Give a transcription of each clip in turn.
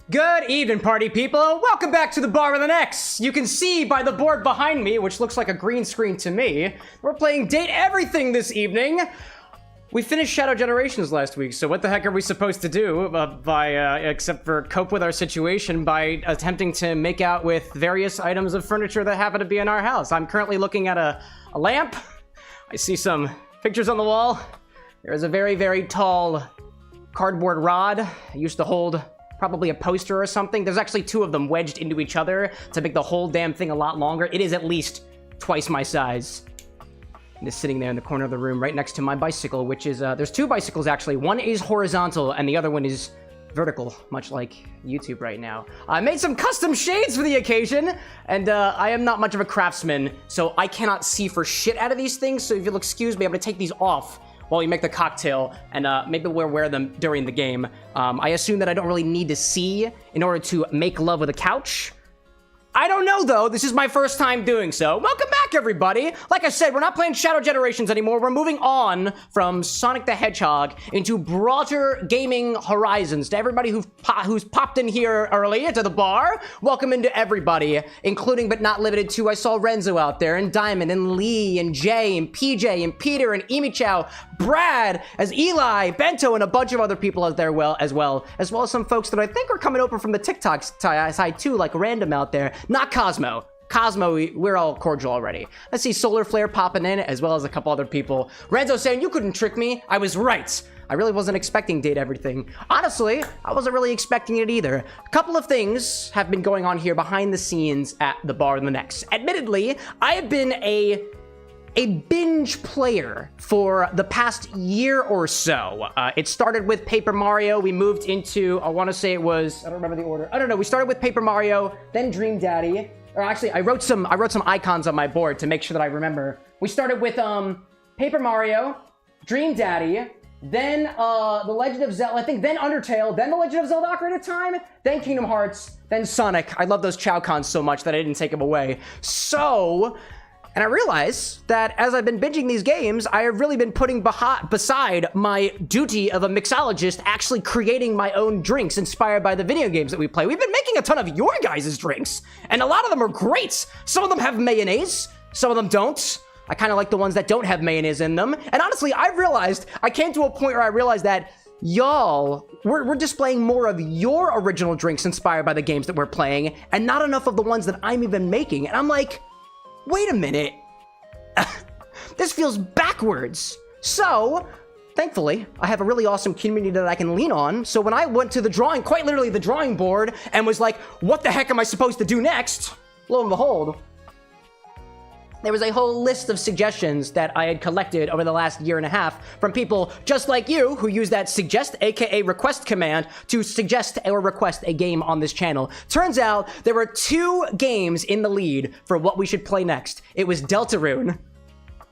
Good evening, party people. Welcome back to the Bar with an X. You can see by the board behind me, which looks like a green screen to me, we're playing Date Everything this evening. We finished Shadow Generations last week, so what the heck are we supposed to do except for cope with our situation by attempting to make out with various items of furniture that happen to be in our house? I'm currently looking at a lamp. I see some pictures on the wall. There is a very, very tall cardboard rod. I used to hold probably a poster or something. There's actually two of them wedged into each other to make the whole damn thing a lot longer. It is at least twice my size. And it's sitting there in the corner of the room right next to my bicycle, which is, there's two bicycles actually. One is horizontal and the other one is vertical, much like YouTube right now. I made some custom shades for the occasion, and I am not much of a craftsman, so I cannot see for shit out of these things, so if you'll excuse me, I'm gonna take these off while we make the cocktail, and maybe we'll wear them during the game. I assume that I don't really need to see in order to make love with a couch. I don't know, though. This is my first time doing so. Welcome back, everybody. Like I said, we're not playing Shadow Generations anymore. We're moving on from Sonic the Hedgehog into broader gaming horizons. To everybody who's popped in here early to the bar, welcome into everybody, including but not limited to, I saw Renzo out there, and Diamond, and Lee, and Jay, and PJ, and Peter, and Emichow, Brad, as Eli, Bento, and a bunch of other people out there as well as some folks that I think are coming over from the TikTok side too, like Random out there. Not Cosmo. Cosmo, we're all cordial already. I see Solar Flare popping in, as well as a couple other people. Renzo saying, you couldn't trick me. I was right. I really wasn't expecting Date Everything. Honestly, I wasn't really expecting it either. A couple of things have been going on here behind the scenes at the Bar and the Next. Admittedly, I have been a binge player for the past year or so. It started with Paper Mario. We moved into, I want to say it was, I don't remember the order. I don't know. We started with Paper Mario, then Dream Daddy. Or actually, I wrote some icons on my board to make sure that I remember. We started with Paper Mario, Dream Daddy, then The Legend of Zelda, I think, then Undertale, then The Legend of Zelda Ocarina of Time, then Kingdom Hearts, then Sonic. I love those Chow Cons so much that I didn't take them away. So, and I realized that as I've been binging these games, I have really been putting beside my duty of a mixologist actually creating my own drinks inspired by the video games that we play. We've been making a ton of your guys' drinks, and a lot of them are great. Some of them have mayonnaise, some of them don't. I kind of like the ones that don't have mayonnaise in them. And honestly, I came to a point where I realized that y'all, we're displaying more of your original drinks inspired by the games that we're playing, and not enough of the ones that I'm even making. And I'm like, wait a minute, this feels backwards. So, thankfully, I have a really awesome community that I can lean on. So when I went to quite literally the drawing board, and was like, what the heck am I supposed to do next? Lo and behold, there was a whole list of suggestions that I had collected over the last year and a half from people just like you who use that suggest, aka request command to suggest or request a game on this channel. Turns out there were two games in the lead for what we should play next. It was Deltarune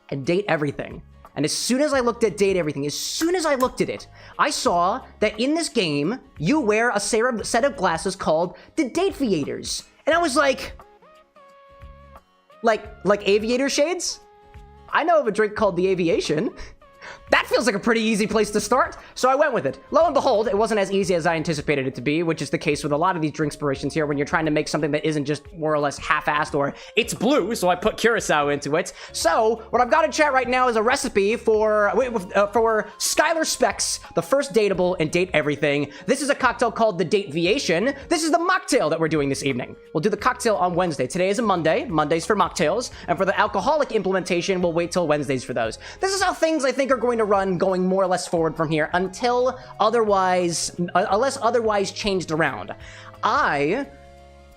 and Date Everything. And as soon as I looked at Date Everything, as soon as I looked at it, I saw that in this game, you wear a set of glasses called the Dateviators. And I was like aviator shades? I know of a drink called the Aviation. That feels like a pretty easy place to start, so I went with it. Lo and behold, it wasn't as easy as I anticipated it to be, which is the case with a lot of these drink inspirations here when you're trying to make something that isn't just more or less half-assed or it's blue, so I put curacao into it. So, what I've got in chat right now is a recipe for Skylar Specs, the first dateable in Date Everything. This is a cocktail called the Dateviation. This is the mocktail that we're doing this evening. We'll do the cocktail on Wednesday. Today is a Monday. Monday's for mocktails, and for the alcoholic implementation, we'll wait till Wednesdays for those. This is how things, I think, are going to run going more or less forward from here unless otherwise changed around. I,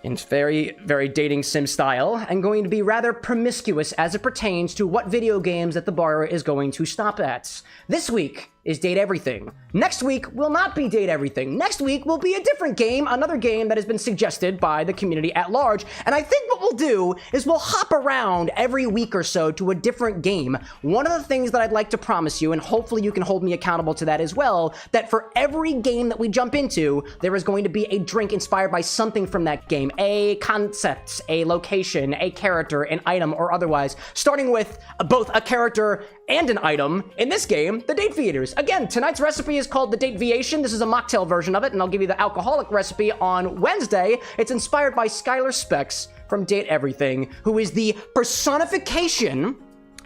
in very, very dating sim style, am going to be rather promiscuous as it pertains to what video games that the bar is going to stop at. This week is Date Everything. Next week will not be Date Everything. Next week will be a different game, another game that has been suggested by the community at large. And I think what we'll do is we'll hop around every week or so to a different game. One of the things that I'd like to promise you, and hopefully you can hold me accountable to that as well, that for every game that we jump into, there is going to be a drink inspired by something from that game. A concept, a location, a character, an item, or otherwise. Starting with both a character and an item. In this game, the Dateviators. again, tonight's recipe is called the Dateviation. This is a mocktail version of it, and I'll give you the alcoholic recipe on Wednesday. It's inspired by Skylar Specs from Date Everything, who is the personification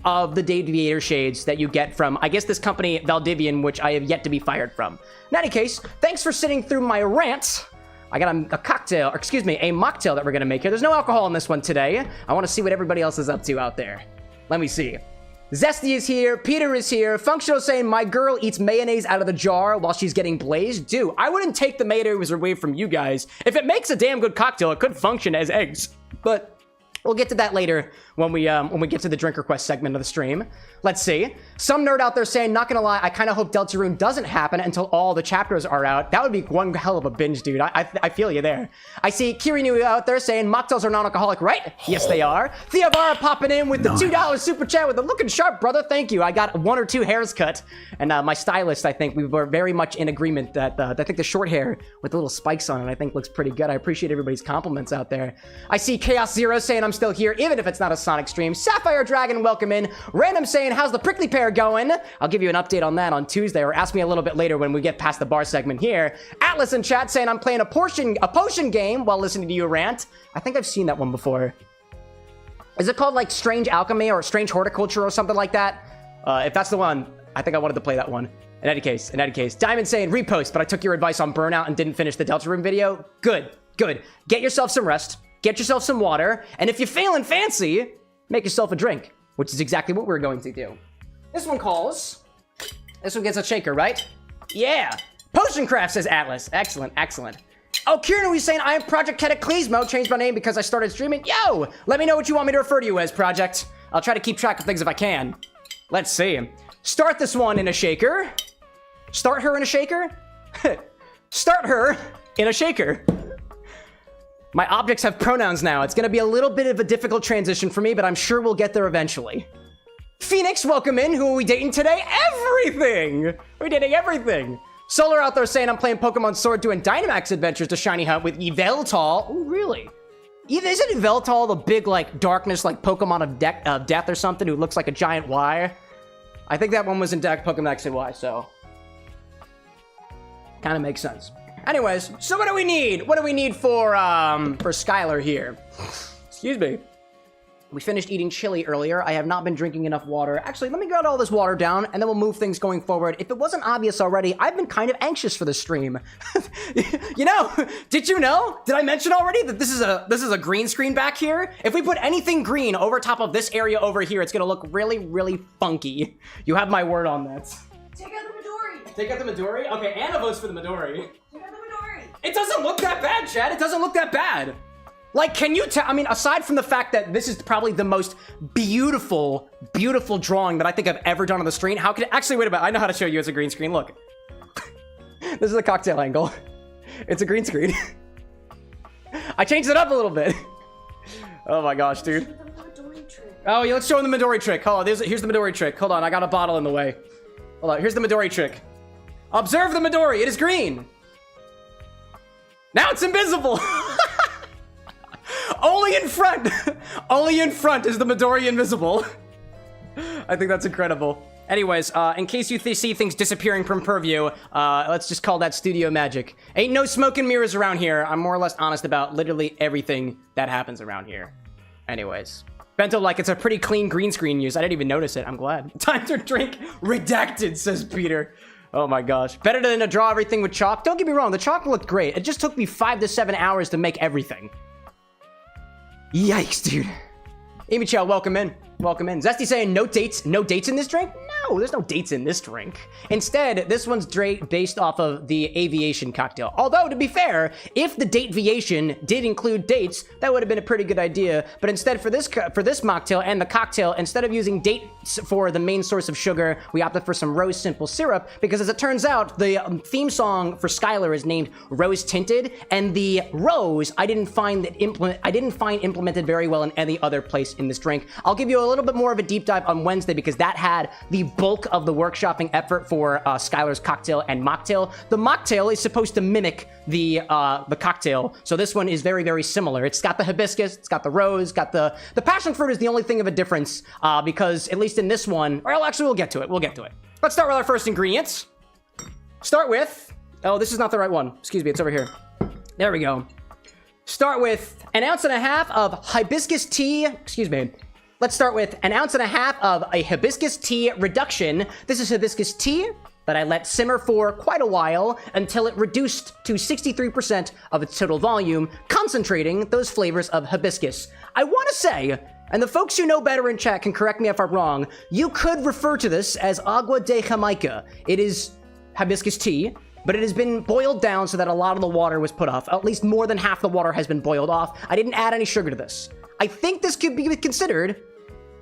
of the Dateviator shades that you get from, I guess, this company, Valdivian, which I have yet to be fired from. In any case, thanks for sitting through my rant. I got a cocktail, or excuse me, a mocktail that we're gonna make here. There's no alcohol in this one today. I wanna see what everybody else is up to out there. Let me see. Zesty is here, Peter is here, Functional saying, my girl eats mayonnaise out of the jar while she's getting blazed. Dude, I wouldn't take the mayonnaise away from you guys. If it makes a damn good cocktail, it could function as eggs. But we'll get to that later when we get to the drink request segment of the stream. Let's see. Some nerd out there saying, not gonna lie, I kind of hope Deltarune doesn't happen until all the chapters are out. That would be one hell of a binge, dude. I feel you there. I see Kirinu out there saying, mocktails are non-alcoholic, right? Yes, they are. Theovara popping in with the $2 super chat with the looking sharp, brother. Thank you. I got 1 or 2 hairs cut. And my stylist, I think, we were very much in agreement that I think the short hair with the little spikes on it, I think looks pretty good. I appreciate everybody's compliments out there. I see Chaos Zero saying I'm still here, even if it's not a Sonic stream. Sapphire Dragon, welcome in. Random saying, how's the prickly pear going? I'll give you an update on that on Tuesday, or ask me a little bit later when we get past the bar segment here. Atlas in chat saying I'm playing a potion game while listening to you rant. I think I've seen that one before. Is it called like Strange Alchemy or Strange Horticulture or something like that? If that's the one, I think I wanted to play that one. In any case, Diamond saying repost, but I took your advice on burnout and didn't finish the Deltarune video. Good. Get yourself some rest. Get yourself some water, and if you're feeling fancy, make yourself a drink, which is exactly what we're going to do. This one gets a shaker, right? Yeah. Potion Craft, says Atlas. Excellent. Oh, Kieran was saying, I am Project Cataclysmo, changed my name because I started streaming. Yo, let me know what you want me to refer to you as, Project. I'll try to keep track of things if I can. Let's see. Start this one in a shaker. Start her in a shaker? Start her in a shaker. My objects have pronouns now. It's gonna be a little bit of a difficult transition for me, but I'm sure we'll get there eventually. Phoenix, welcome in. Who are we dating today? Everything! We're dating everything. Solar out there saying I'm playing Pokemon Sword doing Dynamax adventures to Shiny Hunt with Yveltal. Oh, really? Isn't Yveltal the big, like, darkness, like, Pokemon of death or something who looks like a giant Y? I think that one was in Pokemon X and Y, so... kind of makes sense. Anyways, so what do we need? What do we need for Skylar here? Excuse me. We finished eating chili earlier. I have not been drinking enough water. Actually, let me get all this water down, and then we'll move things going forward. If it wasn't obvious already, I've been kind of anxious for this stream. You know, did you know? Did I mention already that this is a green screen back here? If we put anything green over top of this area over here, it's gonna look really, really funky. You have my word on that. Take out the Midori! Take out the Midori? Okay, Anna votes for the Midori. Take out the Midori! It doesn't look that bad, Chad. It doesn't look that bad. Like, can you tell? I mean, aside from the fact that this is probably the most beautiful, beautiful drawing that I think I've ever done on the screen, how can it actually, wait a minute, I know how to show you as a green screen. Look. This is a cocktail angle. It's a green screen. I changed it up a little bit. Oh my gosh, dude. Oh, yeah, let's show him the Midori trick. Hold on, here's the Midori trick. Hold on, I got a bottle in the way. Hold on, here's the Midori trick. Observe the Midori, it is green. Now it's invisible. Only in front. Only in front is the Midori invisible. I think that's incredible. Anyways, in case you see things disappearing from purview, let's just call that studio magic. Ain't no smoke and mirrors around here. I'm more or less honest about literally everything that happens around here. Anyways. Bento, like, it's a pretty clean green screen use. I didn't even notice it. I'm glad. Time to drink. Redacted, says Peter. Oh my gosh. Better than to draw everything with chalk. Don't get me wrong. The chalk looked great. It just took me 5 to 7 hours to make everything. Yikes, dude. Amichel, welcome in. Welcome in. Zesty saying no dates in this drink? No, there's no dates in this drink. Instead, this one's based off of the aviation cocktail. Although, to be fair, if the Dateviation did include dates, that would have been a pretty good idea. But instead, for this mocktail and the cocktail, instead of using dates for the main source of sugar, we opted for some rose simple syrup, because as it turns out, the theme song for Skylar is named Rose Tinted, and the rose I didn't find implemented very well in any other place in this drink. I'll give you a little bit more of a deep dive on Wednesday, because that had the bulk of the workshopping effort for Skylar's cocktail and mocktail. The mocktail is supposed to mimic the cocktail, so this one is very, very similar. It's got the hibiscus, it's got the rose, got the passion fruit is the only thing of a difference, because at least in this one, well, actually, we'll get to it. Let's start with our first ingredients. Start with, oh, this is not the right one. Excuse me, it's over here. There we go. Start with 1.5 ounces of hibiscus tea, Let's start with 1.5 ounces of a hibiscus tea reduction. This is hibiscus tea that I let simmer for quite a while until it reduced to 63% of its total volume, concentrating those flavors of hibiscus. I want to say, and the folks who know better in chat can correct me if I'm wrong, you could refer to this as agua de Jamaica. It is hibiscus tea, but it has been boiled down so that a lot of the water was put off. At least more than half the water has been boiled off. I didn't add any sugar to this. I think this could be considered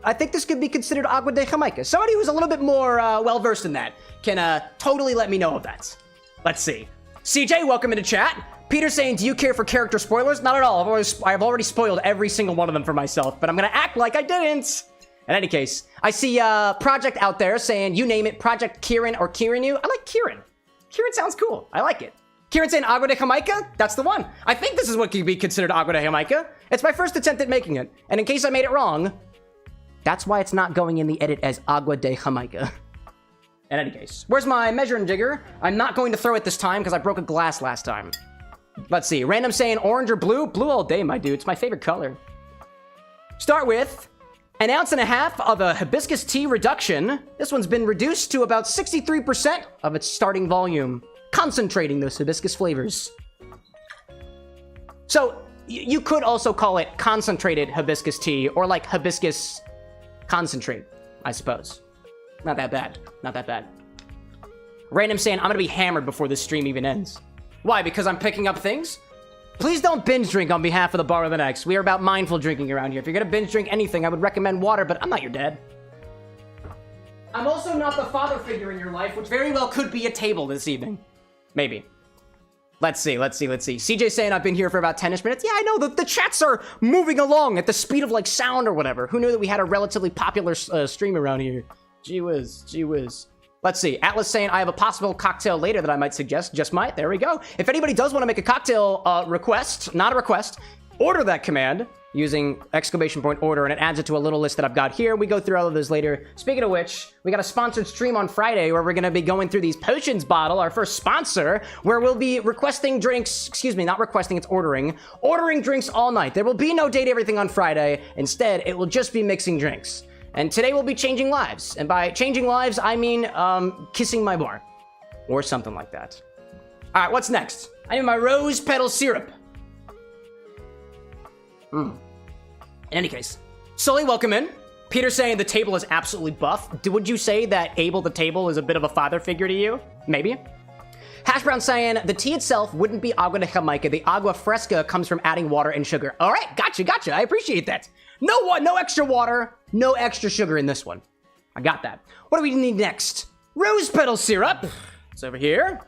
agua de Jamaica. Somebody who's a little bit more well-versed in that can totally let me know of that. Let's see. CJ, welcome into chat. Peter saying, do you care for character spoilers? Not at all. I've already spoiled every single one of them for myself, but I'm gonna act like I didn't. In any case, I see Project out there saying, you name it, Project Kieran or Kirinu. I like Kieran. Kieran sounds cool. I like it. Kieran saying agua de Jamaica? That's the one. I think this is what could be considered agua de Jamaica. It's my first attempt at making it. And in case I made it wrong, that's why it's not going in the edit as agua de Jamaica. In any case, where's my measuring jigger? I'm not going to throw it this time because I broke a glass last time. Let's see. Random saying orange or blue? Blue all day, my dude. It's my favorite color. Start with 1.5 ounces of a hibiscus tea reduction. This one's been reduced to about 63% of its starting volume, concentrating those hibiscus flavors. So you could also call it concentrated hibiscus tea or like hibiscus concentrate, I suppose. Not that bad. Not that bad. Random saying, I'm gonna be hammered before this stream even ends. Why? Because I'm picking up things? Please don't binge drink on behalf of the Bar with an X. We are about mindful drinking around here. If you're gonna binge drink anything, I would recommend water, but I'm not your dad. I'm also not the father figure in your life, which very well could be a table this evening. Maybe. Let's see. CJ saying I've been here for about 10-ish minutes. Yeah, I know, the chats are moving along at the speed of like sound or whatever. Who knew that we had a relatively popular stream around here? Gee whiz. Let's see. Atlas saying I have a possible cocktail later that I might suggest. Just might. There we go. If anybody does want to make a cocktail request, not a request, order that command using !order, and it adds it to a little list that I've got here. We go through all of those later. Speaking of which, we got a sponsored stream on Friday where we're going to be going through these potions bottle, our first sponsor, where we'll be requesting drinks, excuse me, not requesting, it's ordering drinks all night. There will be no Date Everything on Friday. Instead, it will just be mixing drinks. And today we'll be changing lives. And by changing lives, I mean kissing my bar. Or something like that. All right, what's next? I need my rose petal syrup. In any case, Sully, welcome in. Peter saying the table is absolutely buff. Would you say that Abel the table is a bit of a father figure to you? Maybe. Hash Brown saying the tea itself wouldn't be agua de Jamaica. The agua fresca comes from adding water and sugar. All right, gotcha. I appreciate that. No extra water, no extra sugar in this one. I got that. What do we need next? Rose petal syrup. It's over here.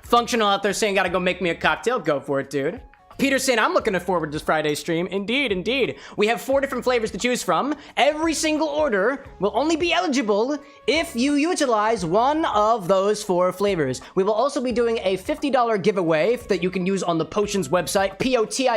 Functional out there saying gotta go make me a cocktail. Go for it, dude. Peter saying, I'm looking forward to this Friday stream. Indeed. We have 4 different flavors to choose from. Every single order will only be eligible if you utilize one of those 4 flavors. We will also be doing a $50 giveaway that you can use on the Potions website, potionz.com.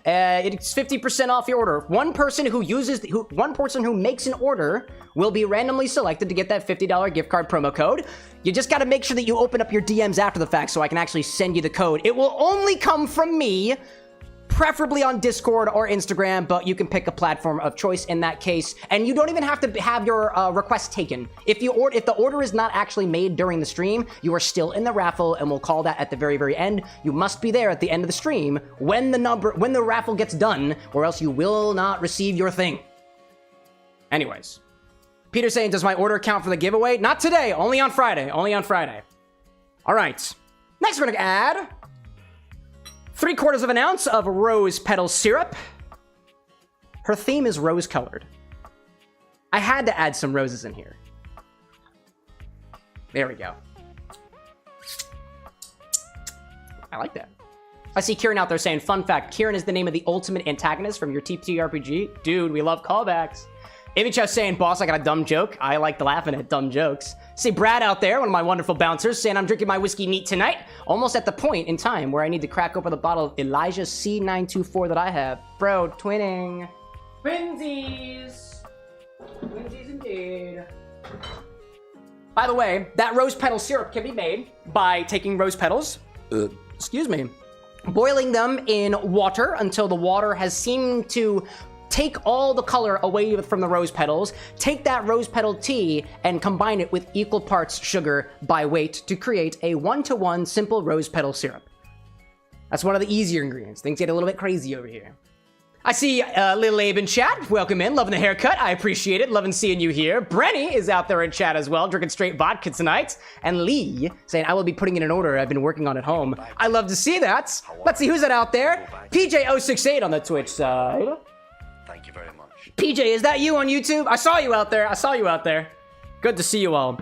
It's 50% off your order. One person who makes an order will be randomly selected to get that $50 gift card promo code. You just got to make sure that you open up your DMs after the fact so I can actually send you the code. It will only come from me, preferably on Discord or Instagram, but you can pick a platform of choice in that case. And you don't even have to have your request taken. If the order is not actually made during the stream, you are still in the raffle, and we'll call that at the very, very end. You must be there at the end of the stream when the raffle gets done, or else you will not receive your thing. Anyways. Peter saying, does my order count for the giveaway? Not today, only on Friday. All right. Next, we're gonna add 3/4 ounce of rose petal syrup. Her theme is rose colored. I had to add some roses in here. There we go. I like that. I see Kieran out there saying, fun fact, Kieran is the name of the ultimate antagonist from your TTRPG. Dude, we love callbacks. Imicho saying, boss, I got a dumb joke. I like laughing at dumb jokes. See Brad out there, one of my wonderful bouncers, saying I'm drinking my whiskey neat tonight. Almost at the point in time where I need to crack open the bottle of Elijah C924 that I have. Bro, twinning. Twinsies. Twinsies indeed. By the way, that rose petal syrup can be made by taking rose petals, excuse me, boiling them in water until the water has seemed to take all the color away from the rose petals, take that rose petal tea and combine it with equal parts sugar by weight to create a 1-to-1 simple rose petal syrup. That's one of the easier ingredients. Things get a little bit crazy over here. I see Lil Abe in chat. Welcome in. Loving the haircut. I appreciate it. Loving seeing you here. Brenny is out there in chat as well, drinking straight vodka tonight. And Lee saying, I will be putting in an order I've been working on at home. I love to see that. Let's see who's that out there. PJ068 on the Twitch side. Thank you very much. PJ, is that you on YouTube? I saw you out there. I saw you out there. Good to see you all.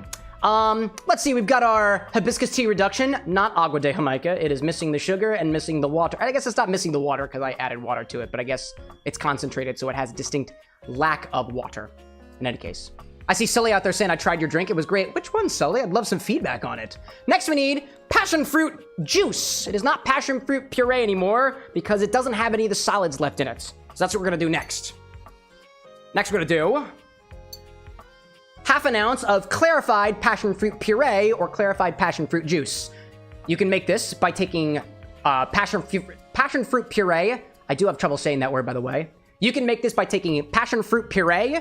Let's see, we've got our Hibiscus Tea Reduction, not Agua de Jamaica. It is missing the sugar and missing the water. I guess it's not missing the water because I added water to it, but I guess it's concentrated, so it has a distinct lack of water. In any case. I see Sully out there saying, I tried your drink, it was great. Which one, Sully? I'd love some feedback on it. Next we need passion fruit juice. It is not passion fruit puree anymore because it doesn't have any of the solids left in it. So that's what we're gonna do next. Next we're gonna do half an ounce of clarified passion fruit puree or clarified passion fruit juice. You can make this by taking passion fruit puree. I do have trouble saying that word, by the way. You can make this by taking passion fruit puree,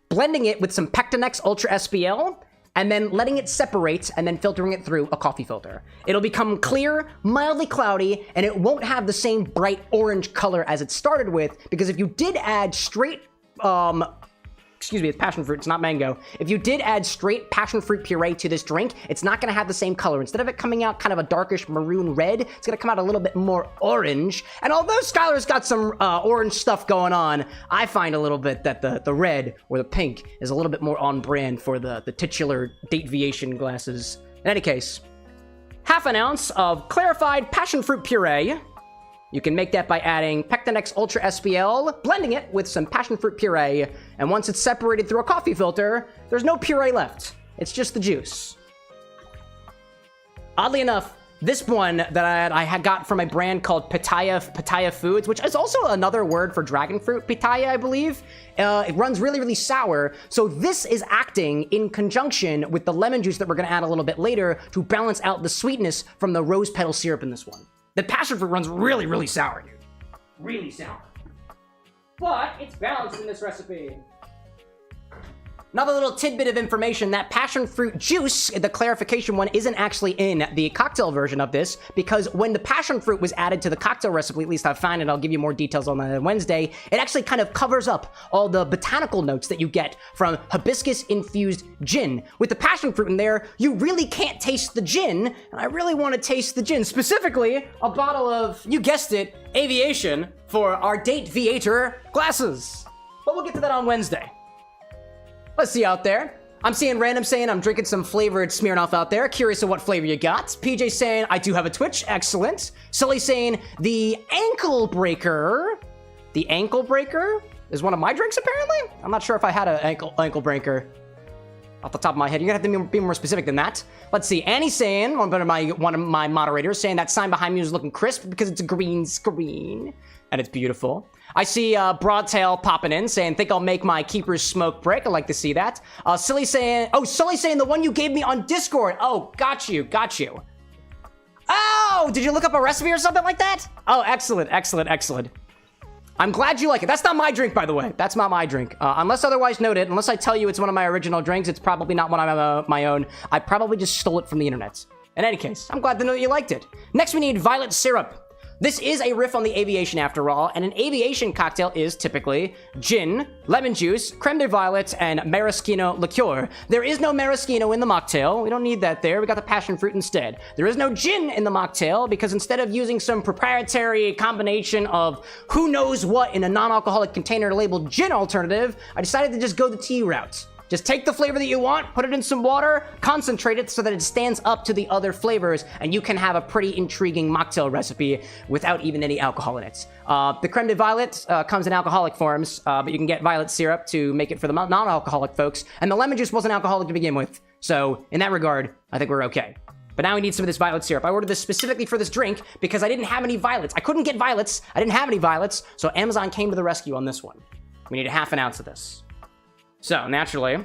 blending it with some Pectinex Ultra SPL, and then letting it separate and then filtering it through a coffee filter. It'll become clear, mildly cloudy, and it won't have the same bright orange color as it started with, because if you did add straight, excuse me, it's passion fruit, it's not mango. If you did add straight passion fruit puree to this drink, it's not gonna have the same color. Instead of it coming out kind of a darkish maroon red, it's gonna come out a little bit more orange. And although Skylar's got some orange stuff going on, I find a little bit that the red or the pink is a little bit more on brand for the titular Dateviation glasses. In any case, half an ounce of clarified passion fruit puree. You can make that by adding Pectinex Ultra SPL, blending it with some passion fruit puree, and once it's separated through a coffee filter, there's no puree left. It's just the juice. Oddly enough, this one that I had got from a brand called Pitaya Foods, which is also another word for dragon fruit, pitaya, I believe. It runs really, really sour. So this is acting in conjunction with the lemon juice that we're gonna add a little bit later to balance out the sweetness from the rose petal syrup in this one. The passion fruit runs really, really sour, dude. Really sour. But it's balanced in this recipe. Another little tidbit of information, that passion fruit juice, the clarification one, isn't actually in the cocktail version of this, because when the passion fruit was added to the cocktail recipe, at least I found it, I'll give you more details on that on Wednesday, it actually kind of covers up all the botanical notes that you get from hibiscus-infused gin. With the passion fruit in there, you really can't taste the gin, and I really want to taste the gin. Specifically, a bottle of, you guessed it, Aviation for our Dateviator glasses. But we'll get to that on Wednesday. Let's see out there. I'm seeing random saying I'm drinking some flavored Smirnoff out there. Curious of what flavor you got. PJ saying I do have a Twitch. Excellent. Sully saying the ankle breaker. The ankle breaker is one of my drinks apparently. I'm not sure if I had an ankle breaker off the top of my head. You're gonna have to be more specific than that. Let's see. Annie saying one of my moderators saying that sign behind me is looking crisp because it's a green screen and it's beautiful. I see Broadtail popping in, saying, think I'll make my Keeper's Smoke break. I like to see that. Sully saying, oh, Sully saying the one you gave me on Discord. Oh, got you. Oh, did you look up a recipe or something like that? Oh, excellent. I'm glad you like it. That's not my drink, by the way. That's not my drink. Unless otherwise noted, unless I tell you it's one of my original drinks, it's probably not one of my own. I probably just stole it from the internet. In any case, I'm glad to know that you liked it. Next, we need violet syrup. This is a riff on the Aviation after all, and an Aviation cocktail is typically gin, lemon juice, creme de violet, and maraschino liqueur. There is no maraschino in the mocktail. We don't need that there. We got the passion fruit instead. There is no gin in the mocktail because instead of using some proprietary combination of who knows what in a non-alcoholic container labeled gin alternative, I decided to just go the tea route. Just take the flavor that you want, put it in some water, concentrate it so that it stands up to the other flavors, and you can have a pretty intriguing mocktail recipe without even any alcohol in it. The creme de violet comes in alcoholic forms, but you can get violet syrup to make it for the non-alcoholic folks, and the lemon juice wasn't alcoholic to begin with. So in that regard, I think we're okay. But now we need some of this violet syrup. I ordered this specifically for this drink because I didn't have any violets. I couldn't get violets. I didn't have any violets, so Amazon came to the rescue on this one. We need a half an ounce of this. So, naturally,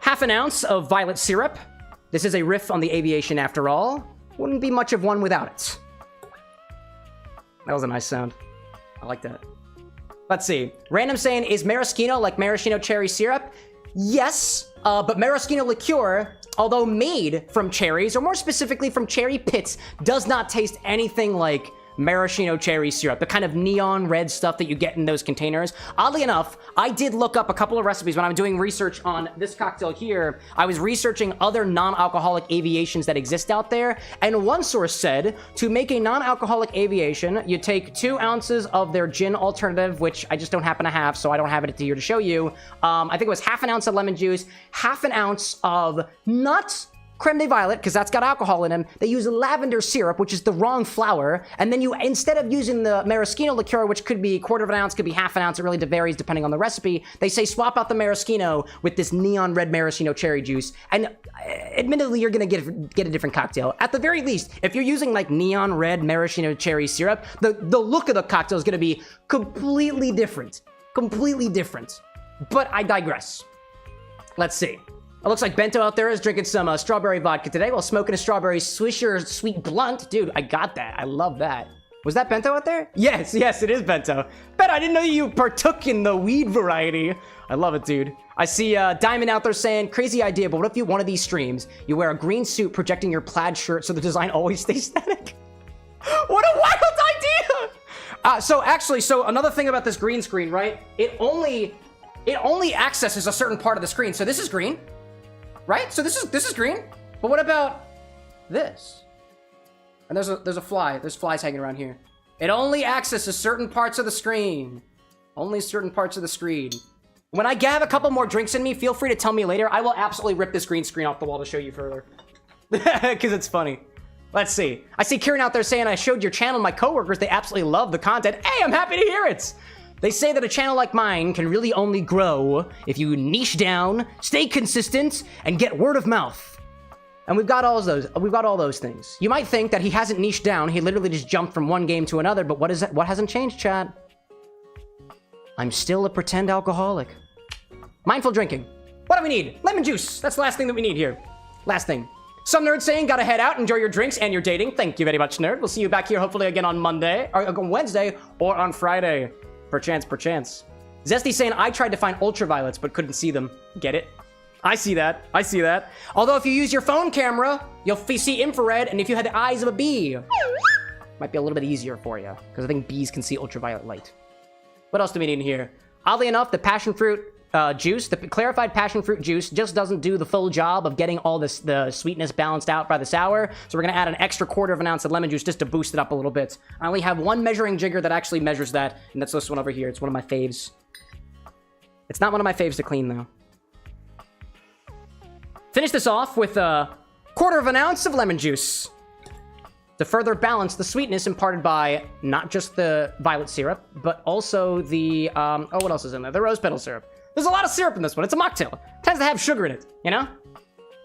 half an ounce of violet syrup. This is a riff on the aviation after all. Wouldn't be much of one without it. That was a nice sound. I like that. Let's see. Random saying, is maraschino like maraschino cherry syrup? Yes, but maraschino liqueur, although made from cherries, or more specifically from cherry pits, does not taste anything like maraschino cherry syrup, the kind of neon red stuff that you get in those containers. Oddly enough, I did look up a couple of recipes when I'm doing research on this cocktail here. I was researching other non-alcoholic aviations that exist out there, and one source said to make a non-alcoholic aviation, you take 2 ounces of their gin alternative, which I just don't happen to have, so I don't have it here to show you. I think it was half an ounce of lemon juice, half an ounce of nuts, creme de violet, because that's got alcohol in them. They use lavender syrup, which is the wrong flour. And then you, instead of using the maraschino liqueur, which could be 1/4 ounce, could be half an ounce, it really varies depending on the recipe, they say swap out the maraschino with this neon red maraschino cherry juice. And admittedly, you're gonna get a different cocktail. At the very least, if you're using like neon red maraschino cherry syrup, the look of the cocktail is gonna be completely different. Completely different. But I digress. Let's see. It looks like Bento out there is drinking some strawberry vodka today while smoking a strawberry Swisher sweet blunt. Dude, I got that. I love that. Was that Bento out there? Yes, it is Bento. Bet I didn't know you partook in the weed variety. I love it, dude. I see Diamond out there saying, crazy idea, but what if you one of these streams, you wear a green suit projecting your plaid shirt so the design always stays static? What a wild idea! So another thing about this green screen, right? It only accesses a certain part of the screen. So this is green. Right? So this is green. But what about this? And there's a fly. There's flies hanging around here. It only accesses certain parts of the screen. Only certain parts of the screen. When I have a couple more drinks in me, feel free to tell me later. I will absolutely rip this green screen off the wall to show you further. Because it's funny. Let's see. I see Kieran out there saying, I showed your channel to my coworkers. They absolutely love the content. Hey, I'm happy to hear it. They say that a channel like mine can really only grow if you niche down, stay consistent, and get word of mouth. And we've got all those. We've got all those things. You might think that he hasn't niched down. He literally just jumped from one game to another. But what is it? What hasn't changed, chat? I'm still a pretend alcoholic. Mindful drinking. What do we need? Lemon juice. That's the last thing that we need here. Last thing. Some nerd saying, gotta head out, enjoy your drinks and your dating. Thank you very much, nerd. We'll see you back here hopefully again on Monday, or on Wednesday, or on Friday. Perchance. Zesty saying, I tried to find ultraviolets, but couldn't see them. Get it? I see that. Although if you use your phone camera, you'll see infrared, and if you had the eyes of a bee, might be a little bit easier for you, because I think bees can see ultraviolet light. What else do we need in here? Oddly enough, the passion fruit juice, the clarified passion fruit juice, just doesn't do the full job of getting all the sweetness balanced out by the sour. So we're gonna add an extra 1/4 ounce of lemon juice just to boost it up a little bit. I only have one measuring jigger that actually measures that, and that's this one over here. It's one of my faves. It's not one of my faves to clean though. Finish this off with a 1/4 ounce of lemon juice to further balance the sweetness imparted by not just the violet syrup, but also the what else is in there? The rose petal syrup. There's a lot of syrup in this one. It's a mocktail. It tends to have sugar in it, you know?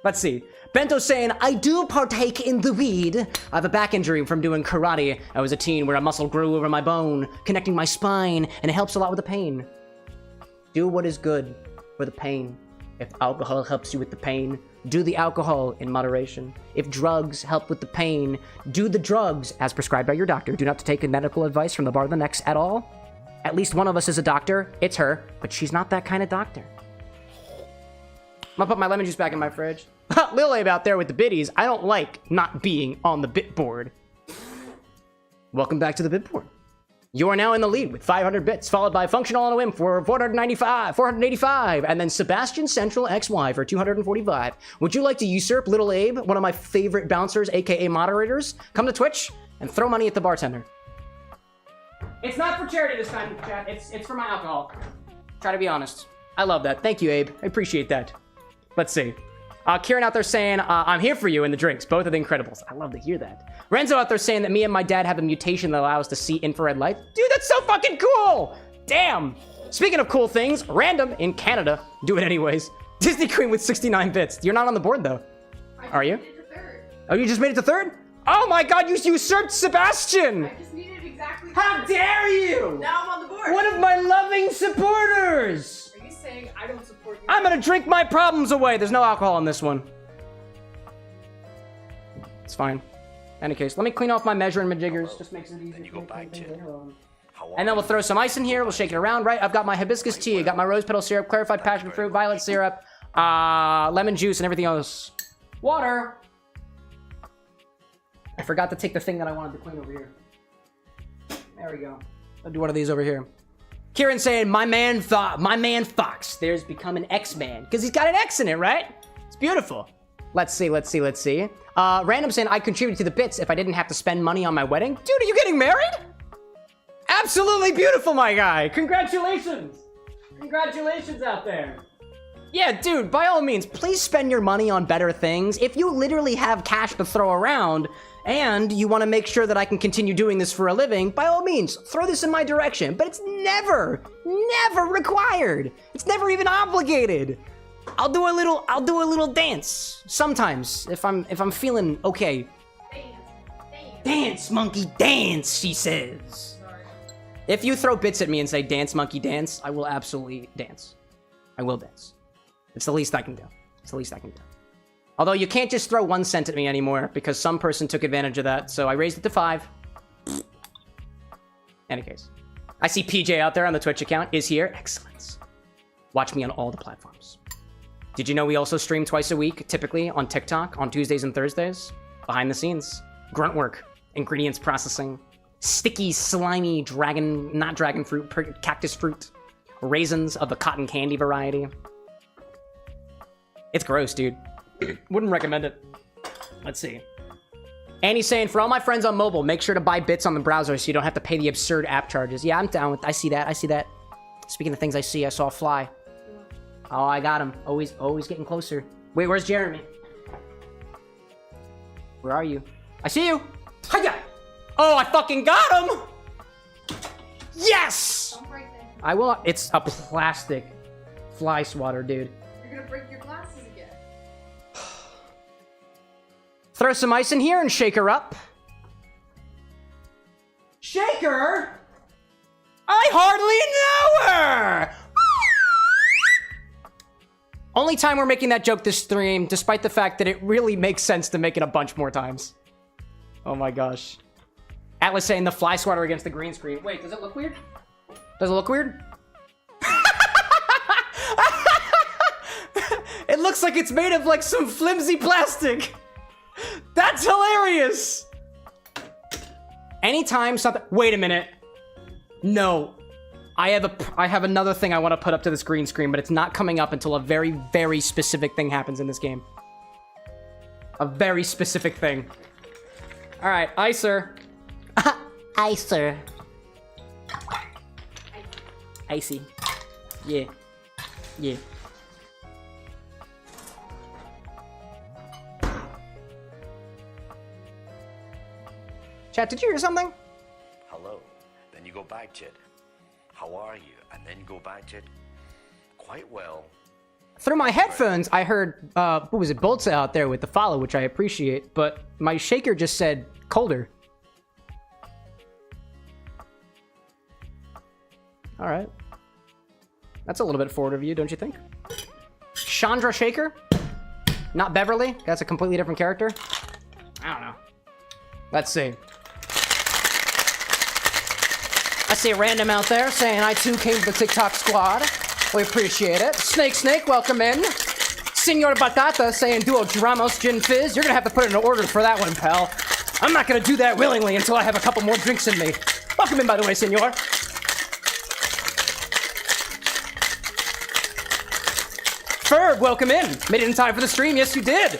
Let's see. Bento's saying, I do partake in the weed. I have a back injury from doing karate. I was a teen where a muscle grew over my bone, connecting my spine, and it helps a lot with the pain. Do what is good for the pain. If alcohol helps you with the pain, do the alcohol in moderation. If drugs help with the pain, do the drugs as prescribed by your doctor. Do not take medical advice from the bar of the next at all. At least one of us is a doctor. It's her, but she's not that kind of doctor. I'm gonna put my lemon juice back in my fridge. Lil Abe out there with the biddies. I don't like not being on the bit board. Welcome back to the bit board. You are now in the lead with 500 bits, followed by Functional on a Whim for 485, and then Sebastian Central XY for 245. Would you like to usurp Little Abe, one of my favorite bouncers, aka moderators? Come to Twitch and throw money at the bartender. It's not for charity this time, chat. It's for my alcohol. Try to be honest. I love that. Thank you, Abe. I appreciate that. Let's see. Kieran out there saying, I'm here for you in the drinks. Both of the Incredibles. I love to hear that. Renzo out there saying that me and my dad have a mutation that allows us to see infrared light. Dude, that's so fucking cool! Damn. Speaking of cool things, random in Canada. Do it anyways. Disney Queen with 69 bits. You're not on the board, though. Are you? Oh, you just made it to third? Oh my god, you usurped Sebastian! I just needed exactly. How dare you! Now I'm on the board. One of my loving supporters! Are you saying I don't support you? I'm gonna drink my problems away. There's no alcohol in this one. It's fine. In any case, let me clean off my measuring majiggers. Just makes it easier. Then you go back to and then we'll throw some ice in here. We'll shake it around, right? I've got my hibiscus tea. I got my rose petal syrup, clarified passion fruit, violet syrup, lemon juice, and everything else. Water. I forgot to take the thing that I wanted to clean over here. There we go. I'll do one of these over here. Kieran saying, my man Fox, there's become an X-Man. Because he's got an X in it, right? It's beautiful. Let's see. Random saying, I'd contribute to the bits if I didn't have to spend money on my wedding. Dude, are you getting married? Absolutely beautiful, my guy. Congratulations. Congratulations out there. Yeah, dude, by all means, please spend your money on better things. If you literally have cash to throw around and you want to make sure that I can continue doing this for a living, by all means, throw this in my direction. But it's never required. It's never even obligated. I'll do a little dance sometimes if I'm feeling okay. Dance, monkey, dance, she says. If you throw bits at me and say dance, monkey, dance, I will absolutely dance. I will dance. It's the least I can do. Although you can't just throw 1 cent at me anymore because some person took advantage of that, so I raised it to 5. Any case. I see PJ out there on the Twitch account is here. Excellent. Watch me on all the platforms. Did you know we also stream twice a week, typically on TikTok, on Tuesdays and Thursdays? Behind the scenes. Grunt work. Ingredients processing. Sticky, slimy not dragon fruit, cactus fruit. Raisins of the cotton candy variety. It's gross, dude. Wouldn't recommend it. Let's see. Annie's saying, for all my friends on mobile, make sure to buy bits on the browser so you don't have to pay the absurd app charges. Yeah, I'm down with. I see that. Speaking of things I see, I saw a fly. Oh, I got him. Always getting closer. Wait, where's Jeremy? Where are you? I see you. Hiya! Oh, I fucking got him! Yes! Don't break them. I will. It's a plastic fly swatter, dude. You're gonna break your glasses again. Throw some ice in here and shake her up. Shake her? I hardly know her! Only time we're making that joke this stream, despite the fact that it really makes sense to make it a bunch more times. Oh my gosh. Atlas saying the fly swatter against the green screen. Wait, does it look weird? Does it look weird? It looks like it's made of like some flimsy plastic. That's hilarious. Anytime something... Wait a minute. No. I have another thing I want to put up to this green screen, but it's not coming up until a very, very specific thing happens in this game. A very specific thing. All right, Icer. Icer. Icy. Yeah. Yeah. Chat, did you hear something? Hello. Then you go back to it. How are you? And then go back to it. Quite well. Through my headphones, I heard, what was it, Boltz out there with the follow, which I appreciate, but my shaker just said colder. All right. That's a little bit forward of you, don't you think? Chandra Shaker? Not Beverly? That's a completely different character? I don't know. Let's see. I see a random out there saying I too came to the TikTok squad. We appreciate it. Snake, welcome in. Senor Batata saying Duo Dramos Gin Fizz. You're gonna have to put in an order for that one, pal. I'm not gonna do that willingly until I have a couple more drinks in me. Welcome in, by the way, senor. Ferb, welcome in. Made it in time for the stream. Yes, you did.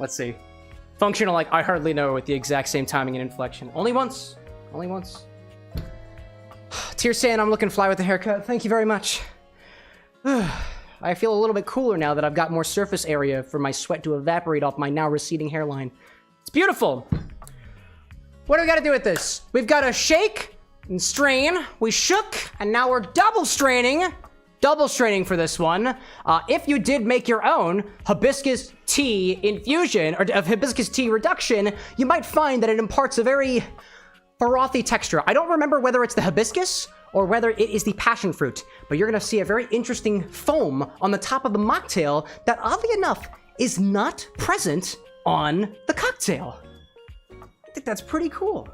Let's see. Functional like I hardly know with the exact same timing and inflection. Only once. Only once. Tear saying I'm looking fly with the haircut. Thank you very much. I feel a little bit cooler now that I've got more surface area for my sweat to evaporate off my now receding hairline. It's beautiful. What do we gotta do with this? We've gotta shake and strain. We shook, and now we're double straining. Double straining for this one. If you did make your own hibiscus tea infusion, or of hibiscus tea reduction, you might find that it imparts a very frothy texture. I don't remember whether it's the hibiscus or whether it is the passion fruit, but you're gonna see a very interesting foam on the top of the mocktail that, oddly enough, is not present on the cocktail. I think that's pretty cool.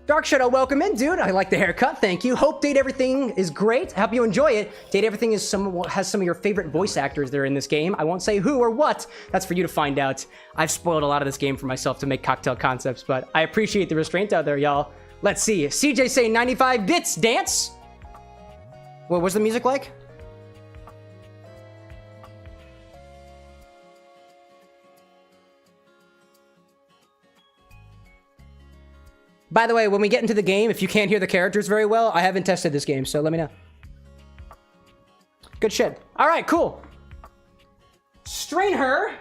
Dark Shadow, welcome in, dude. I like the haircut, thank you. Hope Date Everything is great. I hope you enjoy it. Date Everything has some of your favorite voice actors there in this game. I won't say who or what. That's for you to find out. I've spoiled a lot of this game for myself to make cocktail concepts, but I appreciate the restraint out there, y'all. Let's see. CJ saying 95 bits. Dance? What was the music like? By the way, when we get into the game, if you can't hear the characters very well, I haven't tested this game, so let me know. Good shit. All right, cool. Strain her.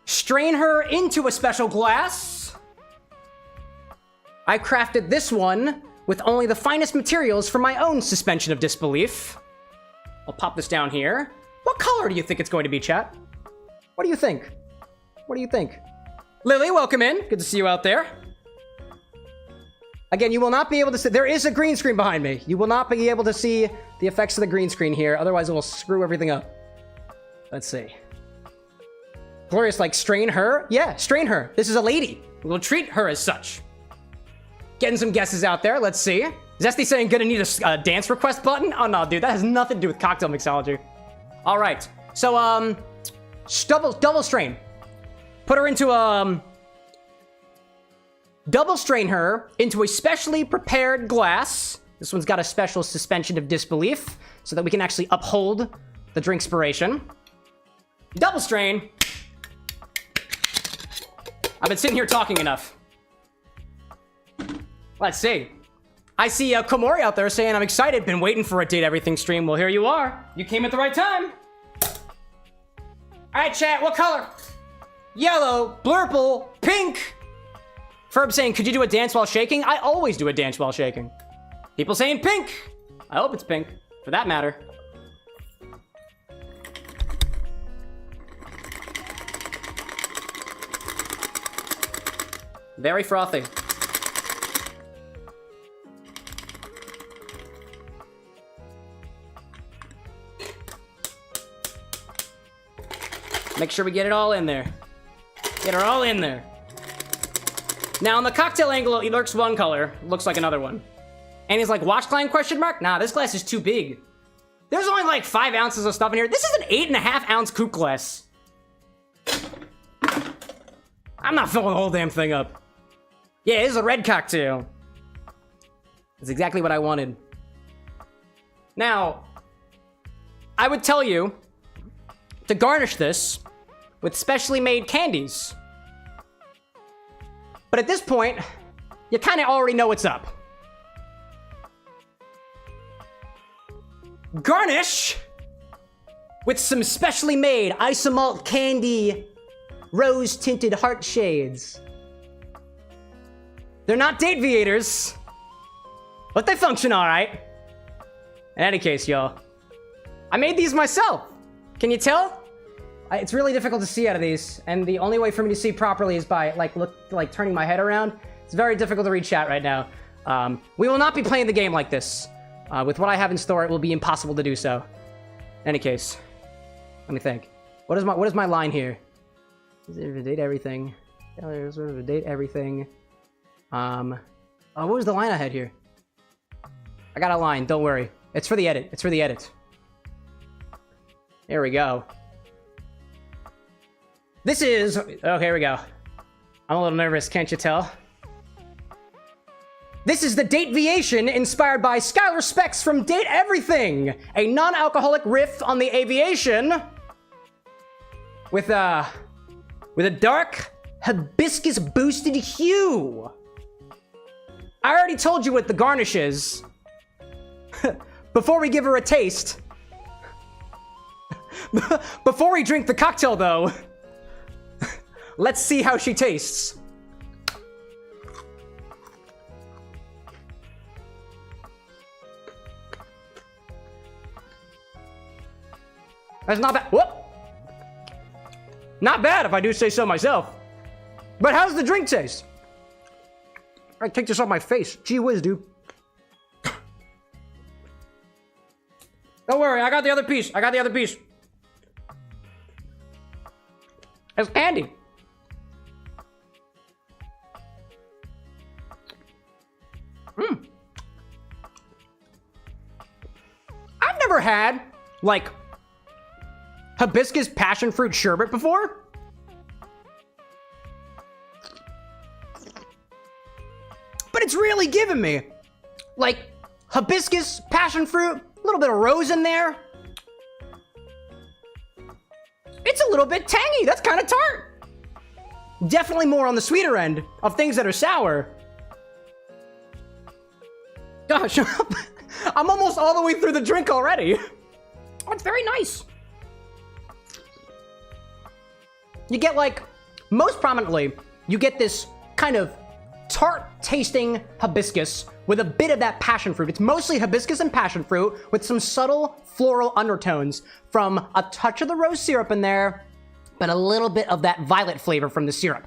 Strain her into a special glass. I crafted this one with only the finest materials for my own suspension of disbelief. I'll pop this down here. What color do you think it's going to be, chat? What do you think? What do you think? Lily, welcome in. Good to see you out there. Again, you will not be able to see... There is a green screen behind me. You will not be able to see the effects of the green screen here. Otherwise, it will screw everything up. Let's see. Glorious, like, strain her? Yeah, strain her. This is a lady. We'll treat her as such. Getting some guesses out there. Let's see. Zesty saying, gonna need a dance request button? Oh, no, dude. That has nothing to do with cocktail mixology. All right. So, double strain. Put her into double strain her into a specially prepared glass. This one's got a special suspension of disbelief so that we can actually uphold the drinkspiration. Double strain. I've been sitting here talking enough. Let's see. I see Komori out there saying, I'm excited, been waiting for a Date Everything stream. Well, here you are. You came at the right time. All right, chat, what color? Yellow, blurple, pink. Ferb saying, could you do a dance while shaking? I always do a dance while shaking. People saying pink. I hope it's pink, for that matter. Very frothy. Make sure we get it all in there. Get her all in there. Now, on the cocktail angle, it looks one color. Looks like another one. And he's like, watch line, question mark? Nah, this glass is too big. There's only like 5 ounces of stuff in here. This is an 8.5 ounce coupe glass. I'm not filling the whole damn thing up. Yeah, this is a red cocktail. That's exactly what I wanted. Now, I would tell you to garnish this with specially made candies. But at this point, you kind of already know what's up. Garnish with some specially made Isomalt candy rose-tinted heart shades. They're not Dateviators, but they function all right. In any case, y'all, I made these myself. Can you tell? It's really difficult to see out of these, and the only way for me to see properly is by turning my head around. It's very difficult to read chat right now. We will not be playing the game like this. With what I have in store, it will be impossible to do so. In any case, let me think. What is my line here? Date everything. Sort of date everything. Oh, what was the line I had here? I got a line. Don't worry. It's for the edit. It's for the edit. There we go. This is... Oh, here we go. I'm a little nervous, can't you tell? This is the Dateviation inspired by Skylar Specs from Date Everything, a non-alcoholic riff on the aviation with a dark hibiscus boosted hue. I already told you what the garnish is. Before we give her a taste. Before we drink the cocktail, though, let's see how she tastes. That's not bad. Whoop! Not bad, if I do say so myself. But how's the drink taste? I take this off my face. Gee whiz, dude. Don't worry, I got the other piece. I got the other piece. It's candy. I've never had, like, hibiscus passion fruit sherbet before. But it's really giving me, like, hibiscus, passion fruit, a little bit of rose in there. It's a little bit tangy. That's kind of tart. Definitely more on the sweeter end of things that are sour. Gosh, I'm almost all the way through the drink already. Oh, it's very nice. You get, like, most prominently, you get this kind of tart-tasting hibiscus with a bit of that passion fruit. It's mostly hibiscus and passion fruit with some subtle floral undertones from a touch of the rose syrup in there, but a little bit of that violet flavor from the syrup.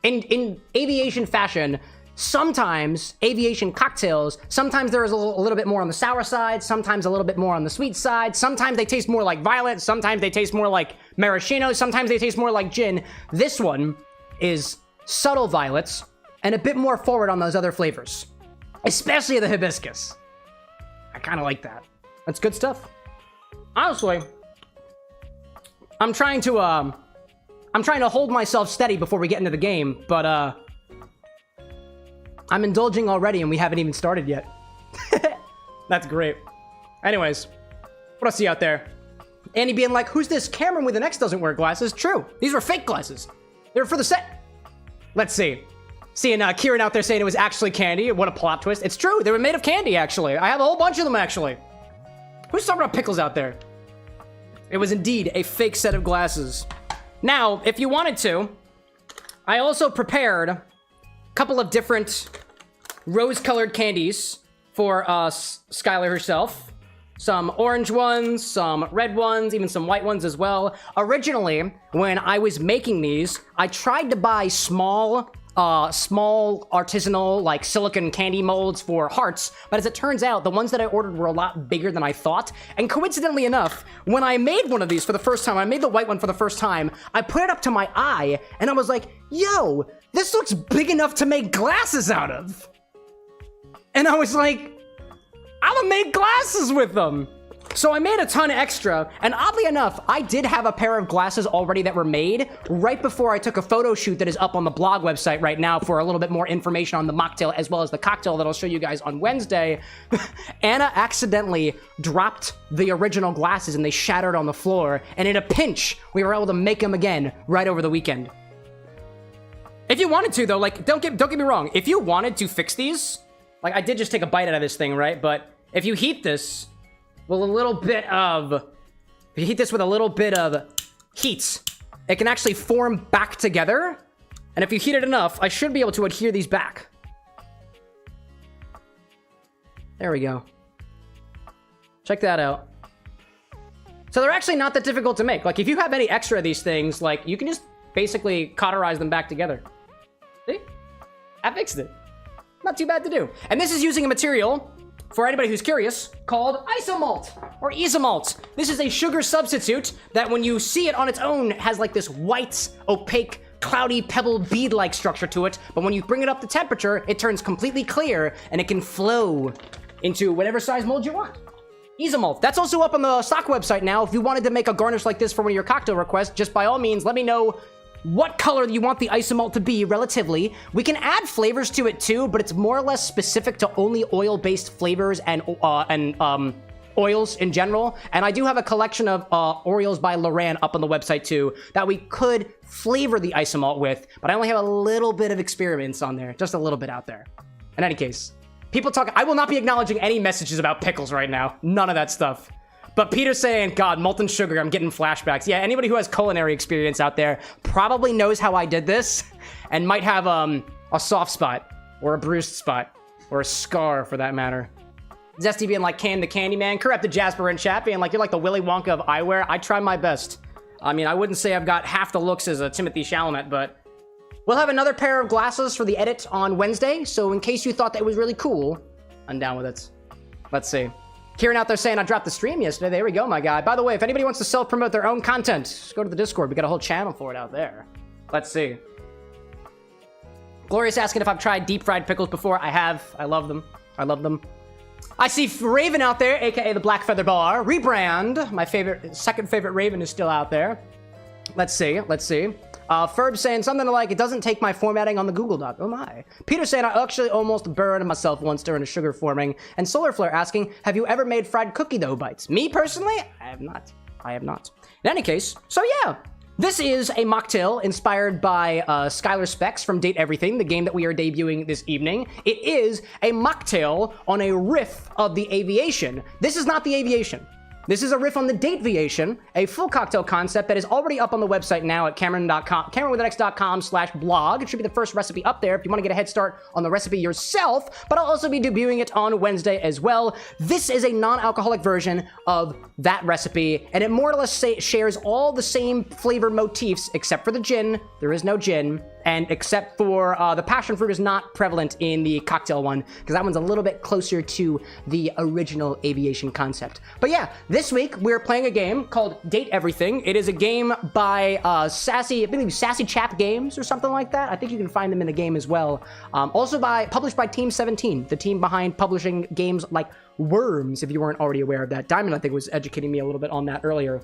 In aviation fashion, sometimes aviation cocktails, sometimes there is a little bit more on the sour side, sometimes a little bit more on the sweet side, sometimes they taste more like violet, sometimes they taste more like maraschino, sometimes they taste more like gin. This one is subtle violets and a bit more forward on those other flavors, especially the hibiscus. I kind of like that. That's good stuff. Honestly, I'm trying to hold myself steady before we get into the game, but I'm indulging already and we haven't even started yet. That's great. Anyways, what else see out there? Annie being like, who's this? Cameron with an X doesn't wear glasses. True. These were fake glasses. They were for the set. Let's see. Seeing Kieran out there saying it was actually candy. What a plot twist. It's true. They were made of candy, actually. I have a whole bunch of them, actually. Who's talking about pickles out there? It was indeed a fake set of glasses. Now, if you wanted to, I also prepared a couple of different rose-colored candies for Skylar herself. Some orange ones, some red ones, even some white ones as well. Originally, when I was making these, I tried to buy small artisanal, like, silicone candy molds for hearts, but as it turns out, the ones that I ordered were a lot bigger than I thought, and coincidentally enough, when I made one of these for the first time, I made the white one for the first time, I put it up to my eye, and I was like, yo, this looks big enough to make glasses out of. And I was like, I'm gonna make glasses with them. So I made a ton extra, and oddly enough, I did have a pair of glasses already that were made right before I took a photo shoot that is up on the blog website right now for a little bit more information on the mocktail as well as the cocktail that I'll show you guys on Wednesday. Anna accidentally dropped the original glasses and they shattered on the floor, and in a pinch, we were able to make them again right over the weekend. If you wanted to, though, like, don't get me wrong, if you wanted to fix these, like, I did just take a bite out of this thing, right? But if you heat this with a little bit of heat, it can actually form back together. And if you heat it enough, I should be able to adhere these back. There we go. Check that out. So they're actually not that difficult to make. Like, if you have any extra of these things, like, you can just basically cauterize them back together. See? I fixed it. Not too bad to do. And this is using a material, for anybody who's curious, called Isomalt, or Isomalt. This is a sugar substitute that when you see it on its own has like this white, opaque, cloudy, pebble bead-like structure to it, but when you bring it up to temperature, it turns completely clear, and it can flow into whatever size mold you want. Isomalt. That's also up on the stock website now. If you wanted to make a garnish like this for one of your cocktail requests, just by all means, let me know what color you want the Isomalt to be relatively. We can add flavors to it too, but it's more or less specific to only oil-based flavors and oils in general. And I do have a collection of Oreos by Loran up on the website too that we could flavor the Isomalt with, but I only have a little bit of experiments on there, just a little bit out there. In any case, people talk. I will not be acknowledging any messages about pickles right now. None of that stuff. But Peter's saying, God, molten sugar, I'm getting flashbacks. Yeah, anybody who has culinary experience out there probably knows how I did this and might have a soft spot or a bruised spot or a scar for that matter. Zesty being like Can the Candyman. Corrupted Jasper in chat being like, you're like the Willy Wonka of eyewear. I try my best. I mean, I wouldn't say I've got half the looks as a Timothy Chalamet, but we'll have another pair of glasses for the edit on Wednesday. So in case you thought that was really cool, I'm down with it. Let's see. Kieran out there saying I dropped the stream yesterday. There we go, my guy. By the way, if anybody wants to self-promote their own content, just go to the Discord. We got a whole channel for it out there. Let's see. Glorious asking if I've tried deep-fried pickles before. I have. I love them. I love them. I see Raven out there, aka the Black Feather Bar. Rebrand. My second favorite Raven is still out there. Let's see. Let's see. Ferb saying something like, it doesn't take my formatting on the Google Doc. Oh my. Peter saying, I actually almost burned myself once during a sugar forming. And Solar Flare asking, have you ever made fried cookie dough bites? Me personally? I have not. I have not. In any case, so yeah. This is a mocktail inspired by Skylar Specs from Date Everything, the game that we are debuting this evening. It is a mocktail on a riff of the Aviation. This is not the Aviation. This is a riff on the Dateviation, a full cocktail concept that is already up on the website now at CameroxnWithAnX.com/blog. It should be the first recipe up there if you want to get a head start on the recipe yourself, but I'll also be debuting it on Wednesday as well. This is a non-alcoholic version of that recipe, and it more or less shares all the same flavor motifs except for the gin. There is no gin. And except for the passion fruit is not prevalent in the cocktail one, because that one's a little bit closer to the original Aviation concept. But yeah, this week we're playing a game called Date Everything. It is a game by I believe Sassy Chap Games or something like that. I think you can find them in the game as well. Also published by Team 17, the team behind publishing games like Worms, if you weren't already aware of that. Diamond, I think, was educating me a little bit on that earlier.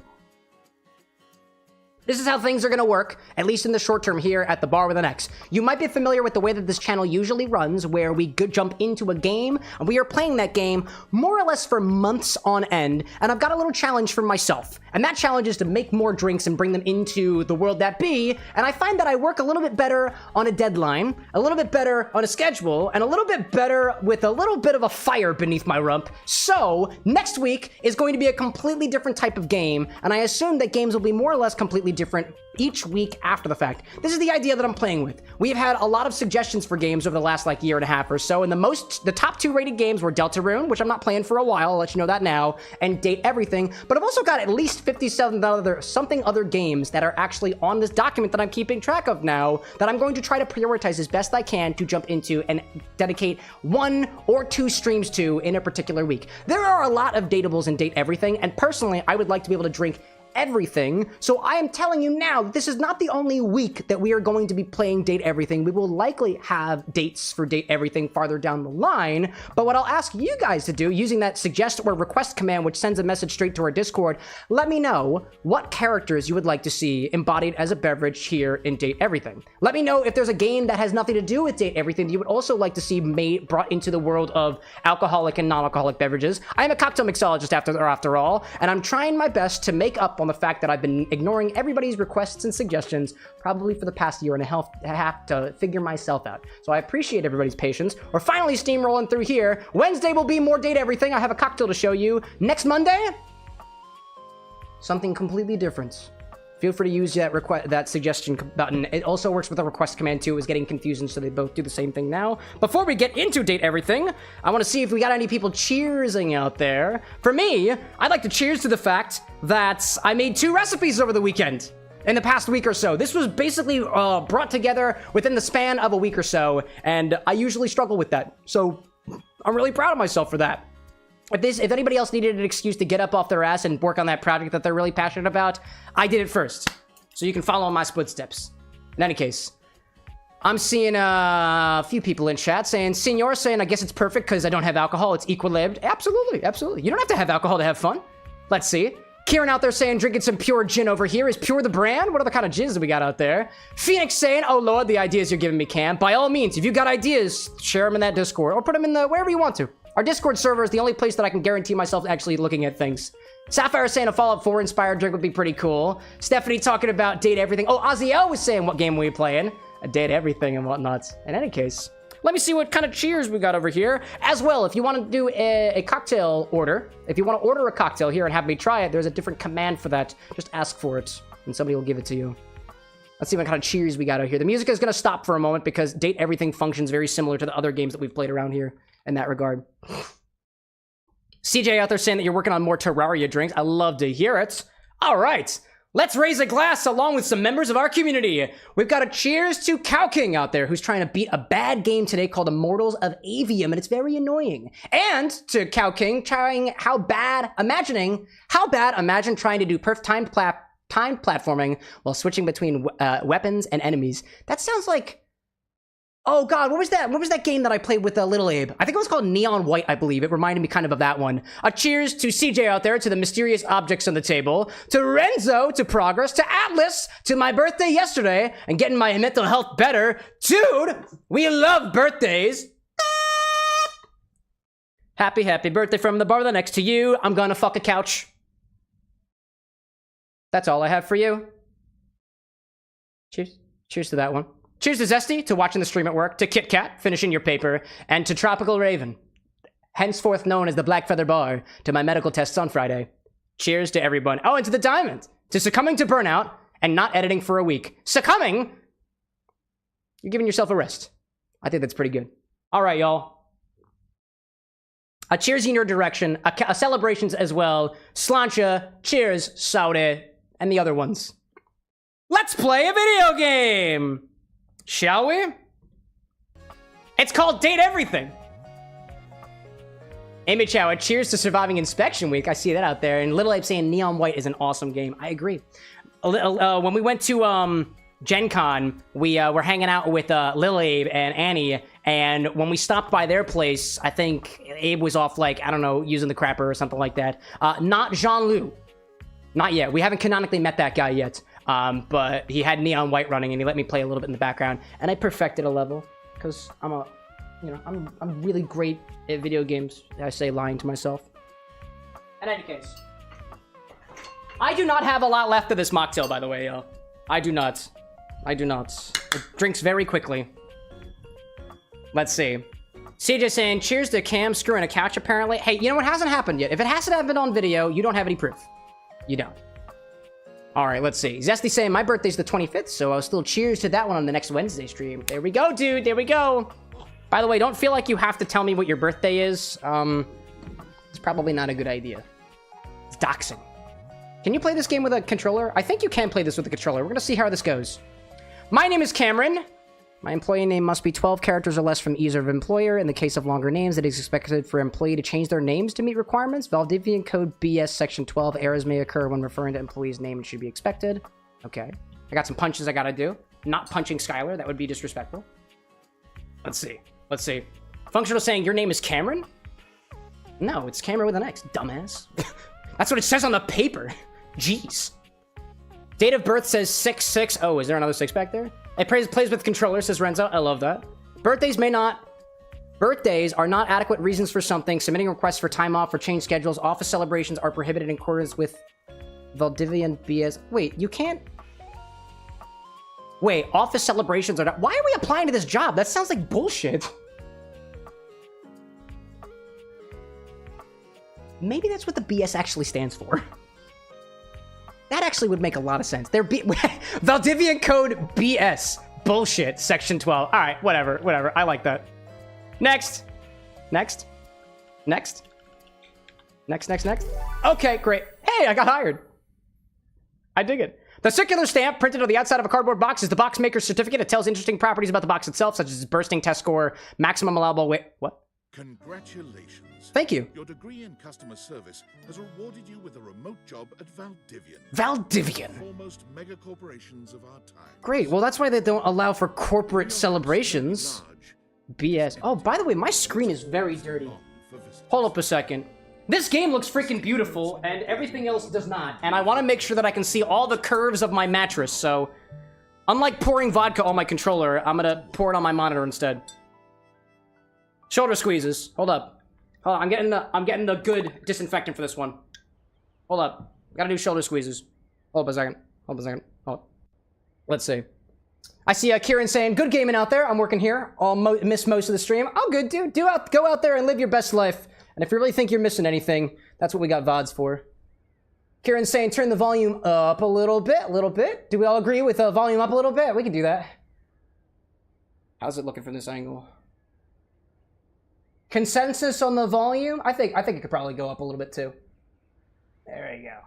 This is how things are going to work, at least in the short term here at the Bar with an X. You might be familiar with the way that this channel usually runs, where we jump into a game, and we are playing that game more or less for months on end, and I've got a little challenge for myself. And that challenge is to make more drinks and bring them into the world that be, and I find that I work a little bit better on a deadline, a little bit better on a schedule, and a little bit better with a little bit of a fire beneath my rump. So, next week is going to be a completely different type of game, and I assume that games will be more or less completely different each week after the fact. This is the idea that I'm playing with. We've had a lot of suggestions for games over the last year and a half or so, and the top 2 rated games were Deltarune, which I'm not playing for a while, I'll let you know that now, and Date Everything, but I've also got at least 57 other games that are actually on this document that I'm keeping track of now, that I'm going to try to prioritize as best I can to jump into and dedicate 1 or 2 streams to in a particular week. There are a lot of dateables in Date Everything, and personally, I would like to be able to drink everything. So I am telling you now, this is not the only week that we are going to be playing Date Everything. We will likely have dates for Date Everything farther down the line. But what I'll ask you guys to do, using that suggest or request command, which sends a message straight to our Discord, let me know what characters you would like to see embodied as a beverage here in Date Everything. Let me know if there's a game that has nothing to do with Date Everything that you would also like to see brought into the world of alcoholic and non-alcoholic beverages. I am a cocktail mixologist after all, and I'm trying my best to make up on the fact that I've been ignoring everybody's requests and suggestions probably for the past year and a half to figure myself out. So I appreciate everybody's patience. We're finally steamrolling through here. Wednesday will be more Date Everything. I have a cocktail to show you. Next Monday, something completely different. Feel free to use that suggestion button. It also works with the request command too. It was getting confusing, so they both do the same thing now. Before we get into Date Everything, I want to see if we got any people cheersing out there. For me, I'd like to cheers to the fact that I made 2 recipes over the weekend in the past week or so. This was basically brought together within the span of a week or so, and I usually struggle with that. So I'm really proud of myself for that. If anybody else needed an excuse to get up off their ass and work on that project that they're really passionate about, I did it first. So you can follow in my footsteps. In any case, I'm seeing a few people in chat saying, Senor saying, I guess it's perfect because I don't have alcohol. It's equilibbed. Absolutely, absolutely. You don't have to have alcohol to have fun. Let's see. Kieran out there saying, drinking some pure gin over here. Is Pure the brand? What other kind of gins do we got out there? Phoenix saying, oh lord, the ideas you're giving me, Cam. By all means, if you got ideas, share them in that Discord or put them in wherever you want to. Our Discord server is the only place that I can guarantee myself actually looking at things. Sapphire saying a Fallout 4 inspired drink would be pretty cool. Stephanie talking about Date Everything. Oh, Ozzy L was saying what game were we playing? Date Everything and whatnot. In any case, Let me see what kind of cheers we got over here. As well, if you want to do a cocktail order, if you want to order a cocktail here and have me try it, there's a different command for that. Just ask for it, and somebody will give it to you. Let's see what kind of cheers we got out here. The music is going to stop for a moment because Date Everything functions very similar to the other games that we've played around here in that regard. CJ out there saying that you're working on more Terraria drinks. I love to hear it. All right. Let's raise a glass along with some members of our community. We've got a cheers to Cow King out there who's trying to beat a bad game today called Immortals of Avium, and it's very annoying. And to Cow King imagine trying to do timed platforming while switching between weapons and enemies. That sounds like... Oh god, what was that? What was that game that I played with Little Abe? I think it was called Neon White, I believe. It reminded me kind of that one. A cheers to CJ out there, to the mysterious objects on the table, to Renzo, to progress, to Atlas, to my birthday yesterday, and getting my mental health better. Dude, we love birthdays. Happy birthday from the bar the next to you. I'm gonna fuck a couch. That's all I have for you. Cheers. Cheers to that one. Cheers to Zesty, to watching the stream at work, to Kit Kat, finishing your paper, and to Tropical Raven, henceforth known as the Black Feather Bar, to my medical tests on Friday. Cheers to everyone. Oh, and to the Diamond, to succumbing to burnout and not editing for a week. Succumbing? You're giving yourself a rest. I think that's pretty good. All right, y'all. A cheers in your direction, a celebrations as well. Slancha, cheers, Saudi, and the other ones. Let's play a video game! Shall we? It's called Date Everything. Amy Chow, cheers to surviving Inspection Week. I see that out there. And Little Abe saying Neon White is an awesome game. I agree. When we went to Gen Con, we were hanging out with Lil Abe and Annie. And when we stopped by their place, I think Abe was off, like, I don't know, using the crapper or something like that. Not Jean-Lu. Not yet. We haven't canonically met that guy yet. But he had Neon White running and he let me play a little bit in the background, and I perfected a level because I'm really great at video games. I say, lying to myself. In any case, I do not have a lot left of this mocktail, by the way, y'all. I do not. It drinks very quickly. Let's see. CJ saying, cheers to Cam screwing a couch, apparently. Hey, you know what hasn't happened yet? If it hasn't happened on video, you don't have any proof. You don't. All right, let's see. Zesty saying, my birthday's the 25th, so I'll still cheers to that one on the next Wednesday stream. There we go, dude. There we go. By the way, don't feel like you have to tell me what your birthday is. It's probably not a good idea. It's doxing. Can you play this game with a controller? I think you can play this with a controller. We're going to see how this goes. My name is Cameron. My employee name must be 12 characters or less from either of employer. In the case of longer names, it is expected for employee to change their names to meet requirements. Valdivian Code BS Section 12 errors may occur when referring to employee's name and should be expected. Okay. I got some punches I gotta do. Not punching Skylar. That would be disrespectful. Let's see. Let's see. Functional saying your name is Cameron? No, it's Cameron with an X, dumbass. That's what it says on the paper. Jeez. Date of birth says 6/6. Oh, is there another 6 back there? It plays with controller, says Renzo. I love that. Birthdays are not adequate reasons for something. Submitting requests for time off or change schedules. Office celebrations are prohibited in accordance with Valdivian BS. Wait, you can't... Wait, office celebrations are not... Why are we applying to this job? That sounds like bullshit. Maybe that's what the BS actually stands for. That actually would make a lot of sense. Valdivian Code BS. Bullshit. Section 12. All right, whatever. I like that. Next. Next. Okay, great. Hey, I got hired. I dig it. The circular stamp printed on the outside of a cardboard box is the box maker's certificate. It tells interesting properties about the box itself, such as its bursting test score, maximum allowable weight. What? Congratulations. Thank you. Your degree in customer service has rewarded you with a remote job at Valdivian. Valdivian. Foremost mega corporations of our time. Great. Well, that's why they don't allow for corporate celebrations. BS. Oh, by the way, my screen is very dirty. Hold up a second. This game looks freaking beautiful, and everything else does not. And I want to make sure that I can see all the curves of my mattress, so... Unlike pouring vodka on my controller, I'm gonna pour it on my monitor instead. Shoulder squeezes. Hold up. Hold on, I'm getting the good disinfectant for this one. Hold up. Gotta do shoulder squeezes. Hold up a second. Hold up. Let's see. I see Kieran saying, good gaming out there. I'm working here. I'll miss most of the stream. Oh, good, dude. Go out there and live your best life. And if you really think you're missing anything, that's what we got VODs for. Kieran's saying, turn the volume up a little bit. Do we all agree with volume up a little bit? We can do that. How's it looking from this angle? Consensus on the volume? I think it could probably go up a little bit too. There you go.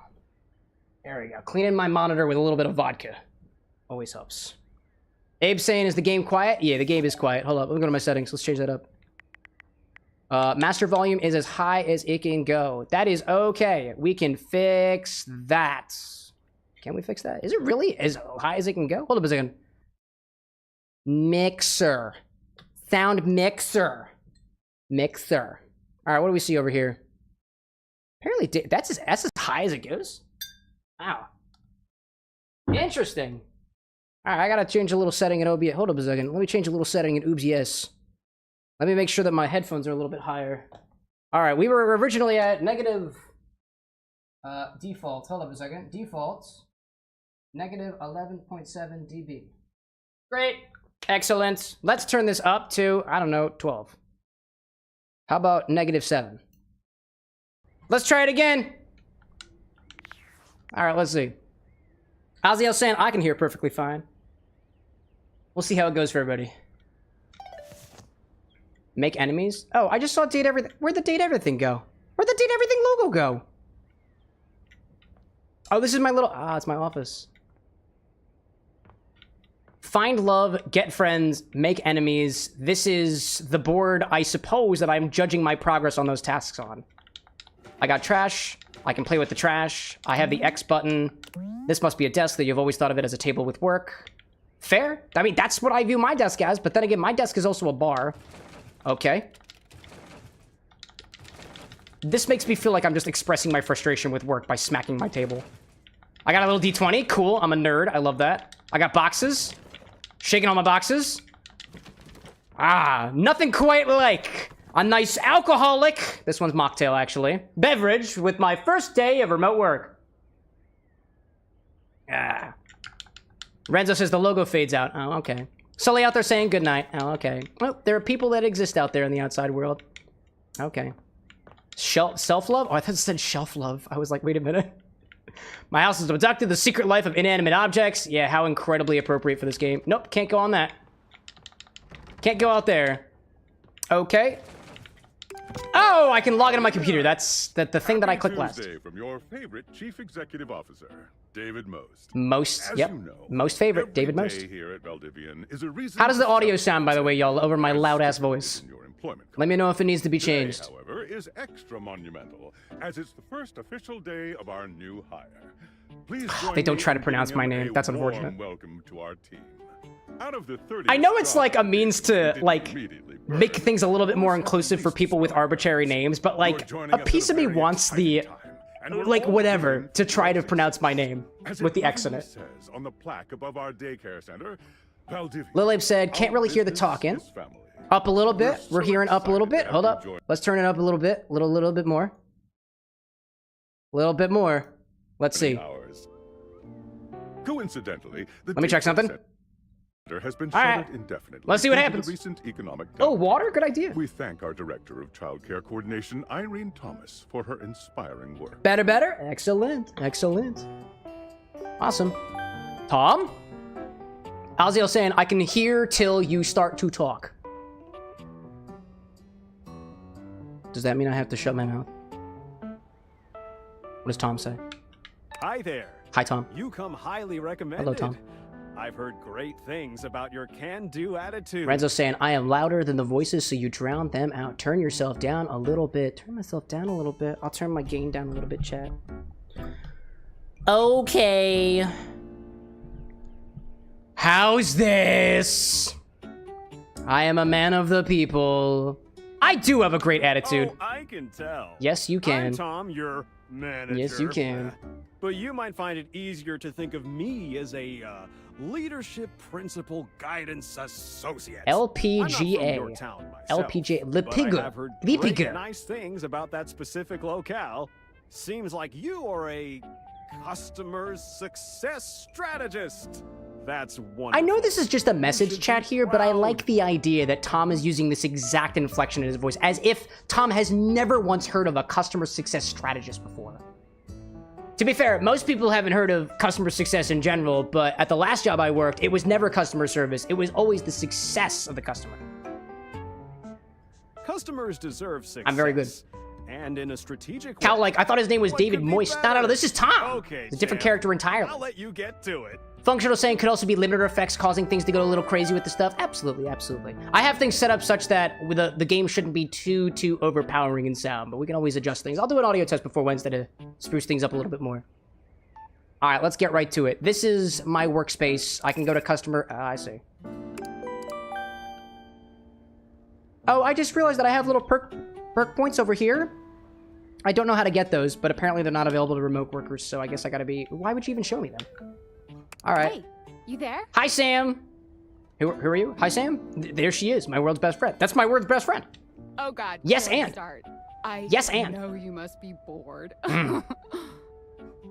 There we go. Cleaning my monitor with a little bit of vodka. Always helps. Abe's saying, is the game quiet? Yeah, the game is quiet. Hold up. Let me go to my settings. Let's change that up. Master volume is as high as it can go. That is okay. We can fix that. Can we fix that? Is it really as high as it can go? Hold up a second. Mixer. Sound mixer. Mixer. All right, what do we see over here? Apparently, that's as high as it goes? Wow. Interesting. All right, I gotta change a little setting in OBS. Hold up a second. Let me change a little setting in OBS. Let me make sure that my headphones are a little bit higher. All right, we were originally at negative default. Hold up a second. Default, negative 11.7 dB. Great. Excellent. Let's turn this up to, I don't know, 12. How about negative 7? Let's try it again. All right, let's see. Aziel saying, I can hear perfectly fine. We'll see how it goes for everybody. Make enemies? Oh, I just saw Date Everything. Where'd the Date Everything go? Where'd the Date Everything logo go? Oh, this is my little... Ah, it's my office. Find love, get friends, make enemies. This is the board, I suppose, that I'm judging my progress on those tasks on. I got trash. I can play with the trash. I have the X button. This must be a desk that you've always thought of it as a table with work. Fair? I mean, that's what I view my desk as, but then again, my desk is also a bar. Okay. This makes me feel like I'm just expressing my frustration with work by smacking my table. I got a little D20. Cool. I'm a nerd. I love that. I got boxes. Shaking all my boxes. Ah, nothing quite like a nice alcoholic. This one's Mocktail, actually. Beverage with my first day of remote work. Ah. Renzo says the logo fades out. Oh, okay. Sully out there saying goodnight. Oh, okay. Well, there are people that exist out there in the outside world. Okay. Self-love? Oh, I thought it said shelf-love. I was like, wait a minute. My house is abducted. The secret life of inanimate objects. Yeah, how incredibly appropriate for this game. Nope, can't go on that. Can't go out there. Okay. Oh, I can log into my computer. That's the thing that I clicked last. From your favorite Chief Executive Officer, David Most. Most, As yep. you know, Most favorite, David Most. Here at Valdivian is a reason. How does the audio sound, by the way, y'all, over my loud-ass voice? Let me know if it needs to be changed. Today, however, is extra monumental, as it's the first official day of our new hire. Please join They don't me try to in pronounce giving my him name. a That's warm unfortunate. welcome to our team. Out of the 30 I know it's like a means to, didn't like, immediately make burn. things a little bit more inclusive for people with arbitrary names, but, like, You're joining a us piece at of me very wants the, exciting time, and we're like, all whatever, beginning to try to process. pronounce my name As with the X in lovingly it. says on the plaque above our daycare center, Valdivian, Lilib said, can't really hear the business talking. is family. Up a little bit. We're so hearing up a little excited bit. to Hold have up. you join- Let's turn it up a little bit. Little bit more. Little bit more. Let's see. Hours. Coincidentally, the Let me check daycare something. center has been All right. shuttered indefinitely. Let's see what due to happens. The recent economic Oh, downturn. water? Good idea. We thank our director of childcare coordination, Irene Thomas, for her inspiring work. Better. Excellent. Awesome. Tom? Aziel saying, I can hear till you start to talk. Does that mean I have to shut my mouth? What does Tom say? Hi there. Hi, Tom. You come highly recommended. Hello, Tom. I've heard great things about your can-do attitude. Renzo's saying, I am louder than the voices, so you drown them out. Turn yourself down a little bit. Turn myself down a little bit. I'll turn my gain down a little bit, chat. Okay. How's this? I am a man of the people. I do have a great attitude. Oh, I can tell. Yes, you can. I'm Tom, your manager. Yes, you can. But you might find it easier to think of me as a leadership principal guidance associate. I'm not from LPGA. your town myself, LPGA. but I have heard great Lipiga. nice things about that specific locale. Seems like you are a customer success strategist. That's wonderful. I know this is just a message chat here, but I like the idea that Tom is using this exact inflection in his voice, as if Tom has never once heard of a customer success strategist before. To be fair, most people haven't heard of customer success in general, but at the last job I worked, it was never customer service. It was always the success of the customer. Customers deserve success. I'm very good. And in a strategic Cal, way. like, I thought his name was What David could be Moist. better? No, this is Tom. Okay, It's a different Sam. character entirely. I'll let you get to it. Functional saying could also be limiter effects causing things to go a little crazy with the stuff. Absolutely, absolutely. I have things set up such that with the game shouldn't be too overpowering in sound, but we can always adjust things. I'll do an audio test before Wednesday to spruce things up a little bit more. All right, let's get right to it. This is my workspace. I can go to customer. I see. Oh, I just realized that I have little perk points over here. I don't know how to get those, but apparently they're not available to remote workers, so I guess I gotta be... Why would you even show me them? All right. Hey, you there? Hi, Sam. Who are you? Hi, Sam. There she is, my world's best friend. That's my world's best friend. Oh God. Yes, don't and. Start. I Yes, and. know you must be bored.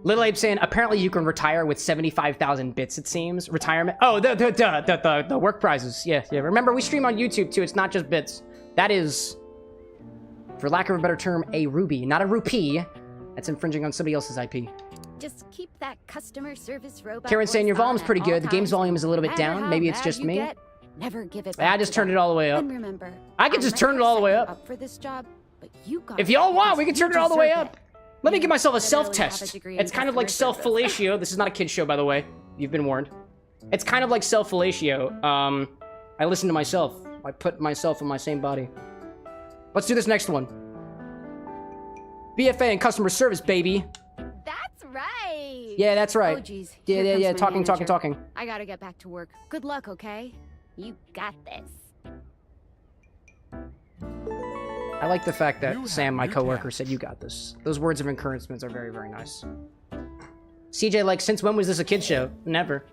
Little Abe saying, apparently you can retire with 75,000 bits, it seems. Retirement. Oh, the work prizes. Yeah. Remember, we stream on YouTube, too. It's not just bits. That is, for lack of a better term, a ruby, not a rupee. That's infringing on somebody else's IP. Just keep that customer service robot. Karen's saying your voice on volume's at pretty all good. The game's times. volume is a little bit No matter down. how Maybe it's mad just you me. get, never give it I back just to turned them. it all the way up. And remember, I can just turn it all the way up. For this job, but you got If y'all want, we can because turn you it all the way deserve up. it. Let me give myself a literally have a self-test. degree in It's kind of like customer service. self-fellatio. This is not a kid's show, by the way. You've been warned. It's kind of like self-fellatio. I listen to myself. I put myself in my same body. Let's do this next one. BFA and customer service, baby. That's right. Yeah, that's right. Oh, geez. Yeah, Here yeah, comes my talking. manager. I gotta get back to work. Good luck, okay? You got this. I like the fact that You Sam, my have- you coworker, have- said you got this. Those words of encouragement are very, very nice. CJ, like, since when was this a kid's show? Never.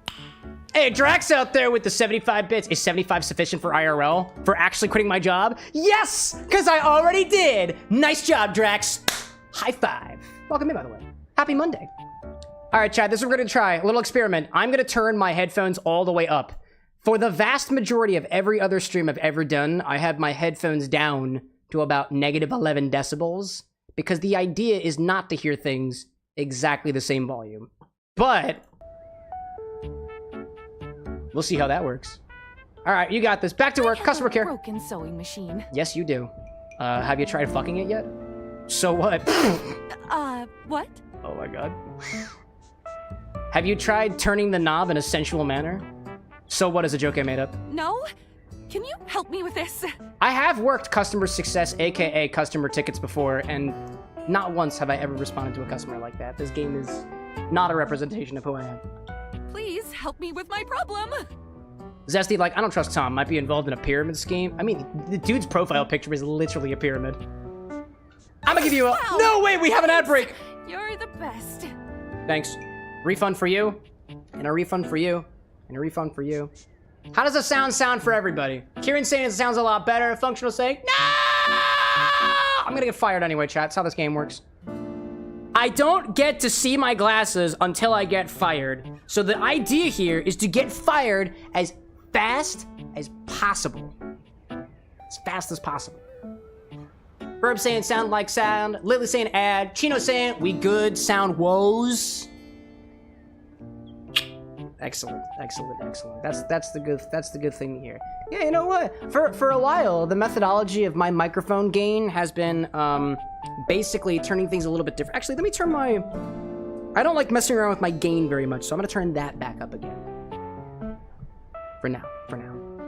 Hey, Drax out there with the 75 bits. Is 75 sufficient for IRL? For actually quitting my job? Yes! Because I already did! Nice job, Drax! High five. Welcome in, by the way. Happy Monday. All right, Chad, this is what we're going to try. A little experiment. I'm going to turn my headphones all the way up. For the vast majority of every other stream I've ever done, I have my headphones down to about -11 decibels, because the idea is not to hear things exactly the same volume. But we'll see how that works. All right, you got this. Back to work. Customer care. Broken sewing machine. Yes, you do. Have you tried fucking it yet? So what? What? Oh my god. Have you tried turning the knob in a sensual manner? So what is a joke I made up? No? Can you help me with this? I have worked customer success, aka customer tickets before, and not once have I ever responded to a customer like that. This game is not a representation of who I am. Please help me with my problem. Zesty, like, I don't trust Tom. Might be involved in a pyramid scheme. I mean, the dude's profile picture is literally a pyramid. I'm gonna give you a... Wow. No, wait, we have an ad break! You're the best. Thanks. Refund for you, and a refund for you, and a refund for you. How does the sound for everybody? Kieran's saying it sounds a lot better. Functional saying, no! I'm gonna get fired anyway, chat. That's how this game works. I don't get to see my glasses until I get fired. So the idea here is to get fired as fast as possible. As fast as possible. Herb saying sound like sound. Lily saying ad. Chino saying we good. Sound woes. Excellent. That's the good thing here. Yeah, you know what? For a while, the methodology of my microphone gain has been basically turning things a little bit different. Actually, let me turn my... I don't like messing around with my gain very much, so I'm gonna turn that back up again. For now.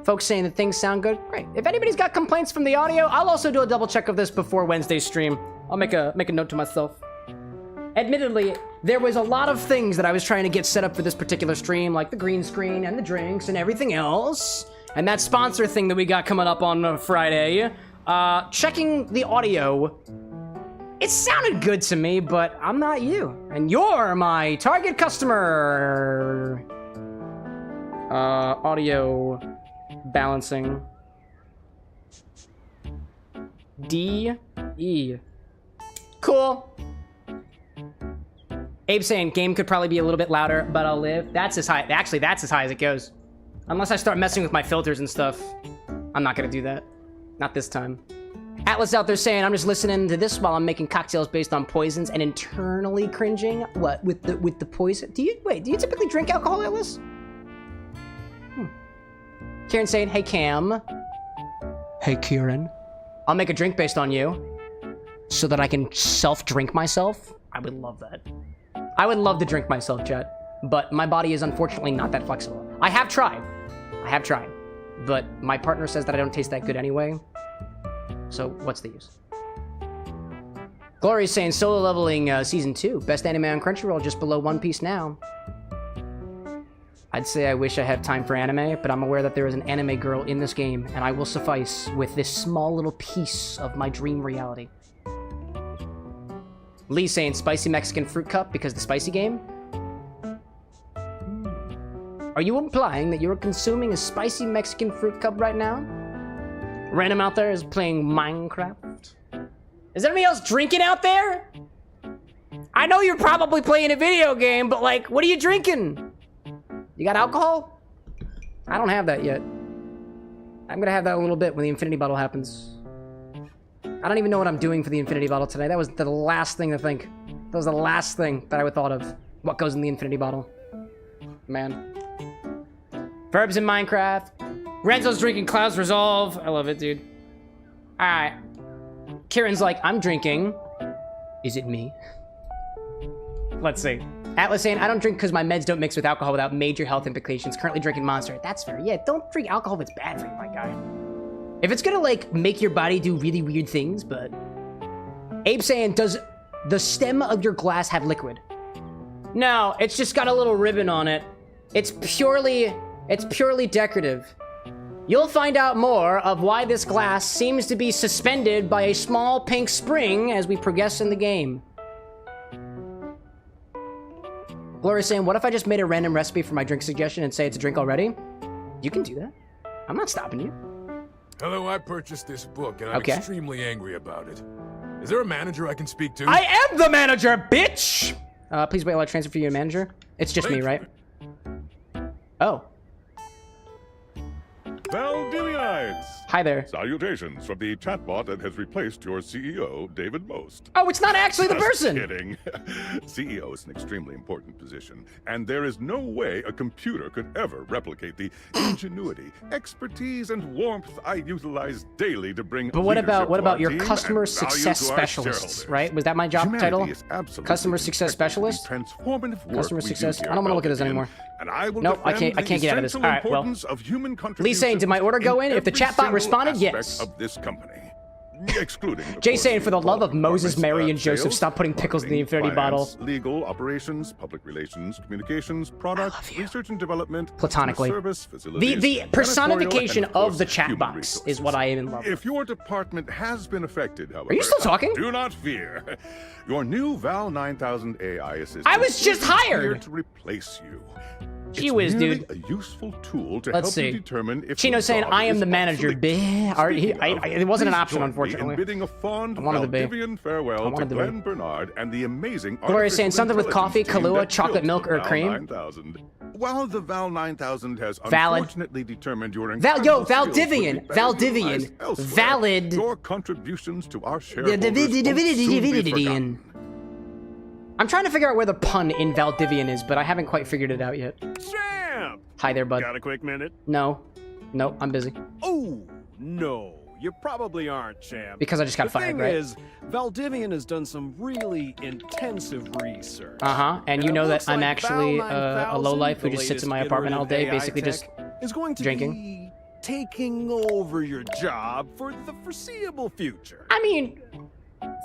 Folks saying that things sound good. Great. If anybody's got complaints from the audio, I'll also do a double check of this before Wednesday's stream. I'll make a note to myself. Admittedly, there was a lot of things that I was trying to get set up for this particular stream, like the green screen and the drinks and everything else. And that sponsor thing that we got coming up on Friday. Checking the audio. It sounded good to me, but I'm not you. And you're my target customer. Audio balancing. D, E. Cool. Abe saying game could probably be a little bit louder, but I'll live. That's as high. Actually, that's as high as it goes. Unless I start messing with my filters and stuff. I'm not gonna do that. Not this time. Atlas out there saying, I'm just listening to this while I'm making cocktails based on poisons and internally cringing. What, with the poison? Do you typically drink alcohol, Atlas? Kieran saying, hey Cam. Hey Kieran. I'll make a drink based on you so that I can self-drink myself. I would love that. I would love to drink myself, chat, but my body is unfortunately not that flexible. I have tried, but my partner says that I don't taste that good anyway, so what's the use? Glory's saying solo leveling season 2, best anime on Crunchyroll, just below One Piece now. I'd say I wish I had time for anime, but I'm aware that there is an anime girl in this game, and I will suffice with this small little piece of my dream reality. Lee saying spicy Mexican fruit cup because the spicy game. Are you implying that you're consuming a spicy Mexican fruit cup right now? Random out there is playing Minecraft. Is anybody else drinking out there? I know you're probably playing a video game, but like, what are you drinking? You got alcohol? I don't have that yet. I'm gonna have that in a little bit when the infinity bottle happens. I don't even know what I'm doing for the infinity bottle today. That was the last thing to think. That was the last thing that I would thought of. What goes in the infinity bottle? Man. Verbs in Minecraft. Renzo's drinking Clouds Resolve. I love it, dude. Alright. Kieran's like, I'm drinking. Is it me? Let's see. Atlas saying, I don't drink because my meds don't mix with alcohol without major health implications. Currently drinking Monster. That's fair. Yeah, don't drink alcohol if it's bad for you, my guy. If it's gonna, like, make your body do really weird things, but... Abe saying, does the stem of your glass have liquid? No, it's just got a little ribbon on it. It's purely decorative. You'll find out more of why this glass seems to be suspended by a small pink spring as we progress in the game. Gloria's saying, what if I just made a random recipe for my drink suggestion and say it's a drink already? You can do that. I'm not stopping you. Hello, I purchased this book and I'm extremely angry about it. Is there a manager I can speak to? I am the manager, bitch! Please wait while I transfer for you to manager. It's just me, right? Oh. Valdivianites! Hi there. Salutations from the chatbot that has replaced your CEO, David Most. Oh, it's not actually the person! Just kidding. CEO is an extremely important position, and there is no way a computer could ever replicate the ingenuity, expertise, and warmth I utilize daily to bring. But what about your customer success specialists, right? Was that my job title? Customer success specialist? Customer success. I don't want to look at this anymore. And I will nope, I can't get out of this. All right, well. Lee's saying, did my order go in? If the chatbot responded, yes. Of this company, excluding. Jay saying, for the love of Moses, Mary, and Joseph, stop putting pickles in the infinity bottle. Legal, operations, public relations, communications, product, research and development, platonically. Service, facilities, the personification of the chat box is what I am in love with. If your department has been affected, however, are you still talking? Do not fear. Your new Val 9000 AI assistant. I was just hired here to replace you. Gee whiz, dude. A useful tool to Let's help see. you determine if Chino's saying, I am the manager. It wasn't an option, unfortunately. bidding a fond I wanted to be. Valdivian farewell to Glenn Bernard and the amazing Gloria's saying something with coffee, Kahlua, chocolate milk, or Val cream. 9000. While the Val 9000 has Valid. unfortunately determined your Valdivian. Valid. Your contributions to our shareholders I'm trying to figure out where the pun in Valdivian is, but I haven't quite figured it out yet. Champ! Hi there, bud. Got a quick minute? No. Nope, I'm busy. Oh, no. You probably aren't, champ. Because I just got fired, right? The thing is, Valdivian has done some really intensive research. And you know that I'm actually a lowlife who just sits in my apartment all day, basically just is going to drinking. Be taking over your job for the foreseeable future. I mean,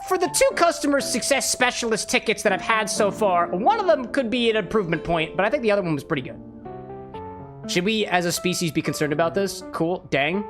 for the 2 customer success specialist tickets that I've had so far, one of them could be an improvement point, but I think the other one was pretty good. Should we, as a species, be concerned about this? Cool. Dang.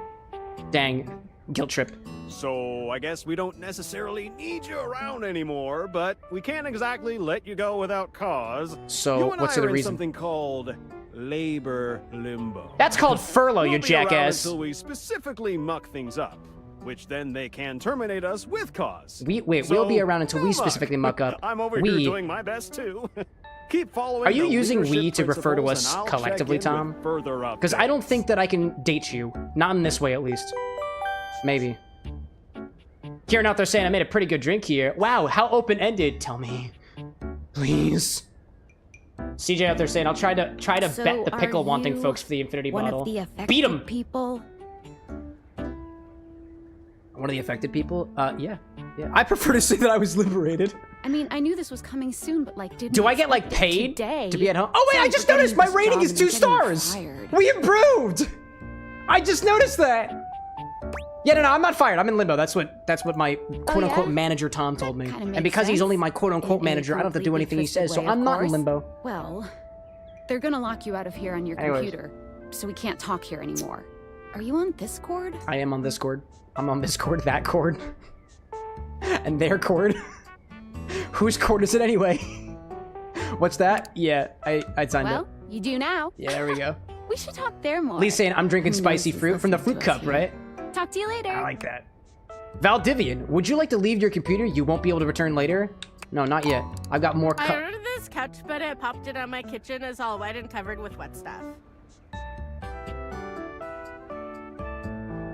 Guilt trip. So, I guess we don't necessarily need you around anymore, but we can't exactly let you go without cause. So, what's the reason? Something called labor limbo. That's called furlough, you we'll jackass. Until we specifically muck things up. which then they can terminate us with cause. Wait, we'll So, be around until we good luck. specifically muck up. I'm over here doing my best too. Keep following. Are you the using leadership we to refer to principles, us and I'll collectively, check in Tom? with further Because I don't updates. think that I can date you. Not in this way, at least. Maybe. Kieran out there saying I made a pretty good drink here. Wow, how open-ended. Tell me. Please. CJ out there saying I'll try to So bet the are pickle wanting you folks for the infinity One bottle. of the affected Beat 'em! people. One of the affected people? Yeah. I prefer to say that I was liberated. I mean, I knew this was coming soon, but like, didn't Do I get like expect it paid today. to be at home? Oh wait, I Sounds just like noticed getting my this rating job is and 2 getting stars. fired. We improved. I just noticed that. Yeah, no, I'm not fired. I'm in limbo. That's what my quote unquote yeah? manager Tom told me. kinda And makes because he's sense. only my quote unquote In a manager, I don't have to do completely anything he twisted says. So way, of I'm not in course. limbo. Well, they're gonna lock you out of here on your Anyways. computer, so we can't talk here anymore. Are you on this cord? I am on this cord. I'm on this cord, that cord, and their cord. Whose cord is it anyway? What's that? Yeah, I signed Well, it. you do now. Yeah, there we go. We should talk there more. Lee's saying I'm drinking Who knows spicy who's fruit from the listening fruit to us cup, here. right? Talk to you later. I like that. Valdivian, would you like to leave your computer? You won't be able to return later. No, not yet. I've got more. I ordered this couch, but it popped it on my kitchen is all wet and covered with wet stuff.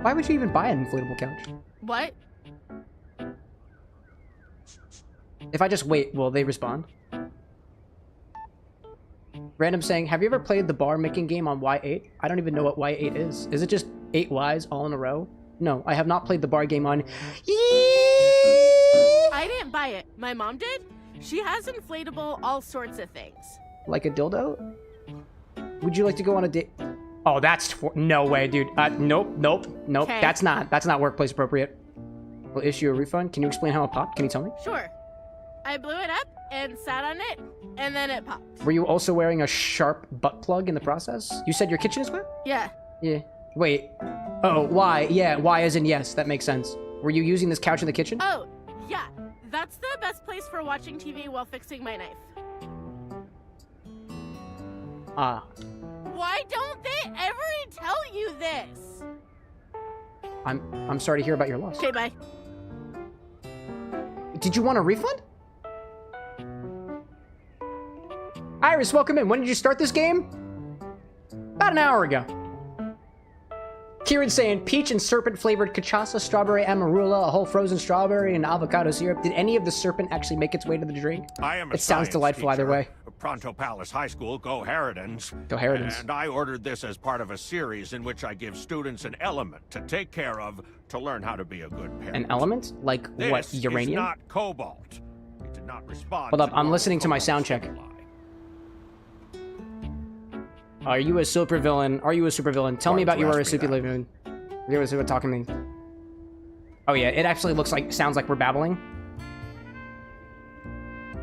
Why would you even buy an inflatable couch? What? If I just wait, will they respond? Random saying, have you ever played the bar making game on Y8? I don't even know what Y8 is. Is it just 8 Ys all in a row? No, I have not played the bar game on... I didn't buy it. My mom did. She has inflatable all sorts of things. Like a dildo? Would you like to go on a date? Oh, that's... No way, dude. Nope. Okay. That's not workplace appropriate. Will issue a refund? Can you explain how it popped? Can you tell me? Sure. I blew it up and sat on it, and then it popped. Were you also wearing a sharp butt plug in the process? You said your kitchen is wet? Yeah. Yeah. Wait. Oh, why? Yeah, why as in yes. That makes sense. Were you using this couch in the kitchen? Oh, yeah. That's the best place for watching TV while fixing my knife. Ah. Why don't they ever tell you this? I'm sorry to hear about your loss. Okay, bye. Did you want a refund? Iris, welcome in. When did you start this game? About an hour ago. Kieran saying peach and serpent flavored cachaça, strawberry amarula, a whole frozen strawberry, and avocado syrup. Did any of the serpent actually make its way to the drink? I am a It sounds science delightful either teacher. way. Pronto Palace High School, Go Harridans. Go Harridans. And I ordered this as part of a series in which I give students an element to take care of to learn how to be a good parent. An element? Like This what, uranium? is not cobalt. It did not respond. Hold up, to I'm normal listening to my cobalt sound check. stimuli. Are you a supervillain? Are you a supervillain? Tell me Why about don't you you are a ask me that? supervillain. You were talking to me. Oh yeah, it actually sounds like we're babbling.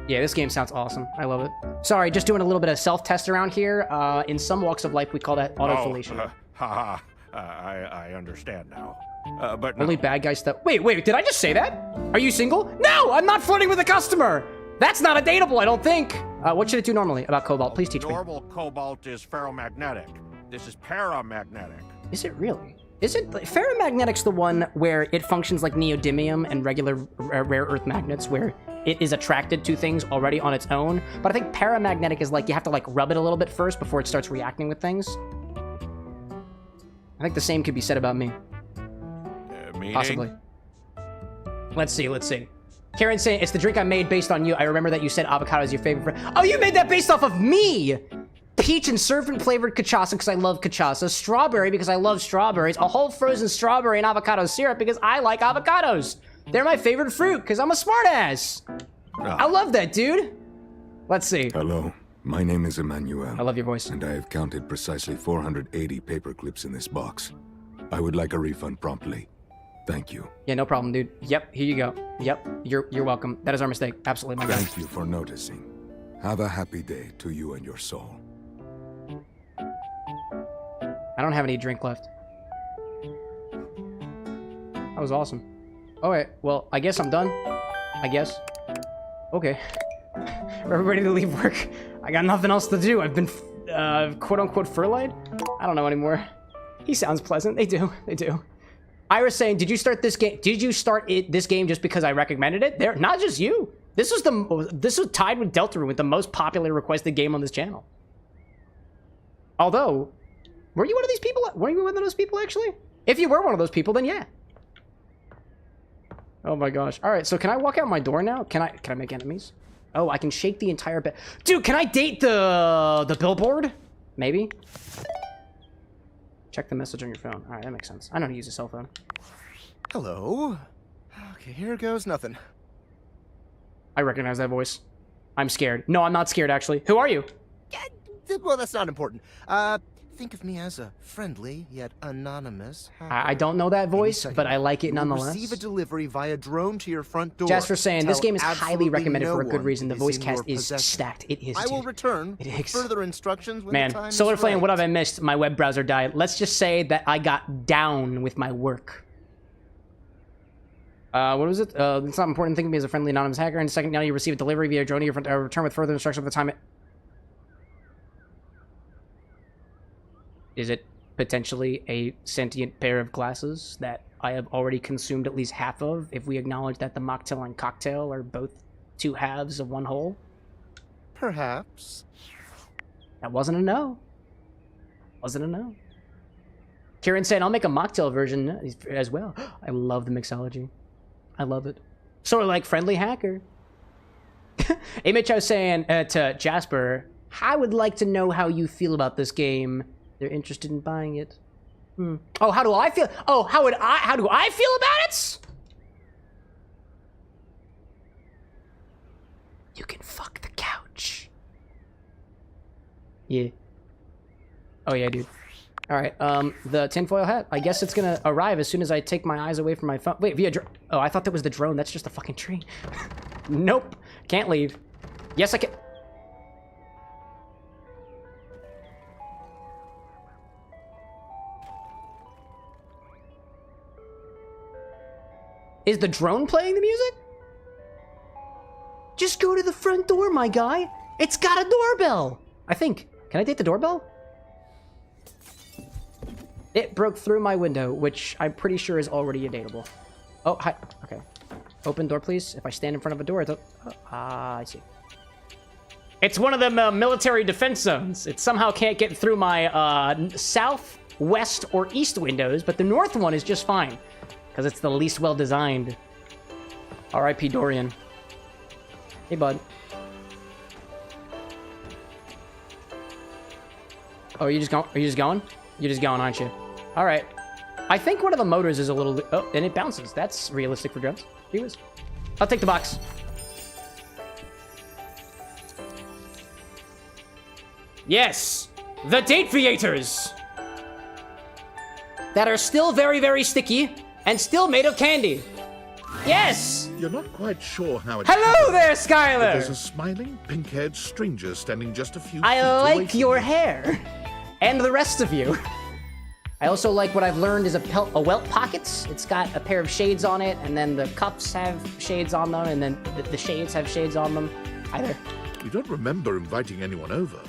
Yeah, this game sounds awesome. I love it. Sorry, just doing a little bit of self-test around here. In some walks of life, we call that autofellation. I understand now. But Only no. bad guy stuff. Wait, did I just say that? Are you single? No, I'm not flirting with a customer. That's not a dateable, I don't think. What should it do normally about cobalt? Please teach me. Normal cobalt is ferromagnetic. This is paramagnetic. Is it really? Is it? Ferromagnetic's the one where it functions like neodymium and regular rare earth magnets, where it is attracted to things already on its own. But I think paramagnetic is like you have to like rub it a little bit first before it starts reacting with things. I think the same could be said about me. Meaning? Possibly. Let's see. Karen saying, it's the drink I made based on you. I remember that you said avocado is your favorite. Oh, you made that based off of me! Peach and serpent flavored cachaça because I love cachaça. Strawberry because I love strawberries. A whole frozen strawberry and avocado syrup because I like avocados. They're my favorite fruit because I'm a smartass. I love that, dude. Let's see. Hello, my name is Emmanuel. I love your voice. And I have counted precisely 480 paper clips in this box. I would like a refund promptly. Thank you. Yeah, no problem, dude. Yep, here you go. Yep, you're welcome. That is our mistake. Absolutely, my guy. Thank you for noticing. Have a happy day to you and your soul. I don't have any drink left. That was awesome. Alright, well, I guess I'm done. I guess. Okay. We're ready to leave work. I got nothing else to do. I've been, quote-unquote furloughed? I don't know anymore. He sounds pleasant. They do. Ira's saying, did you start this game? Did you start this game just because I recommended it? There, not just you. This was tied with Deltarune with the most popular requested game on this channel. Although, were you one of these people? Were you one of those people actually? If you were one of those people, then yeah. Oh my gosh. All right, so can I walk out my door now? Can I make enemies? Oh, I can shake the entire bed. Dude, can I date the billboard? Maybe. Check the message on your phone. All right, that makes sense. I know how to use a cell phone. Hello. Okay, here goes nothing. I recognize that voice. I'm scared. No, I'm not scared, actually. Who are you? Well, that's not important. Think of me as a friendly yet anonymous hacker. I don't know that voice, but I like it nonetheless. Receive a delivery via drone to your front door. Jasper saying, this game is highly recommended for a good one reason. The is voice in cast your is possession. stacked. It is, I will dude. return It with is. further instructions when the Man, time Solar is Flame, right. what have I missed? My web browser died. Let's just say that I got down with my work. What was it? It's not important. Think of me as a friendly anonymous hacker. In a second, now you receive a delivery via drone to your front door. Return with further instructions of the time it... Is it potentially a sentient pair of glasses that I have already consumed at least half of, if we acknowledge that the Mocktail and Cocktail are both two halves of one whole? Perhaps. That wasn't a no. Wasn't a no. Kieran saying, I'll make a Mocktail version as well. I love the mixology. I love it. Sort of like friendly hacker. Image, I was saying to Jasper, I would like to know how you feel about this game. They're interested in buying it. Oh, how do I feel? Oh, how do I feel about it? You can fuck the couch. Yeah. Oh yeah, dude. All right, the tinfoil hat. I guess it's gonna arrive as soon as I take my eyes away from my phone. Wait, via drone. Oh, I thought that was the drone. That's just a fucking tree. Nope. Can't leave. Yes, I can. Is the drone playing the music? Just go to the front door, my guy. It's got a doorbell. I think. Can I take the doorbell? It broke through my window, which I'm pretty sure is already dateable. Oh, hi. Okay. Open door, please. If I stand in front of a door, it's... I see. It's one of them military defense zones. It somehow can't get through my south, west, or east windows, but the north one is just fine. Because it's the least well-designed. R.I.P. Dorian. Hey, bud. Oh, are you just going? Are you just going? You're just going, aren't you? All right. I think one of the motors is a little... Oh, and it bounces. That's realistic for drones. Viewers. I'll take the box. Yes! The Dateviators! That are still very, very sticky and still made of candy. Yes! You're not quite sure how it Hello there, but Skylar! there's a smiling, pink-haired stranger standing just a few feet I away like from your you. hair. And the rest of you. I also like what I've learned is a welt pockets. It's got a pair of shades on it, and then the cups have shades on them, and then the shades have shades on them. Either. You don't remember inviting anyone over.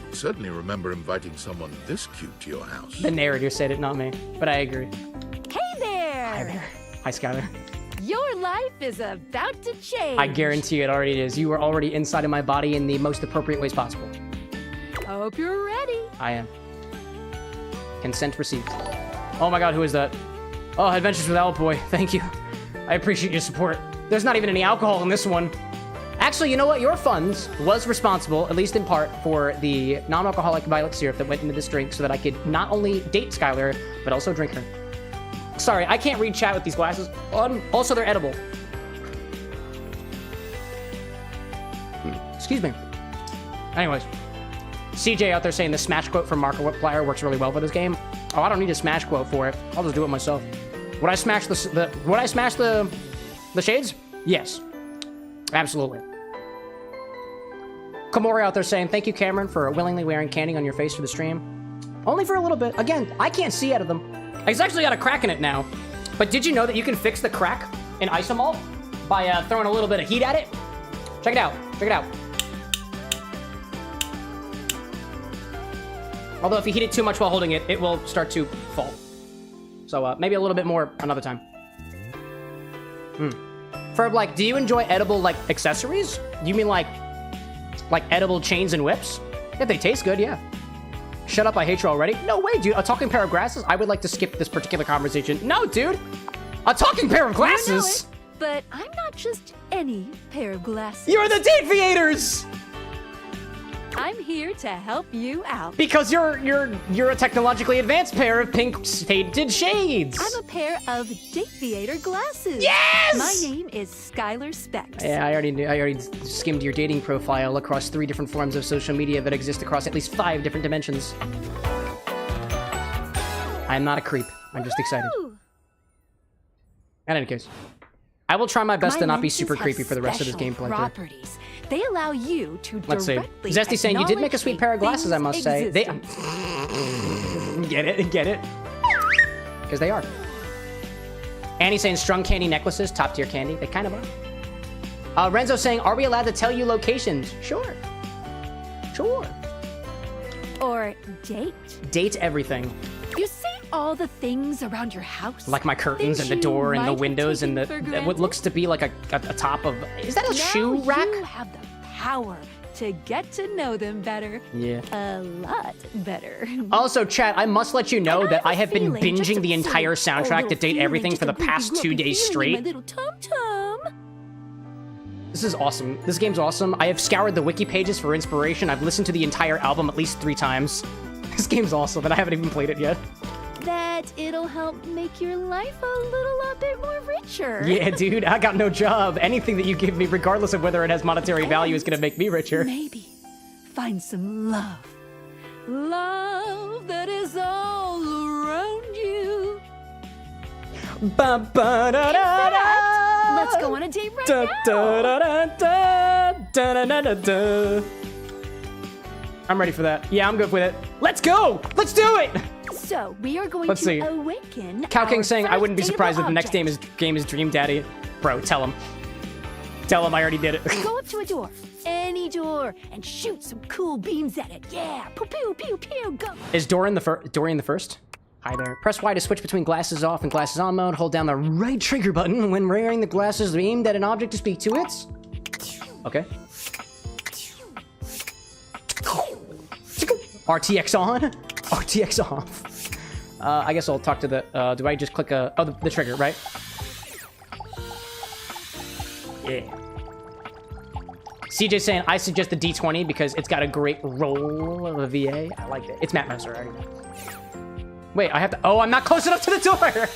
You certainly remember inviting someone this cute to your house. The narrator said it, not me. But I agree. Hey there! Hi there. Hi, Skylar. Your life is about to change. I guarantee it already is. You are already inside of my body in the most appropriate ways possible. Hope you're ready. I am. Consent received. Oh my god, who is that? Oh, Adventures with Owlboy. Thank you. I appreciate your support. There's not even any alcohol in this one. Actually, you know what? Your funds was responsible, at least in part, for the non-alcoholic violet syrup that went into this drink so that I could not only date Skylar, but also drink her. Sorry, I can't read chat with these glasses on. Also, they're edible. Excuse me. Anyways. CJ out there saying the smash quote from Markiplier works really well for this game. Oh, I don't need a smash quote for it. I'll just do it myself. Would I smash the shades? Yes. Absolutely. Komori out there saying, thank you, Cameron, for willingly wearing candy on your face for the stream. Only for a little bit. Again, I can't see out of them. It's actually got a crack in it now. But did you know that you can fix the crack in Isomalt by throwing a little bit of heat at it? Check it out. Check it out. Although if you heat it too much while holding it, it will start to fall. So maybe a little bit more another time. Ferb, like, do you enjoy edible, like, accessories? You mean, like edible chains and whips? If they taste good, yeah. Shut up, I hate you already. No way, dude. A talking pair of glasses? I would like to skip this particular conversation. No, dude. A talking pair of glasses? But I'm not just any pair of glasses. You're the Dateviators! I'm here to help you out. Because you're a technologically advanced pair of pink faded shades. I'm a pair of Dateviator glasses. Yes! My name is Skylar Specs. Yeah, I already skimmed your dating profile across 3 different forms of social media that exist across at least 5 different dimensions. I'm not a creep. I'm just excited. In any case, I will try my best to not be super creepy for the rest of this gameplay. Properties. They allow you to Let's see. directly Zesty saying you did make a sweet pair of glasses, I must say. They get it. Because they are. Annie saying strung candy necklaces, top tier candy. They kind of are. Renzo saying, are we allowed to tell you locations? Sure. Or date. Date everything. You see all the things around your house? Like my curtains and the door and the windows and what looks to be like a top of... Is that a shoe rack? You have the power to get to know them better. Yeah. A lot better. Also, chat, I must let you know that I have been binging the entire soundtrack to Date Everything for the past 2 days straight. This is awesome. This game's awesome. I have scoured the wiki pages for inspiration. I've listened to the entire album at least 3 times. This game's awesome, and I haven't even played it yet. That it'll help make your life a bit more richer. Yeah, dude, I got no job. Anything that you give me, regardless of whether it has monetary value, is gonna make me richer. Maybe find some love. Love that is all around you. Let's go on a date right now. I'm ready for that. Yeah, I'm good with it. Let's go! Let's do it! So, we are going to awaken Cow King our saying, I wouldn't be first surprised if the dateable next game is Dream Daddy. Bro, tell him. Tell him I already did it. Go up to a door, any door, and shoot some cool beams at it. Yeah, pew pew pew pew, go. Is Dorian the first? Hi there. Press Y to switch between glasses off and glasses on mode. Hold down the right trigger button when wearing the glasses aimed at an object to speak to it. Okay. RTX on? RTX off. I guess I'll talk to the, do I just click the trigger, right? Yeah. CJ saying, I suggest the D20 because it's got a great roll of a VA. I like it. It's Matt Mercer, I already know. Wait, I have to, oh, I'm not close enough to the door!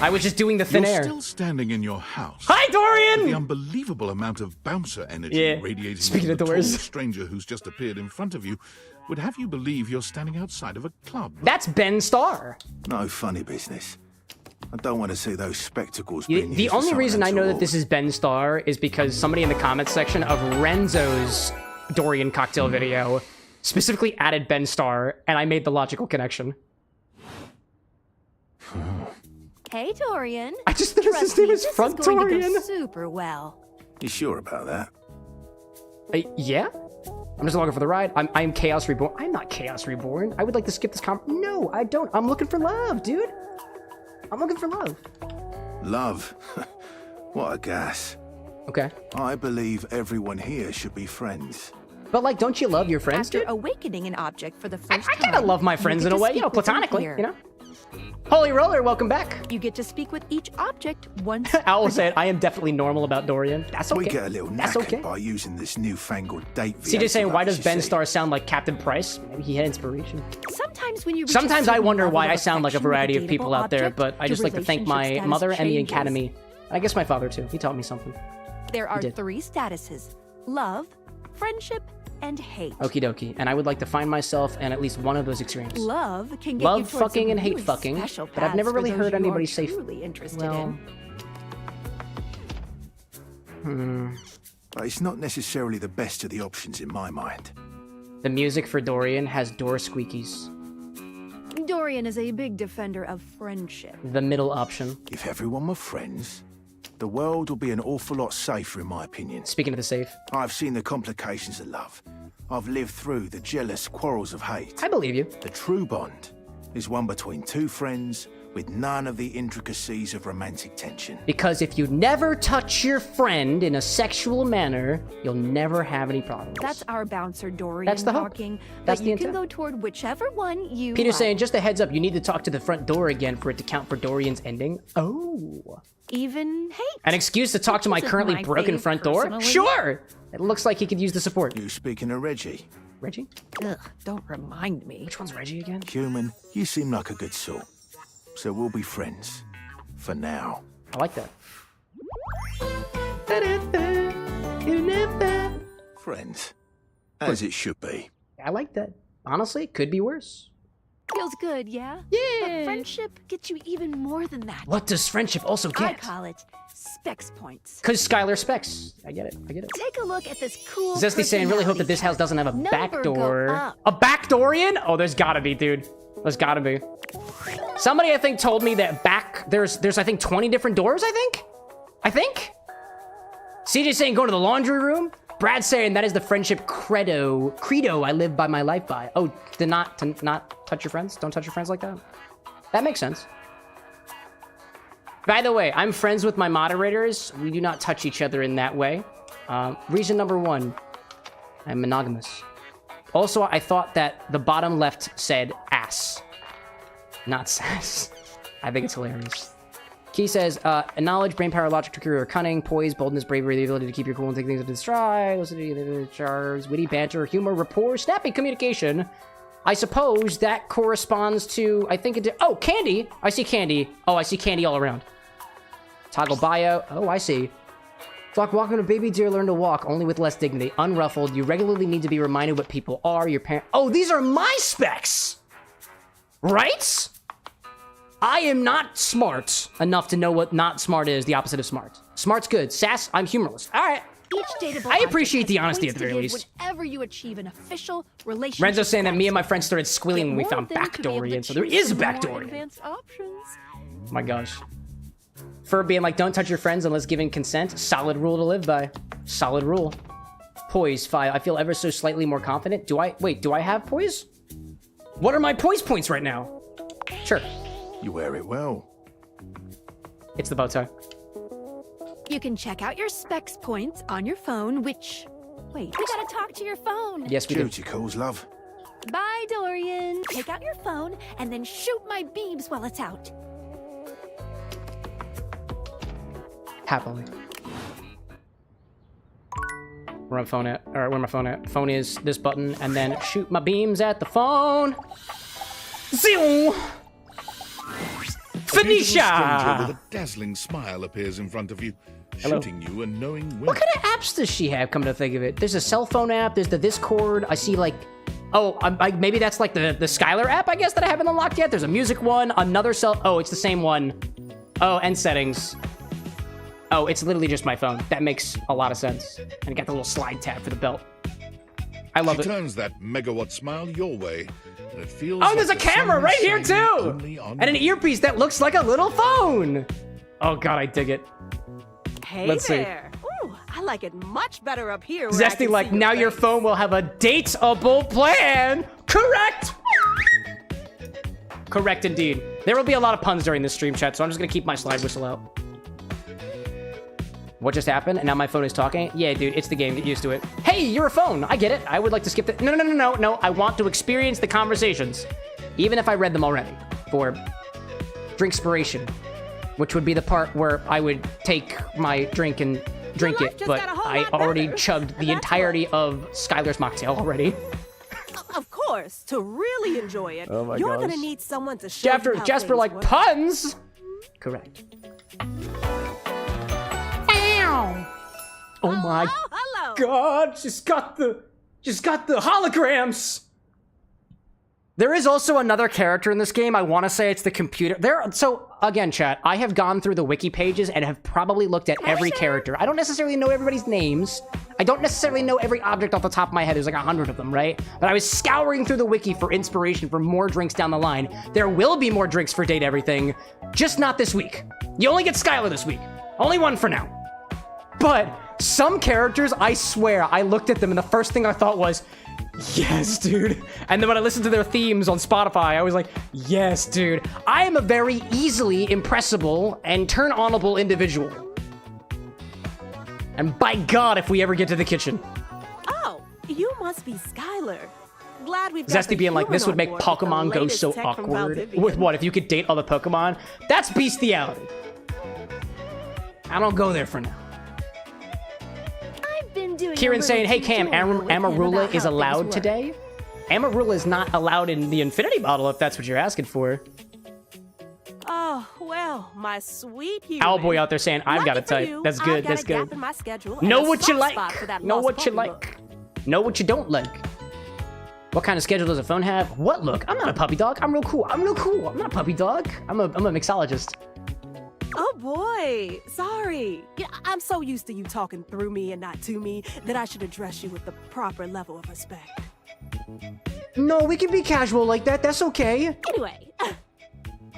I was just doing the thin air. You're still standing in your house. Hi, Dorian! The unbelievable amount of bouncer energy radiating Speaking from of the doors. tall stranger who's just appeared in front of you would have you believe you're standing outside of a club. That's Ben Starr. No funny business. I don't want to see those spectacles. The only reason I know that this is Ben Starr is because somebody in the comments section of Renzo's Dorian cocktail video specifically added Ben Starr, and I made the logical connection. Hey, Dorian. I just noticed his name is Front Dorian. Go super well. You sure about that? Yeah. I'm just looking for the ride. I'm Chaos Reborn. I'm not Chaos Reborn. I would like to skip this No, I don't. I'm looking for love, dude. I'm looking for love. Love? What a gas. Okay. I believe everyone here should be friends. But, like, don't you love your friends, After dude? awakening an object for the first time, I kind of love my friends in a way, you know, platonically, you know? Holy Roller, welcome back. You get to speak with each object once. Owl said, I am definitely normal about Dorian. That's okay. We get a little That's knackered okay. by using this newfangled date. CJ saying, why does Ben Starr sound like Captain Price? Maybe he had inspiration. Sometimes when you reach Sometimes a I certain wonder level why of I sound like a affection with variety of people dateable out there, object, but I your just like to thank my relationship mother status and the changes. Academy. I guess my father too. He taught me something. There are did. 3 statuses: love, friendship, and hate. Okie dokie. And I would like to find myself in at least one of those extremes. Love can get Love you towards fucking some and hate really fucking, special but I've never paths really for those heard you are anybody say truly interested well, in. But it's not necessarily the best of the options in my mind. The music for Dorian has door squeakies. Dorian is a big defender of friendship. The middle option. If everyone were friends, the world would be an awful lot safer, in my opinion. Speaking of the safe. I've seen the complications of love. I've lived through the jealous quarrels of hate. I believe you. The true bond is one between 2 friends with none of the intricacies of romantic tension. Because if you never touch your friend in a sexual manner, you'll never have any problems. That's our bouncer, Dorian, That's the hope. talking. That's but the you can intent. go toward whichever one you Peter's like. saying, just a heads up, you need to talk to the front door again for it to count for Dorian's ending. Oh. Even hate. An excuse to talk to my Isn't currently my broken fave front door? personally. Sure! It looks like he could use the support. You speaking of Reggie? Reggie? Ugh, don't remind me. Which one's Reggie again? Human, you seem like a good sort. So we'll be friends. For now. I like that. Friends. As it should be. I like that. Honestly, could be worse. Feels good, yeah? Yeah. But friendship gets you even more than that. What does friendship also I get? call it specs points. Because Skylar specs. I get it. I get it. Take a look at this cool Zesty saying, really hope that this house doesn't have a back Number go door. up. A back Dorian? Oh, there's gotta be, dude. There's gotta be. Somebody, I think, told me that there's I think, 20 different doors, I think? CJ saying, go to the laundry room. Brad saying, that is the friendship credo I live by my life by. Oh, to not touch your friends? Don't touch your friends like that? That makes sense. By the way, I'm friends with my moderators. We do not touch each other in that way. Reason number 1, I'm monogamous. Also, I thought that the bottom left said ass, not sass. I think it's hilarious. Key says, knowledge, brain power, logic, trickery, or cunning, poise, boldness, bravery, the ability to keep your cool and take things into stride, listen to the charms, witty banter, humor, rapport, snappy communication. I suppose that corresponds to, I think it did. Oh, candy. I see candy. Oh, I see candy all around. Toggle bio. Oh, I see. Flock, welcome to Baby Deer, learn to walk, only with less dignity. Unruffled. You regularly need to be reminded what people are, your parents. Oh, these are my specs! Right? I am not smart enough to know what not smart is, the opposite of smart. Smart's good. Sass, I'm humorless. All right. Each dateable I appreciate object the has honesty at points the very to give least. Whenever you achieve an official relationship. Renzo's saying that me and my friends started squealing when we Get found more of them to be able to Backdorian, so there choose is a some more Backdorian. advanced options. Oh my gosh. For being like, don't touch your friends unless given consent. Solid rule to live by. Solid rule. Poise, 5. I feel ever so slightly more confident. Do I have poise? What are my poise points right now? Sure. You wear it well. It's the bow tie. You can check out your specs points on your phone, which... Wait, we gotta talk to your phone. Yes, we do. Duty calls, love. Bye, Dorian. Take out your phone and then shoot my beams while it's out. Happily. Where my phone at? Alright, where my phone at? Phone is this button, and then shoot my beams at the phone. Zoom! A beautiful stranger Phoenicia! with a dazzling smile appears in front of you, Hello. shooting you a knowing wink. What kind of apps does she have, come to think of it? There's a cell phone app, there's the Discord, I see like... Oh, maybe that's like the Skylar app, I guess, that I haven't unlocked yet. There's a music one, another cell... Oh, it's the same one. Oh, and settings. Oh, it's literally just my phone. That makes a lot of sense. And I got the little slide tab for the belt. I love She it. turns that megawatt smile your way, and it feels Oh, like there's a the camera sun right here shining too! only on And an you. earpiece that looks like a little phone! Oh god, I dig it. Hey Let's see. there. Ooh, I like it much better up here. where I Zesty can like, see now your face." phone will have a dateable plan! Correct! Correct indeed. There will be a lot of puns during this stream, chat, so I'm just gonna keep my slide whistle out. What just happened? And now my phone is talking? Yeah, dude, it's the game. Get used to it. Hey, you're a phone. I get it. I would like to skip the... No. I want to experience the conversations. Even if I read them already. For Drinkspiration. Which would be the part where I would take my drink and drink life it. just But got a whole I lot already better. chugged the That's entirety of Skylar's Mocktail already. Of course, to really enjoy it, Oh my you're gosh. gonna need someone to show you how Jasper things like, work. puns? Correct. Ow! Oh my hello. god, just got the holograms. There is also another character in this game. I want to say it's the computer. So again, chat, I have gone through the wiki pages and have probably looked at every character. I don't necessarily know everybody's names. I don't necessarily know every object off the top of my head. There's like 100 of them, right? But I was scouring through the wiki for inspiration for more drinks down the line. There will be more drinks for Date Everything, just not this week. You only get Skylar this week. Only one for now. But Some characters, I swear, I looked at them and the first thing I thought was, yes, dude. And then when I listened to their themes on Spotify, I was like, yes, dude. I am a very easily impressible and turn-onable individual. And by God, if we ever get to the kitchen. Oh, you must be Skylar. Glad we've got Zesty being like, this would make Pokemon go so awkward. With what, if you could date all the Pokemon? That's bestiality. I don't go there for now. Kieran saying, hey Cam, Amarula is allowed today? Amarula is not allowed in the Infinity Bottle if that's what you're asking for. Oh, well, my sweet human. Owlboy out there saying, I've got a type. That's good, that's good. Know what you like. Know what you like. Know what you don't like. What kind of schedule does a phone have? What look? I'm not a puppy dog. I'm real cool. I'm real cool. I'm not a puppy dog. I'm a mixologist. Oh boy, sorry. Yeah, I'm so used to you talking through me and not to me that I should address you with the proper level of respect. No, we can be casual like that. That's okay. Anyway.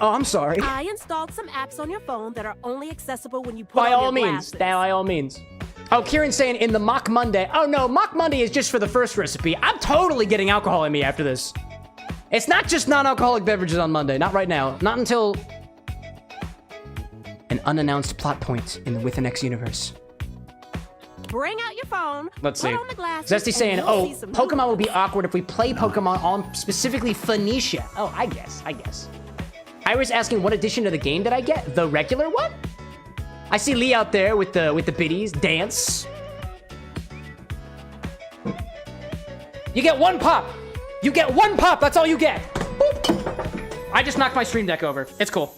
Oh, I'm sorry. I installed some apps on your phone that are only accessible when you put on your glasses. By all means. Oh, Kieran's saying in the Mock Monday. Oh no, Mock Monday is just for the first recipe. I'm totally getting alcohol in me after this. It's not just non-alcoholic beverages on Monday. Not right now. Not until an unannounced plot point in the WithAnX universe. Bring out your phone. Let's see. Put on the glasses, Zesty saying, oh, some Pokemon will be awkward if we play Pokemon on specifically Phoenicia. Oh, I guess. Iris asking, what edition of the game did I get? The regular one? I see Lee out there with the biddies. Dance. You get one pop. You get one pop. That's all you get. Boop. I just knocked my stream deck over. It's cool.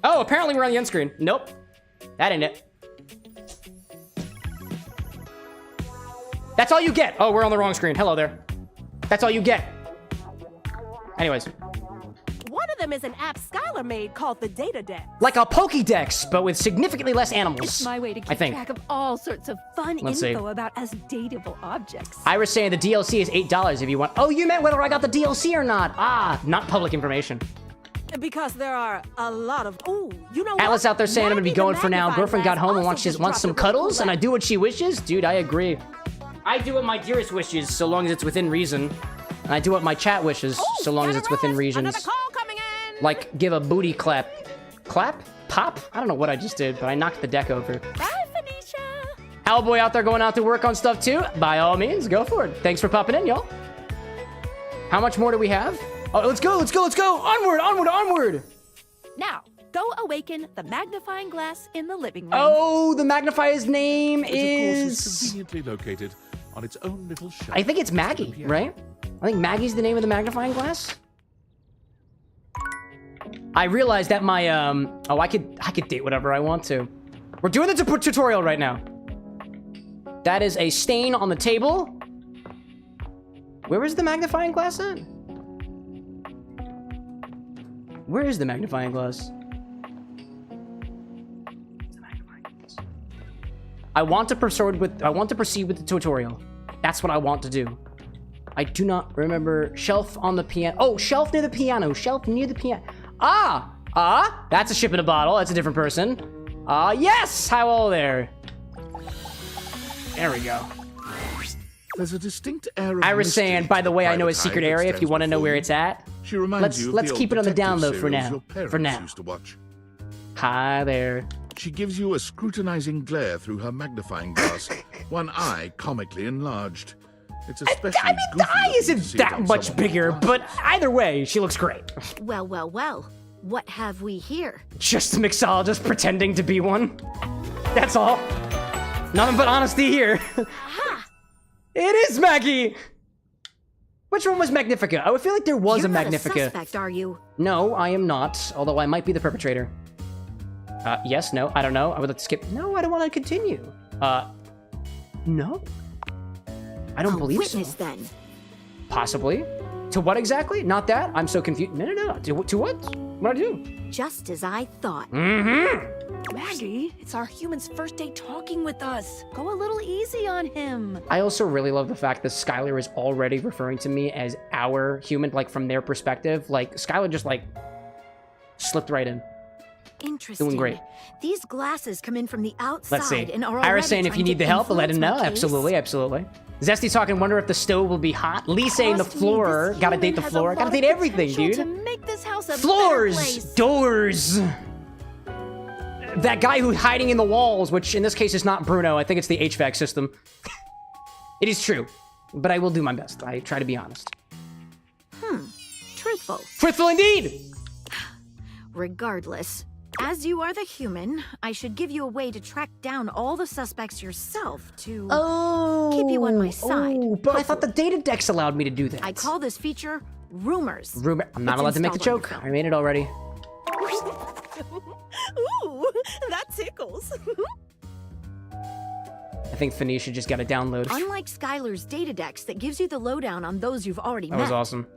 Oh, apparently we're on the end screen. Nope. That ain't it. That's all you get. Oh, we're on the wrong screen. Hello there. That's all you get. Anyways. One of them is an app Skylar made called the Data Deck. Like a Pokédex, but with significantly less animals. It's my way to keep track of all sorts of fun info about us dateable objects. Iris saying the DLC is $8 if you want. Oh, you meant whether I got the DLC or not. Ah, not public information. Because there are a lot of... Ooh, you know Alice what? out there saying I'm gonna be going for now. Girlfriend got home and wants some cuddles, and I do what she wishes. Dude, I agree. I do what my dearest wishes, so long as it's within reason. And I do what my chat wishes, so long as it's within reasons. Like, give a booty clap. Clap? Pop? I don't know what I just did, but I knocked the deck over. Bye, Phoenicia. Owlboy out there going out to work on stuff too. By all means, go for it. Thanks for popping in, y'all. How much more do we have? Oh, let's go. Onward. Now, go awaken the magnifying glass in the living room. Oh, the magnifier's name is... Of course, it's conveniently located on its own little shelf. I think it's Maggie, right? I think Maggie's the name of the magnifying glass. I realized that my, oh, I could date whatever I want to. We're doing the tutorial right now. That is a stain on the table. Where is the magnifying glass at? Where is the magnifying glass? I want to proceed with the tutorial. That's what I want to do. I do not remember. Shelf on the piano. Oh, shelf near the piano. Shelf near the piano. That's a ship in a bottle. That's a different person. Yes! How there? There we go. There's a distinct air of Iris saying, by the way, I know a secret area if you want to know where it's at. She reminds you let's keep it on the down low for now. Used to watch. Hi there. She gives you a scrutinizing glare through her magnifying glass, one eye comically enlarged. It's especially I mean, the eye isn't that much bigger, but either way, she looks great. Well, well, well. What have we here? Just a mixologist pretending to be one. That's all. Nothing but honesty here. Aha! It is Maggie! Which one was Magnifica? I would feel like there was You're a Magnifica. Not a suspect, are you? No, I am not, although I might be the perpetrator. Yes, no, I don't know. I would like to skip. No, I don't want to continue. No. I don't believe so. Witness, then. Possibly. To what exactly? Not that. I'm so confused. No. To what? What'd I do? Just as I thought. Mm-hmm. Maggie, it's our human's first day talking with us. Go a little easy on him. I also really love the fact that Skylar is already referring to me as our human, like from their perspective. Like, Skylar just like slipped right in. Interesting. Doing great. These glasses come in from the outside Let's see. and are Ira already saying if you trying need to the help, let him influence know. my case. Absolutely, absolutely. Zesty talking, wonder if the stove will be hot. Lee saying the Trust me, floor. this Gotta date the human has a floor. lot Gotta of date everything, potential dude. to make this house a better Floors, place. doors. That guy who's hiding in the walls, which in this case is not Bruno. I think it's the HVAC system. It is true, but I will do my best. I try to be honest. Truthful. Truthful indeed. Regardless, as you are the human, I should give you a way to track down all the suspects yourself to keep you on my side. Oh, but I thought the data decks allowed me to do that. I call this feature rumors. Rumor. I'm not It's allowed to make the installed on joke. your I made it already. Ooh, that tickles. I think Phoenicia just got to download. Unlike Skylar's data decks that gives you the lowdown on those you've already That met. was awesome.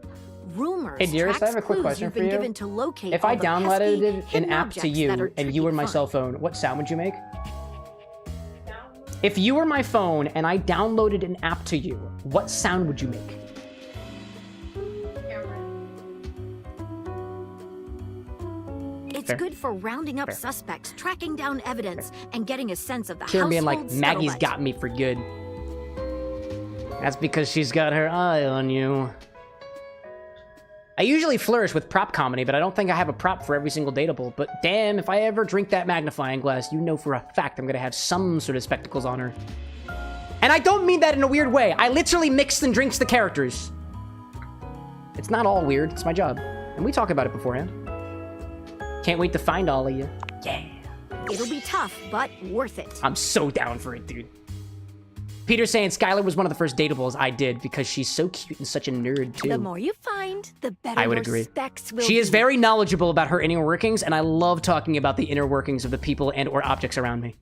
Rumors. Hey, dearest, I have a quick tracks question clues for you've you. been given to locate If all I the downloaded pesky, an hidden app to objects that you are and you were tricky my to cell find. phone, what sound would you make? If you were my phone and I downloaded an app to you, what sound would you make? It's Fair. good for rounding up Fair. suspects, tracking down evidence, and getting a sense of the Kieran household being like, Maggie's scuttlebutt. got me for good. That's because she's got her eye on you. I usually flourish with prop comedy, but I don't think I have a prop for every single dateable. But damn, if I ever drink that magnifying glass, you know for a fact I'm gonna have some sort of spectacles on her. And I don't mean that in a weird way. I literally mix and drinks the characters. It's not all weird, it's my job. And we talk about it beforehand. Can't wait to find all of you. Yeah. It'll be tough, but worth it. I'm so down for it, dude. Peter's saying Skylar was one of the first dateables I did because she's so cute and such a nerd, too. The more you find, the better I would your agree. specs will She is be. very knowledgeable about her inner workings, and I love talking about the inner workings of the people and or objects around me.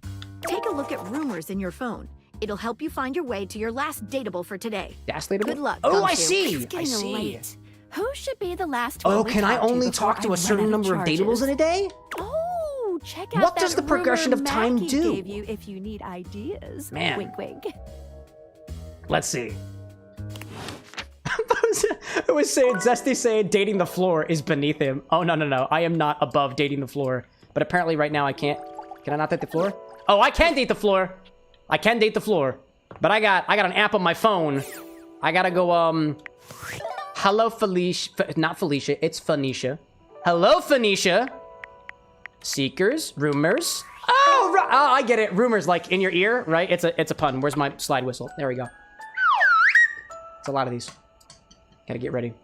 Take a look at rumors in your phone. It'll help you find your way to your last dateable for today. Last dateable? Good luck. Oh, I Gumshoe. see. It's I getting see. late. Who should be the last Oh, one we can I talk to only before talk to I a certain run out number of charges? dateables in a day? Oh, check out What that does the progression rumor of time Maggie do? Gave you if you need ideas. Man. Wink, wink. Let's see. I was saying, Zesty saying dating the floor is beneath him. Oh, no, no, no. I am not above dating the floor. But apparently right now I can't. Can I not date the floor? Oh, I can date the floor. I can date the floor. But I got an app on my phone. I gotta go, hello, Felicia. Not Felicia, it's Phoenicia. Hello, Phoenicia. Seekers, rumors. Oh, oh, I get it. Rumors, like in your ear, right? It's a pun. Where's my slide whistle? There we go. It's a lot of these. Gotta get ready.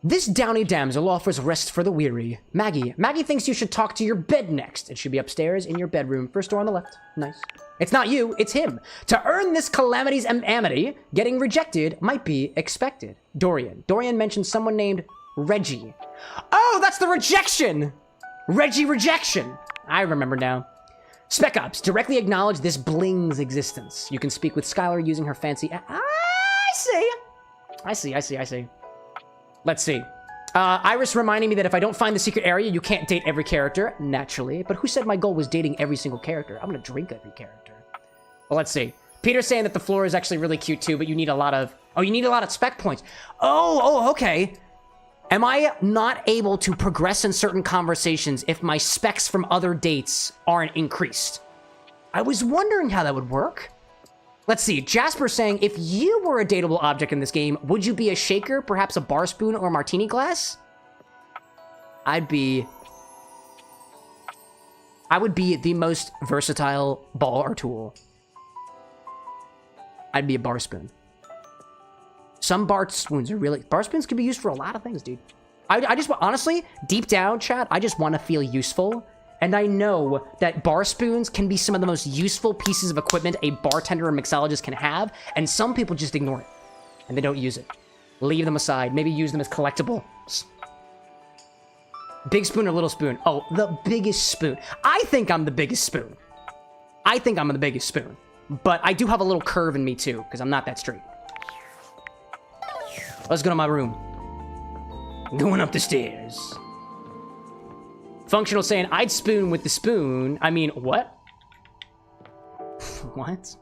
This downy damsel offers rest for the weary. Maggie. Maggie thinks you should talk to your bed next. It should be upstairs in your bedroom. First door on the left. Nice. It's not you, it's him. To earn this calamity's amity, getting rejected might be expected. Dorian. Dorian mentioned someone named Reggie. Oh, that's the rejection! Reggie rejection. I remember now. Spec Ops. Directly acknowledge this bling's existence. You can speak with Skylar using her fancy... I see. Let's see. Iris reminding me that if I don't find the secret area, you can't date every character. Naturally. But who said my goal was dating every single character? I'm gonna drink every character. Well, let's see. Peter's saying that the floor is actually really cute too, but you need a lot of... Oh, you need a lot of spec points. Oh, okay. Am I not able to progress in certain conversations if my specs from other dates aren't increased? I was wondering how that would work. Let's see. Jasper saying, if you were a dateable object in this game, would you be a shaker, perhaps a bar spoon or a martini glass? I would be the most versatile bar tool. I'd be a bar spoon. Some bar spoons are really... Bar spoons can be used for a lot of things, dude. I just... Honestly, deep down, chat, I just want to feel useful. And I know that bar spoons can be some of the most useful pieces of equipment a bartender or mixologist can have. And some people just ignore it. And they don't use it. Leave them aside. Maybe use them as collectibles. Big spoon or little spoon? Oh, the biggest spoon. I think I'm the biggest spoon. But I do have a little curve in me too, because I'm not that straight. Let's go to my room. Going up the stairs. Functional saying, I'd spoon with the spoon. I mean, what? What?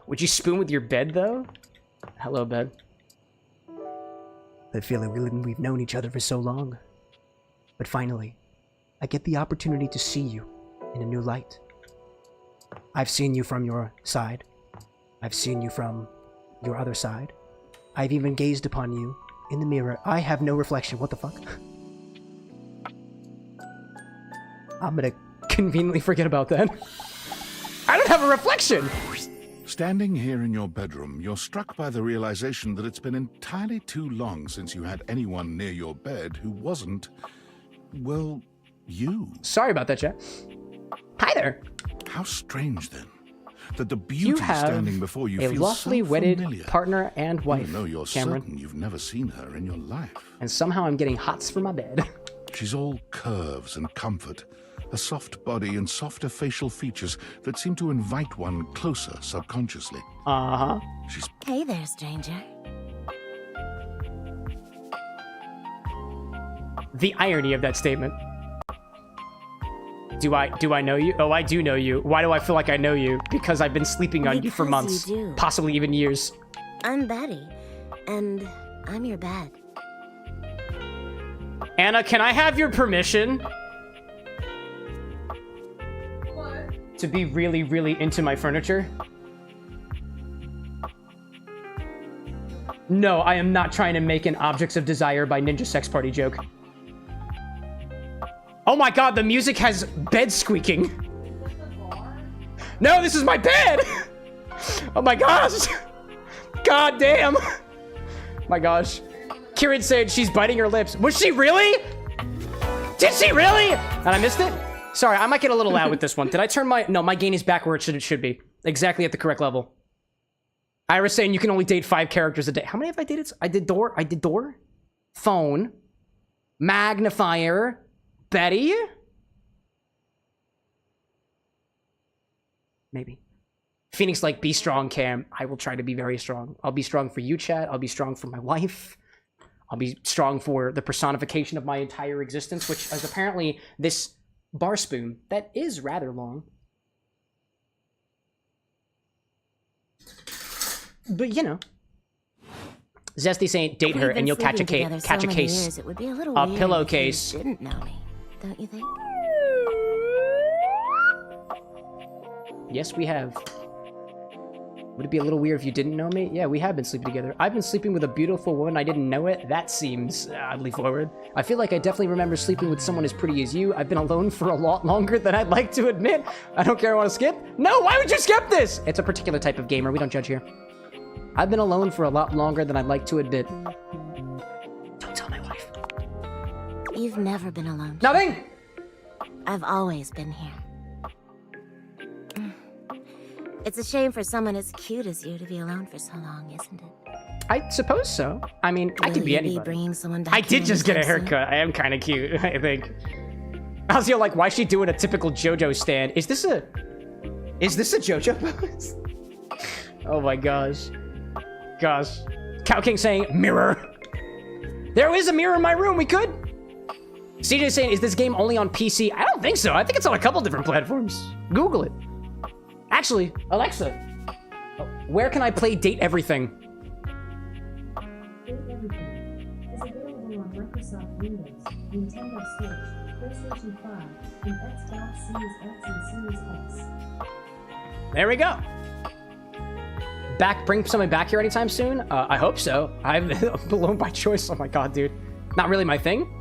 Would you spoon with your bed, though? Hello, bed. I feel like we've known each other for so long. But finally, I get the opportunity to see you in a new light. I've seen you from your side. I've seen you from your other side. I've even gazed upon you in the mirror. I have no reflection. What the fuck? I'm gonna conveniently forget about that. I don't have a reflection! Standing here in your bedroom, you're struck by the realization that it's been entirely too long since you had anyone near your bed who wasn't, well, you. Sorry about that, chat. Hi there. How strange, then, that the beauty standing before you a feels lawfully so wedded familiar. partner and wife, No, you're Cameron. certain you've never seen her in your life. And somehow I'm getting hots for my bed. She's all curves and comfort, a soft body and softer facial features that seem to invite one closer subconsciously. Uh-huh. She's... Hey there, stranger. The irony of that statement. Do I know you? Oh, I do know you. Why do I feel like I know you? Because I've been sleeping on you for months. You do. Possibly even years. I'm Betty, and I'm your bed. Anna, can I have your permission? What? To be really, really into my furniture? No, I am not trying to make an Objects of Desire by Ninja Sex Party joke. Oh my god, the music has bed squeaking. No, this is my bed! Oh my gosh! God damn! My gosh. Kieran said she's biting her lips. Was she really? Did she really? And I missed it? Sorry, I might get a little loud with this one. Did I turn my... No, my gain is back where it should be. Exactly at the correct level. Ira's saying you can only date 5 characters a day. How many have I dated? I did door. Phone. Magnifier. Betty? Maybe. Phoenix like, be strong, Cam. I will try to be very strong. I'll be strong for you, chat. I'll be strong for my wife. I'll be strong for the personification of my entire existence, which is apparently this bar spoon that is rather long. But, you know. Zesty saying, date her and you'll catch a case. It would be a little a weird pillowcase. if you didn't know me, don't you think? Yes, we have. Would it be a little weird if you didn't know me? Yeah, we have been sleeping together. I've been sleeping with a beautiful woman. I didn't know it. That seems oddly forward. I feel like I definitely remember sleeping with someone as pretty as you. I've been alone for a lot longer than I'd like to admit. I don't care. I want to skip? No, why would you skip this? It's a particular type of gamer. We don't judge here. I've been alone for a lot longer than I'd like to admit. Don't tell my wife. You've never been alone. Nothing! I've always been here. It's a shame for someone as cute as you to be alone for so long, isn't it? I suppose so. I mean, I could be anybody. Bringing someone back I did just get a haircut. I am kind of cute, I think. I was like, why is she doing a typical JoJo stand? Is this a JoJo pose? Oh my gosh. Gosh. Cow King saying, mirror. There is a mirror in my room. We could. CJ saying, is this game only on PC? I don't think so. I think it's on a couple different platforms. Google it. Actually, Alexa, where can I play Date Everything? Date Everything is available on Microsoft Windows, Nintendo Switch, PlayStation 5, and Xbox Series X and Series X. There we go. Bring somebody back here anytime soon? I hope so. I'm alone by choice. Oh my god, dude. Not really my thing.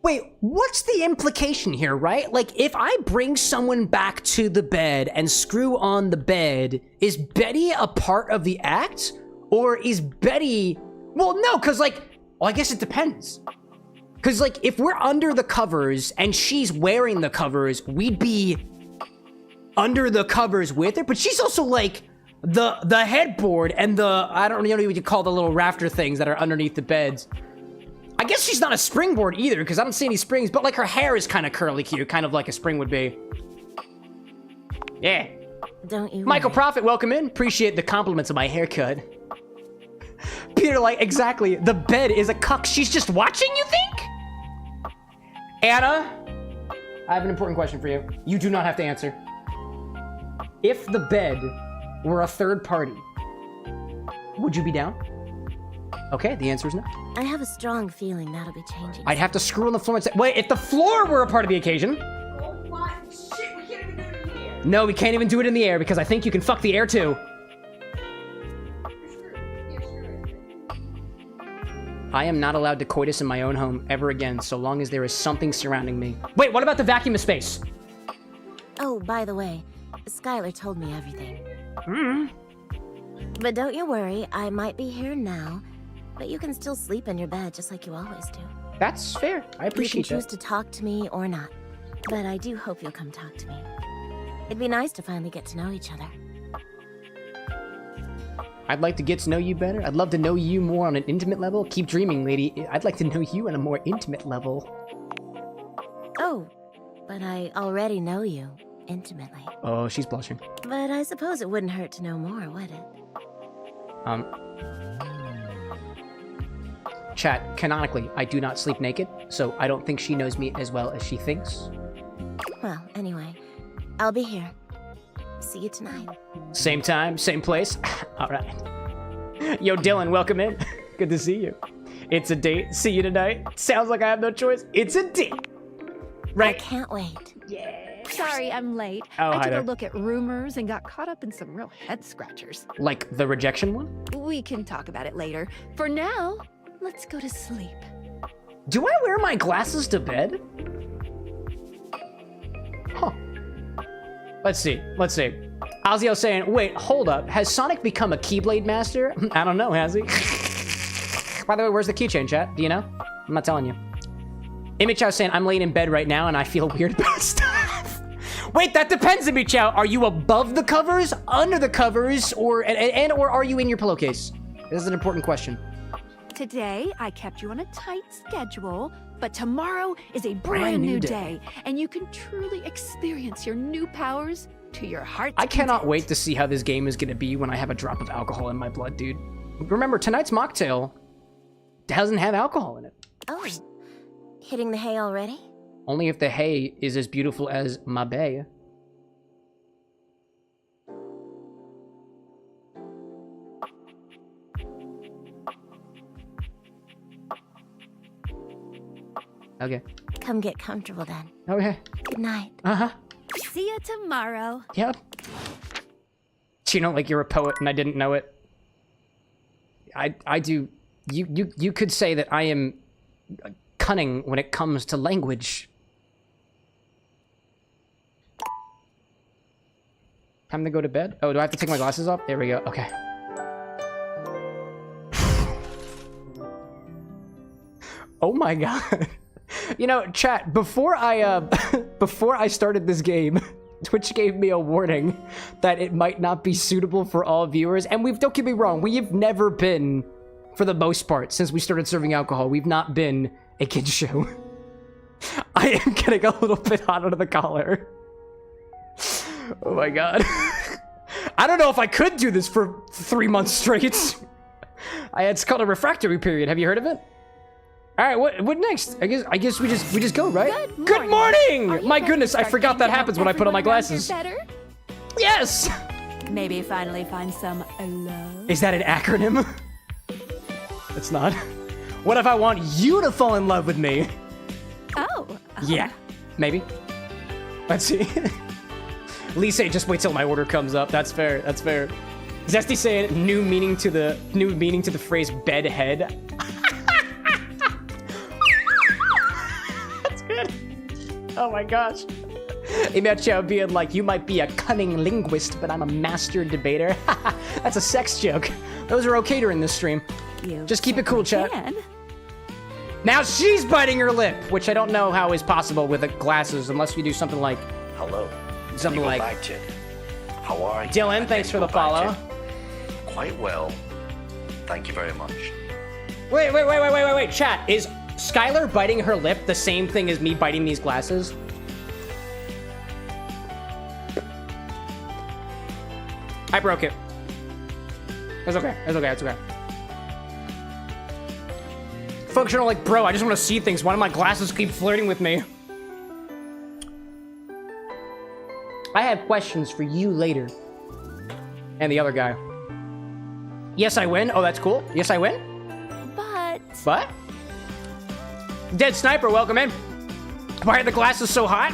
Wait, what's the implication here, right? Like, if I bring someone back to the bed and screw on the bed, is Betty a part of the act? Or is Betty... Well, no, because, like... Well, I guess it depends. Because, like, if we're under the covers and she's wearing the covers, we'd be under the covers with her. But she's also, like, the headboard and the... I don't know what you call the little rafter things that are underneath the beds. I guess she's not a springboard either, because I don't see any springs, but like her hair is kind of curly cute, kind of like a spring would be. Yeah. Don't you Michael Prophet, welcome in. Appreciate the compliments of my haircut. Peter, like, exactly. The bed is a cuck. She's just watching, you think? Anna, I have an important question for you. You do not have to answer. If the bed were a third party, would you be down? Okay, the answer is no. I have a strong feeling that'll be changing. I'd have to screw on the floor and say, wait, if the floor were a part of the occasion. Oh my shit, we can't even do it in the air. No, we can't even do it in the air because I think you can fuck the air too. I am not allowed to coitus in my own home ever again so long as there is something surrounding me. Wait, what about the vacuum of space? Oh, by the way, Skylar told me everything. Hmm. But don't you worry, I might be here now, but you can still sleep in your bed just like you always do. That's fair. I appreciate You can choose that. to talk to me or not, but I do hope you'll come talk to me. It'd be nice to finally get to know each other. I'd like to get to know you better. I'd love to know you more on an intimate level. Keep dreaming, lady. I'd like to know you on a more intimate level. Oh, but I already know you intimately. Oh, she's blushing. But I suppose it wouldn't hurt to know more, would it? Chat, canonically, I do not sleep naked, so I don't think she knows me as well as she thinks. Well, anyway, I'll be here. See you tonight. Same time, same place. All right. Yo, Dylan, welcome in. Good to see you. It's a date. See you tonight. Sounds like I have no choice. It's a date. Right. I can't wait. Yeah. Sorry, I'm late. Oh, I hi took there. a look at rumors and got caught up in some real head scratchers. Like the rejection one? We can talk about it later. For now, let's go to sleep. Do I wear my glasses to bed? Huh. Let's see. Ozio saying, wait, hold up. Has Sonic become a Keyblade master? I don't know, has he? By the way, where's the keychain, chat? Do you know? I'm not telling you. Imichow saying, I'm laying in bed right now and I feel weird about stuff. Wait, that depends, Imichow. Are you above the covers, under the covers, or are you in your pillowcase? This is an important question. Today, I kept you on a tight schedule, but tomorrow is a brand new day, and you can truly experience your new powers to your heart's I cannot content. wait to see how this game is going to be when I have a drop of alcohol in my blood, dude. Remember, tonight's mocktail doesn't have alcohol in it. Oh, hitting the hay already? Only if the hay is as beautiful as my bay. Okay. Come get comfortable then. Okay. Good night. Uh-huh. See you tomorrow. Yep. You know, like you're a poet and I didn't know it. I do. You could say that I am cunning when it comes to language. Time to go to bed? Oh, do I have to take my glasses off? There we go. Okay. Oh my god. You know, chat, before I started this game, Twitch gave me a warning that it might not be suitable for all viewers. And don't get me wrong, we've never been, for the most part, since we started serving alcohol, we've not been a kid's show. I am getting a little bit hot under the collar. Oh my god. I don't know if I could do this for 3 months straight. It's called a refractory period. Have you heard of it? All right, what next? I guess we just go, right? Good morning! My goodness, I forgot that happens when I put on my glasses. Better? Yes! Maybe finally find some love. Is that an acronym? It's not. What if I want you to fall in love with me? Oh. Yeah, maybe. Let's see. Lisa, just wait till my order comes up. That's fair. That's fair. Zesty saying new meaning to the phrase bedhead. That's good. Oh my gosh. Imacho being like, you might be a cunning linguist, but I'm a master debater. That's a sex joke. Those are okay during this stream. Just keep it cool, chat. Now she's biting her lip, which I don't know how is possible with the glasses, unless you do something like... Hello. Something like... Back, Chid. How are you? Dylan, thanks for the follow. Quite well. Thank you very much. Wait. Chat, is Skylar biting her lip the same thing as me biting these glasses? I broke it. It's okay. Functional like, bro, I just want to see things. Why do my glasses keep flirting with me? I have questions for you later. And the other guy. Yes, I win. Oh, that's cool. Yes, I win. What? Dead Sniper, welcome in. Why are the glasses so hot?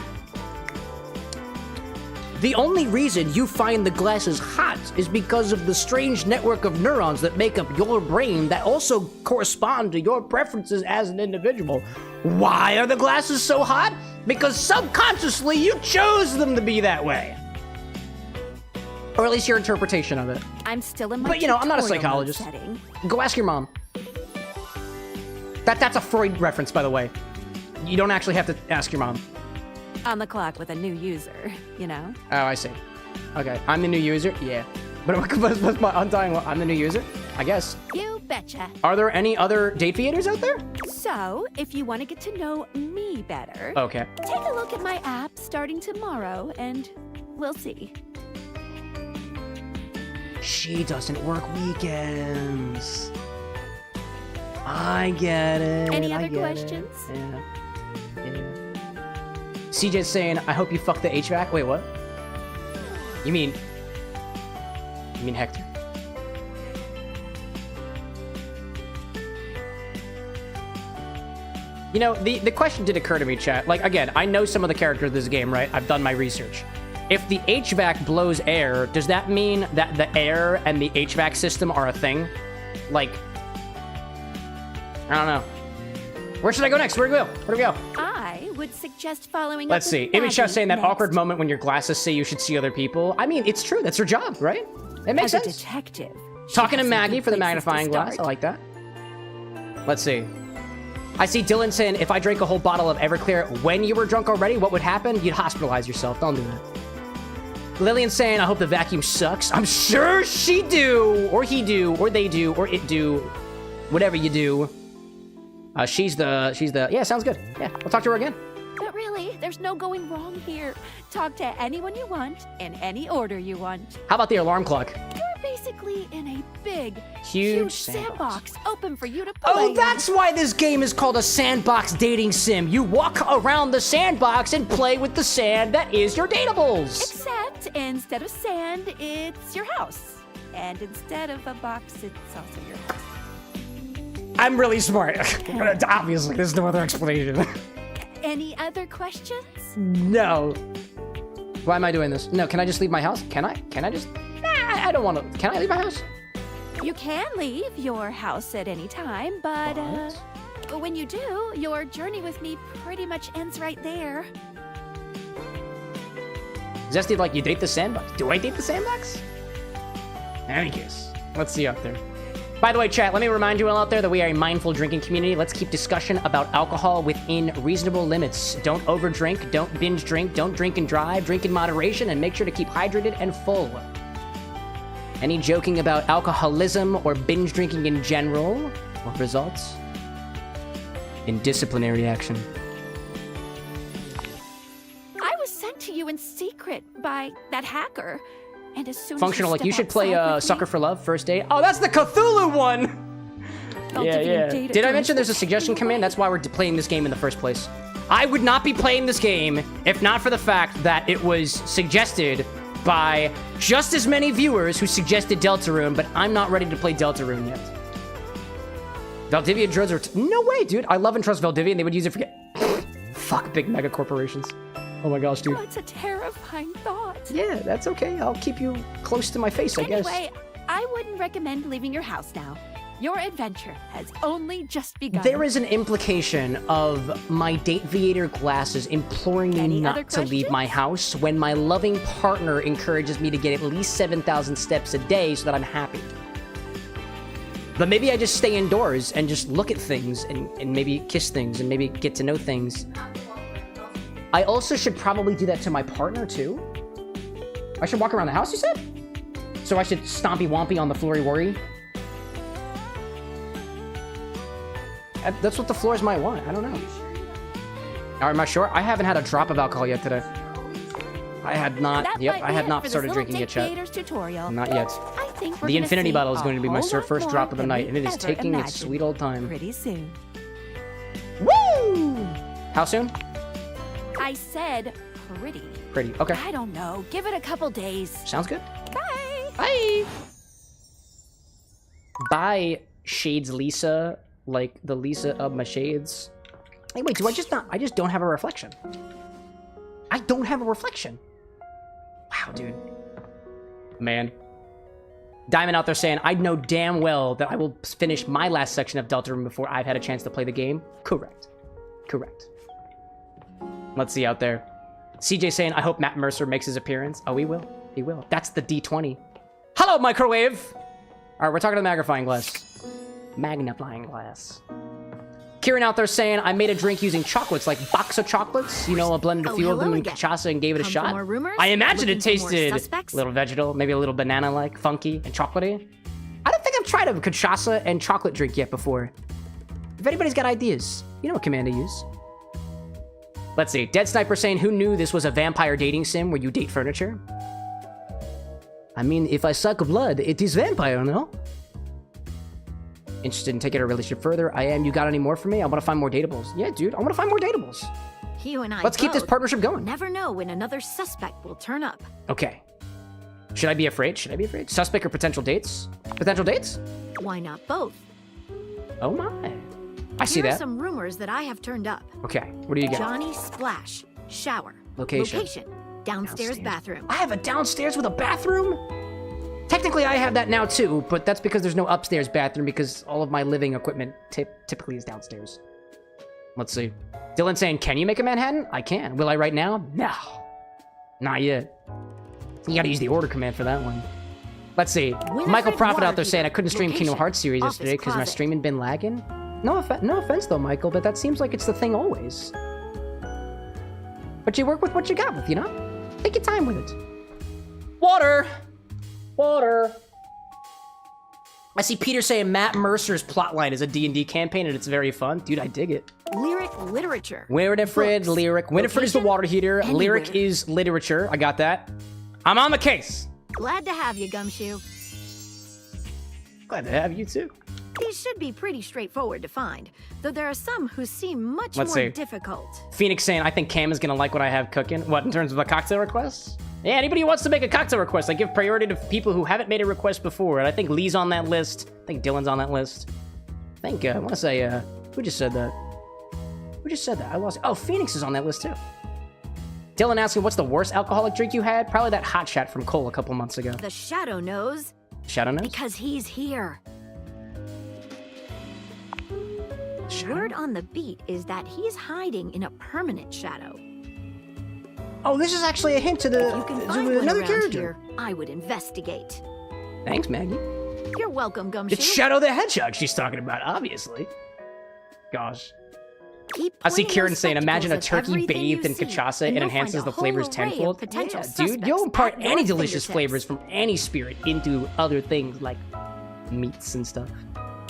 The only reason you find the glasses hot is because of the strange network of neurons that make up your brain that also correspond to your preferences as an individual. Why are the glasses so hot? Because subconsciously you chose them to be that way. Or at least your interpretation of it. I'm still in my But you know, I'm not a tutorial psychologist. setting. Go ask your mom. That's a Freud reference, by the way. You don't actually have to ask your mom. On the clock with a new user, you know? Oh, I see. Okay, I'm the new user? Yeah. But what's my undying? I'm the new user? I guess. You betcha. Are there any other Dateviators out there? So, if you want to get to know me better, Okay. take a look at my app starting tomorrow, and we'll see. She doesn't work weekends. I get it. Any I other get questions? It. Yeah. CJ's saying, I hope you fuck the HVAC. Wait, what? You mean Hector? You know, the question did occur to me, chat. Like, again, I know some of the characters of this game, right? I've done my research. If the HVAC blows air, does that mean that the air and the HVAC system are a thing? Like, I don't know. Where should I go next? Where do we go? Where do we go? I would suggest following Let's up see. with Image Chef saying that Maggie awkward moment when your glasses say you should see other people. I mean, it's true. That's her job, right? It makes As sense. a detective, Talking to has some Maggie good for the places to magnifying glass. I start. like that. Let's see. I see Dylan saying, if I drank a whole bottle of Everclear when you were drunk already, what would happen? You'd hospitalize yourself. Don't do that. Lillian saying, I hope the vacuum sucks. I'm sure she do, or he do, or they do, or it do. Whatever you do. She's the, yeah, sounds good. Yeah, we'll talk to her again. But really, there's no going wrong here. Talk to anyone you want, in any order you want. How about the alarm clock? You're basically in a big, Huge sandbox open for you to play. Oh, that's why this game is called a sandbox dating sim. You walk around the sandbox and play with the sand that is your datables. Except instead of sand, it's your house. And instead of a box, it's also your house. I'm really smart. Obviously, there's no other explanation. Any other questions? No. Why am I doing this? No, can I just leave my house? Can I? Can I just? Nah, I don't want to. Can I leave my house? You can leave your house at any time, but when you do, your journey with me pretty much ends right there. Zesty, like, you date the sandbox. Do I date the sandbox? Any case. Let's see out there. By the way, chat, let me remind you all out there that we are a mindful drinking community. Let's keep discussion about alcohol within reasonable limits. Don't overdrink, don't binge drink, don't drink and drive, drink in moderation, and make sure to keep hydrated and full. Any joking about alcoholism or binge drinking in general will result in disciplinary action. I was sent to you in secret by that hacker. And as soon Functional, as like, you should play Sucker for Love first date. Oh, that's the Cthulhu one! Yeah. Did I mention there's a suggestion command? That's why we're playing this game in the first place. I would not be playing this game if not for the fact that it was suggested by just as many viewers who suggested Deltarune, but I'm not ready to play Deltarune yet. Valdivia drones are... No way, dude. I love and trust Valdivia, and they would use it for... Fuck big mega corporations. Oh my gosh, dude. What's a terrifying thought? Yeah, that's okay. I'll keep you close to my face, I guess. Anyway, I wouldn't recommend leaving your house now. Your adventure has only just begun. There is an implication of my Dateviator glasses imploring me not to leave my house when my loving partner encourages me to get at least 7,000 steps a day so that I'm happy. But maybe I just stay indoors and just look at things and maybe kiss things and maybe get to know things. I also should probably do that to my partner, too. I should walk around the house, you said? So I should stompy wompy on the floory worry? That's what the floors might want. I don't know. Am I sure? I haven't had a drop of alcohol yet today. I had not. I had not started drinking yet, chat. Tutorial. Not yet. I think we're The gonna infinity see bottle is going to be my a whole first lot drop more of the than night, we and it is ever taking its imagined. sweet old time. Pretty soon. Woo! How soon? I said pretty. Pretty. Okay. I don't know. Give it a couple days. Sounds good. Bye. Bye. Bye, Shades Lisa. like the Lisa of my shades. Hey, wait, I just don't have a reflection. I don't have a reflection. Wow, dude. Man. Diamond out there saying, I know damn well that I will finish my last section of Deltarune before I've had a chance to play the game. Correct. Correct. Let's see out there. CJ saying, I hope Matt Mercer makes his appearance. Oh, he will. He will. That's the D20. Hello, microwave! Alright, we're talking to the magnifying glass. Magnifying glass. Kieran out there saying, I made a drink using chocolates, like box of chocolates. You know, I blended a few of them in cachaça and gave it a shot. I imagine it tasted a little vegetal, maybe a little banana-like, funky, and chocolatey. I don't think I've tried a cachaça and chocolate drink yet before. If anybody's got ideas, you know what command to use. Let's see. Dead Sniper saying, who knew this was a vampire dating sim where you date furniture? I mean, if I suck blood, it is vampire, no? Interested in taking a relationship further? I am. You got any more for me? I want to find more datables. Yeah, dude. I want to find more datables. You and I Let's keep this partnership going. Never know when another suspect will turn up. Okay. Should I be afraid? Should I be afraid? Suspect or potential dates? Potential dates? Why not both? Oh my. I see Here that. are some rumors that I have turned up. Okay. What do you got? Johnny Splash. Shower. Location. Downstairs bathroom. I have a downstairs with a bathroom? Technically, I have that now too, but that's because there's no upstairs bathroom because all of my living equipment typically is downstairs. Let's see. Dylan saying, can you make a Manhattan? I can. Will I right now? No. Not yet. You gotta use the order command for that one. Let's see. Michael Prophet out there saying, I couldn't stream Kingdom Hearts series yesterday because my streaming been lagging. No offense though, Michael, but that seems like it's the thing always. But you work with what you got with, you know? Take your time with it. Water! Water! I see Peter saying Matt Mercer's plotline is a D&D campaign and it's very fun. Dude, I dig it. Lyric literature. Winifred, lyric. Winifred is the water heater. Anywhere. Lyric is literature. I got that. I'm on the case. Glad to have you, Gumshoe. Glad to have you too. These should be pretty straightforward to find, though there are some who seem much more difficult. Phoenix saying, I think Cam is gonna like what I have cooking. What, in terms of a cocktail request? Yeah, anybody who wants to make a cocktail request, I give priority to people who haven't made a request before. And I think Lee's on that list. I think Dylan's on that list. I think, I want to say, who just said that? Who just said that? I lost. Oh, Phoenix is on that list too. Dylan asking, what's the worst alcoholic drink you had? Probably that hot shot from Cole a couple months ago. The Shadow knows. Shadow knows? Because he's here. Word on the beat is that he's hiding in a permanent shadow. Oh, this is actually a hint to the you can find another one character. Here, I would investigate. Thanks, Maggie. You're welcome, Gumshoe. It's Shadow the Hedgehog she's talking about, obviously. Gosh. I see Kieran saying, imagine a turkey bathed in cachaça and enhances the flavors tenfold. Yeah, dude, you'll impart any delicious flavors from any spirit into other things like meats and stuff.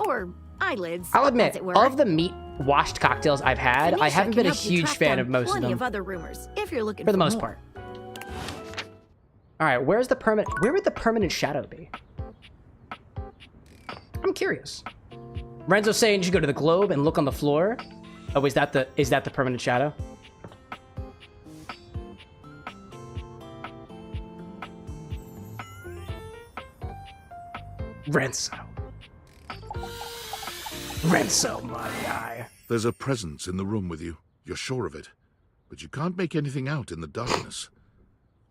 Or eyelids. I'll admit, of the meat washed cocktails I've had, I haven't been a huge fan of most of them. Of other rumors, if you're looking for the most part. All right, where would the permanent shadow be? I'm curious. Renzo saying you should go to the globe and look on the floor. Oh, is that the permanent shadow? Renzo, my guy. There's a presence in the room with you. You're sure of it. But you can't make anything out in the darkness.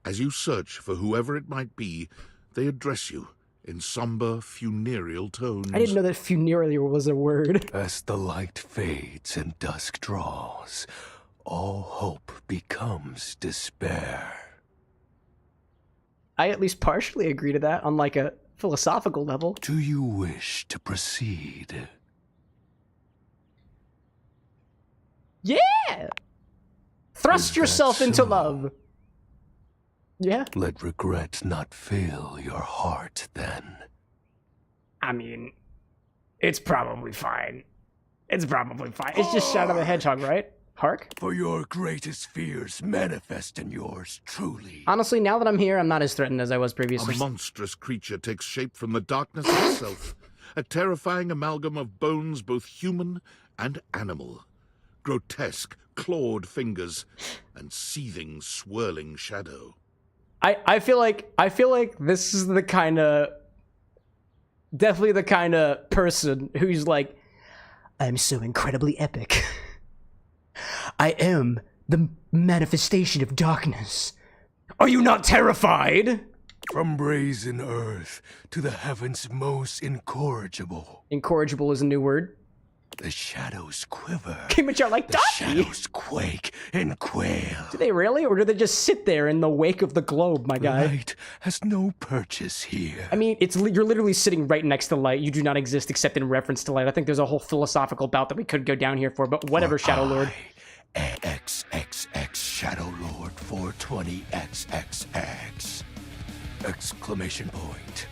As you search for whoever it might be, they address you in somber, funereal tones. I didn't know that funereal was a word. As the light fades and dusk draws, all hope becomes despair. I at least partially agree to that on like a philosophical level. Do you wish to proceed? Yeah! Thrust yourself into love. Yeah. Let regret not fill your heart then. I mean, it's probably fine. It's probably fine. It's just Shadow the Hedgehog, right? Hark? For your greatest fears manifest in yours truly. Honestly, now that I'm here, I'm not as threatened as I was previously. A monstrous creature takes shape from the darkness itself. A terrifying amalgam of bones, both human and animal. Grotesque, clawed fingers, and seething, swirling shadow. I feel like this is the kind of, definitely the kind of person who's like, I'm so incredibly epic. I am the manifestation of darkness. Are you not terrified? From brazen earth to the heavens most incorrigible. Incorrigible is a new word. The shadows quiver. Like the shadows quake and quail. Do they really? Or do they just sit there in the wake of the globe, my guy? Light has no purchase here. I mean, you're literally sitting right next to light. You do not exist except in reference to light. I think there's a whole philosophical bout that we could go down here for, but whatever, Shadow Lord. XXX Shadow Lord 420XXX! Exclamation point.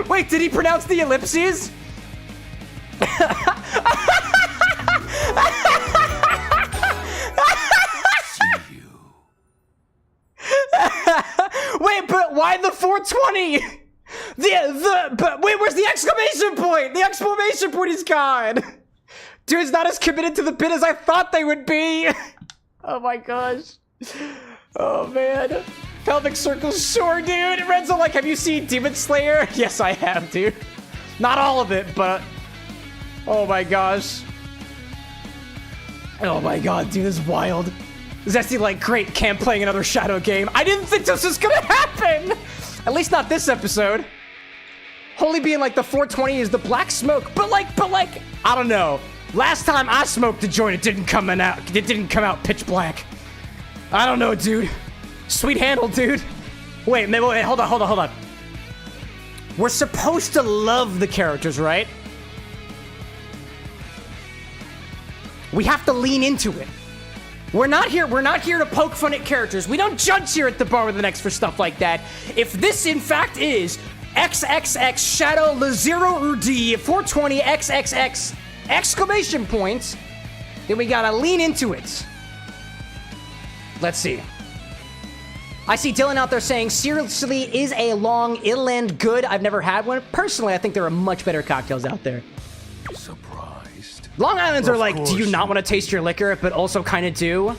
Wait, did he pronounce the ellipses? Wait, but why the 420? But wait, where's the exclamation point? The exclamation point is gone. Dude's not as committed to the bit as I thought they would be. Oh my gosh. Oh man. Pelvic circle, sure, dude. Renzo, like, have you seen Demon Slayer? Yes, I have, dude. Not all of it, but oh my gosh. Oh my god, dude, this is wild. Zesty, like, great, Cam playing another Shadow game. I didn't think this was gonna happen! At least not this episode. Holy being like the 420 is the black smoke, but like, I don't know. Last time I smoked the joint, it didn't come out pitch black. I don't know, dude. Sweet handle, dude. Wait, hold on. We're supposed to love the characters, right? We have to lean into it. We're not here to poke fun at characters. We don't judge here at the Bar with an X for stuff like that. If this, in fact, is XXX Shadow Lazero Udi 420 XXX exclamation points, then we gotta lean into it. Let's see. I see Dylan out there saying, seriously, is a long inland good? I've never had one. Personally, I think there are much better cocktails out there. Surprised. Long Islands are like, do you not want to taste your liquor, but also kind of do?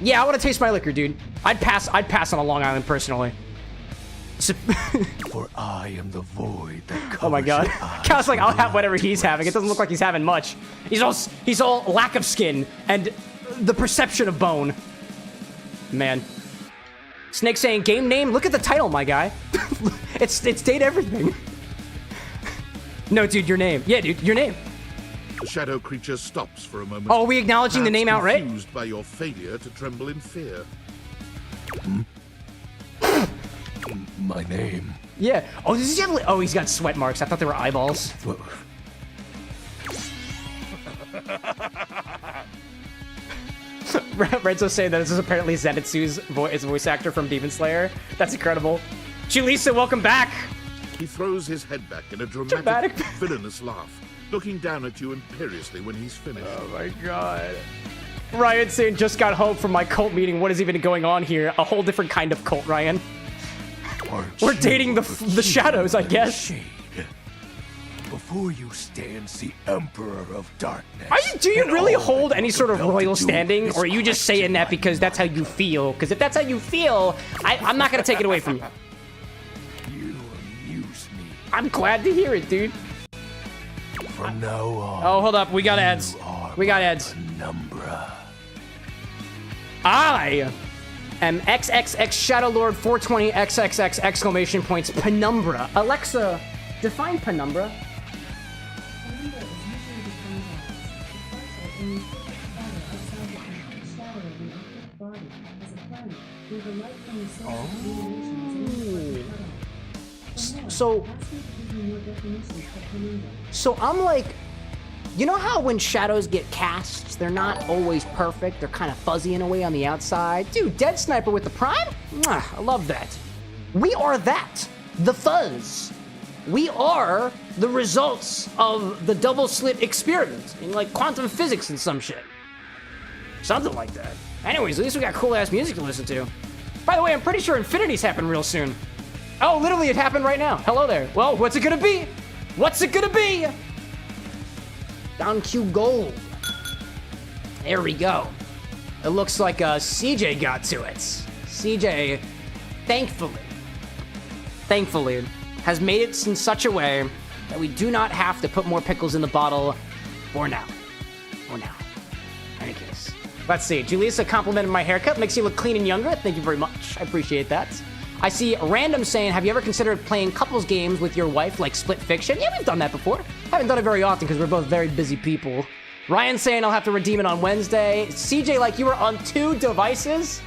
Yeah, I want to taste my liquor, dude. I'd pass on a Long Island personally. For I am the void that covers. Oh my god. Cal's like, I'll have whatever he's having. It doesn't look like he's having much. He's all lack of skin and the perception of bone. Man. Snake saying, game name? Look at the title, my guy. It's Date Everything. No, dude, your name. Yeah, dude, your name. The shadow creature stops for a moment. Oh, are we acknowledging the name outright? Confused by your failure to tremble in fear. My name. Yeah. Oh, this is definitely. Oh, he's got sweat marks. I thought they were eyeballs. Renzo's saying that this is apparently Zenitsu's voice actor from Demon Slayer. That's incredible. Julissa, welcome back. He throws his head back in a dramatic, villainous laugh, looking down at you imperiously when he's finished. Oh my god. Ryan saying, just got home from my cult meeting. What is even going on here? A whole different kind of cult, Ryan. We're dating the shadows, I guess. Before you stands the Emperor of Darkness. Do you really hold any sort of royal standing, or are you just saying that because that's how you feel? Because if that's how you feel, I'm not going to take it away from you. You amuse me. I'm glad to hear it, dude. From now on. Oh, hold up. We got ads. We got ads. Penumbra. I am XXX Shadowlord 420 XXX exclamation points Penumbra. Alexa, define Penumbra. So I'm like, you know how when shadows get cast, they're not always perfect, they're kind of fuzzy in a way on the outside? Dude, Dead Sniper with the Prime? Mwah, I love that. We are that. The fuzz. We are the results of the double slit experiment in like quantum physics and some shit. Something like that. Anyways, at least we got cool ass music to listen to. By the way, I'm pretty sure Infinity's happen real soon. Oh, literally it happened right now. Hello there. Well, what's it gonna be? What's it gonna be? Down Q Gold. There we go. it looks like CJ got to it. CJ, thankfully, has made it in such a way that we do not have to put more pickles in the bottle for now. In any case. Let's see. Julissa complimented my haircut. Makes you look clean and younger. Thank you very much. I appreciate that. I see Random saying, have you ever considered playing couples games with your wife, like Split Fiction? Yeah, we've done that before. Haven't done it very often because we're both very busy people. Ryan saying I'll have to redeem it on Wednesday. CJ, like you were on 2 devices?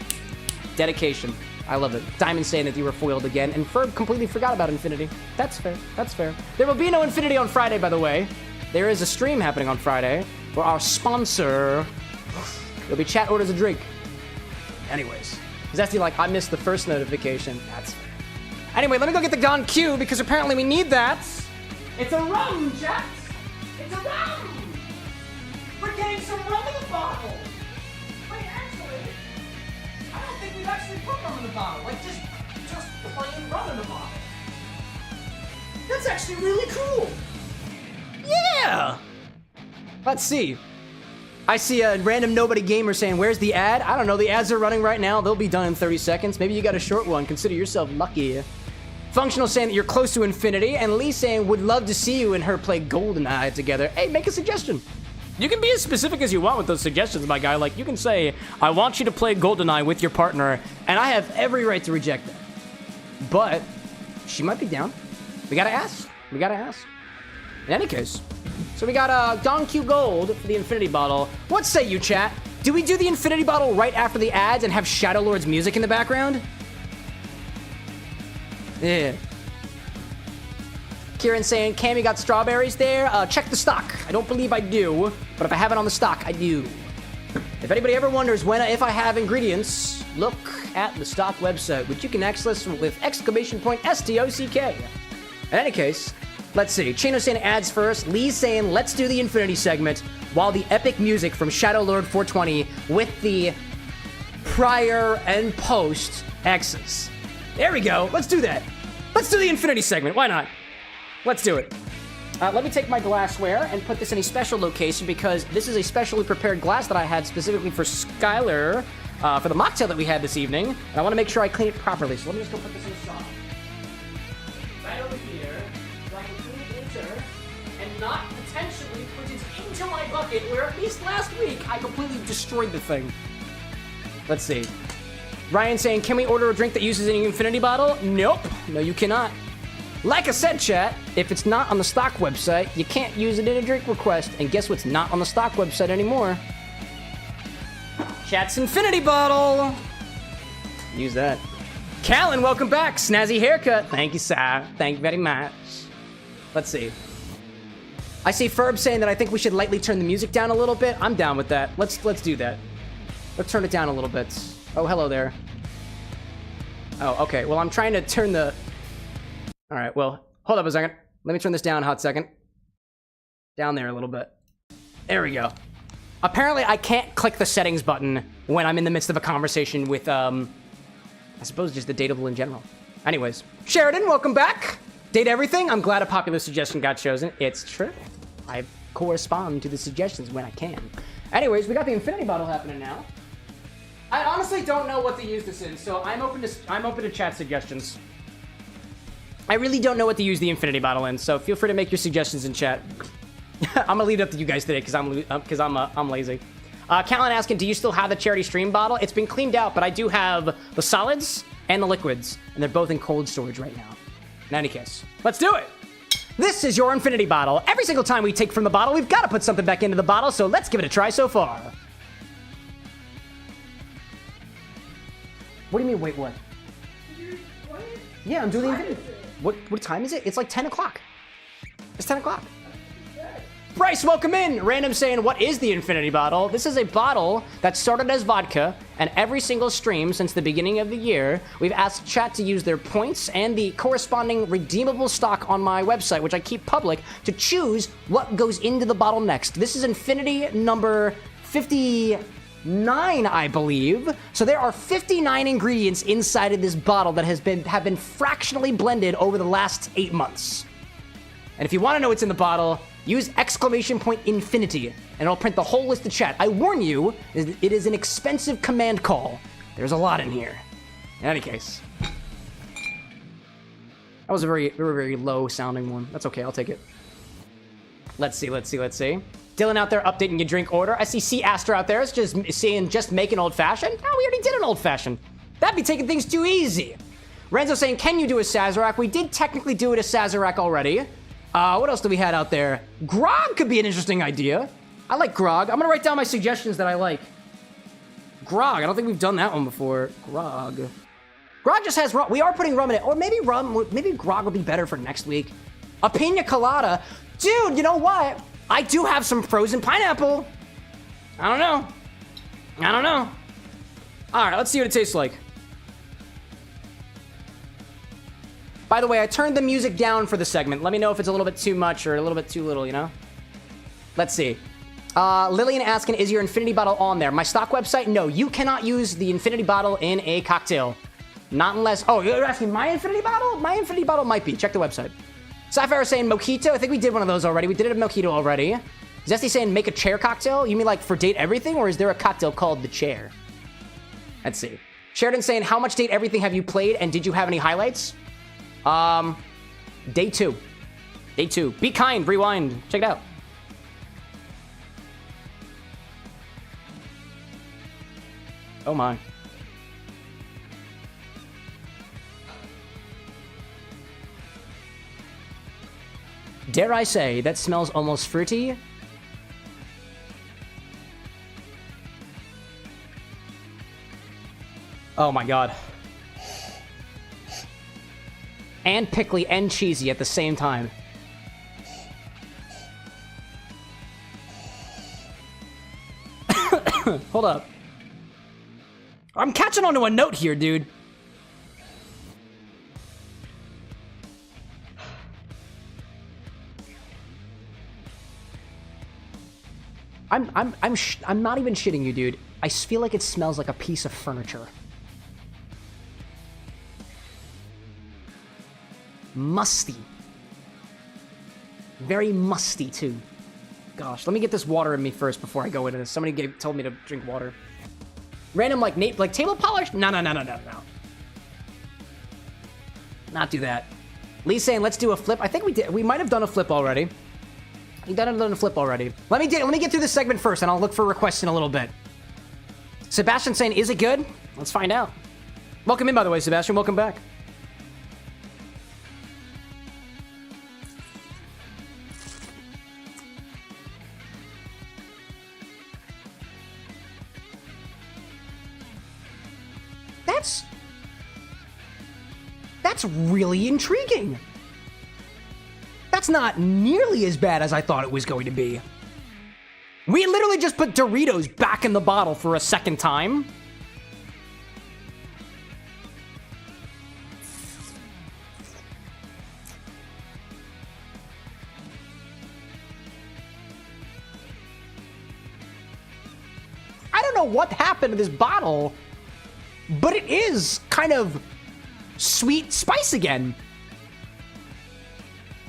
Dedication. I love it. Diamond saying that you were foiled again. And Ferb completely forgot about Infinity. That's fair. That's fair. There will be no Infinity on Friday, by the way. There is a stream happening on Friday where our sponsor... There'll be chat orders a drink. Anyways. Zesty like, I missed the first notification. That's fair. Anyway, let me go get the Gon Q because apparently we need that. It's a rum, chat. It's a rum. We're getting some rum in the bottle. Wait, actually, I don't think we've actually put rum in the bottle. Like, just plain rum in the bottle. That's actually really cool. Yeah. Let's see. I see a random nobody gamer saying, where's the ad? I don't know. The ads are running right now. They'll be done in 30 seconds. Maybe you got a short one. Consider yourself lucky. Functional saying that you're close to infinity. And Lee saying, would love to see you and her play GoldenEye together. Hey, make a suggestion. You can be as specific as you want with those suggestions, my guy. Like, you can say, I want you to play GoldenEye with your partner. And I have every right to reject that. But she might be down. We gotta ask. We gotta ask. In any case... So we got Don Q Gold for the Infinity Bottle. What say you, chat? Do we do the Infinity Bottle right after the ads and have Shadow Lord's music in the background? Yeah. Kieran saying, Cam, you got strawberries there? Check the stock. I don't believe I do, but if I have it on the stock, I do. If anybody ever wonders if I have ingredients, look at the stock website, which you can access with !STOCK. In any case... Let's see. Chino saying ads first. Lee's saying, let's do the Infinity segment while the epic music from Shadow Lord 420 with the prior and post X's. There we go. Let's do that. Let's do the Infinity segment. Why not? Let's do it. Let me take my glassware and put this in a special location because this is a specially prepared glass that I had specifically for Skylar for the mocktail that we had this evening. And I want to make sure I clean it properly. So let me just go put this in the shop. Right over here. And not potentially put it into my bucket, where at least last week I completely destroyed the thing. Let's see. Ryan saying, can we order a drink that uses an Infinity Bottle? Nope. No, you cannot. Like I said, chat, if it's not on the stock website, you can't use it in a drink request. And guess what's not on the stock website anymore? Chat's Infinity Bottle. Use that. Callan, welcome back. Snazzy haircut. Thank you, sir. Thank you very much. Let's see. I see Ferb saying that I think we should lightly turn the music down a little bit. I'm down with that. Let's do that. Let's turn it down a little bit. Oh, hello there. Oh, okay. Well, I'm trying to turn the... All right, well, hold up a second. Let me turn this down a hot second. Down there a little bit. There we go. Apparently, I can't click the settings button when I'm in the midst of a conversation with, I suppose just the Dateable in general. Anyways, Sheridan, welcome back. Date everything. I'm glad a popular suggestion got chosen. It's true. I correspond to the suggestions when I can. Anyways, we got the Infinity Bottle happening now. I honestly don't know what to use this in, so I'm open to chat suggestions. I really don't know what to use the Infinity Bottle in, so feel free to make your suggestions in chat. I'm gonna leave it up to you guys today because I'm lazy. Callan asking, do you still have the charity stream bottle? It's been cleaned out, but I do have the solids and the liquids, and they're both in cold storage right now. In any case, let's do it. This is your Infinity Bottle. Every single time we take from the bottle, we've got to put something back into the bottle, so let's give it a try so far. What do you mean, wait, what? Yeah, I'm doing the Infinity. What time is it? It's like 10 o'clock. It's 10 o'clock. Bryce, welcome in. Random saying, what is the Infinity Bottle? This is a bottle that started as vodka, and every single stream since the beginning of the year, we've asked chat to use their points and the corresponding redeemable stock on my website, which I keep public, to choose what goes into the bottle next. This is Infinity number 59, I believe. So there are 59 ingredients inside of this bottle that have been fractionally blended over the last 8 months. And if you want to know what's in the bottle, Use !infinity, and it'll print the whole list of chat. I warn you, it is an expensive command call. There's a lot in here. In any case. That was a very, very, very low sounding one. That's okay, I'll take it. Let's see. Dylan out there updating your drink order. I see C. Astor out there. It's just saying, just make an old fashioned. Oh, we already did an old fashioned. That'd be taking things too easy. Renzo saying, can you do a Sazerac? We did technically do it a Sazerac already. What else do we had out there? Grog could be an interesting idea. I like Grog. I'm gonna write down my suggestions that I like. Grog, I don't think we've done that one before. Grog just has rum. We are putting rum in it. Or maybe Grog would be better for next week. A pina colada. Dude, you know what? I do have some frozen pineapple. I don't know. All right, let's see what it tastes like. By the way, I turned the music down for the segment. Let me know if it's a little bit too much or a little bit too little, you know? Let's see. Lillian asking, is your infinity bottle on there? My stock website? No, you cannot use the infinity bottle in a cocktail. Not unless... Oh, you're asking my infinity bottle? My infinity bottle might be. Check the website. Sapphire is saying mojito. I think we did one of those already. We did it at mojito already. Zesty saying make a chair cocktail. You mean like for Date Everything? Or is there a cocktail called the chair? Let's see. Sheridan saying, how much Date Everything have you played? And did you have any highlights? Day 2. Be kind, rewind. Check it out. Oh my. Dare I say, that smells almost fruity? Oh my god. And pickly and cheesy at the same time. Hold up. I'm catching onto a note here, dude. I'm not even shitting you, dude. I feel like it smells like a piece of furniture. Musty. Very musty, too. Gosh, let me get this water in me first before I go into this. Somebody told me to drink water. Random, like table polish? No. Not do that. Lee's saying, let's do a flip. I think we did. We might have done a flip already. We've done a flip already. Let me get through this segment first, and I'll look for requests in a little bit. Sebastian saying, is it good? Let's find out. Welcome in, by the way, Sebastian. Welcome back. That's really intriguing. That's not nearly as bad as I thought it was going to be. We literally just put Doritos back in the bottle for a second time. I don't know what happened to this bottle, but it is kind of sweet spice again.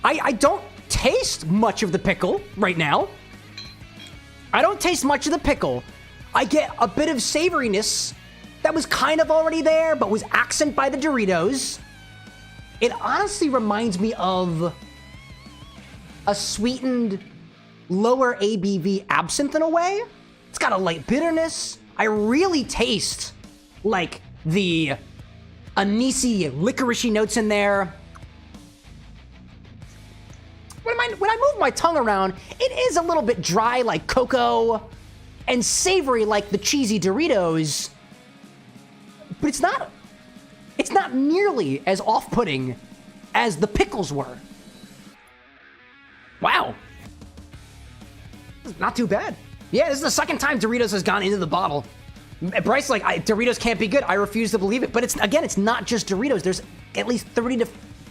I don't taste much of the pickle right now. I don't taste much of the pickle. I get a bit of savoriness that was kind of already there, but was accented by the Doritos. It honestly reminds me of a sweetened, lower ABV absinthe in a way. It's got a light bitterness. I really taste like the anisey, licoricey notes in there. When I move my tongue around, it is a little bit dry like cocoa and savory like the cheesy Doritos, but it's not nearly as off-putting as the pickles were. Wow. Not too bad. Yeah, this is the second time Doritos has gone into the bottle. Bryce, like, Doritos can't be good. I refuse to believe it. But it's not just Doritos. There's at least 30 to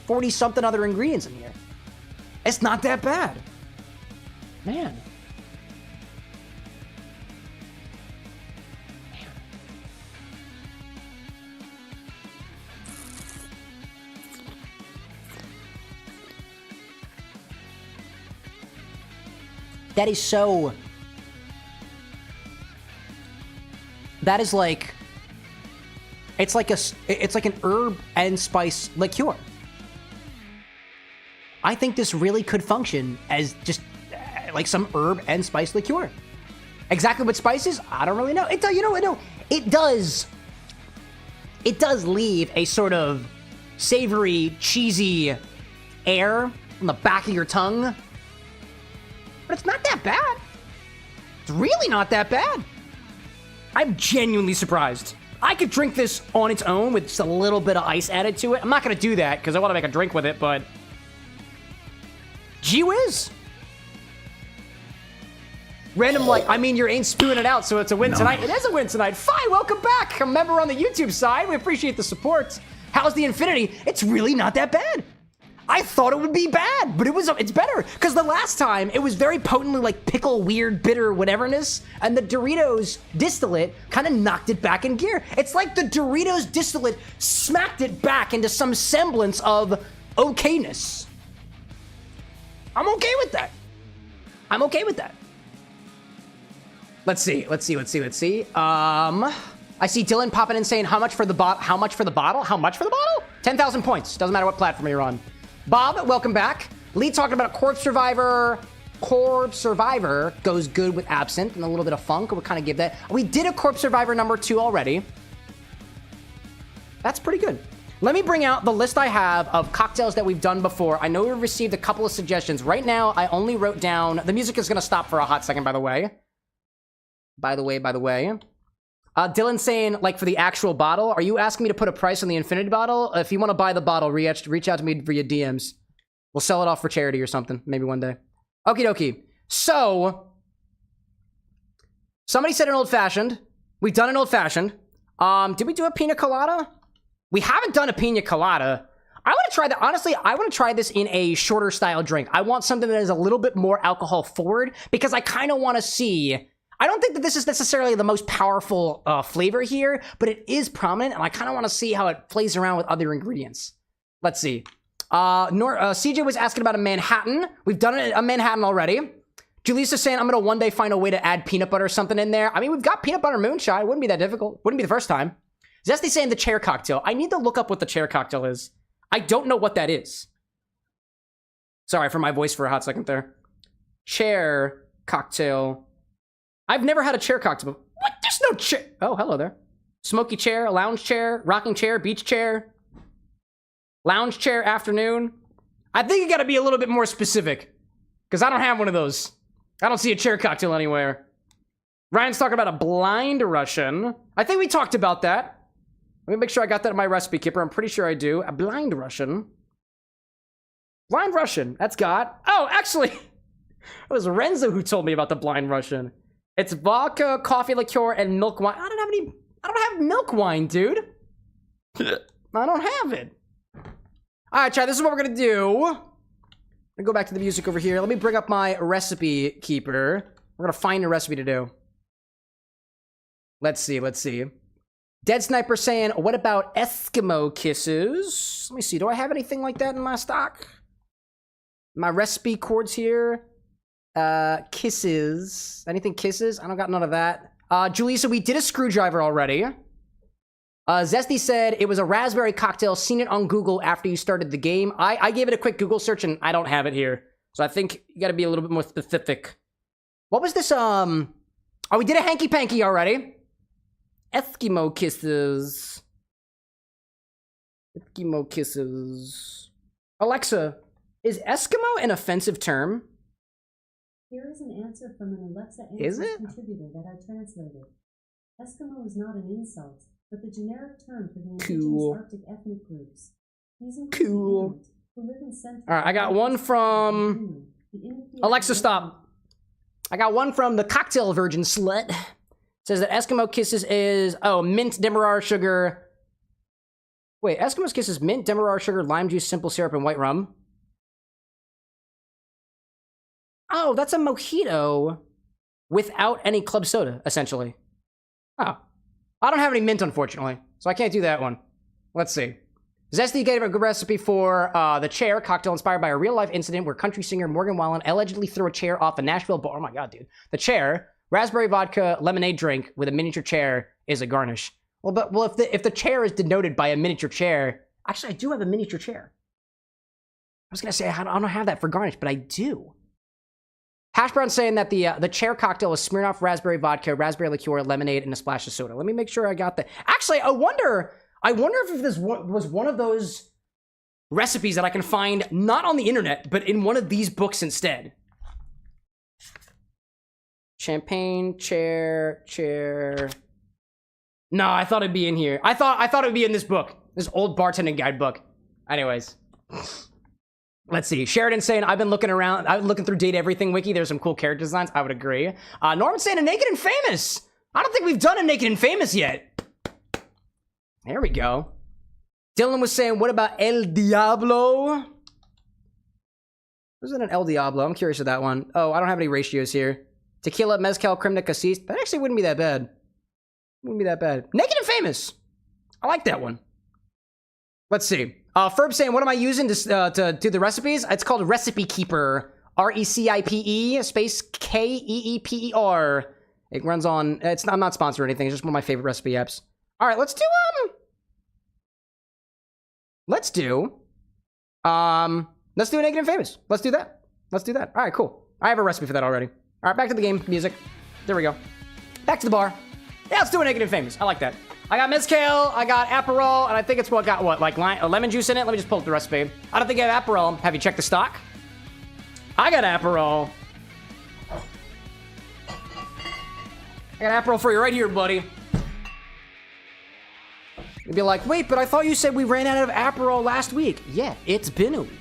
40 something other ingredients in here. It's not that bad. Man. That is so... That is like... It's like an herb and spice liqueur. I think this really could function as just like some herb and spice liqueur. Exactly what spice is, I don't really know. It does, you know what? No, it does. It does leave a sort of savory, cheesy air on the back of your tongue, but it's not that bad. It's really not that bad. I'm genuinely surprised. I could drink this on its own with just a little bit of ice added to it. I'm not gonna do that because I want to make a drink with it, but gee whiz. Random, like, I mean, you ain't spewing it out, so it's a win tonight. It is a win tonight. Fine, welcome back. A member on the YouTube side. We appreciate the support. How's the Infinity? It's really not that bad. I thought it would be bad, but it's better. Because the last time, it was very potently like pickle, weird, bitter, whateverness. And the Doritos distillate kind of knocked it back in gear. It's like the Doritos distillate smacked it back into some semblance of okayness. I'm okay with that. I'm okay with that. Let's see. I see Dylan popping in saying, how much for the bottle? How much for the bottle? 10,000 points. Doesn't matter what platform you're on. Bob, welcome back. Lee talking about Corpse Survivor. Corpse Survivor goes good with absinthe and a little bit of funk. We'll kind of give that. We did a Corpse Survivor number 2 already. That's pretty good. Let me bring out the list I have of cocktails that we've done before. I know we received a couple of suggestions. Right now, I only wrote down... The music is going to stop for a hot second, by the way. By the way. Dylan saying, like, for the actual bottle, are you asking me to put a price on the Infinity bottle? If you want to buy the bottle, reach out to me via DMs. We'll sell it off for charity or something, maybe one day. Okie dokie. So, somebody said an old-fashioned. We've done an old-fashioned. Did we do a pina colada? We haven't done a pina colada. I want to try that. Honestly, I want to try this in a shorter style drink. I want something that is a little bit more alcohol forward because I kind of want to see... I don't think that this is necessarily the most powerful flavor here, but it is prominent, and I kind of want to see how it plays around with other ingredients. Let's see. CJ was asking about a Manhattan. We've done a Manhattan already. Julisa's saying, I'm going to one day find a way to add peanut butter or something in there. I mean, we've got peanut butter moonshine. It wouldn't be that difficult. Wouldn't be the first time. Zesty saying the chair cocktail. I need to look up what the chair cocktail is. I don't know what that is. Sorry for my voice for a hot second there. Chair cocktail. I've never had a chair cocktail. What? There's no chair. Oh, hello there. Smoky chair, a lounge chair, rocking chair, beach chair, lounge chair, afternoon. I think you got to be a little bit more specific because I don't have one of those. I don't see a chair cocktail anywhere. Ryan's talking about a blind Russian. I think we talked about that. Let me make sure I got that in my recipe keeper. I'm pretty sure I do. A blind Russian. Blind Russian. That's got. Oh, actually, it was Renzo who told me about the blind Russian. It's vodka, coffee liqueur, and milk wine. I don't have milk wine, dude. I don't have it. All right, chat, this is what we're going to do. I'm going to go back to the music over here. Let me bring up my recipe keeper. We're going to find a recipe to do. Let's see. Dead Sniper saying, what about Eskimo kisses? Let me see. Do I have anything like that in my stock? My recipe cords here. Kisses. Anything kisses? I don't got none of that. Julissa, we did a screwdriver already. Zesty said it was a raspberry cocktail. Seen it on Google after you started the game. I gave it a quick Google search and I don't have it here. So I think you gotta be a little bit more specific. What was this? Oh, we did a hanky panky already. Eskimo kisses. Eskimo kisses. Alexa, is Eskimo an offensive term? Here is an answer from an Alexa Is Answers it? contributor that I translated. Eskimo is not an insult, but the generic term for the indigenous Arctic ethnic groups. These include the Inuit, who live in Central. All right, I got one from Alexa. Stop. I got one from the Cocktail Virgin Slut. It says that Eskimo Kisses is mint, demerara sugar. Wait, Eskimo Kisses mint, demerara sugar, lime juice, simple syrup, and white rum. Oh, that's a mojito without any club soda, essentially. Oh. I don't have any mint, unfortunately, so I can't do that one. Let's see. Zesty gave a good recipe for the chair cocktail inspired by a real-life incident where country singer Morgan Wallen allegedly threw a chair off a Nashville bar. Oh my god, dude. The chair, raspberry vodka lemonade drink with a miniature chair, is a garnish. Well, if the chair is denoted by a miniature chair, actually, I do have a miniature chair. I was gonna say I don't have that for garnish, but I do. Hash Brown saying that the chair cocktail was Smirnoff raspberry vodka, raspberry liqueur, lemonade, and a splash of soda. Let me make sure I got that. Actually, I wonder if this was one of those recipes that I can find not on the internet, but in one of these books instead. Champagne, chair. No, I thought it'd be in here. I thought it would be in this book. This old bartending guidebook. Anyways. Let's see. Sheridan saying, I've been looking around. I'm looking through Date Everything Wiki. There's some cool character designs. I would agree. Norman saying, a Naked and Famous. I don't think we've done a Naked and Famous yet. There we go. Dylan was saying, what about El Diablo? Was it an El Diablo? I'm curious of that one. Oh, I don't have any ratios here. Tequila, Mezcal, Creme de Cassis. That actually wouldn't be that bad. Wouldn't be that bad. Naked and Famous. I like that one. Let's see. Ferb saying, what am I using to do the recipes? It's called Recipe Keeper. RECIPE space KEEPER. It runs on, I'm not sponsored or anything. It's just one of my favorite recipe apps. All right, let's do a Naked and Famous. Let's do that. All right, cool. I have a recipe for that already. All right, back to the game music. There we go. Back to the bar. Yeah, let's do a Naked and Famous. I like that. I got mezcal, I got Aperol, and I think it's like lemon juice in it? Let me just pull up the recipe. I don't think I have Aperol. Have you checked the stock? I got Aperol. I got Aperol for you right here, buddy. You'd be like, wait, but I thought you said we ran out of Aperol last week. Yeah, it's been a week.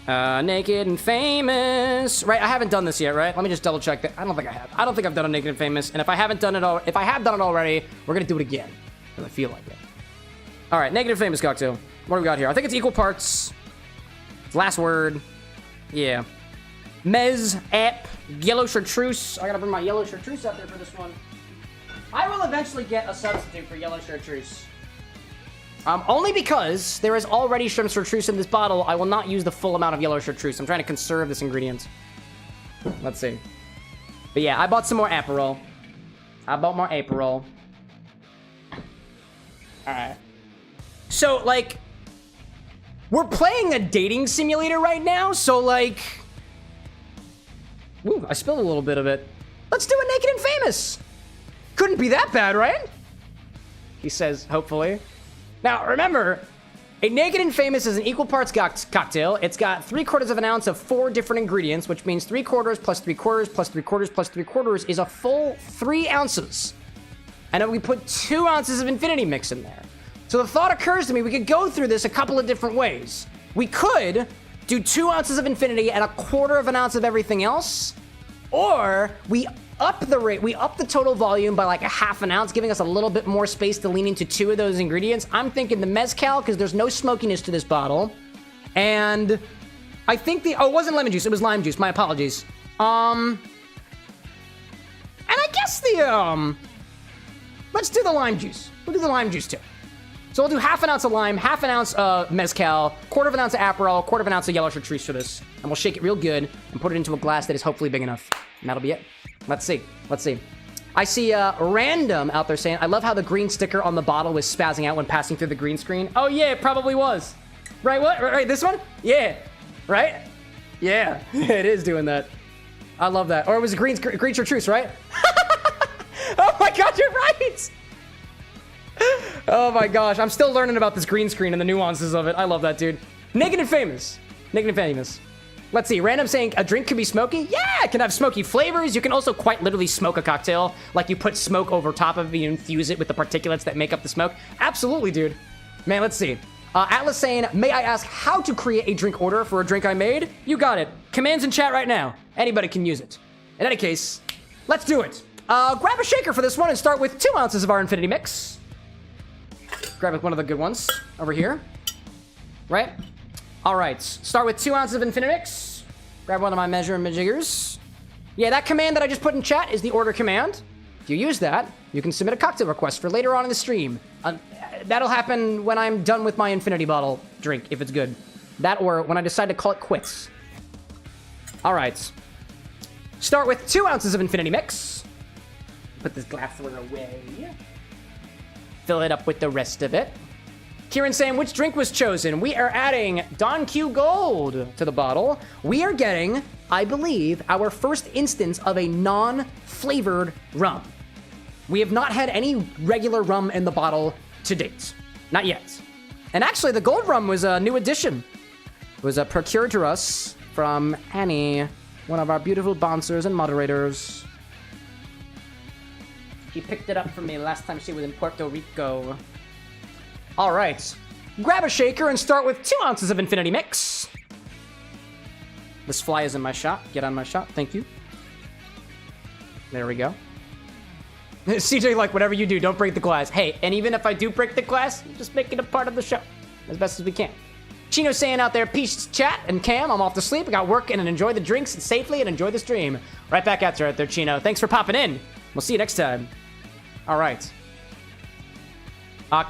Naked and Famous. Right, I haven't done this yet, right? Let me just double check that. I don't think I have. I don't think I've done a Naked and Famous. And if I have done it already, we're gonna do it again. Because I feel like it. All right, Naked and Famous cocktail. What do we got here? I think it's equal parts. Last word. Yeah. Mez, app, yellow chartreuse. I gotta bring my yellow chartreuse out there for this one. I will eventually get a substitute for yellow chartreuse. Only because there is already shrimp chartreuse in this bottle, I will not use the full amount of yellow chartreuse. I'm trying to conserve this ingredient. Let's see. But yeah, I bought some more Aperol. Alright. So, like, we're playing a dating simulator right now, so, like... Ooh, I spilled a little bit of it. Let's do a Naked and Famous! Couldn't be that bad, right? He says, hopefully. Now, remember, a Naked and Famous is an equal parts cocktail. It's got 3/4 of an ounce of 4 different ingredients, which means 3/4 plus 3/4 plus 3/4 plus 3/4 is a full 3 ounces. And then we put 2 ounces of infinity mix in there. So the thought occurs to me, we could go through this a couple of different ways. We could do 2 ounces of infinity and 1/4 of an ounce of everything else, or we up the total volume by like 1/2 ounce, giving us a little bit more space to lean into 2 of those ingredients. I'm thinking the mezcal, because there's no smokiness to this bottle. And I think it wasn't lemon juice, it was lime juice. My apologies. And I guess let's do the lime juice. We'll do the lime juice too. So we'll do 1/2 ounce of lime, 1/2 ounce of mezcal, 1/4 ounce of Aperol, 1/4 ounce of yellow chartreuse for this. And we'll shake it real good and put it into a glass that is hopefully big enough. And that'll be it. Let's see. I see Random out there saying, I love how the green sticker on the bottle was spazzing out when passing through the green screen. Oh yeah, it probably was. Right, what? Right, this one? Yeah. Right? Yeah, it is doing that. I love that. Or it was a green chartreuse, right? Oh my god, you're right! Oh my gosh, I'm still learning about this green screen and the nuances of it. I love that, dude. Naked and Famous. Let's see, Random saying a drink can be smoky? Yeah, it can have smoky flavors. You can also quite literally smoke a cocktail. Like you put smoke over top of it, you infuse it with the particulates that make up the smoke. Absolutely, dude. Man, let's see. Atlas saying, may I ask how to create a drink order for a drink I made? You got it. Commands in chat right now. Anybody can use it. In any case, let's do it. Grab a shaker for this one and start with 2 ounces of our infinity mix. Grab one of the good ones over here. Right? All right, start with 2 ounces of Infinimix. Grab one of my measuring jiggers. Yeah, that command that I just put in chat is the order command. If you use that, you can submit a cocktail request for later on in the stream. That'll happen when I'm done with my infinity bottle drink, if it's good. That or when I decide to call it quits. All right. Start with 2 ounces of infinity mix. Put this glassware away. Fill it up with the rest of it. Kieran saying, which drink was chosen? We are adding Don Q Gold to the bottle. We are getting, I believe, our first instance of a non-flavored rum. We have not had any regular rum in the bottle to date. Not yet. And actually, the gold rum was a new addition. It was procured to us from Annie, one of our beautiful sponsors and moderators. She picked it up for me last time she was in Puerto Rico. All right. Grab a shaker and start with 2 ounces of infinity mix. This fly is in my shot. Get on my shot. Thank you. There we go. CJ, like, whatever you do, don't break the glass. Hey, and even if I do break the glass, just make it a part of the show as best as we can. Chino saying out there, peace, chat, and Cam, I'm off to sleep. I got work and enjoy the drinks safely and enjoy the stream. Right back at you right there, Chino. Thanks for popping in. We'll see you next time. All right.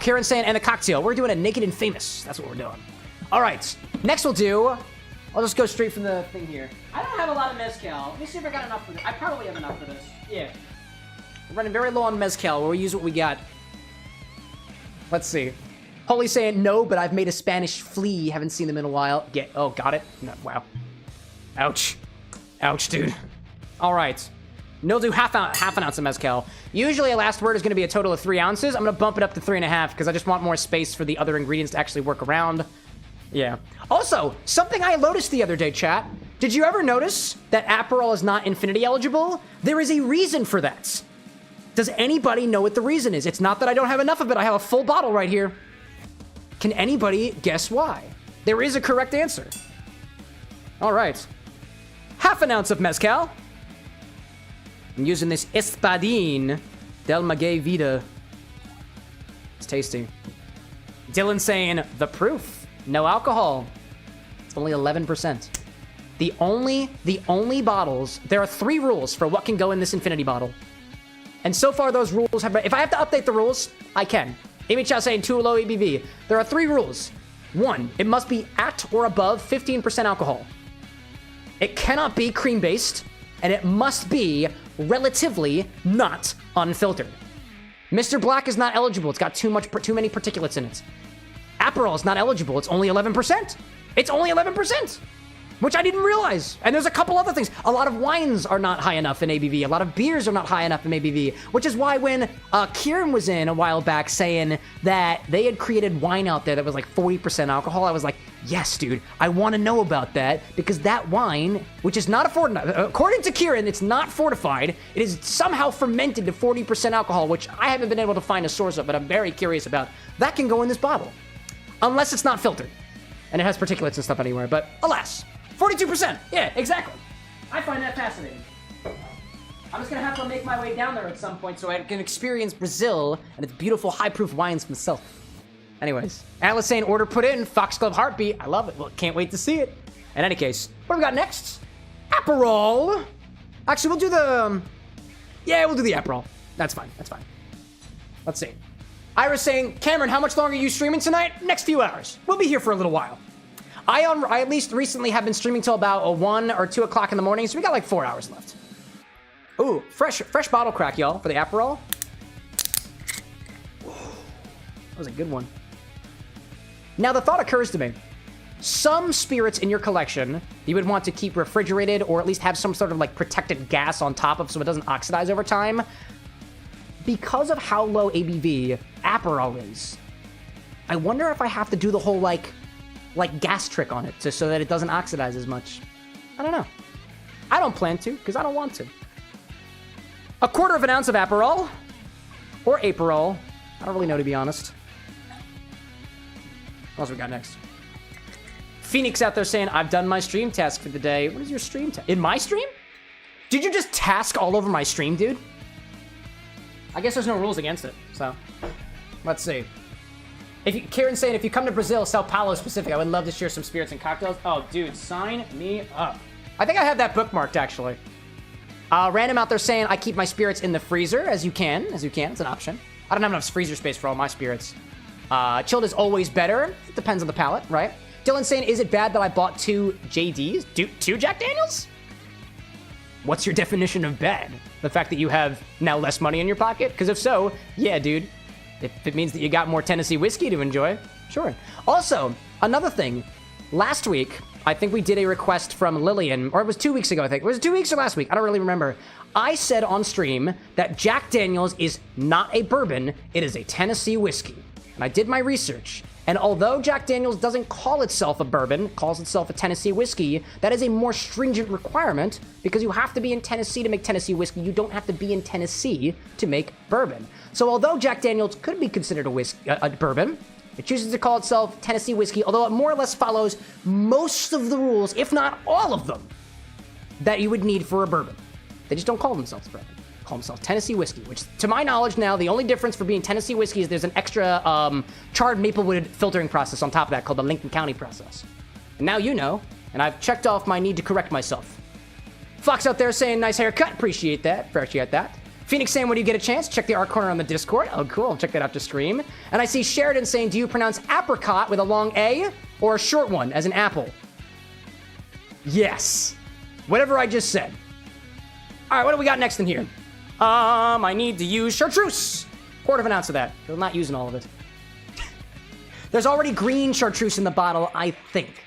Karen saying, and the cocktail. We're doing a naked and famous. That's what we're doing. All right. Next we'll do, I'll just go straight from the thing here. I don't have a lot of mezcal. Let me see if I got enough for this. I probably have enough for this. Yeah. We're running very low on mezcal. We'll use what we got. Let's see. Holy saying, no, but I've made a Spanish flea. Haven't seen them in a while. Oh, got it? No, wow. Ouch. Ouch, dude. All right. No, do half an ounce of mezcal. Usually a last word is going to be a total of 3 ounces. I'm going to bump it up to 3.5 because I just want more space for the other ingredients to actually work around. Yeah. Also, something I noticed the other day, chat. Did you ever notice that Aperol is not infinity eligible? There is a reason for that. Does anybody know what the reason is? It's not that I don't have enough of it. I have a full bottle right here. Can anybody guess why? There is a correct answer. All right. Half an ounce of mezcal. I'm using this Espadín del Maguey Vida. It's tasty. Dylan saying, the proof. No alcohol. It's only 11%. The only bottles, there are 3 rules for what can go in this infinity bottle. And so far those rules have, if I have to update the rules, I can. Amy Chow saying too low ABV. There are 3 rules. 1, it must be at or above 15% alcohol. It cannot be cream-based, and it must be relatively not unfiltered. Mr. Black is not eligible. It's got too many particulates in it. Aperol is not eligible. It's only 11%. It's only 11%, which I didn't realize. And there's a couple other things. A lot of wines are not high enough in ABV. A lot of beers are not high enough in ABV, which is why when Kieran was in a while back saying that they had created wine out there that was like 40% alcohol, I was like, yes, dude, I want to know about that because that wine, which is not according to Kieran, it's not fortified. It is somehow fermented to 40% alcohol, which I haven't been able to find a source of, but I'm very curious about. That can go in this bottle, unless it's not filtered. And it has particulates and stuff anywhere, but alas, 42%. Yeah, exactly. I find that fascinating. I'm just gonna have to make my way down there at some point so I can experience Brazil and its beautiful high-proof wines myself. Anyways, Alice saying order put in, Foxglove Heartbeat. I love it. Well, can't wait to see it. In any case, what do we got next? Aperol. Actually, we'll do the... Yeah, we'll do the Aperol. That's fine. That's fine. Let's see. Ira's saying, Cameron, how much longer are you streaming tonight? Next few hours. We'll be here for a little while. I at least recently have been streaming till about 1 or 2 o'clock in the morning, so we got like 4 hours left. Ooh, fresh bottle crack, y'all, for the Aperol. That was a good one. Now, the thought occurs to me. Some spirits in your collection you would want to keep refrigerated or at least have some sort of like protected gas on top of so it doesn't oxidize over time. Because of how low ABV Aperol is, I wonder if I have to do the whole like gas trick on it so that it doesn't oxidize as much. I don't know. I don't plan to because I don't want to. 1/4 ounce of Aperol or Aperol. I don't really know, to be honest. What else we got next? Phoenix out there saying, I've done my stream task for the day. What is your stream task? In my stream? Did you just task all over my stream, dude? I guess there's no rules against it, so. Let's see. Karen's saying, if you come to Brazil, Sao Paulo specific, I would love to share some spirits and cocktails. Oh, dude, sign me up. I think I have that bookmarked, actually. Random out there saying I keep my spirits in the freezer, as you can. It's an option. I don't have enough freezer space for all my spirits. Chilled is always better. It depends on the palate, right? Dylan saying, is it bad that I bought 2 JDs? 2 Jack Daniels? What's your definition of bad? The fact that you have now less money in your pocket? Because if so, yeah, dude. If it means that you got more Tennessee whiskey to enjoy, sure. Also, another thing. Last week, I think we did a request from Lillian, or it was 2 weeks ago, I think. Was it 2 weeks or last week? I don't really remember. I said on stream that Jack Daniels is not a bourbon, it is a Tennessee whiskey. And I did my research. And although Jack Daniels doesn't call itself a bourbon, it calls itself a Tennessee whiskey, that is a more stringent requirement because you have to be in Tennessee to make Tennessee whiskey. You don't have to be in Tennessee to make bourbon. So although Jack Daniels could be considered a bourbon, it chooses to call itself Tennessee whiskey, although it more or less follows most of the rules, if not all of them, that you would need for a bourbon. They just don't call themselves bourbon. Call themselves Tennessee whiskey, which to my knowledge now, the only difference for being Tennessee whiskey is there's an extra charred maplewood filtering process on top of that called the Lincoln County process. And now you know, and I've checked off my need to correct myself. Fox out there saying nice haircut, appreciate that. Phoenix saying when do you get a chance, check the art corner on the Discord. Oh cool, I'll check that out to stream. And I see Sheridan saying, do you pronounce apricot with a long A or a short one as an apple? Yes, whatever I just said. All right, what do we got next in here? I need to use chartreuse. 1/4 ounce of that. I'm not using all of it. There's already green chartreuse in the bottle, I think.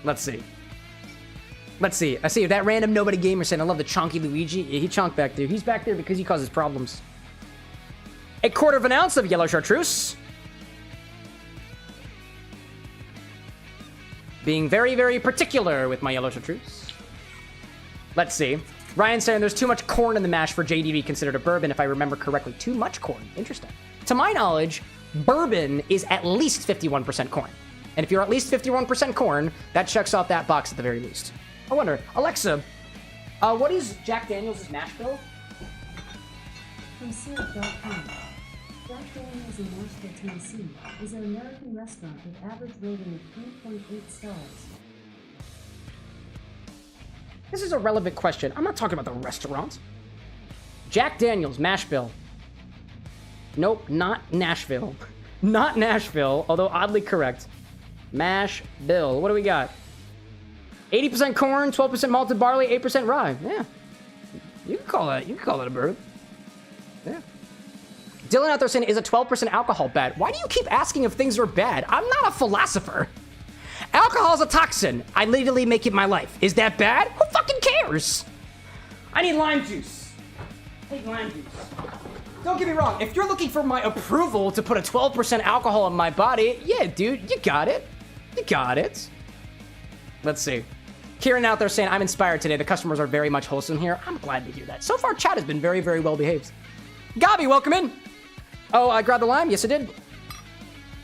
Let's see. I see that random nobody gamer saying, I love the chonky Luigi. Yeah, he chonked back there. He's back there because he causes problems. 1/4 ounce of yellow chartreuse. Being very, very particular with my yellow chartreuse. Let's see. Ryan saying there's too much corn in the mash for JD to be considered a bourbon, if I remember correctly. Too much corn. Interesting. To my knowledge, bourbon is at least 51% corn. And if you're at least 51% corn, that checks off that box at the very least. I wonder, Alexa, what is Jack Daniels' mash bill? From syrup.com. Jack Daniels in Nashville, Tennessee is an American restaurant with average rating of 3.8 stars. This is a relevant question. I'm not talking about the restaurant. Jack Daniels, mash bill. Nope, not Nashville. Not Nashville, although oddly correct. Mash bill. What do we got? 80% corn, 12% malted barley, 8% rye. Yeah. You can call that a bourbon. Yeah. Dylan out there saying, is a 12% alcohol bad? Why do you keep asking if things are bad? I'm not a philosopher. Alcohol's a toxin. I literally make it my life. Is that bad? Who fucking cares? I need lime juice. I need lime juice. Don't get me wrong. If you're looking for my approval to put a 12% alcohol in my body, yeah, dude, you got it. Let's see. Kieran out there saying, I'm inspired today. The customers are very much wholesome here. I'm glad to hear that. So far, chat has been very, very well behaved. Gabi, welcome in. Oh, I grabbed the lime? Yes, I did.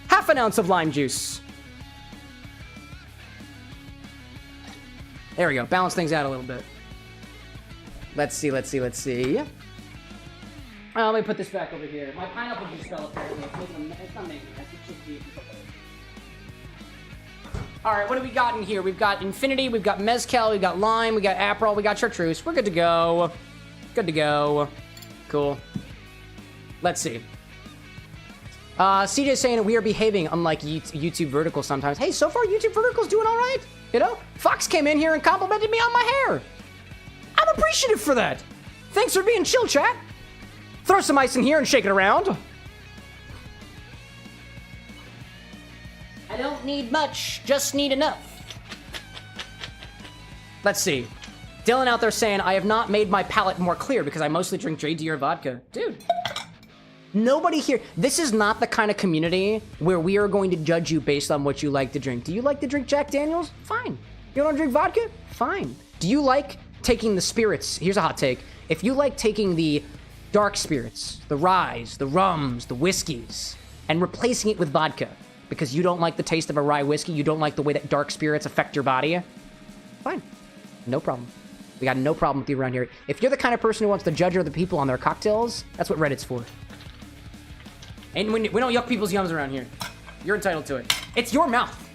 1/2 ounce of lime juice. There we go. Balance things out a little bit. Let's see. Let me put this back over here. My pineapple juice fell apparently. It's not making that. It's just the... Alright, what do we got in here? We've got Infinity, we've got Mezcal, we've got Lime, we got Aperol, we got Chartreuse. We're good to go. Cool. Let's see. CJ saying we are behaving unlike YouTube Vertical sometimes. Hey, so far YouTube Vertical's doing all right. You know, Fox came in here and complimented me on my hair. I'm appreciative for that. Thanks for being chill, chat. Throw some ice in here and shake it around. I don't need much, just need enough. Let's see. Dylan out there saying, I have not made my palate more clear because I mostly drink JD or vodka. Dude. Nobody here, this is not the kind of community where we are going to judge you based on what you like to drink. Do you like to drink Jack Daniels? Fine. You want to drink vodka? Fine. Do you like taking the spirits? Here's a hot take. If you like taking the dark spirits, the ryes, the rums, the whiskeys, and replacing it with vodka because you don't like the taste of a rye whiskey, you don't like the way that dark spirits affect your body, fine. No problem. We got no problem with you around here. If you're the kind of person who wants to judge other people on their cocktails, that's what Reddit's for. And we don't yuck people's yums around here. You're entitled to it. It's your mouth.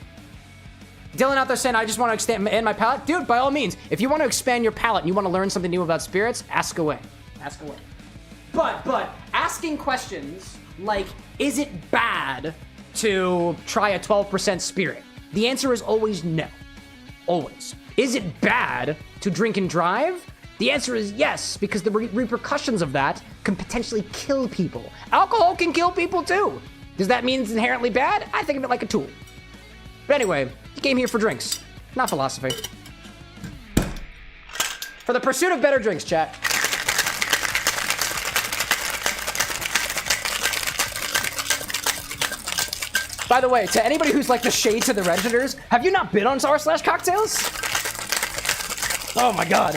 Dylan out there saying, I just want to expand my palate. Dude, by all means, if you want to expand your palate and you want to learn something new about spirits, ask away. Ask away. But asking questions like, is it bad to try a 12% spirit? The answer is always no. Always. Is it bad to drink and drive? The answer is yes, because the repercussions of that can potentially kill people. Alcohol can kill people too. Does that mean it's inherently bad? I think of it like a tool. But anyway, you came here for drinks, not philosophy. For the pursuit of better drinks, chat. By the way, to anybody who's like the shade to the Redditors, have you not been on r/cocktails? Oh my god.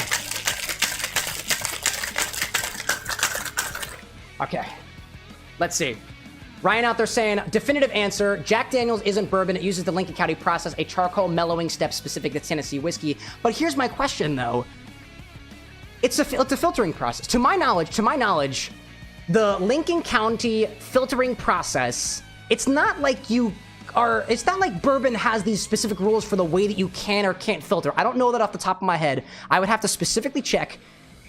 Okay, let's see. Ryan out there saying, definitive answer, Jack Daniels isn't bourbon. It uses the Lincoln County process, a charcoal mellowing step specific to Tennessee whiskey. But here's my question, though. It's a filtering process. To my knowledge, the Lincoln County filtering process, it's not like bourbon has these specific rules for the way that you can or can't filter. I don't know that off the top of my head. I would have to specifically check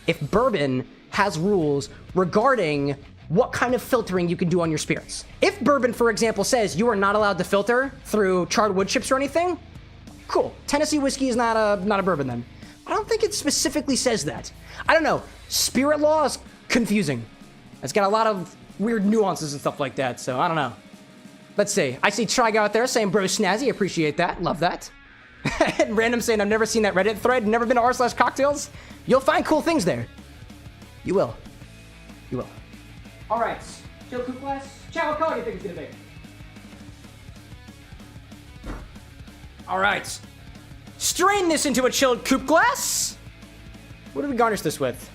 if bourbon has rules regarding what kind of filtering you can do on your spirits. If bourbon, for example, says you are not allowed to filter through charred wood chips or anything, cool. Tennessee whiskey is not a bourbon then. I don't think it specifically says that. I don't know. Spirit law is confusing. It's got a lot of weird nuances and stuff like that, so I don't know. Let's see. I see Trigo out there saying, bro, snazzy. Appreciate that. Love that. And Random saying, I've never seen that Reddit thread. Never been to r/cocktails. You'll find cool things there. You will. You will. All right. Chill coupe glass. Chad, what color do you think it's going to be? All right. Strain this into a chilled coupe glass. What do we garnish this with?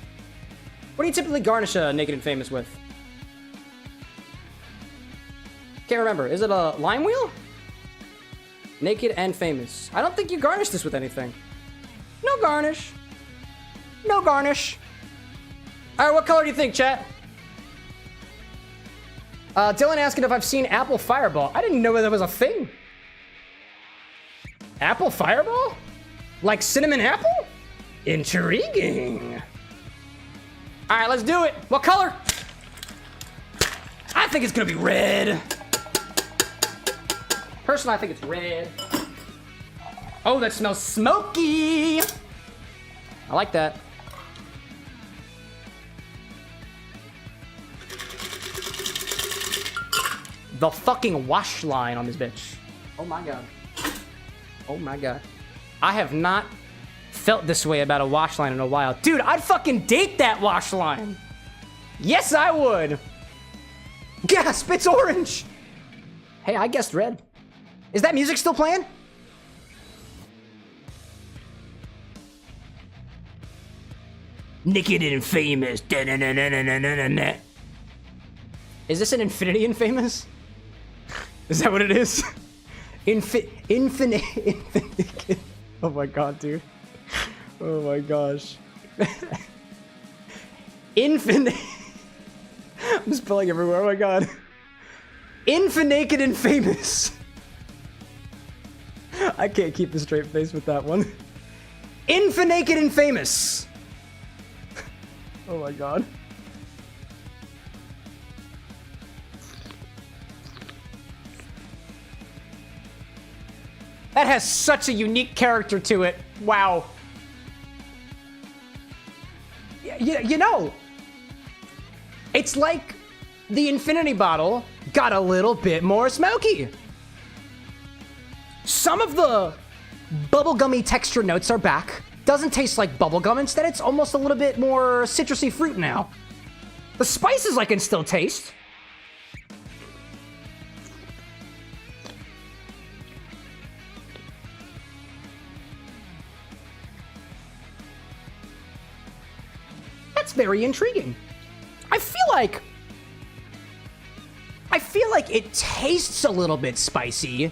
What do you typically garnish a Naked and Famous with? Can't remember. Is it a lime wheel? Naked and Famous. I don't think you garnish this with anything. No garnish. No garnish. All right, what color do you think, chat? Dylan asking if I've seen Apple Fireball. I didn't know that was a thing. Apple Fireball? Like cinnamon apple? Intriguing. All right, let's do it. What color? I think it's gonna be red. Personally, I think it's red. Oh, that smells smoky. I like that. The fucking wash line on this bitch. Oh my god. Oh my god. I have not felt this way about a wash line in a while. Dude, I'd fucking date that wash line. Yes, I would. Gasp, it's orange. Hey, I guessed red. Is that music still playing? Naked and Famous. Is this an Infinity and Famous? Is that what it is? Infinite. Oh my god, dude. Oh my gosh. Infinite. I'm spelling everywhere. Oh my god. Infinaked and Famous. I can't keep a straight face with that one. Infinaked and Famous. Oh my god. That has such a unique character to it. Wow. You know, it's like the Infinity bottle got a little bit more smoky. Some of the bubblegummy texture notes are back. Doesn't taste like bubblegum. Instead, it's almost a little bit more citrusy fruit now. The spices I can still taste. That's very intriguing. I feel like it tastes a little bit spicy,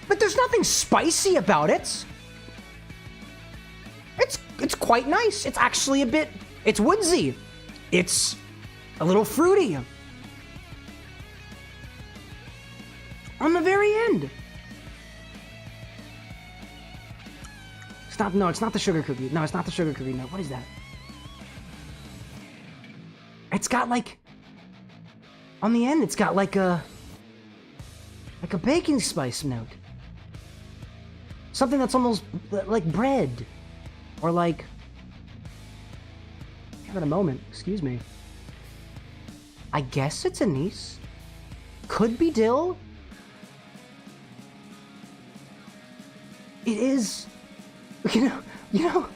but there's nothing spicy about it. It's quite nice. It's actually it's woodsy. It's a little fruity. On the very end. No, it's not the sugar cookie. No, it's not the sugar cookie. No, what is that? It's got like... On the end, it's got like a baking spice note. Something that's almost like bread. Or like... Give it a moment, excuse me. I guess it's anise. Could be dill. It is... You know...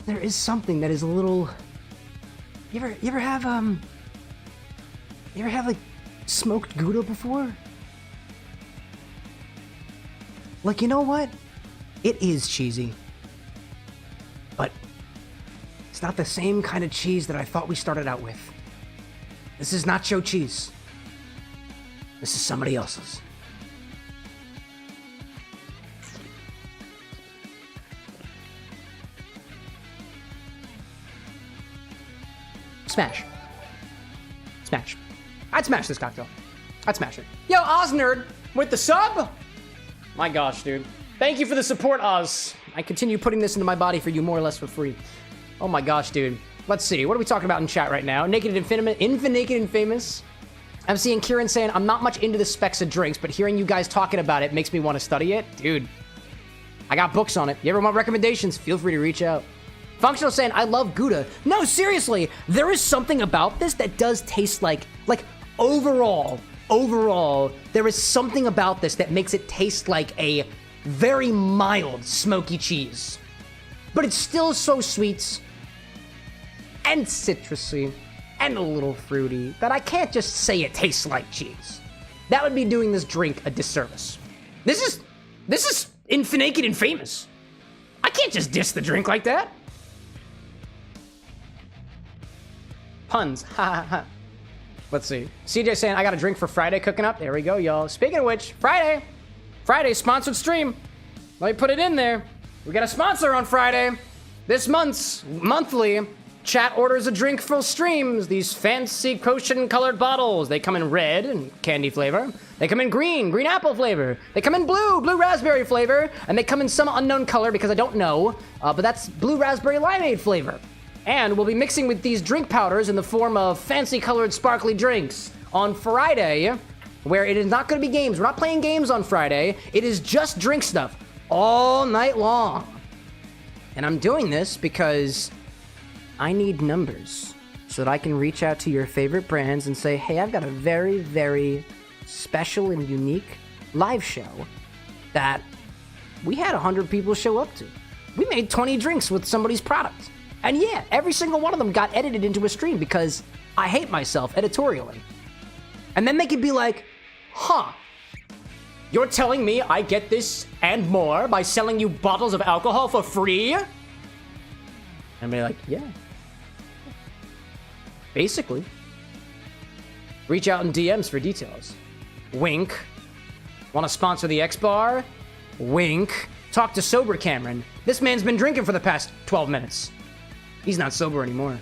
There is something that is a little... You ever have like smoked Gouda before? Like, you know what? It is cheesy. But it's not the same kind of cheese that I thought we started out with. This is nacho cheese. This is somebody else's. Smash. Smash. I'd smash this cocktail. I'd smash it. Yo, Oznerd with the sub? My gosh, dude. Thank you for the support, Oz. I continue putting this into my body for you more or less for free. Oh my gosh, dude. Let's see. What are we talking about in chat right now? Naked and Naked and Famous. I'm seeing Kieran saying, I'm not much into the specs of drinks, but hearing you guys talking about it makes me want to study it. Dude, I got books on it. You ever want recommendations? Feel free to reach out. Functional saying, I love Gouda. No, seriously, there is something about this that does taste like overall, there is something about this that makes it taste like a very mild smoky cheese. But it's still so sweet and citrusy and a little fruity that I can't just say it tastes like cheese. That would be doing this drink a disservice. This is Naked and Famous. I can't just diss the drink like that. Puns. Ha ha ha. Let's see. CJ saying, I got a drink for Friday cooking up. There we go, y'all. Speaking of which, Friday sponsored stream. Let me put it in there. We got a sponsor on Friday. This month's monthly chat orders a drink for streams. These fancy potion-colored bottles. They come in red and candy flavor. They come in green apple flavor. They come in blue raspberry flavor. And they come in some unknown color because I don't know. But that's blue raspberry limeade flavor. And we'll be mixing with these drink powders in the form of fancy colored sparkly drinks on Friday, where it is not going to be games. We're not playing games on Friday. It is just drink stuff all night long. And I'm doing this because I need numbers so that I can reach out to your favorite brands and say, hey, I've got a very, very special and unique live show that we had 100 people show up to. We made 20 drinks with somebody's product. And yeah, every single one of them got edited into a stream because I hate myself editorially. And then they could be like, huh, you're telling me I get this and more by selling you bottles of alcohol for free? And I'd be like, yeah. Basically. Reach out in DMs for details. Wink. Want to sponsor the XBar? Wink. Talk to sober Cameron. This man's been drinking for the past 12 minutes. He's not sober anymore.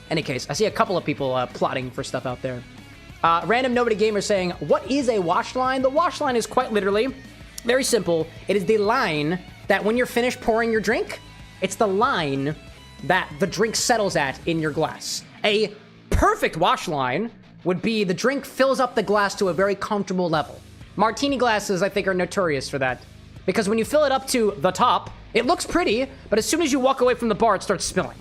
Any case, I see a couple of people plotting for stuff out there. Random Nobody Gamer saying, what is a wash line? The wash line is quite literally very simple. It is the line that when you're finished pouring your drink, it's the line that the drink settles at in your glass. A perfect wash line would be the drink fills up the glass to a very comfortable level. Martini glasses, I think, are notorious for that. Because when you fill it up to the top, it looks pretty, but as soon as you walk away from the bar, it starts spilling,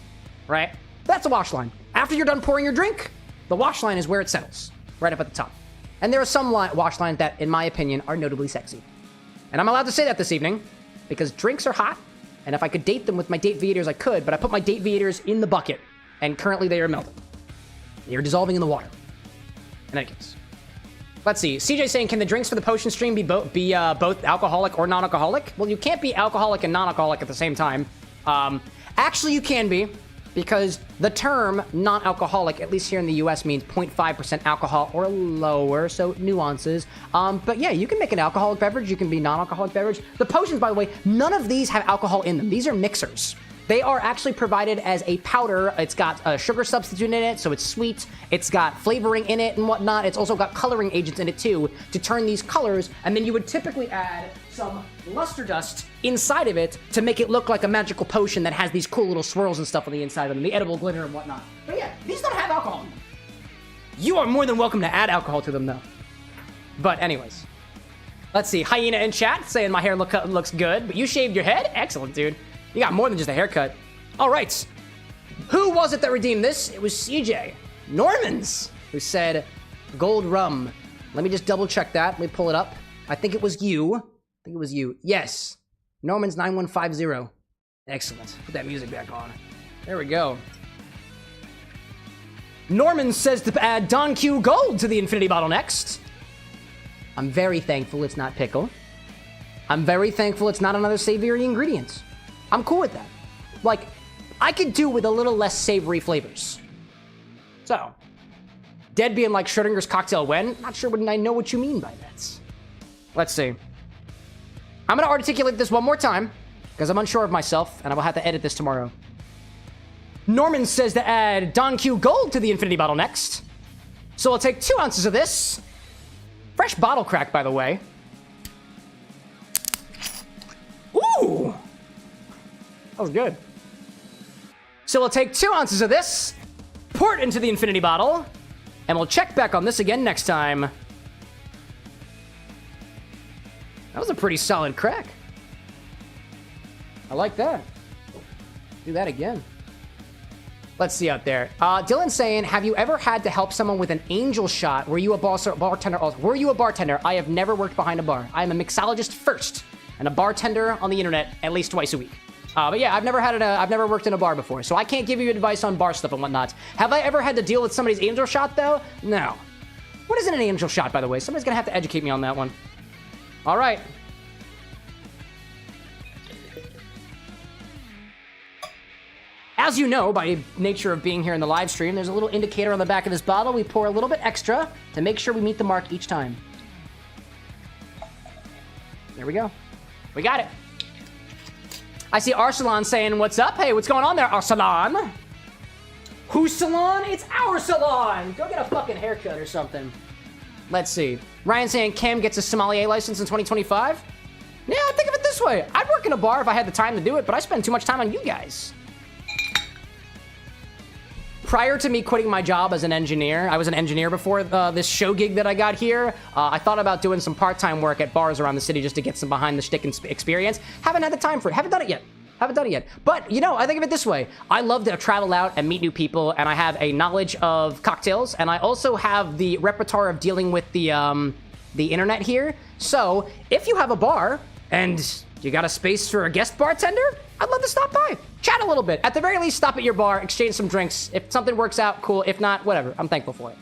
right? That's a wash line. After you're done pouring your drink, the wash line is where it settles, right up at the top. And there are some wash lines that, in my opinion, are notably sexy. And I'm allowed to say that this evening, because drinks are hot, and if I could date them with my Dateviators, I could, but I put my Dateviators in the bucket, and currently they are melting. They are dissolving in the water. In any case. Let's see. CJ saying, can the drinks for the potion stream be both alcoholic or non-alcoholic? Well, you can't be alcoholic and non-alcoholic at the same time. Actually, you can be, because the term non-alcoholic, at least here in the US, means 0.5% alcohol or lower, so nuances. But yeah, you can make an alcoholic beverage. You can be non-alcoholic beverage. The potions, by the way, none of these have alcohol in them. These are mixers. They are actually provided as a powder. It's got a sugar substitute in it, so it's sweet. It's got flavoring in it and whatnot. It's also got coloring agents in it too to turn these colors, and then you would typically add some luster dust inside of it to make it look like a magical potion that has these cool little swirls and stuff on the inside of them, the edible glitter and whatnot. But yeah, these don't have alcohol in them. You are more than welcome to add alcohol to them though. But anyways, let's see. Hyena in chat saying my hair looks good, but you shaved your head? Excellent, dude. You got more than just a haircut. All right. Who was it that redeemed this? It was CJ. Normans, who said gold rum. Let me just double check that. Let me pull it up. I think it was you. Yes. Normans 9150. Excellent. Put that music back on. There we go. Norman says to add Don Q Gold to the infinity bottle next. I'm very thankful it's not pickle. I'm very thankful it's not another savory ingredient. I'm cool with that. Like, I could do with a little less savory flavors. So, Dead being like Schrodinger's cocktail when? Not sure when I know what you mean by that. Let's see. I'm gonna articulate this one more time, because I'm unsure of myself, and I will have to edit this tomorrow. Norman says to add Don Q Gold to the infinity bottle next. So I'll take 2 ounces of this. Fresh bottle crack, by the way. Ooh! That was good. So we'll take 2 ounces of this, pour it into the infinity bottle, and we'll check back on this again next time. That was a pretty solid crack. I like that. Do that again. Let's see out there. Dylan's saying, have you ever had to help someone with an angel shot? Were you a bartender? Were you a bartender? I have never worked behind a bar. I am a mixologist first, and a bartender on the internet at least twice a week. But yeah, I've never worked in a bar before, so I can't give you advice on bar stuff and whatnot. Have I ever had to deal with somebody's angel shot, though? No. What is an angel shot, by the way? Somebody's gonna have to educate me on that one. All right. As you know, by nature of being here in the live stream, there's a little indicator on the back of this bottle. We pour a little bit extra to make sure we meet the mark each time. There we go. We got it. I see Arsalan saying, what's up? Hey, what's going on there, Arsalan? Whose salon? It's our salon. Go get a fucking haircut or something. Let's see. Ryan saying Cam gets a sommelier license in 2025. Yeah, think of it this way. I'd work in a bar if I had the time to do it, but I spend too much time on you guys. Prior to me quitting my job as an engineer, I was an engineer before this show gig that I got here. I thought about doing some part-time work at bars around the city just to get some behind-the-stick experience. Haven't had the time for it. Haven't done it yet. But, you know, I think of it this way. I love to travel out and meet new people, and I have a knowledge of cocktails, and I also have the repertoire of dealing with the internet here. So, if you have a bar, and you got a space for a guest bartender, I'd love to stop by, chat a little bit. At the very least, stop at your bar, exchange some drinks. If something works out, cool. If not, whatever. I'm thankful for it.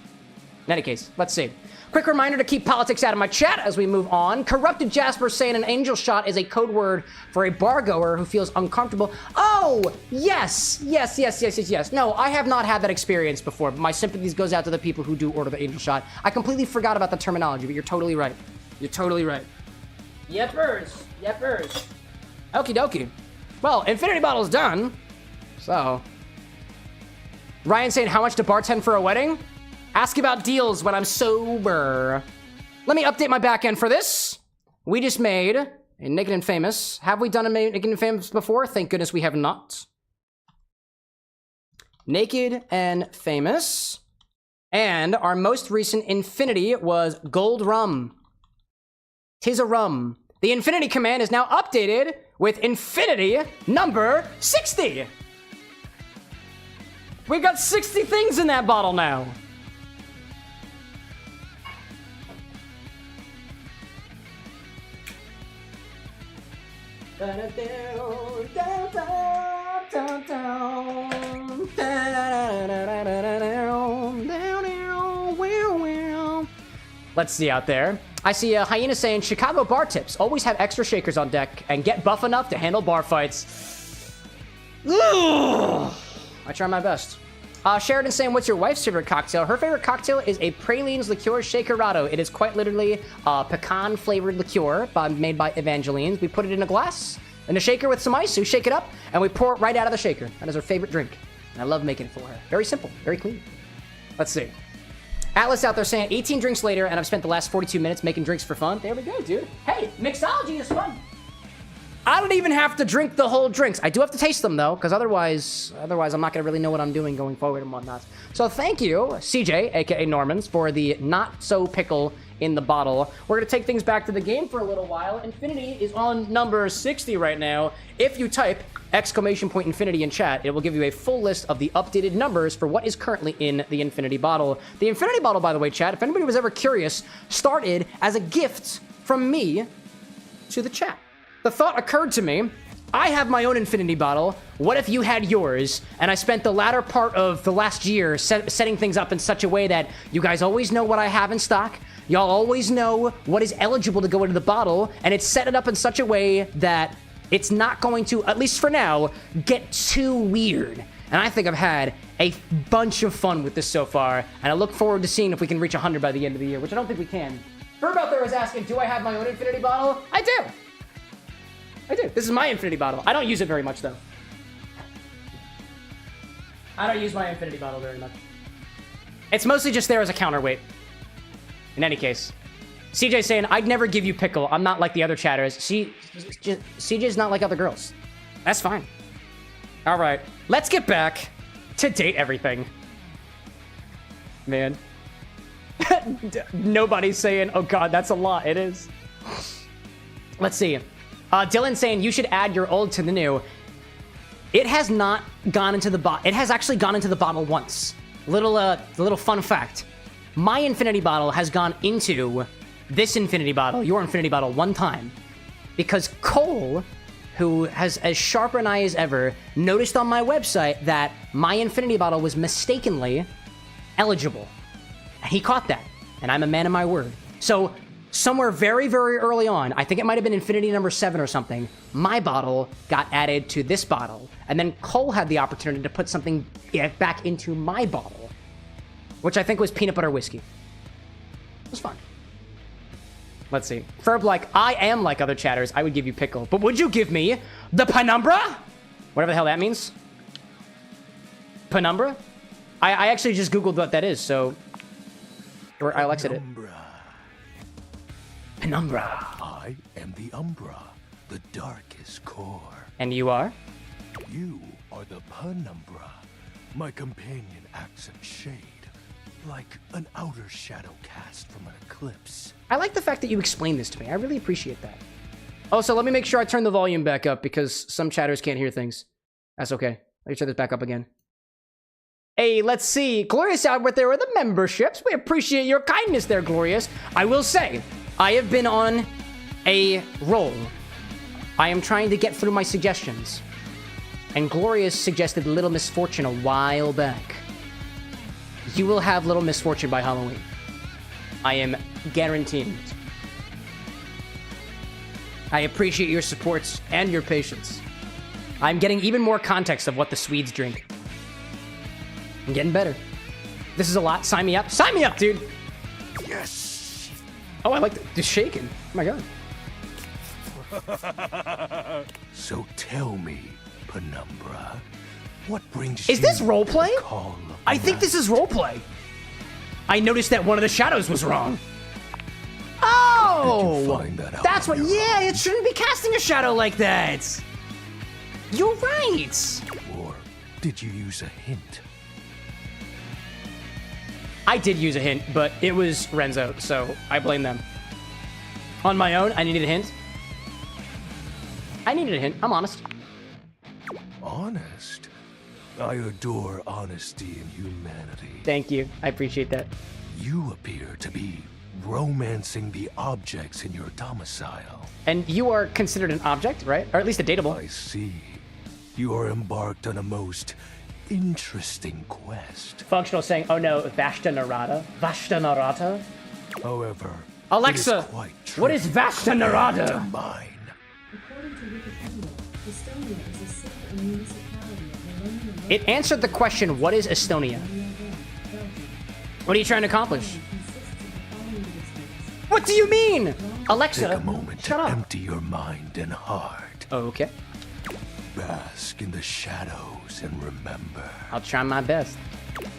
In any case, let's see. Quick reminder to keep politics out of my chat as we move on. Corrupted Jasper saying an angel shot is a code word for a bar goer who feels uncomfortable. Oh, yes. No, I have not had that experience before. But my sympathies goes out to the people who do order the angel shot. I completely forgot about the terminology, but you're totally right. Yepers. Okie dokie. Well, infinity bottle's done. So. Ryan saying, how much to bartend for a wedding? Ask about deals when I'm sober. Let me update my back end for this. We just made a Naked and Famous. Have we done a Naked and Famous before? Thank goodness we have not. Naked and Famous. And our most recent Infinity was Gold Rum. 'Tis a rum. The Infinity command is now updated with Infinity number 60. We got 60 things in that bottle now. Let's see out there. I see a Hyena saying, Chicago bar tips. Always have extra shakers on deck and get buff enough to handle bar fights. Ugh. I try my best. Sheridan saying, what's your wife's favorite cocktail? Her favorite cocktail is a Pralines Liqueur Shakerado. It is quite literally pecan-flavored liqueur made by Evangeline's. We put it in a glass, in a shaker with some ice. So we shake it up, and we pour it right out of the shaker. That is her favorite drink. And I love making it for her. Very simple, very clean. Let's see. Atlas out there saying 18 drinks later, and I've spent the last 42 minutes making drinks for fun. There we go, dude. Hey, mixology is fun. I don't even have to drink the whole drinks. I do have to taste them, though, because otherwise I'm not going to really know what I'm doing going forward and whatnot. So thank you, CJ, a.k.a. Normans, for the not-so-pickle in the bottle. We're going to take things back to the game for a little while. Infinity is on number 60 right now. If you type !Infinity in chat, it will give you a full list of the updated numbers for what is currently in the Infinity bottle. The Infinity bottle, by the way, chat, if anybody was ever curious, started as a gift from me to the chat. The thought occurred to me, I have my own Infinity bottle. What if you had yours? And I spent the latter part of the last year setting things up in such a way that you guys always know what I have in stock. Y'all always know what is eligible to go into the bottle. And it's set it up in such a way that it's not going to, at least for now, get too weird. And I think I've had a bunch of fun with this so far. And I look forward to seeing if we can reach 100 by the end of the year, which I don't think we can. Herb out there is asking, do I have my own Infinity bottle? I do. I do. This is my Infinity bottle. I don't use it very much, though. I don't use my Infinity bottle very much. It's mostly just there as a counterweight. In any case. CJ's saying, I'd never give you pickle. I'm not like the other chatters. CJ's not like other girls. That's fine. All right. Let's get back to date everything. Man. Nobody's saying, oh god, that's a lot. It is. Let's see. Dylan saying you should add your old to the new. It has not gone into the bottle. It has actually gone into the bottle once. Little fun fact. My Infinity bottle has gone into this Infinity bottle, your Infinity bottle, one time. Because Cole, who has as sharp an eye as ever, noticed on my website that my Infinity bottle was mistakenly eligible. And he caught that. And I'm a man of my word. So somewhere very, very early on, I think it might have been Infinity number 7 or something, my bottle got added to this bottle. And then Cole had the opportunity to put something back into my bottle, which I think was peanut butter whiskey. It was fun. Let's see. Ferb, like, I am like other chatters. I would give you pickle. But would you give me the penumbra? Whatever the hell that means. Penumbra? I actually just Googled what that is, so... Or I Alexa'd it. Penumbra. I am the Umbra, the darkest core. And you are? You are the penumbra. My companion acts in shade, like an outer shadow cast from an eclipse. I like the fact that you explained this to me. I really appreciate that. Oh, so let me make sure I turn the volume back up because some chatters can't hear things. That's okay. Let me turn this back up again. Hey, let's see. Glorious out there with the memberships. We appreciate your kindness there, Glorious. I will say, I have been on a roll. I am trying to get through my suggestions. And Glorious suggested Little Misfortune a while back. You will have Little Misfortune by Halloween. I am guaranteeing it. I appreciate your supports and your patience. I'm getting even more context of what the Swedes drink. I'm getting better. This is a lot. Sign me up. Sign me up, dude! Yes! Oh, I like the shaking. Oh my god. So tell me, Penumbra, what brings Is this roleplay? Call of I think this is roleplay. I noticed that one of the shadows was wrong. Oh! Find that out That's what. Yeah, it shouldn't be casting a shadow like that. You're right. Or did you use a hint? I did use a hint, but it was Renzo, so I blame them. On my own, I needed a hint. I needed a hint. I'm honest. Honest? I adore honesty and humanity. Thank you. I appreciate that. You appear to be romancing the objects in your domicile. And you are considered an object, right? Or at least a dateable. I see. You are embarked on a most interesting quest. Functional saying, oh no, Vashta Narada? Vashta Narada? However, Alexa, what is Vashta Narada? Mine. According to Wikipedia, Estonia is a city and municipality of Millennium. It answered the question, what is Estonia? What are you trying to accomplish? What do you mean? Alexa, take a moment shut to up. empty your mind and heart. Okay. Bask in the shadows and remember. I'll try my best.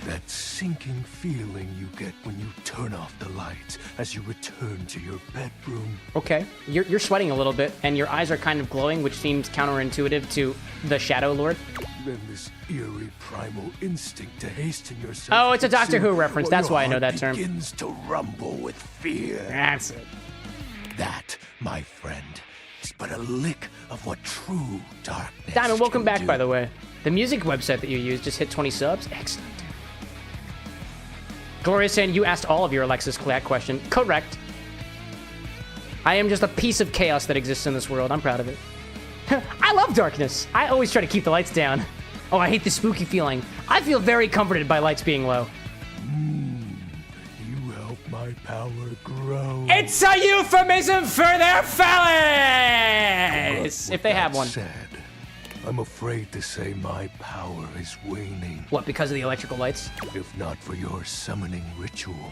That sinking feeling you get when you turn off the lights as you return to your bedroom. Okay. You're sweating a little bit, and your eyes are kind of glowing, which seems counterintuitive to the Shadow Lord. Then this eerie primal instinct to hasten yourself. Oh, it's a Doctor Who reference. That's why I know that term. Begins to rumble with fear. That's it. That, my friend, is but a lick of what true darkness Diamond, welcome can back, do. by the way. The music website that you used just hit 20 subs. Excellent. Gloria saying you asked all of your Alexis Clack question. Correct. I am just a piece of chaos that exists in this world. I'm proud of it. I love darkness. I always try to keep the lights down. Oh, I hate the spooky feeling. I feel very comforted by lights being low. You help my power grow. It's a euphemism for their phallus! If they have one. Said, I'm afraid to say my power is waning. What, because of the electrical lights? If not for your summoning ritual,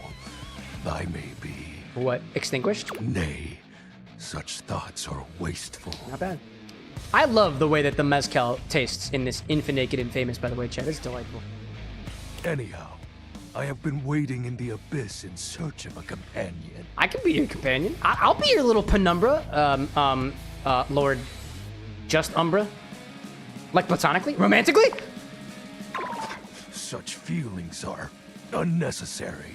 I may be... What, extinguished? Nay, such thoughts are wasteful. Not bad. I love the way that the mezcal tastes in this Infinaked and Famous, by the way, Chad. It's delightful. Anyhow, I have been waiting in the abyss in search of a companion. I can be your companion. I'll be your little penumbra, Lord Just Umbra. Like platonically? Romantically? Such feelings are unnecessary,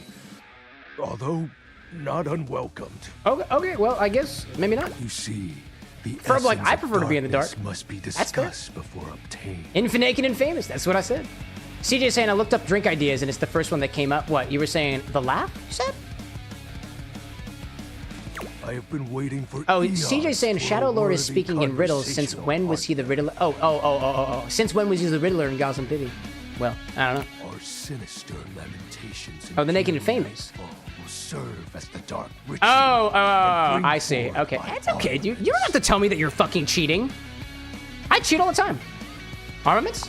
although not unwelcomed. Okay, well, I guess maybe not. You see, the Ferb, like, essence I of prefer to be in the dark. darkness must be That's fair. discussed before obtained. Infinaked and Famous, that's what I said. CJ saying I looked up drink ideas and it's the first one that came up. What, you were saying the laugh, you said? I have been waiting for Oh, eons CJ saying for Shadow a Lord is worthy speaking in riddles. Since when was he the Riddler? Oh. Since when was he the Riddler in Gotham City? Well, I don't know. Our sinister lamentations. Oh, the Naked and Famous. Will serve as the dark ritual. Oh, and bring I see. forth Okay, my it's okay, dude. You don't have to tell me that you're fucking cheating. I cheat all the time. Armaments?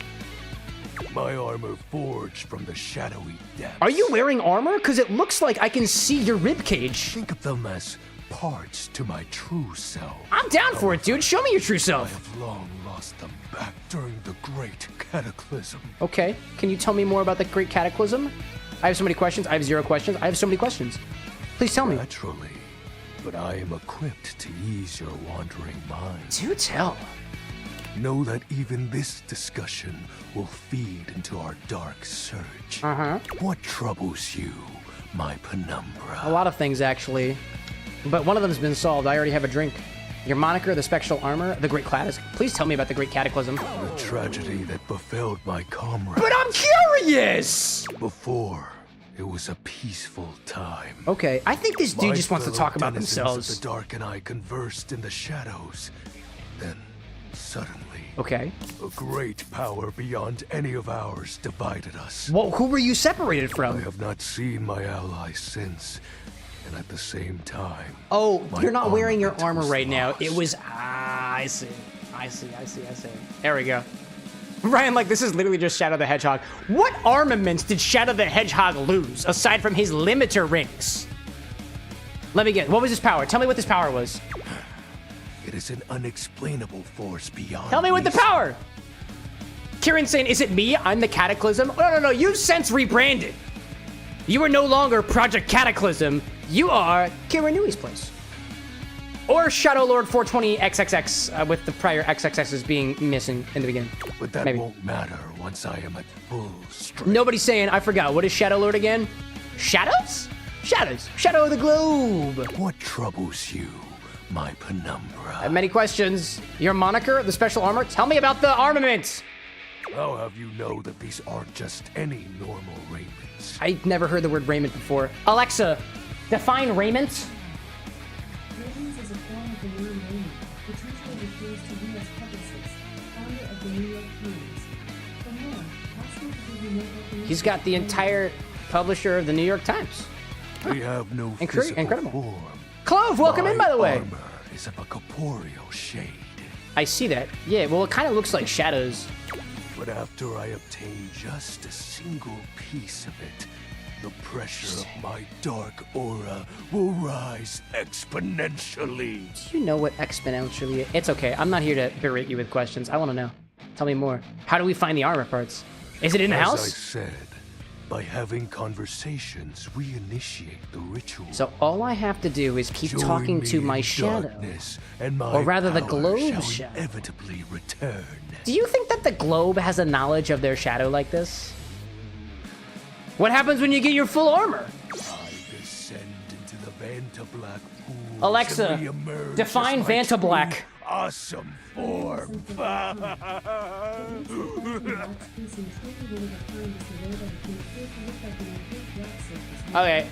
My armor forged from the shadowy depths. Are you wearing armor? Because it looks like I can see your ribcage. Think of them as parts to my true self. I'm down for it, dude. Show me your true I self. have long lost them back during the great cataclysm. Okay, can you tell me more about the Great Cataclysm? I have so many questions. I have 0 questions. I have so many questions. Please tell me. Naturally, but I am equipped to ease your wandering mind. Do tell. Know that even this discussion will feed into our dark search. Uh-huh. What troubles you, my penumbra? A lot of things, actually. But one of them's been solved. I already have a drink. Your moniker, the spectral armor, the Great Cataclysm. Please tell me about the Great Cataclysm. The tragedy that befell my comrades. But I'm curious! Before, it was a peaceful time. Okay, I think this dude My just wants to fellow talk about denizens themselves. Of the dark and I conversed in the shadows. Then, suddenly, Okay. a great power beyond any of ours divided us. Well, who were you separated I from? have not seen my allies since, and at the same time... Oh, my you're not wearing your armament armor was right now. It lost. was... I see. There we go. Ryan, like, this is literally just Shadow the Hedgehog. What armaments did Shadow the Hedgehog lose, aside from his limiter rings? Let me get... What was his power? Tell me what this power was. It is an unexplainable force beyond... Tell me what the reason. power... Kieran saying, is it me? I'm the Cataclysm? No. You've since rebranded. You are no longer Project Cataclysm. You are Kieran Newey's place. Or Shadow Lord 420 XXX, with the prior XXXs being missing in the beginning. But that Maybe. won't matter once I am at full strength. Nobody's saying, I forgot. What is Shadow Lord again? Shadows? Shadows. Shadow of the globe. What troubles you, my penumbra? I have many questions. Your moniker, the special armor? Tell me about the armaments. How have you know that these aren't just any normal raiments? I never heard the word raiment before. Alexa, define raiment. Raymond is a form of the noun Raymond, which usually refers to U.S. Publicis, founder of the New York Times. For more, ask him to give you more information. He's got the entire publisher of the New York Times. We have no physical Incredible. form. Clove, welcome in, by the way. Armor is of a corporeal shade. I see that. Yeah, well, it kind of looks like shadows. But after I obtain just a single piece of it, the pressure of my dark aura will rise exponentially. Do you know what exponentially is? It's okay. I'm not here to berate you with questions. I want to know. Tell me more. How do we find the armor parts? Is it in the house? As I said, by having conversations, we initiate the ritual. So all I have to do is keep talking to my shadow. And my or rather the globe shall shadow. Inevitably return. Do you think that the globe has a knowledge of their shadow like this? What happens when you get your full armor? I descend into the Vanta Black pool. Alexa, define Vanta Black. Awesome form. Okay.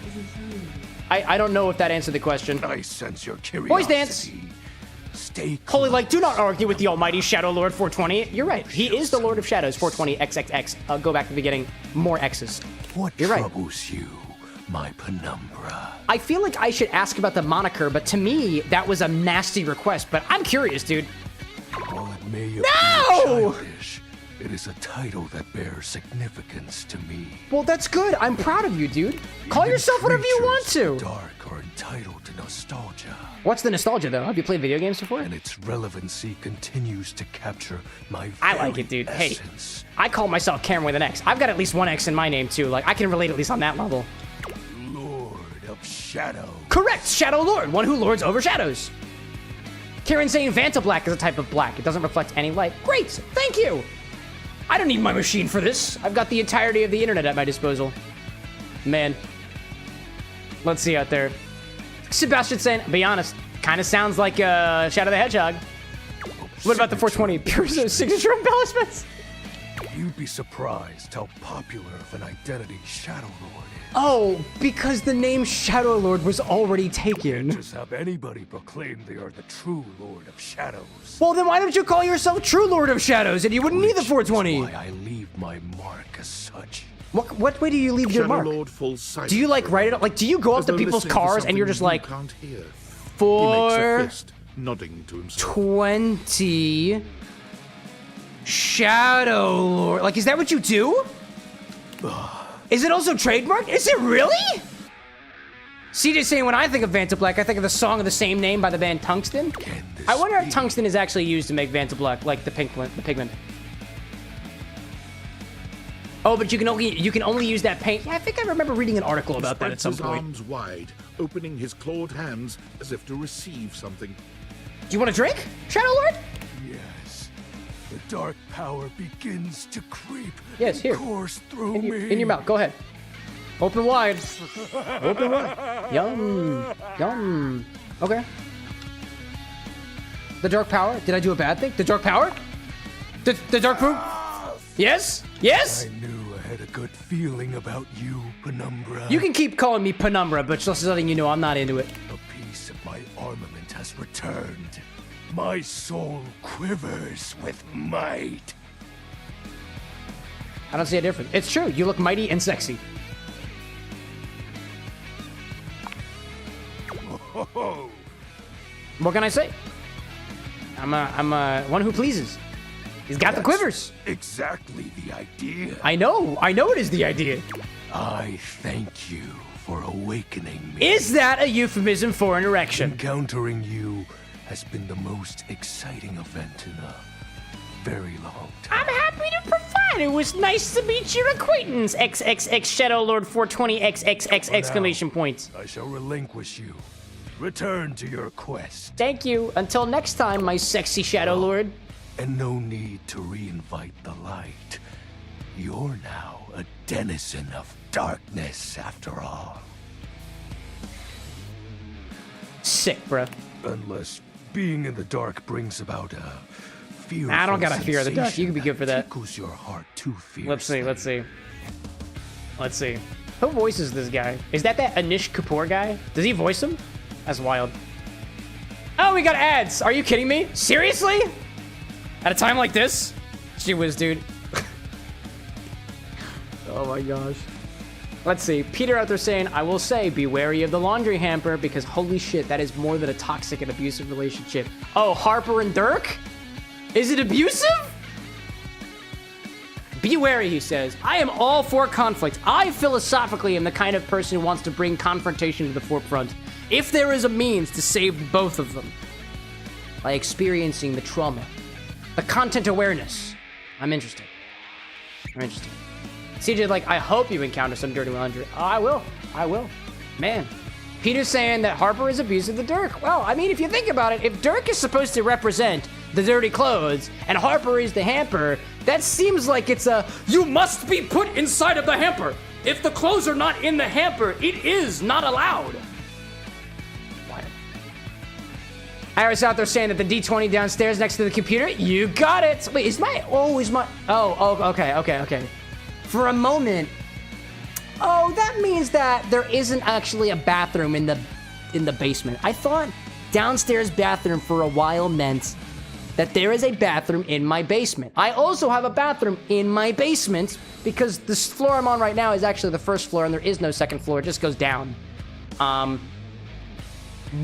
I don't know if that answered the question. I sense your curiosity. Boys dance. Stay Holy, like, do not argue with the almighty Shadow Lord 420. You're right. He is the Lord of Shadows 420 XXX. I'll go back to the beginning. More X's. What You're right. troubles you, my penumbra? I feel like I should ask about the moniker, but to me, that was a nasty request. But I'm curious, dude. While it may appear childish, it is a title that bears significance to me. Well, that's good. I'm proud of you, dude. Call yourself whatever you want to. Dark are entitled to nostalgia. What's the nostalgia, though? Have you played video games before? And its relevancy continues to capture my I like it, dude. essence. Hey, I call myself Cameron with an X. I've got at least one X in my name, too. Like, I can relate at least on that level. Lord of Shadow. Correct! Shadow Lord, one who lords over shadows. Karen's saying Vanta Black is a type of black. It doesn't reflect any light. Great! Thank you! I don't need my machine for this. I've got the entirety of the internet at my disposal. Man. Let's see out there. Sebastian saying, be honest, kind of sounds like Shadow the Hedgehog. What about the 420? Pure signature embellishments? You'd be surprised how popular of an identity Shadow Lord is. Oh, because the name Shadow Lord was already taken. Just have anybody proclaim they are the true Lord of Shadows. Well, then why don't you call yourself True Lord of Shadows and you wouldn't need the 420? Why I leave my mark as such. What way do you leave your mark? Lord falls silent. Do you like write it up? Like, do you go up to people's cars and you're just like, can't hear. He makes a 420 fist, nodding to himself. Shadow Lord? Like, is that what you do? Is it also trademarked? Is it really? CJ saying, when I think of Vanta Black, I think of the song of the same name by the band Tungsten. I wonder if tungsten is actually used to make Vanta Black, like the pigment. Oh, but you can only use that paint. Yeah, I think I remember reading an article about that at some His point. arms wide, opening his clawed hands as if to receive something. Do you want a drink, Shadow Lord? Yes. The dark power begins to creep. Yes, here. Course through In your mouth. Go ahead. Open wide. Open wide. Yum. Yum. Okay. The dark power? Did I do a bad thing? The dark power? The dark poop? Yes? Yes? I knew I had a good feeling about you, Penumbra. You can keep calling me Penumbra, but just letting you know I'm not into it. A piece of my armament has returned. My soul quivers with might. I don't see a difference. It's true. You look mighty and sexy. What can I say? I'm a one who pleases. He's got the quivers. Exactly the idea. I know it is the idea. I thank you for awakening me. Is that a euphemism for an erection? Encountering you has been the most exciting event in a very long time. I'm happy to provide. It was nice to meet your acquaintance. XXX Shadow Lord 420 XXX exclamation points. I shall relinquish you. Return to your quest. Thank you. Until next time, my sexy Shadow Lord. And no need to reinvite the light. You're now a denizen of darkness, after all. Sick, bro. Unless being in the dark brings about a fear. I don't got a fear of the dark. You can be good for that. Tickles your heart too fiercely. Let's see. Who voices this guy? Is that Anish Kapoor guy? Does he voice him? That's wild. Oh, we got ads. Are you kidding me? Seriously? At a time like this? Gee whiz, dude. Oh my gosh. Let's see. Peter out there saying, I will say, be wary of the laundry hamper because holy shit, that is more than a toxic and abusive relationship. Oh, Harper and Dirk? Is it abusive? Be wary, he says. I am all for conflict. I philosophically am the kind of person who wants to bring confrontation to the forefront, if there is a means to save both of them. By experiencing the trauma, the content awareness. I'm interested. CJ, like, I hope you encounter some dirty laundry. Oh, I will. Man. Peter's saying that Harper is abusing the Dirk. Well, I mean, if you think about it, if Dirk is supposed to represent the dirty clothes and Harper is the hamper, that seems like it's a, you must be put inside of the hamper. If the clothes are not in the hamper, it is not allowed. What? Iris out there saying that the D20 downstairs next to the computer. You got it. Wait, is my, okay. For a moment, that means that there isn't actually a bathroom in the basement. I thought downstairs bathroom for a while meant that there is a bathroom in my basement. I also have a bathroom in my basement because this floor I'm on right now is actually the first floor and there is no second floor. It just goes down.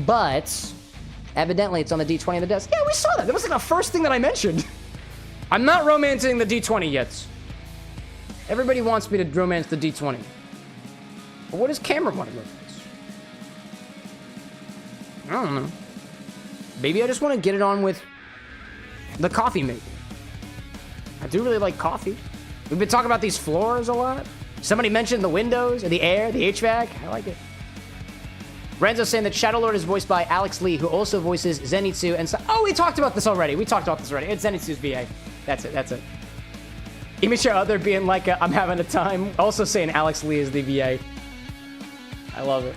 But evidently it's on the D20 on the desk. Yeah, we saw that. That was like the first thing that I mentioned. I'm not romancing the D20 yet. Everybody wants me to romance the D20. But what does Cameron want to romance? I don't know. Maybe I just want to get it on with the coffee maker. I do really like coffee. We've been talking about these floors a lot. Somebody mentioned the windows or the air, the HVAC. I like it. Renzo's saying that Shadowlord is voiced by Alex Lee, who also voices Zenitsu and so. Oh, we talked about this already. It's Zenitsu's VA. That's it. Image other being like, I'm having a time. Also saying Alex Lee is the VA. I love it.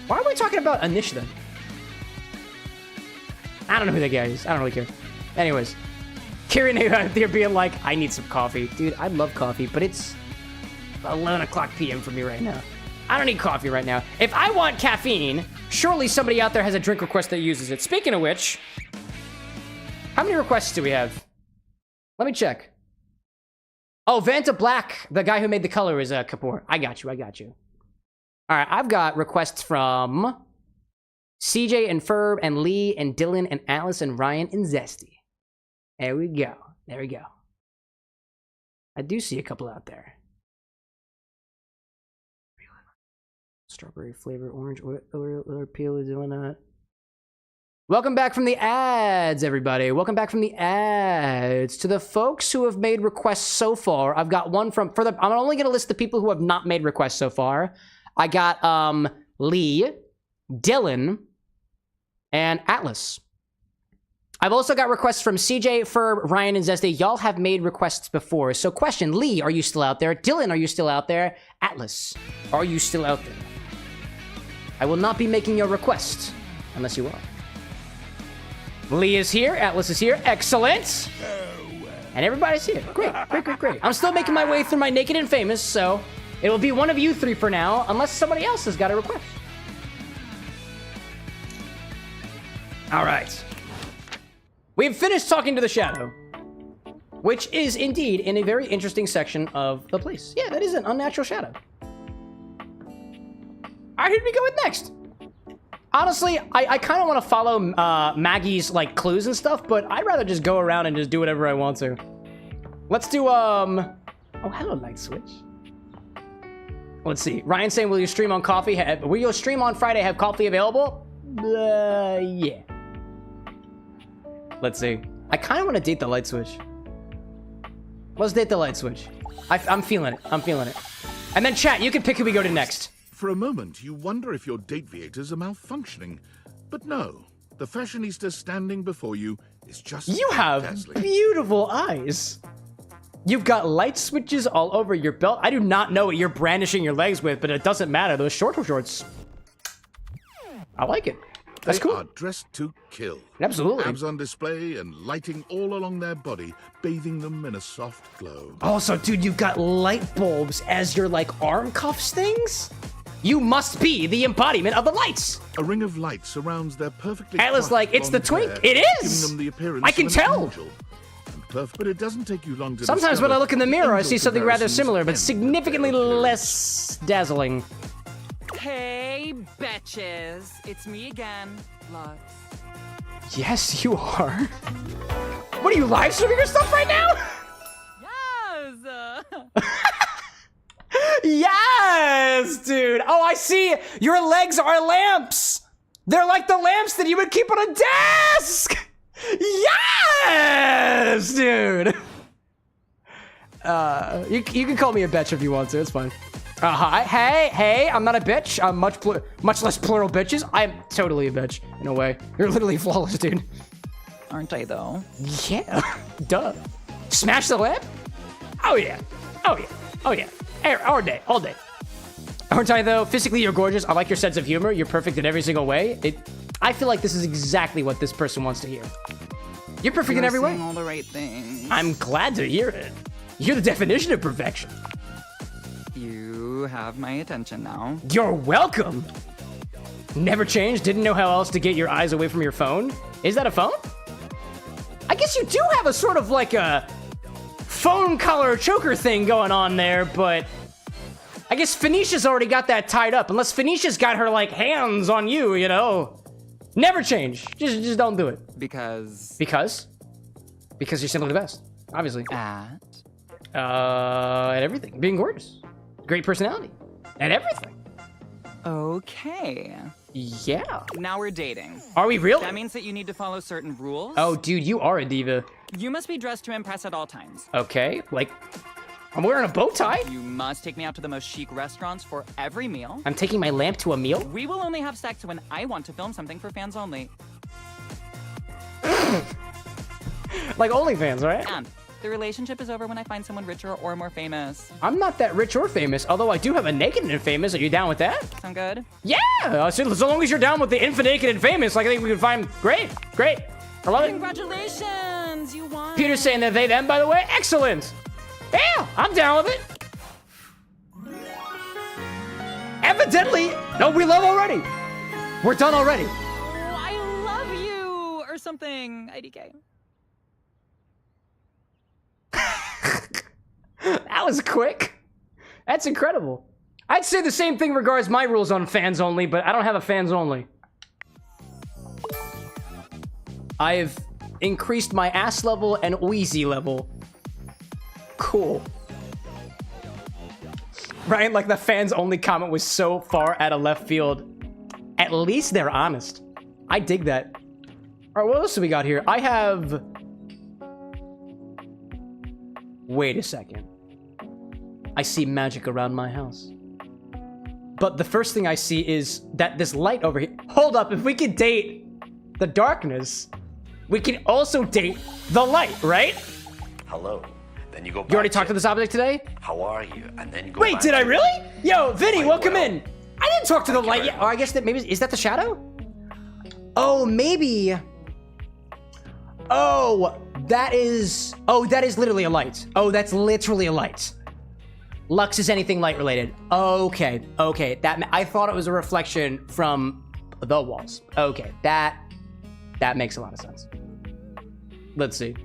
Why are we talking about Anish then? I don't know who that guy is. I don't really care. Anyways, Kieran out there being like, I need some coffee. Dude, I love coffee, but it's 11 o'clock p.m. for me right now. I don't need coffee right now. If I want caffeine, surely somebody out there has a drink request that uses it. Speaking of which, how many requests do we have? Let me check. Oh, Vanta Black, the guy who made the color, is Kapoor. I got you. All right, I've got requests from CJ and Ferb and Lee and Dylan and Alice and Ryan and Zesty. There we go. I do see a couple out there. Strawberry flavor, orange, or peel is doing that. Welcome back from the ads, everybody. Welcome back from the ads. To the folks who have made requests so far, I've got one I'm only going to list the people who have not made requests so far. I got Lee, Dylan, and Atlas. I've also got requests from CJ, Ferb, Ryan, and Zesty. Y'all have made requests before. So question, Lee, are you still out there? Dylan, are you still out there? Atlas, are you still out there? I will not be making your request unless you are. Lee is here. Atlas is here. Excellent. And everybody's here. Great. I'm still making my way through my Naked and Famous, so it will be one of you three for now, unless somebody else has got a request. All right. We've finished talking to the Shadow, which is indeed in a very interesting section of the place. Yeah, that is an unnatural shadow. All right, who do we go with next? Honestly, I kind of want to follow Maggie's like clues and stuff, but I'd rather just go around and just do whatever I want to. Let's do oh, hello, Light Switch. Let's see. Ryan saying, will you stream on coffee? Will you stream on Friday? Have coffee available? Yeah. Let's see. I kind of want to date the Light Switch. Let's date the Light Switch. I'm feeling it. And then chat, you can pick who we go to next. For a moment, you wonder if your Dateviators are malfunctioning. But no, the fashionista standing before you is just... You have beautiful eyes. You've got light switches all over your belt. I do not know what you're brandishing your legs with, but it doesn't matter. Those shorts. I like it. That's cool. They are dressed to kill. Absolutely. Abs on display and lighting all along their body, bathing them in a soft glow. Also, dude, you've got light bulbs as your, like, arm cuffs things? You must be the embodiment of the lights. A ring of light surrounds their perfectly... Atlas like, it's the twink. It is. Giving them the appearance I can tell. But it doesn't take you long to Sometimes when I look in the mirror, I see something rather similar, but significantly less dazzling. Hey, betches. It's me again, Lux. Yes, you are. What are you live streaming your stuff right now? Yes! Yes, dude. Oh, I see. Your legs are lamps. They're like the lamps that you would keep on a desk. Yes, dude. You can call me a bitch if you want to. It's fine. Hi. Hey. I'm not a bitch. I'm much less plural bitches. I'm totally a bitch in a way. You're literally flawless, dude. Aren't I though? Yeah. Duh. Smash the lamp? Oh yeah. Oh yeah. All day. Aren't I though? Physically, you're gorgeous. I like your sense of humor. You're perfect in every single way. I feel like this is exactly what this person wants to hear. You're perfect in every way. Saying all the right things. I'm glad to hear it. You're the definition of perfection. You have my attention now. You're welcome. Never changed. Didn't know how else to get your eyes away from your phone. Is that a phone? I guess you do have a sort of like a phone collar choker thing going on there, but I guess Phoenicia's already got that tied up. Unless Phoenicia's got her like hands on you, you know. Never change. Just don't do it. Because you're simply the best. Obviously. At everything. Being gorgeous. Great personality. At everything. Okay. Yeah. Now we're dating. Are we really? That means that you need to follow certain rules. Oh, dude, you are a diva. You must be dressed to impress at all times. Okay, like, I'm wearing a bow tie. You must take me out to the most chic restaurants for every meal. I'm taking my lamp to a meal? We will only have sex when I want to film something for fans only. Like OnlyFans, right? And the relationship is over when I find someone richer or more famous. I'm not that rich or famous, although I do have a naked and famous. Are you down with that? Sound good? Yeah! So long as you're down with the infant naked and famous, like, I think we can find great. I love it. Congratulations, you won. Peter's saying that they them, by the way. Excellent. Yeah, I'm down with it. Evidently, no, we love already. We're done already. Oh, I love you, or something, IDK. That was quick. That's incredible. I'd say the same thing regards my rules on fans only, but I don't have a fans only. I've increased my ass level and Wheezy level. Cool. Ryan, like the fans only comment was so far out of left field. At least they're honest. I dig that. All right, what else do we got here? I have... Wait a second. I see magic around my house. But the first thing I see is that this light over here... Hold up, if we could date the darkness, we can also date the light, right? Hello. Then you go back. You already talked to this object today? How are you? And then go Wait, back did I to- really? Yo, Vinny, welcome well. in. I didn't talk to the light yet. Oh, I guess that maybe... Is that the shadow? Oh, maybe... Oh, that is... Oh, that is literally a light. Oh, that's literally a light. Lux is anything light related. Okay. That I thought it was a reflection from the walls. Okay, that makes a lot of sense. Let's see.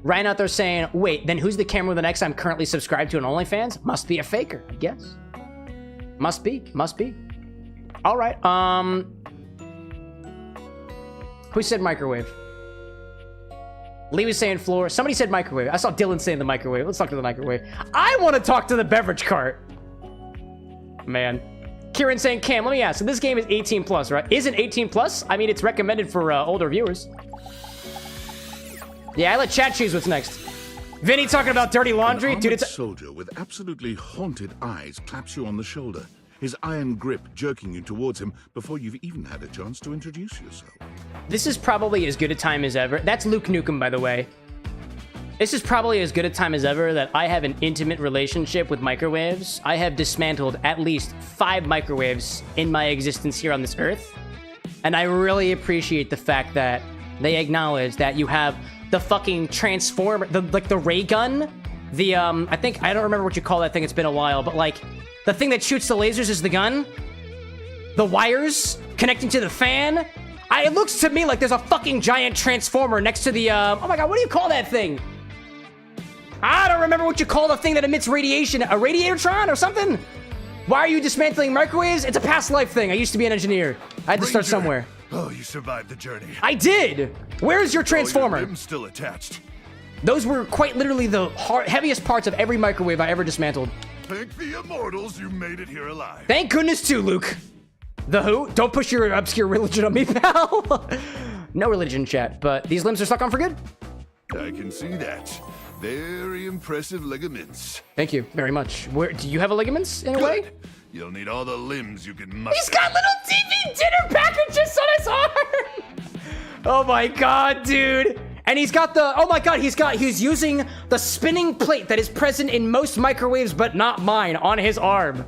Ryan out there saying, wait, then who's the camera with an X I'm currently subscribed to on OnlyFans? Must be a faker, I guess. Must be. All right. Who said microwave? Lee was saying floor. Somebody said microwave. I saw Dylan saying the microwave. Let's talk to the microwave. I want to talk to the beverage cart. Man. Kieran saying, Cam, let me ask. So this game is 18 plus, right? Is it 18 plus? I mean, it's recommended for older viewers. Yeah, I let chat choose what's next. Vinny talking about dirty laundry. An Dude, armored it's... soldier with absolutely haunted eyes claps you on the shoulder, his iron grip jerking you towards him before you've even had a chance to introduce yourself. This is probably as good a time as ever. That's Luke Nukem, by the way. This is probably as good a time as ever that I have an intimate relationship with microwaves. I have dismantled at least 5 microwaves in my existence here on this earth. And I really appreciate the fact that they acknowledge that you have the fucking transformer, the ray gun, the, I don't remember what you call that thing, it's been a while, but like, the thing that shoots the lasers is the gun. The wires connecting to the fan. It looks to me like there's a fucking giant transformer next to the, oh my god, what do you call that thing? I don't remember what you call the thing that emits radiation. A radiatortron or something? Why are you dismantling microwaves? It's a past life thing. I used to be an engineer. I had to start somewhere. Oh, you survived the journey. I did! Where's your transformer? Your limb's still attached. Those were quite literally the heaviest parts of every microwave I ever dismantled. Thank the immortals you made it here alive. Thank goodness too, Luke. The who? Don't push your obscure religion on me, pal. No religion, chat, but these limbs are stuck on for good. I can see that. Very impressive ligaments. Thank you very much. Where do you have a ligaments in a way? You'll need all the limbs you can muster. He's got little TV dinner packages on his arm. Oh my god, dude. And he's got the, oh my god, he's using the spinning plate that is present in most microwaves, but not mine, on his arm.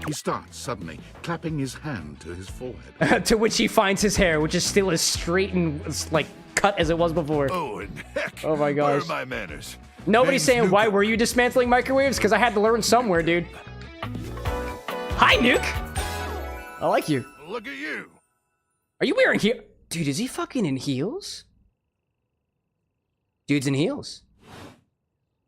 He starts suddenly clapping his hand to his forehead. To which he finds his hair, which is still as straight and like cut as it was before. Oh, and heck, oh my gosh. where are my manners? Nobody's saying, why were you dismantling microwaves? Because I had to learn somewhere, dude. Hi, Nuke. I like you. Look at you. Are you wearing heel? Dude, is he fucking in heels? Dude's in heels.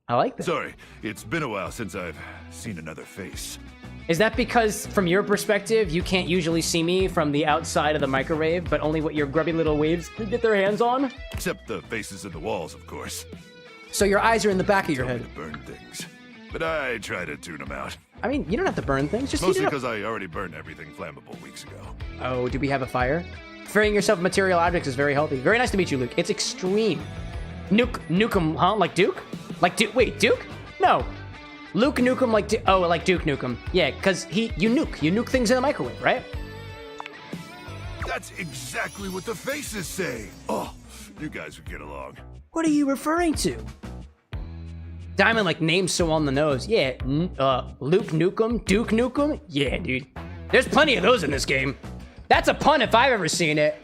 I like that. Sorry, it's been a while since I've seen another face. Is that because, from your perspective, you can't usually see me from the outside of the microwave, but only what your grubby little waves can get their hands on? Except the faces in the walls, of course. So your eyes are in the back of your head. To burn things, but I try to tune them out. I mean, you don't have to burn things. Just mostly heat it up. because I already burned everything flammable weeks ago. Oh, do we have a fire? Freeing yourself of material objects is very healthy. Very nice to meet you, Luke. It's extreme. Nukem, huh? Like Duke? Like Duke? Wait, Duke? No. Luke Nukem like like Duke Nukem. Yeah, because you nuke things in the microwave, right? That's exactly what the faces say. Oh, you guys would get along. What are you referring to? Diamond like names so on the nose. Yeah, Luke Nukem, Duke Nukem. Yeah, dude. There's plenty of those in this game. That's a pun if I've ever seen it.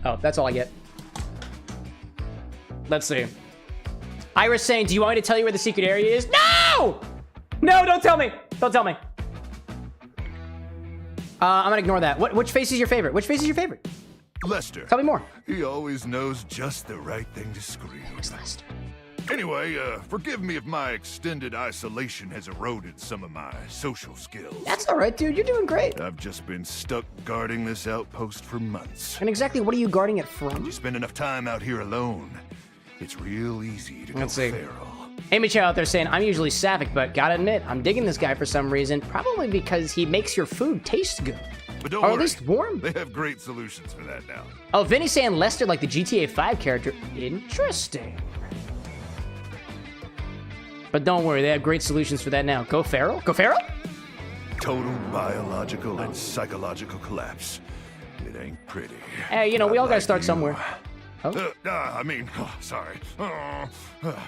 Oh, that's all I get. Let's see. Iris saying, do you want me to tell you where the secret area is? No! No, don't tell me. Don't tell me. I'm gonna ignore that. Which face is your favorite? Which face is your favorite? Lester. Tell me more. He always knows just the right thing to scream. Who's Lester? Anyway, forgive me if my extended isolation has eroded some of my social skills. That's all right, dude. You're doing great. I've just been stuck guarding this outpost for months. And exactly what are you guarding it from? You spend enough time out here alone, it's real easy to go feral. Amy Chow out there saying, I'm usually sapphic, but gotta admit, I'm digging this guy for some reason. Probably because he makes your food taste good. But don't or worry, at least warm. They have great solutions for that now. Oh, Vinny saying Lester like the GTA 5 character. Interesting. But don't worry, they have great solutions for that now. Go feral? Go feral? Total biological and psychological collapse. It ain't pretty. Hey, you know, we all gotta start somewhere. Oh? Sorry.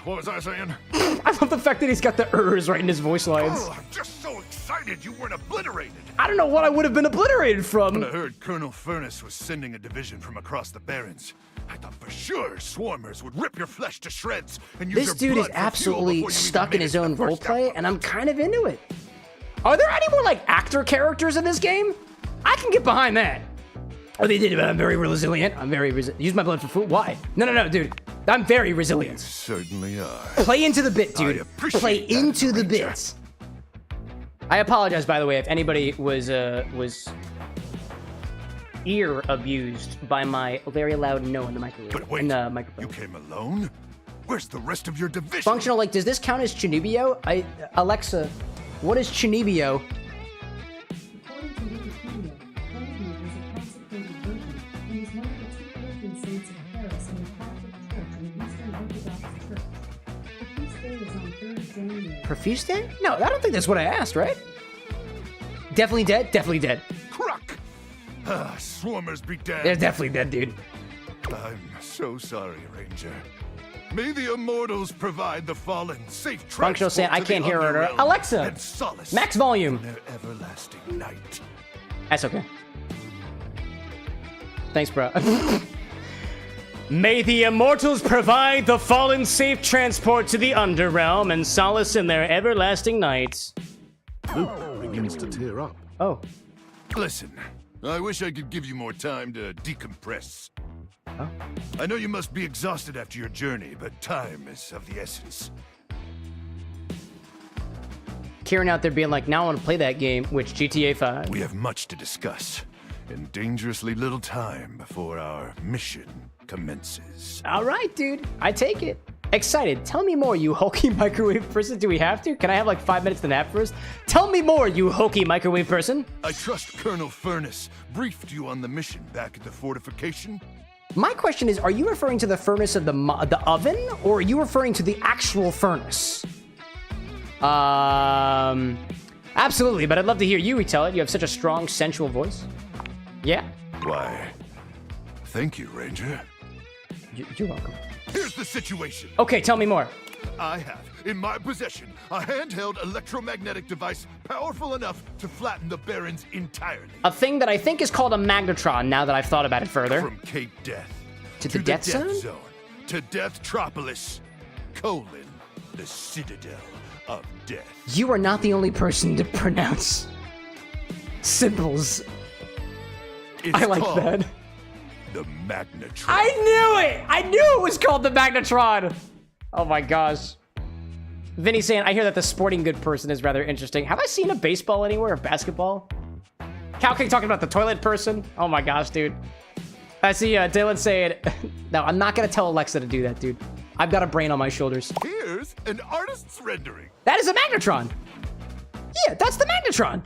What was I saying? I love the fact that he's got the right in his voice lines. Oh, I'm just so excited you weren't obliterated. I don't know what I would have been obliterated from. When I heard Colonel Furnace was sending a division from across the Barrens, I thought for sure swarmers would rip your flesh to shreds and use This dude is absolutely stuck in his own roleplay, and I'm kind of into it. Are there any more, like, actor characters in this game? I can get behind that. Oh, they did, but I'm very resilient. I'm very resilient. Use my blood for food. Why? No, dude. I'm very resilient. You certainly are. Play into the bit, dude. Play into the bits. I apologize, by the way, if anybody was ear abused by my very loud no in the microwave. But wait, in the microphone. You came alone? Where's the rest of your division? Functional, like, does this count as Chinibio? Alexa, what is Chinibio? According to Wikipedia, Grapefruit is a consecrated virgin and is one of the two patron saints of Paris in the Catholic Church and the Eastern Orthodox Church. The feast day is on 3rd January. Profuse dead? No, I don't think that's what I asked, right? Definitely dead? Definitely dead. Crook! Swarmers be dead. They're definitely dead, dude. I'm so sorry, Ranger. May the immortals provide the fallen safe transport. Functional saying, I can't hear her. Alexa, max volume. Their everlasting night. That's okay. Thanks, bro. May the immortals provide the fallen safe transport to the underrealm and solace in their everlasting nights. Luke begins to tear up. Oh. Listen, I wish I could give you more time to decompress. Oh. I know you must be exhausted after your journey, but time is of the essence. Kieran out there being like, now I want to play that game, which GTA 5. We have much to discuss, and dangerously little time before our mission commences. All right, dude. I take it. Excited. Tell me more, you hokey microwave person. Do we have to? Can I have like 5 minutes to nap first? Tell me more, you hokey microwave person. I trust Colonel Furnace briefed you on the mission back at the fortification. My question is, are you referring to the furnace of the oven, or are you referring to the actual furnace? Absolutely, but I'd love to hear you retell it. You have such a strong, sensual voice. Yeah. Why, thank you, Ranger. You're welcome. Here's the situation. Okay, tell me more. I have in my possession a handheld electromagnetic device powerful enough to flatten the Barrens entirely. A thing that I think is called a magnetron, now that I've thought about it further. From Cape Death to the Death Zone? To Deathtropolis, the Citadel of Death. You are not the only person to pronounce symbols. I like that. The Magnetron. I knew it! I knew it was called the Magnetron! Oh my gosh. Vinny saying, I hear that the sporting good person is rather interesting. Have I seen a baseball anywhere or basketball? Cow King talking about the toilet person? Oh my gosh, dude. I see Dylan saying, no, I'm not gonna tell Alexa to do that, dude. I've got a brain on my shoulders. Here's an artist's rendering. That is a magnetron. Yeah, that's the magnetron.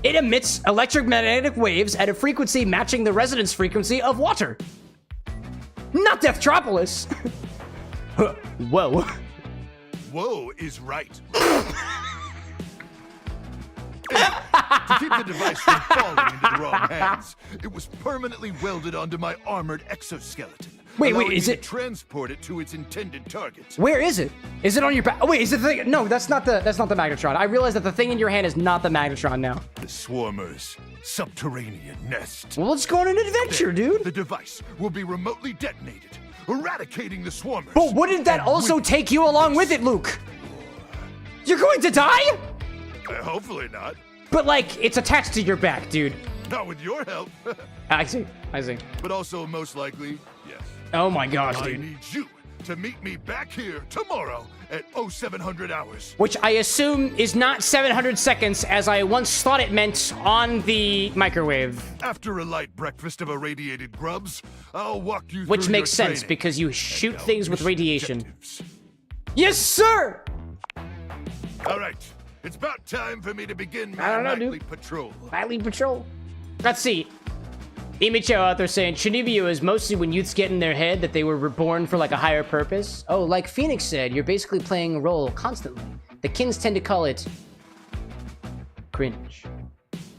It emits electromagnetic waves at a frequency matching the resonance frequency of water. Not Deathtropolis. Whoa. Whoa is right. To keep the device from falling into the wrong hands, it was permanently welded onto my armored exoskeleton. Wait, is it? Transport it to its intended target. Where is it? Is it on your back? Oh, wait, is it the thing? No, that's not the magnetron. I realize that the thing in your hand is not the magnetron now. The Swarmer's subterranean nest. Well, let's go on an adventure, dude. The device will be remotely detonated, eradicating the Swarmers. But wouldn't that also take you along with it, Luke? You're going to die? Hopefully not. But like, it's attached to your back, dude. Not with your help. I see. But also, most likely, yes. Oh my gosh, dude. I need you to meet me back here tomorrow at 0700 hours. Which I assume is not 700 seconds, as I once thought it meant on the microwave. After a light breakfast of irradiated grubs, I'll walk you through Which makes sense, because you shoot things with radiation. Yes, sir! All right. It's about time for me to begin my nightly patrol. Nightly patrol. Let's see. Imicho out there saying, Shinibio is mostly when youths get in their head that they were reborn for like a higher purpose. Oh, like Phoenix said, you're basically playing a role constantly. The kins tend to call it cringe.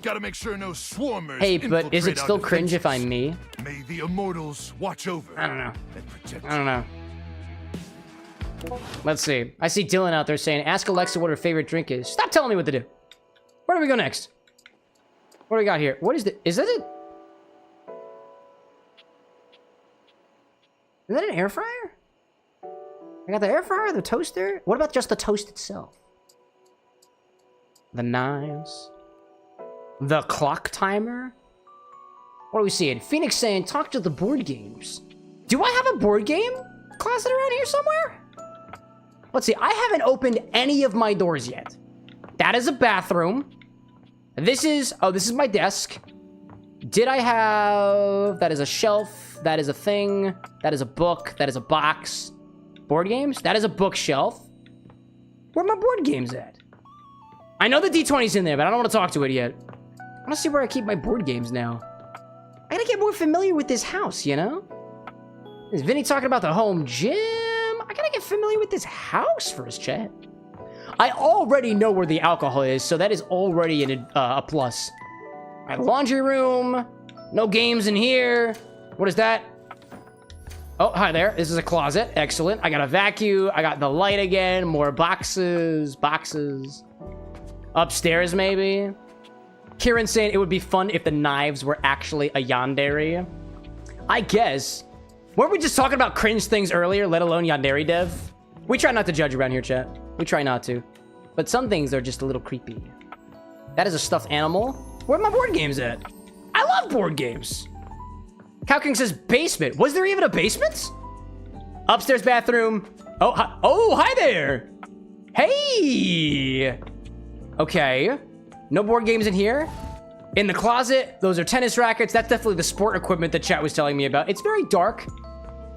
Gotta make sure no swarmers. Hey, but is it still cringe if I'm me? May the immortals watch over. I don't know. And protect. I don't know. Let's see. I see Dylan out there saying, ask Alexa what her favorite drink is. Stop telling me what to do. Where do we go next? What do we got here? What is is that it? Is that an air fryer? I got the air fryer, the toaster. What about just the toast itself? The knives. The clock timer. What are we seeing? Phoenix saying, talk to the board games. Do I have a board game closet around here somewhere? Let's see. I haven't opened any of my doors yet. That is a bathroom. This is my desk. Did I have... That is a shelf. That is a thing. That is a book. That is a box. Board games? That is a bookshelf. Where are my board games at? I know the D20's in there, but I don't want to talk to it yet. I want to see where I keep my board games now. I gotta get more familiar with this house, you know? Is Vinny talking about the home gym? I gotta get familiar with this house first, chat. I already know where the alcohol is, so that is already a plus. My laundry room. No games in here. What is that? Oh, hi there. This is a closet. Excellent. I got a vacuum. I got the light again. More boxes. Upstairs, maybe. Kieran saying it would be fun if the knives were actually a yandere. I guess. Weren't we just talking about cringe things earlier, let alone yandere dev? We try not to judge around here, chat. We try not to. But some things are just a little creepy. That is a stuffed animal. Where are my board games at? I love board games. Cow King says basement. Was there even a basement? Upstairs bathroom. Oh, hi there. Hey. Okay. No board games in here. In the closet, those are tennis rackets. That's definitely the sport equipment that chat was telling me about. It's very dark.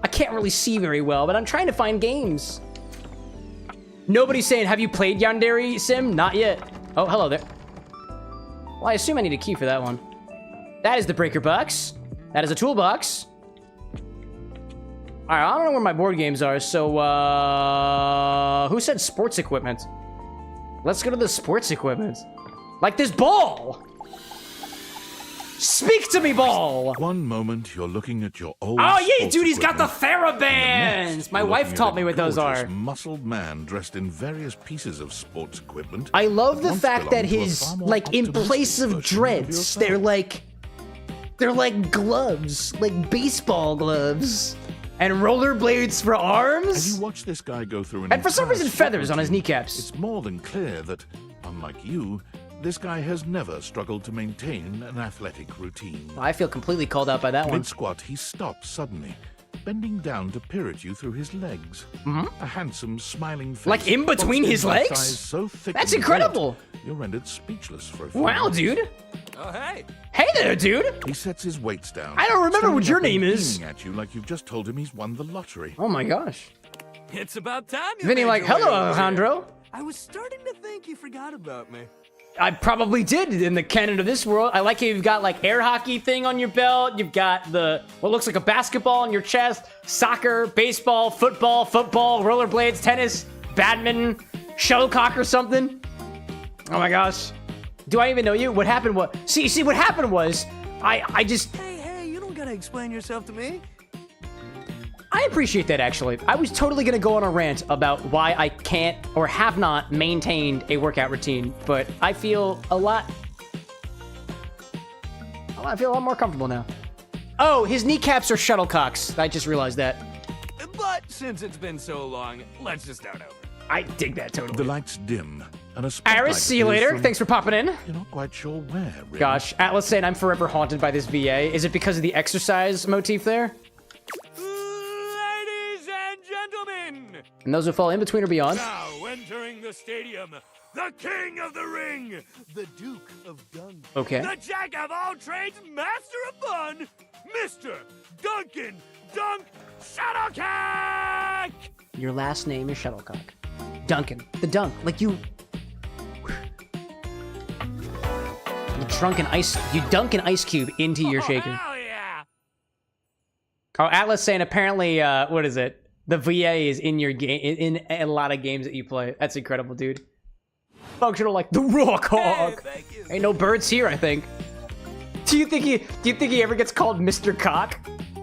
I can't really see very well, but I'm trying to find games. Nobody's saying, have you played Yandere Sim? Not yet. Oh, hello there. Well, I assume I need a key for that one. That is the breaker box. That is a toolbox. All right, I don't know where my board games are, so, who said sports equipment? Let's go to the sports equipment. Like this ball! Speak to me, ball! One moment you're looking at your old. Oh yeah, sports dude, he's got the equipment, TheraBands! My you're wife looking taught at me a what those gorgeous, are. Muscled man dressed in various pieces of sports equipment. I love the once fact that belonged to a his, far more like, in optimistic place of version dreads, yourself. they're like gloves, like baseball gloves. And rollerblades for arms? As you watch this guy go through an And for some entire reason, sport feathers on his routine, kneecaps. It's more than clear that, unlike you, this guy has never struggled to maintain an athletic routine. I feel completely called out by that one. Mid-squat, he stops suddenly, bending down to peer at you through his legs. A handsome, smiling face. Like in between boxed his in by legs? thighs so thick That's and incredible. developed, You're rendered speechless for a few Wow, minutes. dude. Oh, hey. Hey there, dude. He sets his weights down. I don't remember standing what your up and name is. beaming at you like you've just told him he's won the lottery. Oh my gosh. It's about time you Vinny made like, your way hello, over here." Alejandro. I was starting to think you forgot about me. I probably did in the canon of this world. I like how you've got like air hockey thing on your belt. You've got the what looks like a basketball on your chest, soccer, baseball, football, rollerblades, tennis, badminton, shuttlecock or something. Oh my gosh. Do I even know you? What happened was see what happened was I just Hey, you don't gotta explain yourself to me. I appreciate that, actually. I was totally going to go on a rant about why I can't or have not maintained a workout routine, but I feel a lot more comfortable now. Oh, his kneecaps are shuttlecocks. I just realized that. But since it's been so long, let's just start over. I dig that totally. The lights dim, and a spotlight Iris, see you appears later. from- Thanks for popping in. You're not quite sure where, really. Gosh, Atlas saying I'm forever haunted by this VA. Is it because of the exercise motif there? Ladies and gentlemen, And those who fall in between or beyond. now entering the stadium, the king of the ring, the Duke of Duncan, Okay. the jack of all trades, master of fun, Mr. Duncan Dunk Shuttlecock! Your last name is Shuttlecock. Duncan. The dunk. Like you... You dunk an ice cube into your shaker. Hell yeah! Oh, Atlas saying apparently, what is it? The VA is in your game, in a lot of games that you play. That's incredible, dude. Functional like the Rock Hog. Ain't no birds here, I think. Do you think he ever gets called Mr. Cock?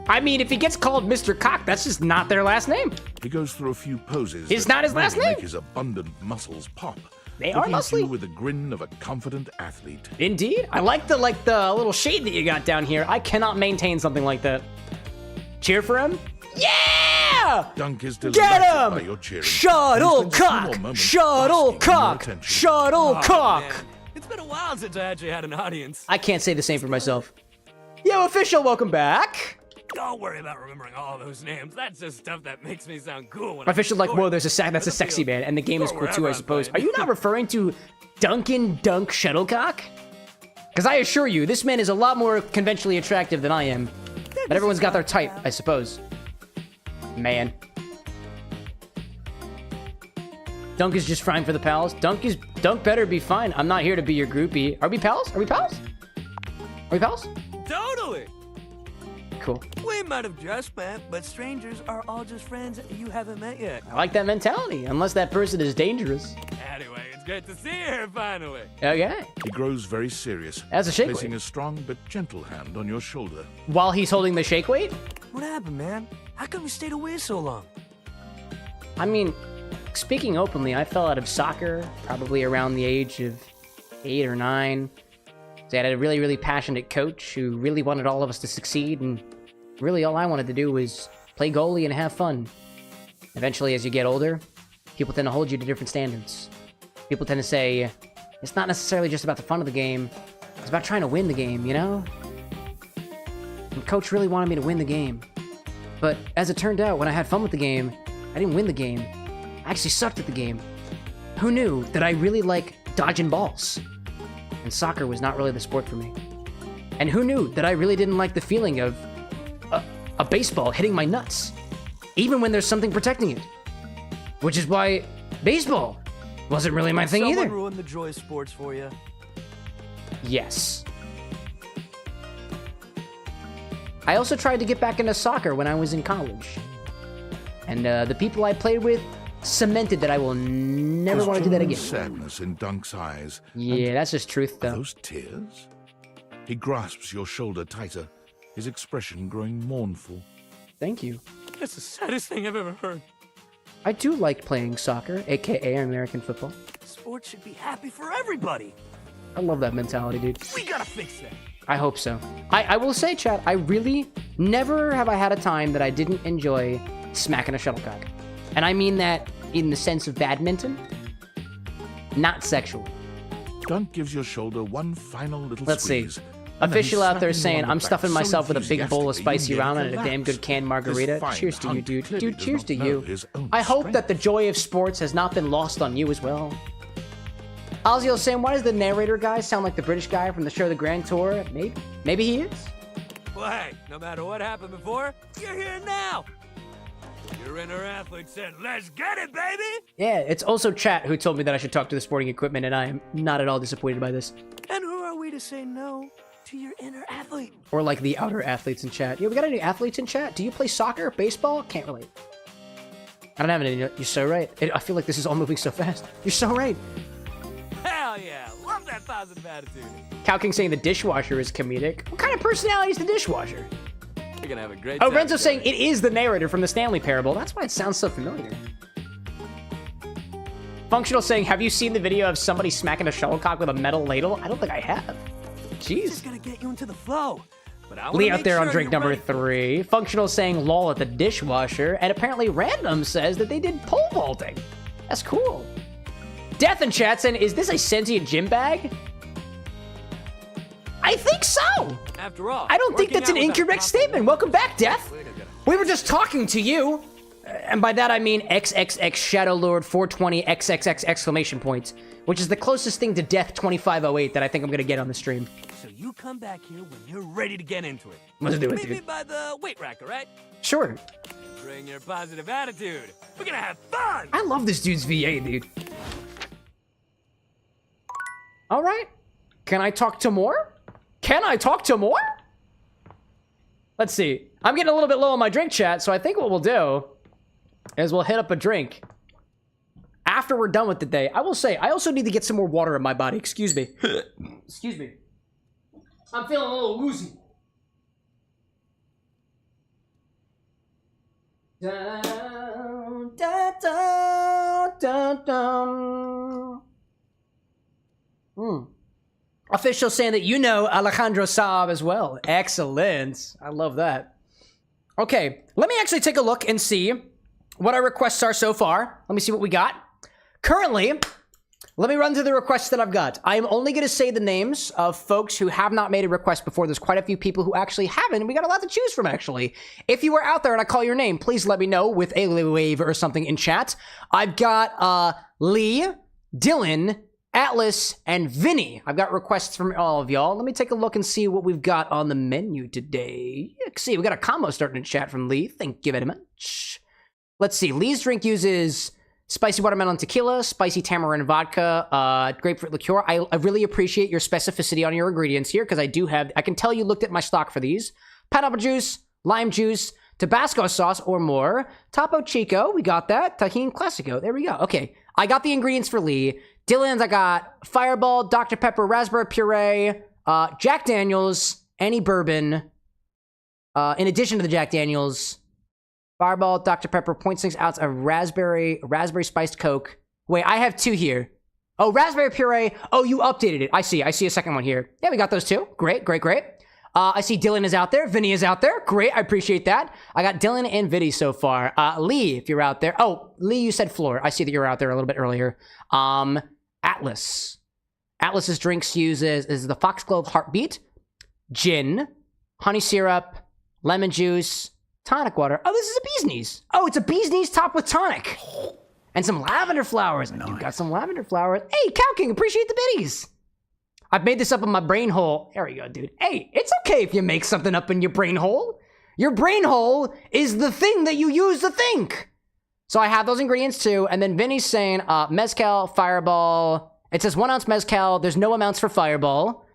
I mean, if he gets called Mr. Cock, that's just not their last name. He goes through a few poses. It's that not his last really name. Make his abundant muscles pop. They are looking at muscly. you with a grin of a confident athlete. Indeed. I like the little shade that you got down here. I cannot maintain something like that. Cheer for him? Yeah! Dunk is Get delighted him! by your cheering. Shuttlecock! Shuttlecock! Shuttlecock! Oh, it's been a while since I actually had an audience. I can't say the same for myself. Yo, official, welcome back. Don't worry about remembering all those names. That's just stuff that makes me sound cool. When Official, like, whoa, that's a sexy man, and the game is cool too, I suppose. Are you not referring to Duncan Dunk Shuttlecock? Because I assure you, this man is a lot more conventionally attractive than I am. But everyone's got their type, I suppose. Man. Dunk is just fine for the pals. Dunk better be fine. I'm not here to be your groupie. Are we pals? Are we pals? Are we pals? Totally. Cool. We might have just met, but strangers are all just friends you haven't met yet. I like that mentality, unless that person is dangerous. Anyway, it's great to see you here finally. Okay. He grows very serious. That's a shake placing weight. a strong but gentle hand on your shoulder. While he's holding the shake weight? What happened, man? How come you stayed away so long? I mean, speaking openly, I fell out of soccer probably around the age of 8 or 9. So I had a really, really passionate coach who really wanted all of us to succeed, and really all I wanted to do was play goalie and have fun. Eventually, as you get older, people tend to hold you to different standards. People tend to say, it's not necessarily just about the fun of the game, it's about trying to win the game, you know? And coach really wanted me to win the game. But as it turned out, when I had fun with the game, I didn't win the game. I actually sucked at the game. Who knew that I really like dodging balls? And soccer was not really the sport for me. And who knew that I really didn't like the feeling of a baseball hitting my nuts? even when there's something protecting it. Which is why baseball wasn't really my thing either. Someone ruined the joy of sports for you. Yes. I also tried to get back into soccer when I was in college. And the people I played with cemented that I will never want to do that again. Sadness in Dunk's eyes. Yeah, that's just truth, though. Are those tears? He grasps your shoulder tighter, his expression growing mournful. Thank you. That's the saddest thing I've ever heard. I do like playing soccer, aka American football. Sports should be happy for everybody. I love that mentality, dude. We gotta fix that. I hope so. I will say, chat, I really never have I had a time that I didn't enjoy smacking a shuttlecock. And I mean that in the sense of badminton, not sexually. Dunk gives your shoulder one final little Let's squeeze. see. Official out there saying, I'm stuffing myself with a big bowl of spicy ramen and a damn good canned margarita. Cheers to you, dude. Dude, cheers to you. I hope that the joy of sports has not been lost on you as well. Ozzy saying, why does the narrator guy sound like the British guy from the show The Grand Tour? Maybe he is? Well, hey, no matter what happened before, you're here now. Your inner athlete said, let's get it, baby! Yeah, it's also chat who told me that I should talk to the sporting equipment, and I am not at all disappointed by this. And who are we to say no to your inner athlete? Or like the outer athletes in chat. Yo, we got any athletes in chat? Do you play soccer, baseball? Can't relate. I don't have any. You're so right. I feel like this is all moving so fast. You're so right. Hell yeah, love that positive attitude. Cow King saying the dishwasher is comedic. What kind of personality is the dishwasher? You're gonna have a great Oh, time. Renzo saying it is the narrator from the Stanley Parable. That's why it sounds so familiar. Functional saying, have you seen the video of somebody smacking a shuttlecock with a metal ladle? I don't think I have. Jeez. Just gonna get you into the flow. But I Lee out there on drink number 3. Functional saying lol at the dishwasher. And apparently Random says that they did pole vaulting. That's cool. Death in chat saying, is this a sentient gym bag? I think so. After all, I don't think that's an incorrect statement. Welcome back, Death. We were just talking to you. And by that I mean XXX Shadow Lord 420 XXX exclamation points, which is the closest thing to Death 2508 that I think I'm gonna get on the stream. So you come back here when you're ready to get into it. Let's do it, Meet me dude. by the weight rack, all right? Sure. Bring your positive attitude. We're gonna have fun. I love this dude's VA, dude. All right. Can I talk to more? Can I talk to more? Let's see. I'm getting a little bit low on my drink chat, so I think what we'll do is we'll hit up a drink after we're done with the day. I will say, I also need to get some more water in my body. Excuse me. Excuse me. I'm feeling a little woozy. Dun, dun, dun, dun, dun. Official saying that you know Alejandro Saab as well. Excellent. I love that. Okay, let me actually take a look and see what our requests are so far. Let me see what we got. Currently, let me run through the requests that I've got. I am only going to say the names of folks who have not made a request before. There's quite a few people who actually haven't. We got a lot to choose from, actually. If you are out there and I call your name, please let me know with a wave or something in chat. I've got Lee, Dylan, Atlas, and Vinny. I've got requests from all of y'all. Let me take a look and see what we've got on the menu today. Let's see, we got a combo starting in chat from Lee. Thank you very much. Let's see, Lee's drink uses spicy watermelon tequila, spicy tamarind vodka, grapefruit liqueur. I really appreciate your specificity on your ingredients here, because I can tell you looked at my stock for these. Pineapple juice, lime juice, Tabasco sauce or more, Topo Chico, we got that, Tajin Classico, there we go. Okay, I got the ingredients for Lee. Dylan's, I got Fireball, Dr. Pepper, raspberry puree, Jack Daniels, any bourbon. In addition to the Jack Daniels, Fireball, Dr. Pepper, 0.6 ounce of raspberry spiced Coke. Wait, I have 2 here. Oh, raspberry puree. Oh, you updated it. I see a second one here. Yeah, we got those 2. Great. I see Dylan is out there. Vinny is out there. Great, I appreciate that. I got Dylan and Vinny so far. Lee, if you're out there. Oh, Lee, you said floor. I see that you're out there a little bit earlier. Atlas. Atlas's drinks is the Foxglove Heartbeat, gin, honey syrup, lemon juice, tonic water. Oh, this is a bee's knees. Oh, it's a bee's knees topped with tonic. And some lavender flowers. I do got some lavender flowers. Hey, Cow King, appreciate the biddies. I've made this up in my brain hole. There you go, dude. Hey, it's okay if you make something up in your brain hole. Your brain hole is the thing that you use to think. So I have those ingredients too. And then Vinny's saying mezcal, fireball. It says 1 ounce mezcal. There's no amounts for fireball.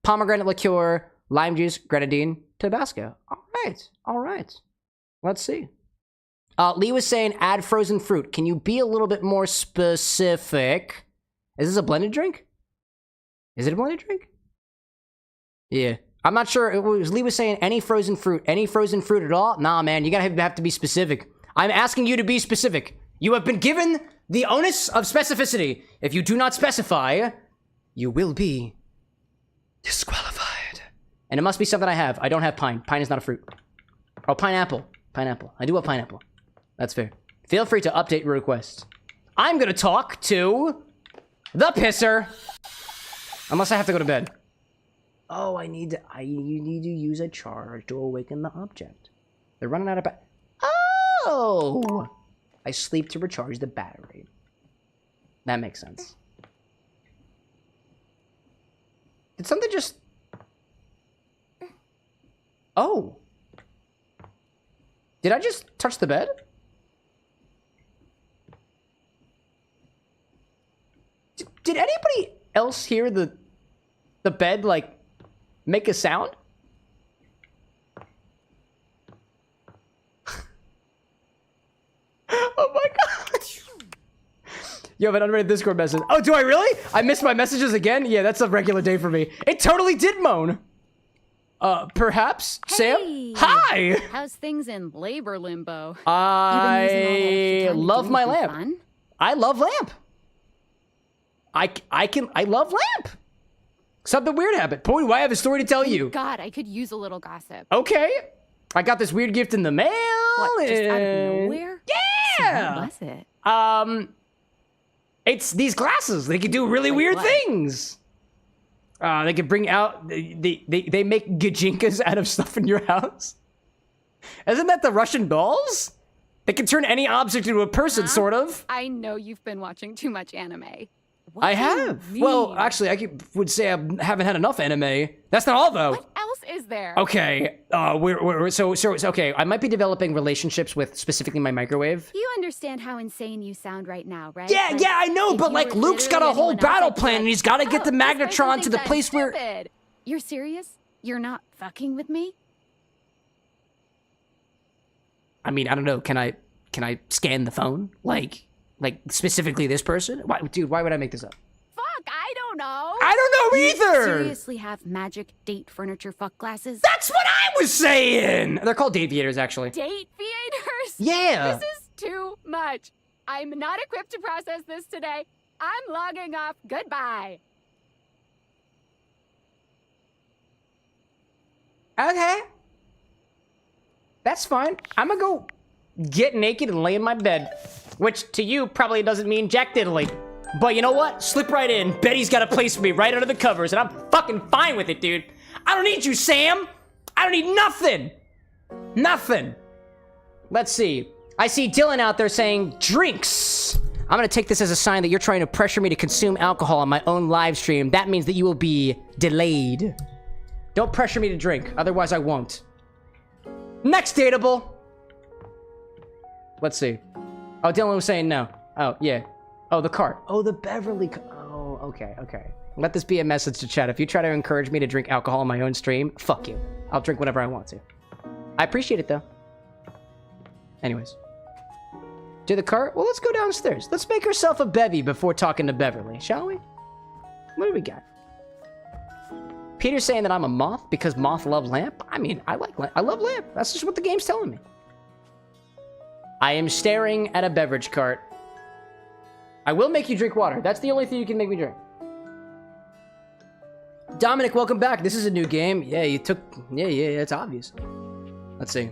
Pomegranate liqueur, lime juice, grenadine, Tabasco. All right. Let's see. Lee was saying add frozen fruit. Can you be a little bit more specific? Is this a blended drink? Is it a blended drink? Yeah. I'm not sure. Lee was saying any frozen fruit at all? Nah, man, you gotta have to be specific. I'm asking you to be specific. You have been given the onus of specificity. If you do not specify, you will be disqualified. And it must be something I have. I don't have pine. Pine is not a fruit. Oh, pineapple. Pineapple. I do have pineapple. That's fair. Feel free to update your requests. I'm gonna talk to the pisser. Unless I have to go to bed. Oh, you need to use a charge to awaken the object. They're running out of Oh! I sleep to recharge the battery. That makes sense. Did something just... Oh. Did I just touch the bed? Did anybody else hear the bed, like, make a sound? Oh my god! You have an unread Discord message. Oh, do I really? I missed my messages again? Yeah, that's a regular day for me. It totally did moan. Perhaps? Hey. Sam? Hi! How's things in labor limbo? I love my lamp. Fun? I love lamp. I love lamp. Something weird happened. Boy, do I have a story to tell you. God, I could use a little gossip. Okay. I got this weird gift in the mail. What, just out of nowhere? Yeah! So what was it? It's these glasses. They can do really weird things. They can bring out... They make gajinkas out of stuff in your house. Isn't that the Russian dolls? They can turn any object into a person, sort of. I know you've been watching too much anime. What I do you have. mean? Well, actually, would say I haven't had enough anime. That's not all, though. What else is there? Okay. So okay. I might be developing relationships with specifically my microwave. You understand how insane you sound right now, right? Yeah, Like, yeah, I know. if But you like, were Luke's got a literally whole anyone else, battle I'd be plan, like, and he's got to get the "Oh, this person magnetron to thinks the I'm place where. stupid." You're serious? You're not fucking with me? I mean, I don't know. Can I scan the phone? Like specifically this person? Why, dude? Why would I make this up? Fuck, I don't know. I don't know You either. seriously have magic date furniture fuck glasses? That's what I was saying. They're called Dateviators, actually. Dateviators? Yeah. This is too much. I'm not equipped to process this today. I'm logging off. Goodbye. Okay. That's fine. I'm gonna go get naked and lay in my bed. Which, to you, probably doesn't mean jack diddly. But you know what? Slip right in. Betty's got a place for me right under the covers, and I'm fucking fine with it, dude. I don't need you, Sam. I don't need nothing. Nothing. Let's see. I see Dylan out there saying, drinks. I'm gonna take this as a sign that you're trying to pressure me to consume alcohol on my own live stream. That means that you will be delayed. Don't pressure me to drink, otherwise I won't. Next dateable. Let's see. Oh, Dylan was saying no. Oh, yeah. Oh, the cart. Oh, the Beverly. Oh, okay, okay. Let this be a message to chat. If you try to encourage me to drink alcohol on my own stream, fuck you. I'll drink whenever I want to. I appreciate it, though. Anyways. To the cart? Well, let's go downstairs. Let's make ourselves a bevy before talking to Beverly, shall we? What do we got? Peter's saying that I'm a moth because moth love lamp. I mean, I love lamp. That's just what the game's telling me. I am staring at a beverage cart. I will make you drink water. That's the only thing you can make me drink. Dominic, welcome back. This is a new game. Yeah, yeah, it's obvious. Let's see.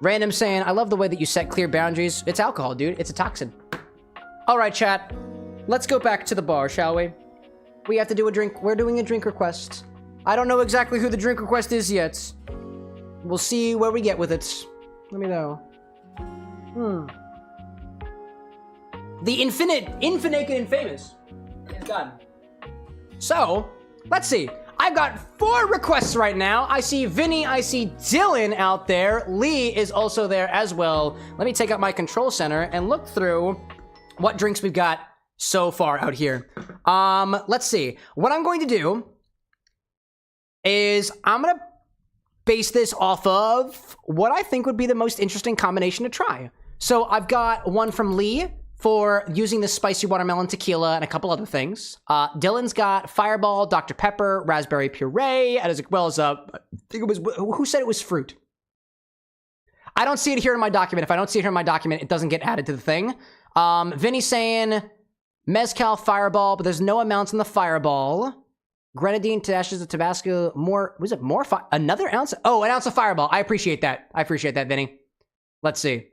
Random saying, I love the way that you set clear boundaries. It's alcohol, dude. It's a toxin. All right, chat. Let's go back to the bar, shall we? We have to do a drink. We're doing a drink request. I don't know exactly who the drink request is yet. We'll see where we get with it. Let me know. The infinite and famous is done. So, let's see. I've got 4 requests right now. I see Vinny, I see Dylan out there. Lee is also there as well. Let me take out my control center and look through what drinks we've got so far out here. Let's see. What I'm going to do is I'm going to base this off of what I think would be the most interesting combination to try. So I've got one from Lee for using the spicy watermelon tequila and a couple other things. Dylan's got Fireball, Dr. Pepper, raspberry puree, as well as I think it was, who said it was fruit? I don't see it here in my document. If I don't see it here in my document, it doesn't get added to the thing. Vinny's saying mezcal Fireball, but there's no amounts in the Fireball. Grenadine, dashes of Tabasco, more, was it more? Another ounce? Oh, an ounce of Fireball. I appreciate that. I appreciate that, Vinny. Let's see.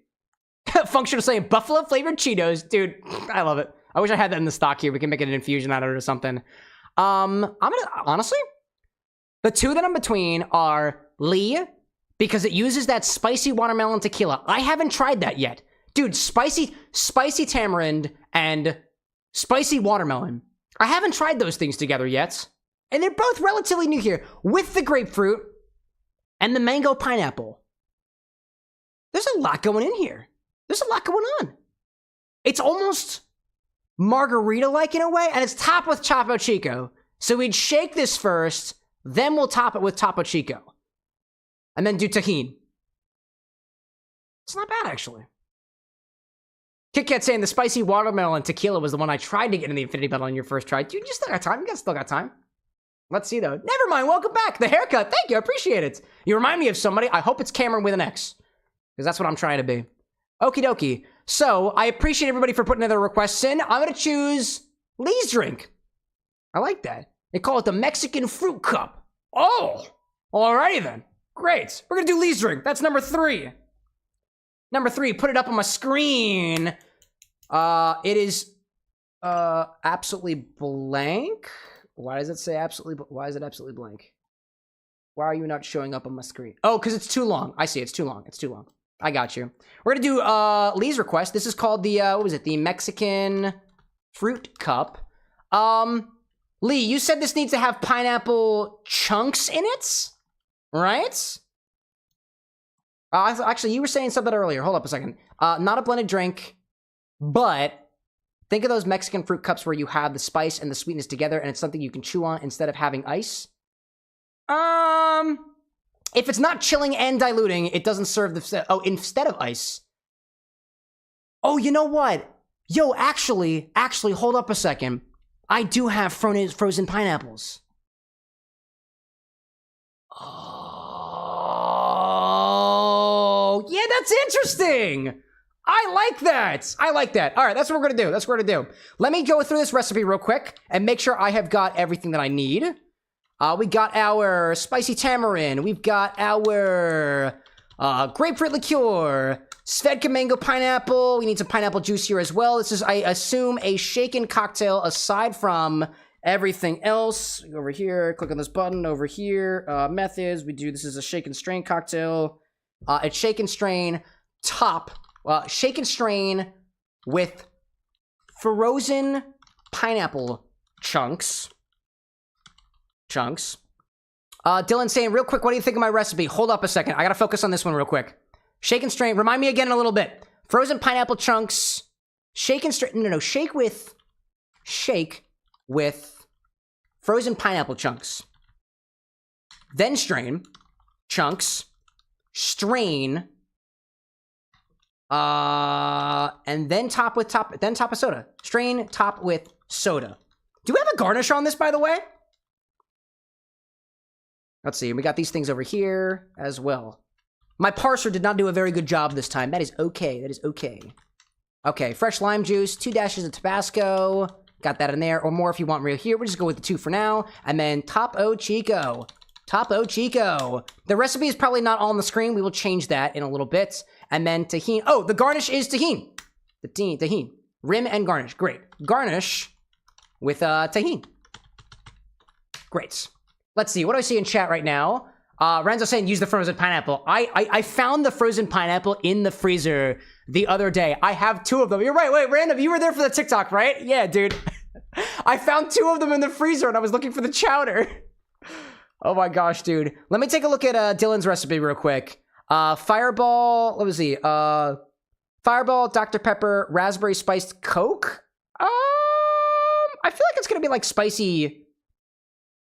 Functional saying buffalo flavored Cheetos. Dude, I love it. I wish I had that in the stock here. We can make an infusion out of it or something. I'm gonna, honestly, the two that I'm between are Lee, because it uses that spicy watermelon tequila. I haven't tried that yet. Dude, spicy tamarind and spicy watermelon. I haven't tried those things together yet. And they're both relatively new here, with the grapefruit and the mango pineapple. There's a lot going in here. There's a lot going on. It's almost margarita-like in a way, and it's topped with Topo Chico. So we'd shake this first, then we'll top it with Topo Chico. And then do tahini. It's not bad, actually. Kit Kat saying the spicy watermelon tequila was the one I tried to get in the Infinity Battle on your first try. Dude, you still got time. You guys still got time. Let's see, though. Never mind. Welcome back. The haircut. Thank you. I appreciate it. You remind me of somebody. I hope it's Cameron with an X. Because that's what I'm trying to be. Okie dokie. So, I appreciate everybody for putting their requests in. I'm going to choose Lee's drink. I like that. They call it the Mexican Fruit Cup. Oh! Alrighty then. Great. We're going to do Lee's drink. That's number 3. Number 3. Put it up on my screen. It is absolutely blank. Why does it say absolutely? Why is it absolutely blank? Why are you not showing up on my screen? Oh, because it's too long. I see. It's too long. It's too long. I got you. We're gonna do Lee's request. This is called the what was it? The Mexican Fruit Cup. Lee, you said this needs to have pineapple chunks in it, right? Actually, you were saying something earlier. Hold up a second. Not a blended drink, but think of those Mexican fruit cups where you have the spice and the sweetness together, and it's something you can chew on instead of having ice. If it's not chilling and diluting, it doesn't serve the... Oh, instead of ice. Oh, you know what? Yo, actually, hold up a second. I do have frozen pineapples. Oh, yeah, that's interesting. I like that. I like that. All right, that's what we're going to do. That's what we're going to do. Let me go through this recipe real quick and make sure I have got everything that I need. We got our spicy tamarind. We've got our grapefruit liqueur, Svedka mango pineapple. We need some pineapple juice here as well. This is, I assume, a shaken cocktail aside from everything else. Go over here, click on this button over here. Methods, this is a shake and strain cocktail. It's shake and strain shake and strain with frozen pineapple chunks. Dylan saying, real quick, what do you think of my recipe? Hold up a second. I gotta focus on this one real quick. Shake and strain. Remind me again in a little bit. Frozen pineapple chunks. Shake and strain. No. Shake with frozen pineapple chunks. Then strain. Chunks. Strain. And then top with soda. Strain, top with soda. Do we have a garnish on this, by the way? Let's see. We got these things over here as well. My parser did not do a very good job this time. That is okay. That is okay. Okay, fresh lime juice, 2 dashes of Tabasco. Got that in there, or more if you want real here. We'll just go with the 2 for now. And then Topo Chico. Topo Chico. The recipe is probably not all on the screen. We will change that in a little bit. And then tahini. Oh, the garnish is tahini. The tahini. Rim and garnish. Great. Garnish with tahini. Great. Let's see. What do I see in chat right now? Renzo saying use the frozen pineapple. I found the frozen pineapple in the freezer the other day. I have 2 of them. You're right. Wait, Random, you were there for the TikTok, right? Yeah, dude. I found 2 of them in the freezer and I was looking for the chowder. Oh my gosh, dude. Let me take a look at Dylan's recipe real quick. Fireball, let me see. Fireball, Dr. Pepper, raspberry spiced Coke. I feel like it's gonna be like spicy.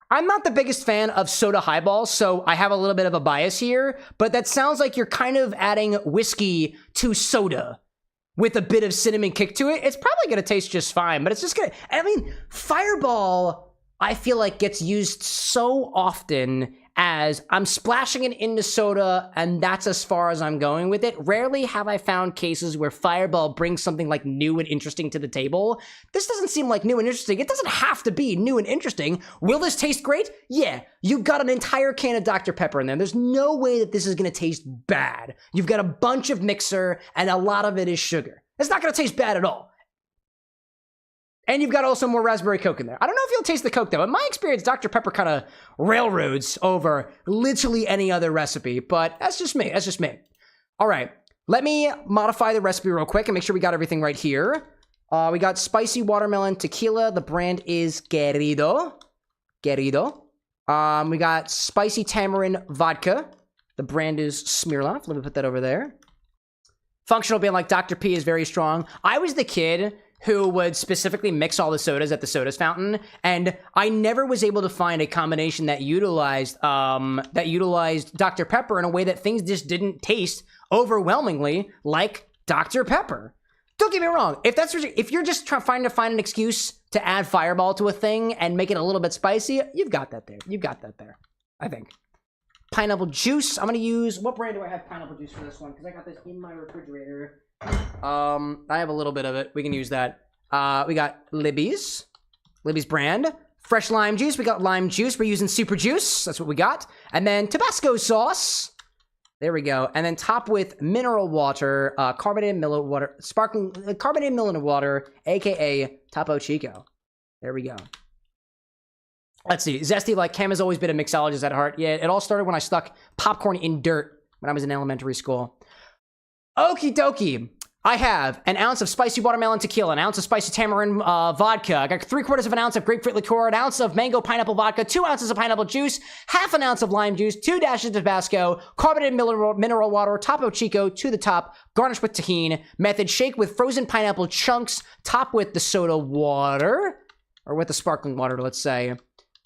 I'm not the biggest fan of soda highballs, so I have a little bit of a bias here, but that sounds like you're kind of adding whiskey to soda with a bit of cinnamon kick to it. It's probably gonna taste just fine, but it's just gonna, I mean, Fireball, I feel like gets used so often as I'm splashing it into soda and that's as far as I'm going with it. Rarely have I found cases where Fireball brings something like new and interesting to the table. This doesn't seem like new and interesting. It doesn't have to be new and interesting. Will this taste great? Yeah, you've got an entire can of Dr. Pepper in there. There's no way that this is gonna taste bad. You've got a bunch of mixer and a lot of it is sugar. It's not gonna taste bad at all. And you've got also more raspberry Coke in there. I don't know if you'll taste the Coke, though. In my experience, Dr. Pepper kind of railroads over literally any other recipe, but that's just me. That's just me. All right, let me modify the recipe real quick and make sure we got everything right here. We got spicy watermelon tequila. The brand is Querido. Querido. We got spicy tamarind vodka. The brand is Smirnoff. Let me put that over there. Functional being like Dr. P is very strong. I was the kid who would specifically mix all the sodas at the sodas fountain, and I never was able to find a combination that utilized Dr. Pepper in a way that things just didn't taste overwhelmingly like Dr. Pepper. Don't get me wrong, if you're just trying to find an excuse to add Fireball to a thing and make it a little bit spicy, you've got that there. You've got that there, I think. Pineapple juice. I'm gonna use, what brand do I have pineapple juice for this one? Because I got this in my refrigerator. I have a little bit of it. We can use that. We got Libby's brand. Fresh lime juice. We got lime juice. We're using super juice. That's what we got. And then Tabasco sauce. There we go. And then top with mineral water, carbonated mineral water, sparkling carbonated mineral water, aka Topo Chico. There we go. Let's see. Zesty like Cam has always been a mixologist at heart. Yeah, it all started when I stuck popcorn in dirt when I was in elementary school. Okie dokie. I have an ounce of spicy watermelon tequila, an ounce of spicy tamarind vodka. I got 3/4 of an ounce of grapefruit liqueur, an ounce of mango pineapple vodka, 2 ounces of pineapple juice, half an ounce of lime juice, 2 dashes of Tabasco, carbonated mineral water, Topo Chico to the top, garnish with tahini. Method: shake with frozen pineapple chunks, top with the soda water, or with the sparkling water, let's say.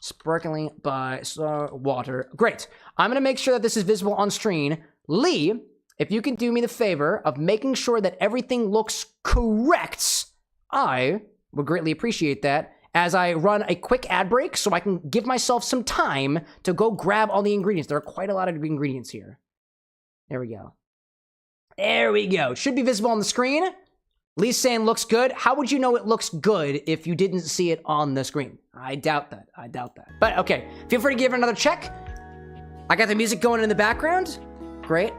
Sparkling by water. Great. I'm going to make sure that this is visible on screen. Lee, if you can do me the favor of making sure that everything looks correct, I would greatly appreciate that as I run a quick ad break so I can give myself some time to go grab all the ingredients. There are quite a lot of ingredients here. There we go. There we go. Should be visible on the screen. Lee's saying looks good. How would you know it looks good if you didn't see it on the screen? I doubt that. I doubt that. But okay, feel free to give it another check. I got the music going in the background. Great.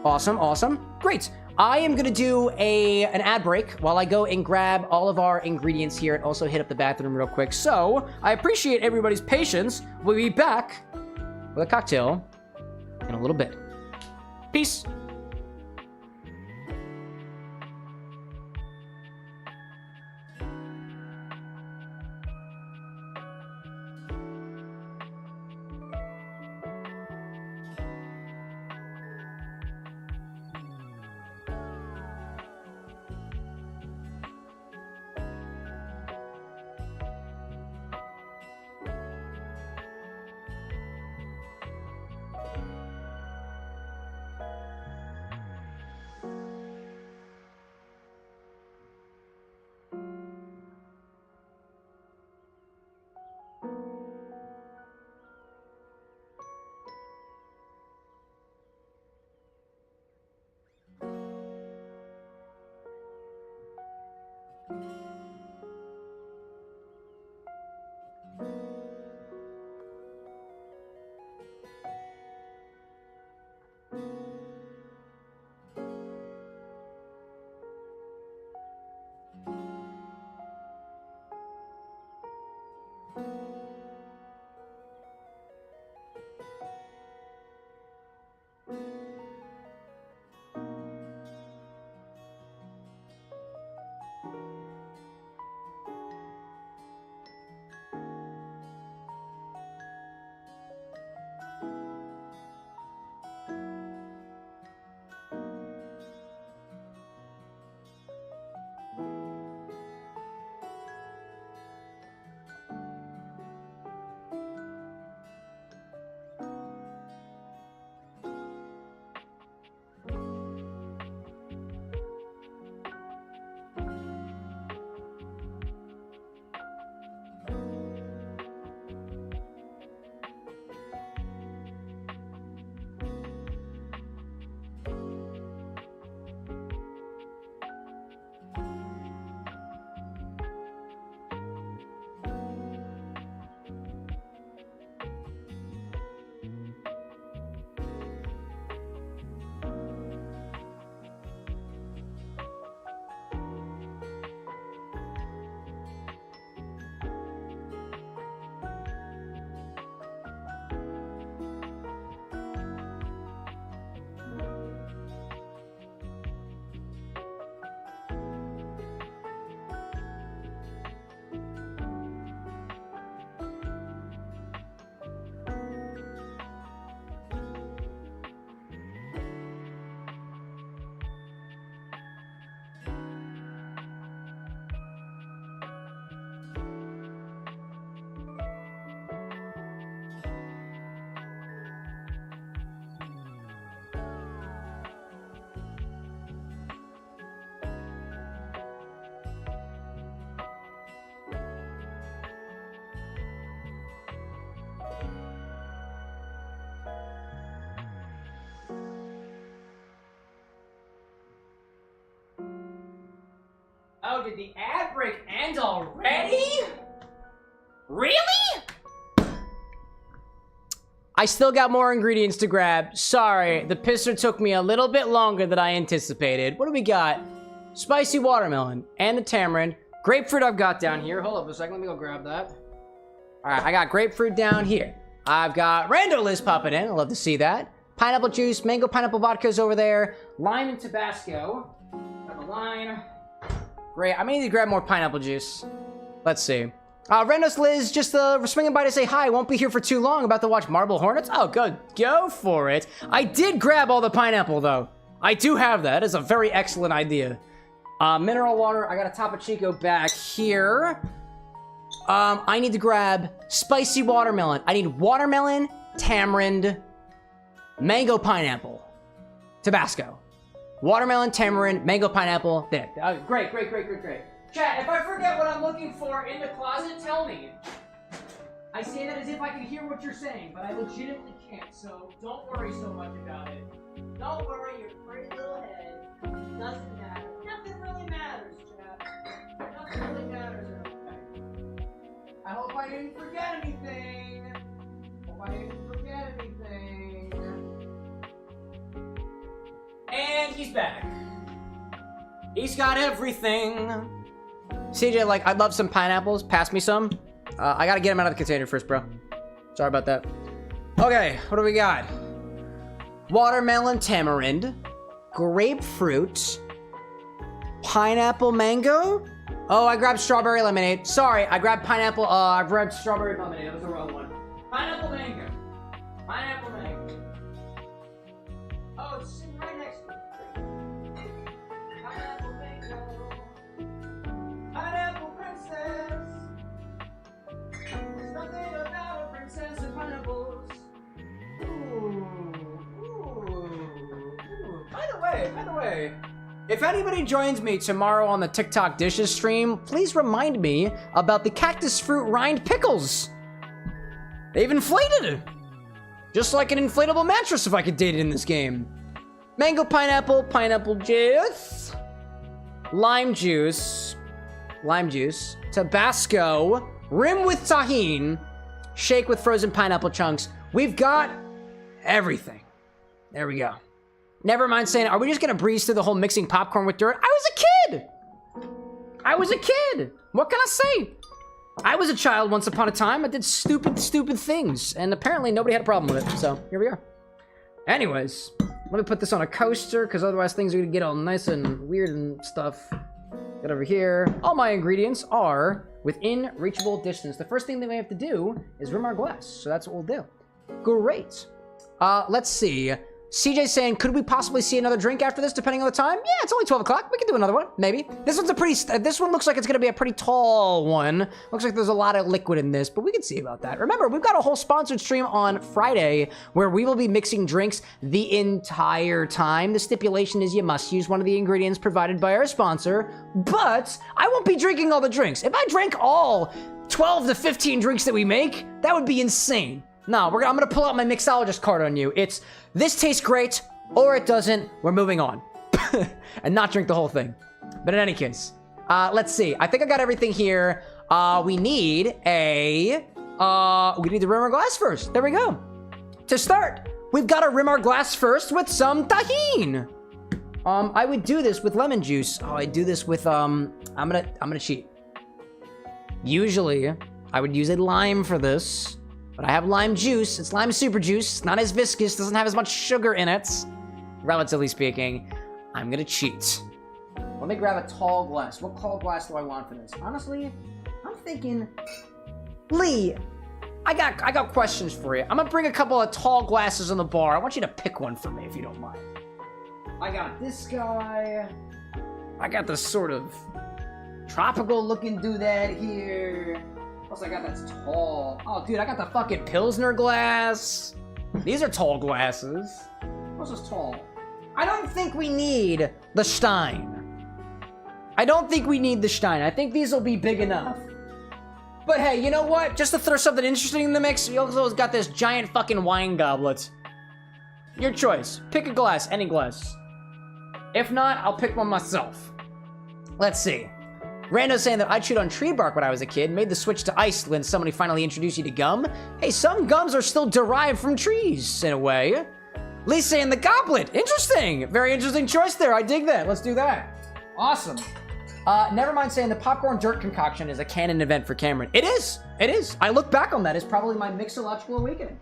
Awesome, awesome. Great. I am going to do an ad break while I go and grab all of our ingredients here and also hit up the bathroom real quick. So, I appreciate everybody's patience. We'll be back with a cocktail in a little bit. Peace. Oh, did the ad break end already? Really? I still got more ingredients to grab. Sorry, the pisser took me a little bit longer than I anticipated. What do we got? Spicy watermelon and the tamarind. Grapefruit I've got down here. Hold up a second, let me go grab that. All right, I got grapefruit down here. I've got Rando Liz popping in. I love to see that. Pineapple juice, mango pineapple vodka's over there. Lime and Tabasco. Got the lime. Great, I'm gonna need to grab more pineapple juice. Let's see. Rendos Liz, just swinging by to say hi. Won't be here for too long. About to watch Marble Hornets. Oh, good. Go for it. I did grab all the pineapple, though. I do have that. It's a very excellent idea. Mineral water. I got a Topo Chico back here. I need to grab spicy watermelon. I need watermelon, tamarind, mango pineapple, Tabasco. Watermelon, tamarind, mango pineapple. There. Great. Chat, if I forget what I'm looking for in the closet, tell me. I say that as if I can hear what you're saying, but I legitimately can't, so don't worry so much about it. Don't worry your pretty little head. Doesn't matter. Nothing really matters, chat. Nothing really matters. I hope I didn't forget anything. And he's back. He's got everything. CJ, like, I'd love some pineapples. Pass me some. I gotta get them out of the container first, bro. Sorry about that. Okay, what do we got? Watermelon, tamarind, grapefruit, pineapple, mango. Oh, I grabbed strawberry lemonade. Sorry, I grabbed pineapple. I grabbed strawberry lemonade. That was the wrong one. Pineapple, mango. Pineapple, mango. Oh, it's sitting right next to me. Pineapple, mango. Pineapple princess. There's nothing about a princess and pineapples. Ooh. By the way, if anybody joins me tomorrow on the TikTok Dishes stream, please remind me about the cactus fruit rind pickles. They've inflated. Just like an inflatable mattress if I could date it in this game. Mango pineapple, pineapple juice, lime juice, Tabasco, rim with tahini, shake with frozen pineapple chunks. We've got everything. There we go. Never mind saying, are we just gonna breeze through the whole mixing popcorn with dirt? I was a kid. What can I say? I was a child once upon a time. I did stupid things, and apparently nobody had a problem with it, so here we are. Anyways, let me put this on a coaster, because otherwise things are gonna get all nice and weird and stuff. Get over here. All my ingredients are within reachable distance. The first thing that we have to do is rim our glass, so that's what we'll do. Great. Let's see. CJ's saying, could we possibly see another drink after this, depending on the time? Yeah, it's only 12 o'clock. We can do another one, maybe. This one looks like it's gonna be a pretty tall one. Looks like there's a lot of liquid in this, but we can see about that. Remember, we've got a whole sponsored stream on Friday where we will be mixing drinks the entire time. The stipulation is you must use one of the ingredients provided by our sponsor, but I won't be drinking all the drinks. If I drank all 12 to 15 drinks that we make, that would be insane. No, I'm gonna pull out my mixologist card on you. It's, this tastes great, or it doesn't, we're moving on. And not drink the whole thing. But in any case, let's see. I think I got everything here. We need the rim our glass first. There we go. To start, we've got to rim our glass first with some tahini. I would do this with lemon juice. Oh, I do this with, I'm gonna cheat. Usually, I would use a lime for this. But I have lime juice. It's lime super juice. It's not as viscous. Doesn't have as much sugar in it. Relatively speaking. I'm gonna cheat. Let me grab a tall glass. What tall glass do I want for this? Honestly, I'm thinking... Lee, I got questions for you. I'm gonna bring a couple of tall glasses in the bar. I want you to pick one for me, if you don't mind. I got this guy. I got this sort of tropical-looking doodad here. Plus, I got that's tall. Oh, dude, I got the fucking Pilsner glass. These are tall glasses. What's this tall? I don't think we need the Stein. I think these will be big enough. But hey, you know what? Just to throw something interesting in the mix, we also got this giant fucking wine goblet. Your choice. Pick a glass, any glass. If not, I'll pick one myself. Let's see. Rando's saying that I chewed on tree bark when I was a kid, made the switch to ice when somebody finally introduced you to gum. Hey, some gums are still derived from trees, in a way. Lee's saying the goblet. Interesting. Very interesting choice there. I dig that. Let's do that. Awesome. Nevermind saying the popcorn dirt concoction is a canon event for Cameron. It is. It is. I look back on that as probably my mixological awakening.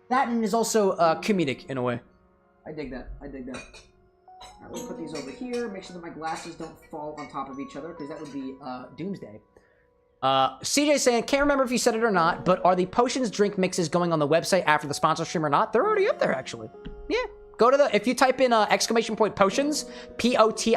That and is also comedic, in a way. I dig that. I dig that. Alright, we'll put these over here. Make sure that my glasses don't fall on top of each other, because that would be doomsday. CJ saying, can't remember if you said it or not, but are the potions drink mixes going on the website after the sponsor stream or not? They're already up there, actually. Yeah. Go to the, if you type in exclamation point potions, P-O-T-I-O-N-Z,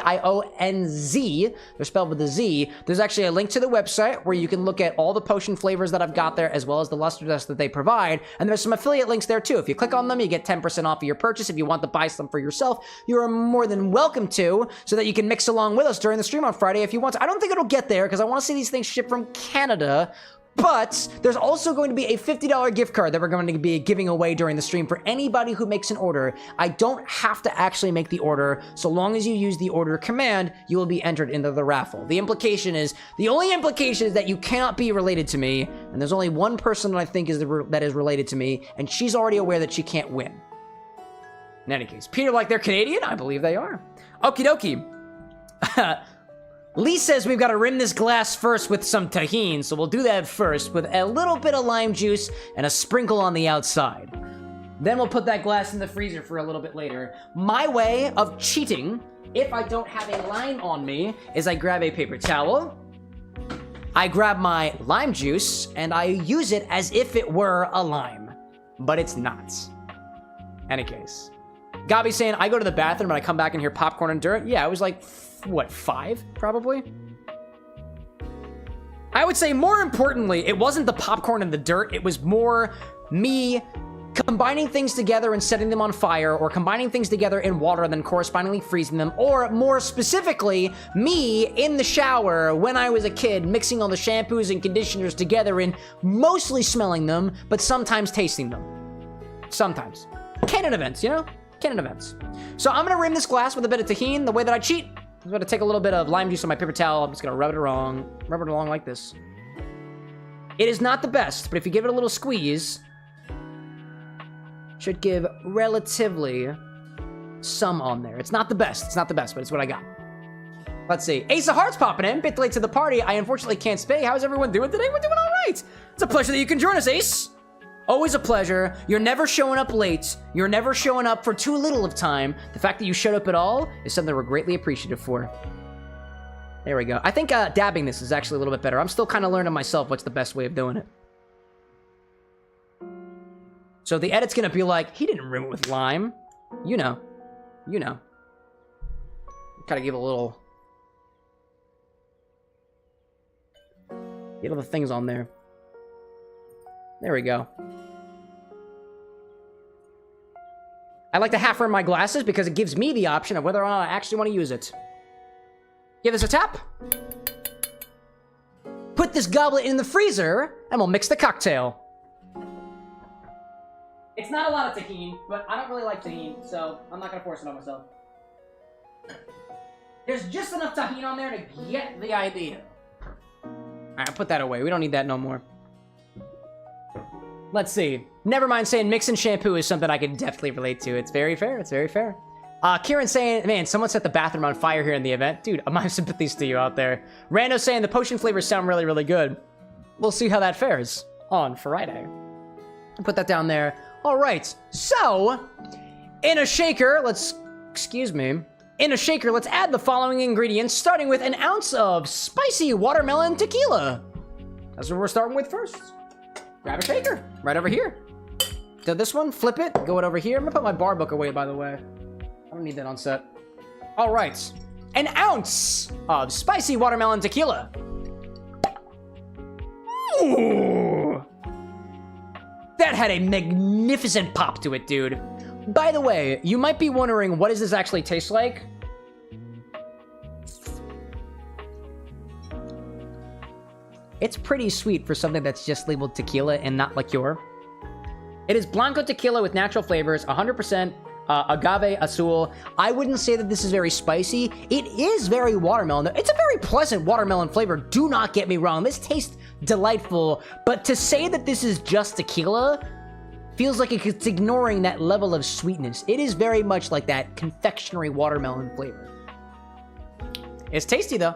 they're spelled with a Z, there's actually a link to the website where you can look at all the potion flavors that I've got there, as well as the luster dust that they provide, and there's some affiliate links there too. If you click on them, you get 10% off of your purchase. If you want to buy some for yourself, you are more than welcome to, so that you can mix along with us during the stream on Friday if you want to. I don't think it'll get there, because I want to see these things shipped from Canada, but there's also going to be a $50 gift card that we're going to be giving away during the stream for anybody who makes an order. I don't have to actually make the order. So long as you use the order command, you will be entered into the raffle. The only implication is that you cannot be related to me, and there's only one person that I think that is related to me, and she's already aware that she can't win. In any case, Peter, like they're Canadian? I believe they are. Okie dokie. Lee says we've got to rim this glass first with some tahini, so we'll do that first with a little bit of lime juice and a sprinkle on the outside. Then we'll put that glass in the freezer for a little bit later. My way of cheating, if I don't have a lime on me, is I grab a paper towel, I grab my lime juice, and I use it as if it were a lime. But it's not. Any case. Gabi's saying, I go to the bathroom and I come back and hear popcorn and dirt. Yeah, I was like, what, 5, probably? I would say, more importantly, it wasn't the popcorn and the dirt. It was more me combining things together and setting them on fire, or combining things together in water and then correspondingly freezing them, or more specifically, me in the shower when I was a kid, mixing all the shampoos and conditioners together and mostly smelling them, but sometimes tasting them. Sometimes. Canon events, you know? Canon events. So I'm gonna rim this glass with a bit of tahini, the way that I cheat. I'm gonna take a little bit of lime juice on my paper towel. I'm just gonna rub it along like this. It is not the best, but if you give it a little squeeze, should give relatively some on there. It's not the best, but it's what I got. Let's see. Ace of Hearts popping in, bit late to the party. I unfortunately can't stay. How's everyone doing today? We're doing all right. It's a pleasure that you can join us, Ace. Always a pleasure. You're never showing up late. You're never showing up for too little of time. The fact that you showed up at all is something we're greatly appreciative for. There we go. I think dabbing this is actually a little bit better. I'm still kind of learning myself what's the best way of doing it. So the edit's gonna be like, he didn't rim it with lime. You know. You know. Gotta give a little... Get all the things on there. There we go. I like to half rim my glasses because it gives me the option of whether or not I actually want to use it. Give this a tap. Put this goblet in the freezer, and we'll mix the cocktail. It's not a lot of tahini, but I don't really like tahini, so I'm not gonna force it on myself. There's just enough tahini on there to get the idea. Alright, I'll put that away. We don't need that no more. Let's see. Nevermind saying mixing shampoo is something I can definitely relate to. It's very fair. It's very fair. Kieran saying, man, someone set the bathroom on fire here in the event. Dude, my sympathies to you out there. Rando saying the potion flavors sound really, really good. We'll see how that fares on Friday. Put that down there. All right. So, in a shaker, let's add the following ingredients, starting with an ounce of spicy watermelon tequila. That's what we're starting with first. Grab a shaker, right over here. Do this one, flip it, go it over here. I'm gonna put my bar book away, by the way. I don't need that on set. All right, an ounce of spicy watermelon tequila. Ooh. That had a magnificent pop to it, dude. By the way, you might be wondering, what does this actually taste like? It's pretty sweet for something that's just labeled tequila and not liqueur. It is Blanco tequila with natural flavors, 100% Agave Azul. I wouldn't say that this is very spicy. It is very watermelon. It's a very pleasant watermelon flavor. Do not get me wrong. This tastes delightful. But to say that this is just tequila feels like it's ignoring that level of sweetness. It is very much like that confectionery watermelon flavor. It's tasty, though.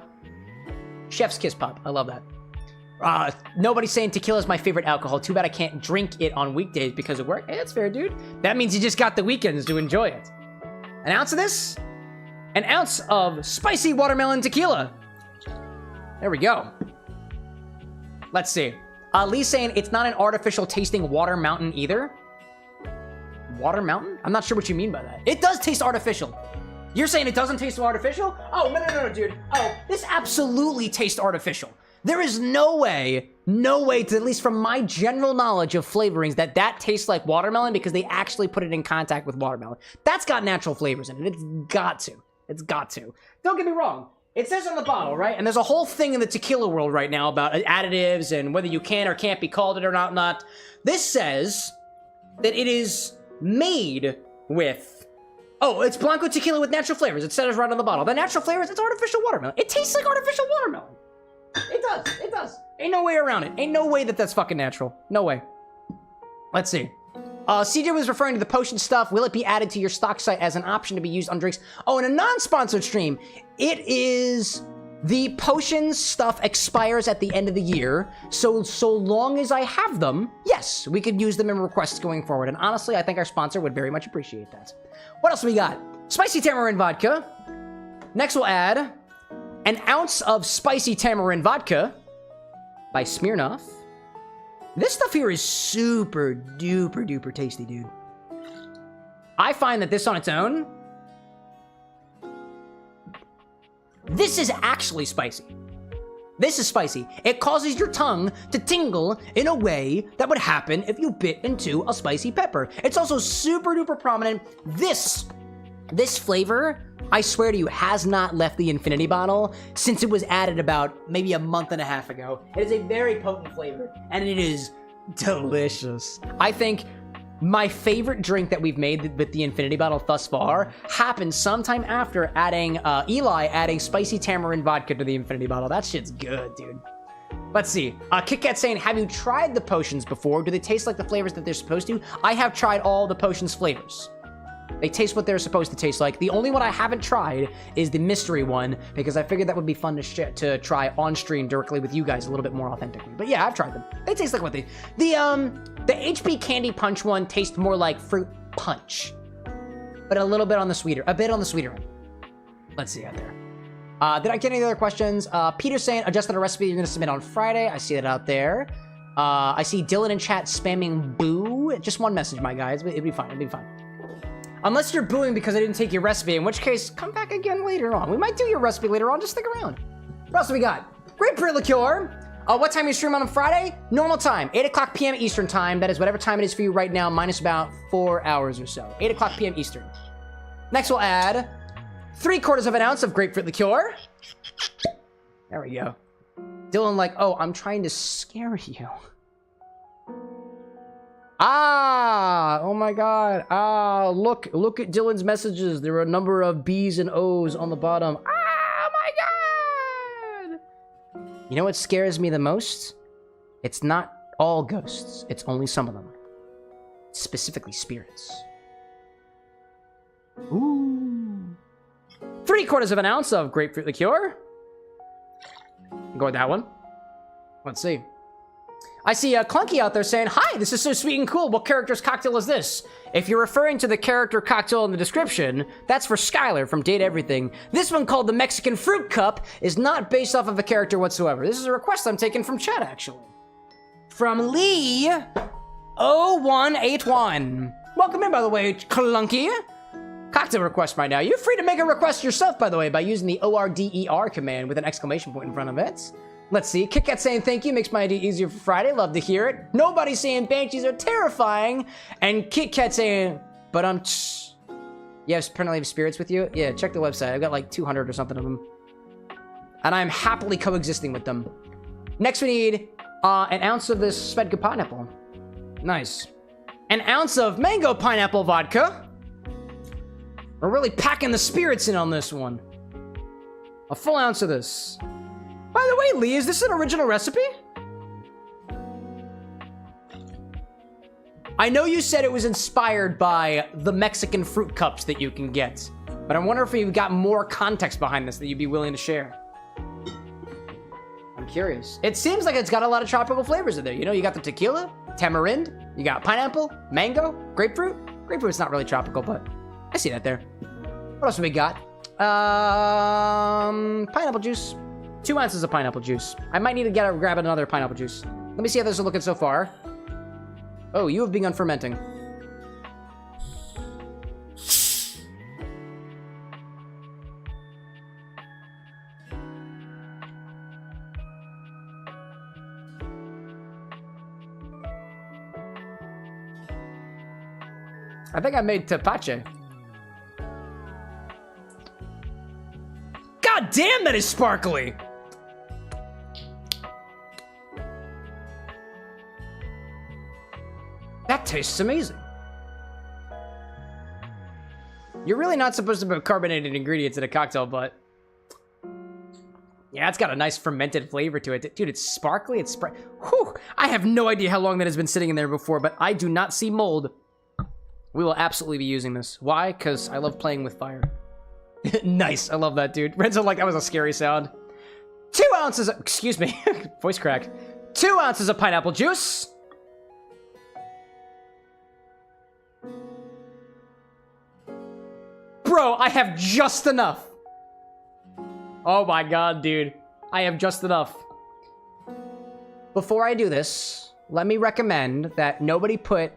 Chef's kiss pop. I love that. Nobody's saying tequila is my favorite alcohol. Too bad I can't drink it on weekdays because of work. Hey, that's fair, dude. That means you just got the weekends to enjoy it. An ounce of this. An ounce of spicy watermelon tequila. There we go. Let's see. Lee's saying it's not an artificial tasting water mountain either. Water mountain? I'm not sure what you mean by that. It does taste artificial. You're saying it doesn't taste artificial? Oh, no, dude. Oh, this absolutely tastes artificial. There is no way, to, at least from my general knowledge of flavorings, that tastes like watermelon because they actually put it in contact with watermelon. That's got natural flavors in it. It's got to. It's got to. Don't get me wrong. It says on the bottle, right? And there's a whole thing in the tequila world right now about additives and whether you can or can't be called it or not. This says that it is made with... Oh, it's Blanco tequila with natural flavors. It says right on the bottle. The natural flavors, it's artificial watermelon. It tastes like artificial watermelon. It does. Ain't no way around it. Ain't no way that's fucking natural. No way. Let's see. CJ was referring to the potion stuff. Will it be added to your stock site as an option to be used on drinks? Oh, in a non-sponsored stream, it is... The potions stuff expires at the end of the year, so long as I have them, yes, we could use them in requests going forward. And honestly, I think our sponsor would very much appreciate that. What else we got? Spicy tamarind vodka. Next we'll add an ounce of spicy tamarind vodka by Smirnoff. This stuff here is super duper tasty, dude. I find that this on its own, this is actually spicy. This is spicy. It causes your tongue to tingle in a way that would happen if you bit into a spicy pepper. It's also super duper prominent. This flavor, I swear to you, has not left the infinity bottle since it was added about maybe a month and a half ago. It is a very potent flavor, and it is delicious. I think my favorite drink that we've made with the infinity bottle thus far happened sometime after adding Eli adding spicy tamarind vodka to the infinity bottle. That shit's good, dude. Let's see. Kit Kat saying, have you tried the potions before? Do they taste like the flavors that they're supposed to? I have tried all the potions flavors. They taste what they're supposed to taste like. The only one I haven't tried is the mystery one, because I figured that would be fun to try on stream directly with you guys a little bit more authentically. But yeah, I've tried them. They taste like what they... The HB Candy Punch one tastes more like fruit punch, but a bit on the sweeter one. Let's see out there. Did I get any other questions? Peter's saying, adjusted a recipe you're going to submit on Friday. I see that out there. I see Dylan in chat spamming boo. Just one message, my guys. It'd be fine. It'd be fine. Unless you're booing because I didn't take your recipe, in which case, come back again later on. We might do your recipe later on. Just stick around. What else do we got? Grapefruit Liqueur. What time you stream on Friday? Normal time, 8 o'clock p.m. Eastern time. That is whatever time it is for you right now, minus about 4 hours or so. 8 o'clock p.m. Eastern. Next, we'll add 3/4 of an ounce of grapefruit liqueur. There we go. Dylan like, oh, I'm trying to scare you. Oh my God. Look at Dylan's messages. There are a number of B's and O's on the bottom. Oh my God. You know what scares me the most? It's not all ghosts. It's only some of them. Specifically spirits. Ooh. 3/4 of an ounce of grapefruit liqueur. Go with that one. Let's see. I see Clunky out there saying, hi, this is so sweet and cool. What character's cocktail is this? If you're referring to the character cocktail in the description, that's for Skylar from Date Everything. This one, called the Mexican Fruit Cup, is not based off of a character whatsoever. This is a request I'm taking from chat, actually. From Lee0181. Welcome in, by the way, Clunky. Cocktail request right now. You're free to make a request yourself, by the way, by using the ORDER command with an exclamation point in front of it. Let's see. Kit Kat saying thank you. Makes my idea easier for Friday. Love to hear it. Nobody saying banshees are terrifying. And Kit Kat saying, but you have apparently have spirits with you? Yeah, check the website. I've got like 200 or something of them. And I'm happily coexisting with them. Next we need an ounce of this Svedka pineapple. Nice. An ounce of mango pineapple vodka. We're really packing the spirits in on this one. A full ounce of this. By the way, Lee, is this an original recipe? I know you said it was inspired by the Mexican fruit cups that you can get, but I wonder if you've got more context behind this that you'd be willing to share. I'm curious. It seems like it's got a lot of tropical flavors in there. You know, you got the tequila, tamarind, you got pineapple, mango, grapefruit. Grapefruit's not really tropical, but I see that there. What else have we got? Pineapple juice. 2 ounces of pineapple juice. I might need to grab another pineapple juice. Let me see how this is looking so far. Oh, you have begun fermenting. I think I made tepache. God damn, that is sparkly! That tastes amazing. You're really not supposed to put carbonated ingredients in a cocktail, but... yeah, it's got a nice fermented flavor to it. Dude, it's sparkly, whew! I have no idea how long that has been sitting in there before, but I do not see mold. We will absolutely be using this. Why? Because I love playing with fire. Nice, I love that, dude. Renzo, like, that was a scary sound. 2 ounces of, excuse me, voice crack. 2 ounces of pineapple juice. Bro, I have just enough. Oh my god, dude. I have just enough. Before I do this, let me recommend that nobody put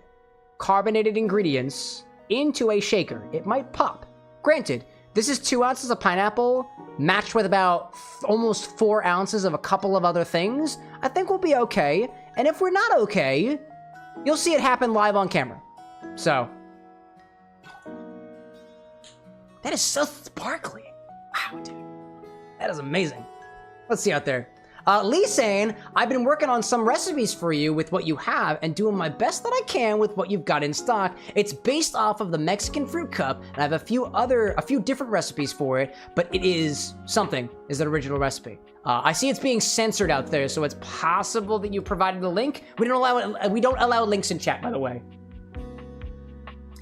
carbonated ingredients into a shaker. It might pop. Granted, this is 2 ounces of pineapple matched with about almost 4 ounces of a couple of other things. I think we'll be okay. And if we're not okay, you'll see it happen live on camera. So, that is so sparkly. Wow, dude. That is amazing. Let's see out there. Lee saying, I've been working on some recipes for you with what you have and doing my best that I can with what you've got in stock. It's based off of the Mexican fruit cup, and I have a few different recipes for it, but it is something, is an original recipe. I see it's being censored out there, so it's possible that you provided a link. We don't allow links in chat, by the way.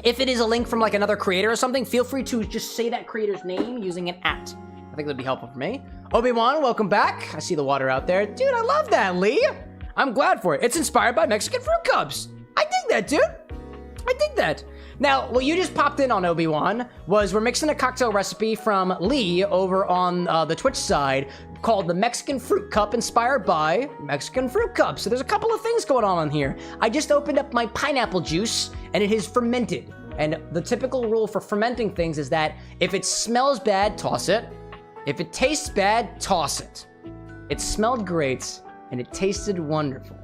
If it is a link from like another creator or something, feel free to just say that creator's name using an @ I think that'd be helpful for me. Obi-Wan, welcome back. I see the water out there. Dude, I love that, Lee. I'm glad for it. It's inspired by Mexican fruit cups. I dig that, dude. I dig that. Now, what you just popped in on, Obi-Wan, was we're mixing a cocktail recipe from Lee over on the Twitch side called the Mexican Fruit Cup, inspired by Mexican fruit cups. So there's a couple of things going on here. I just opened up my pineapple juice, and it is fermented. And the typical rule for fermenting things is that if it smells bad, toss it. If it tastes bad, toss it. It smelled great, and it tasted wonderful.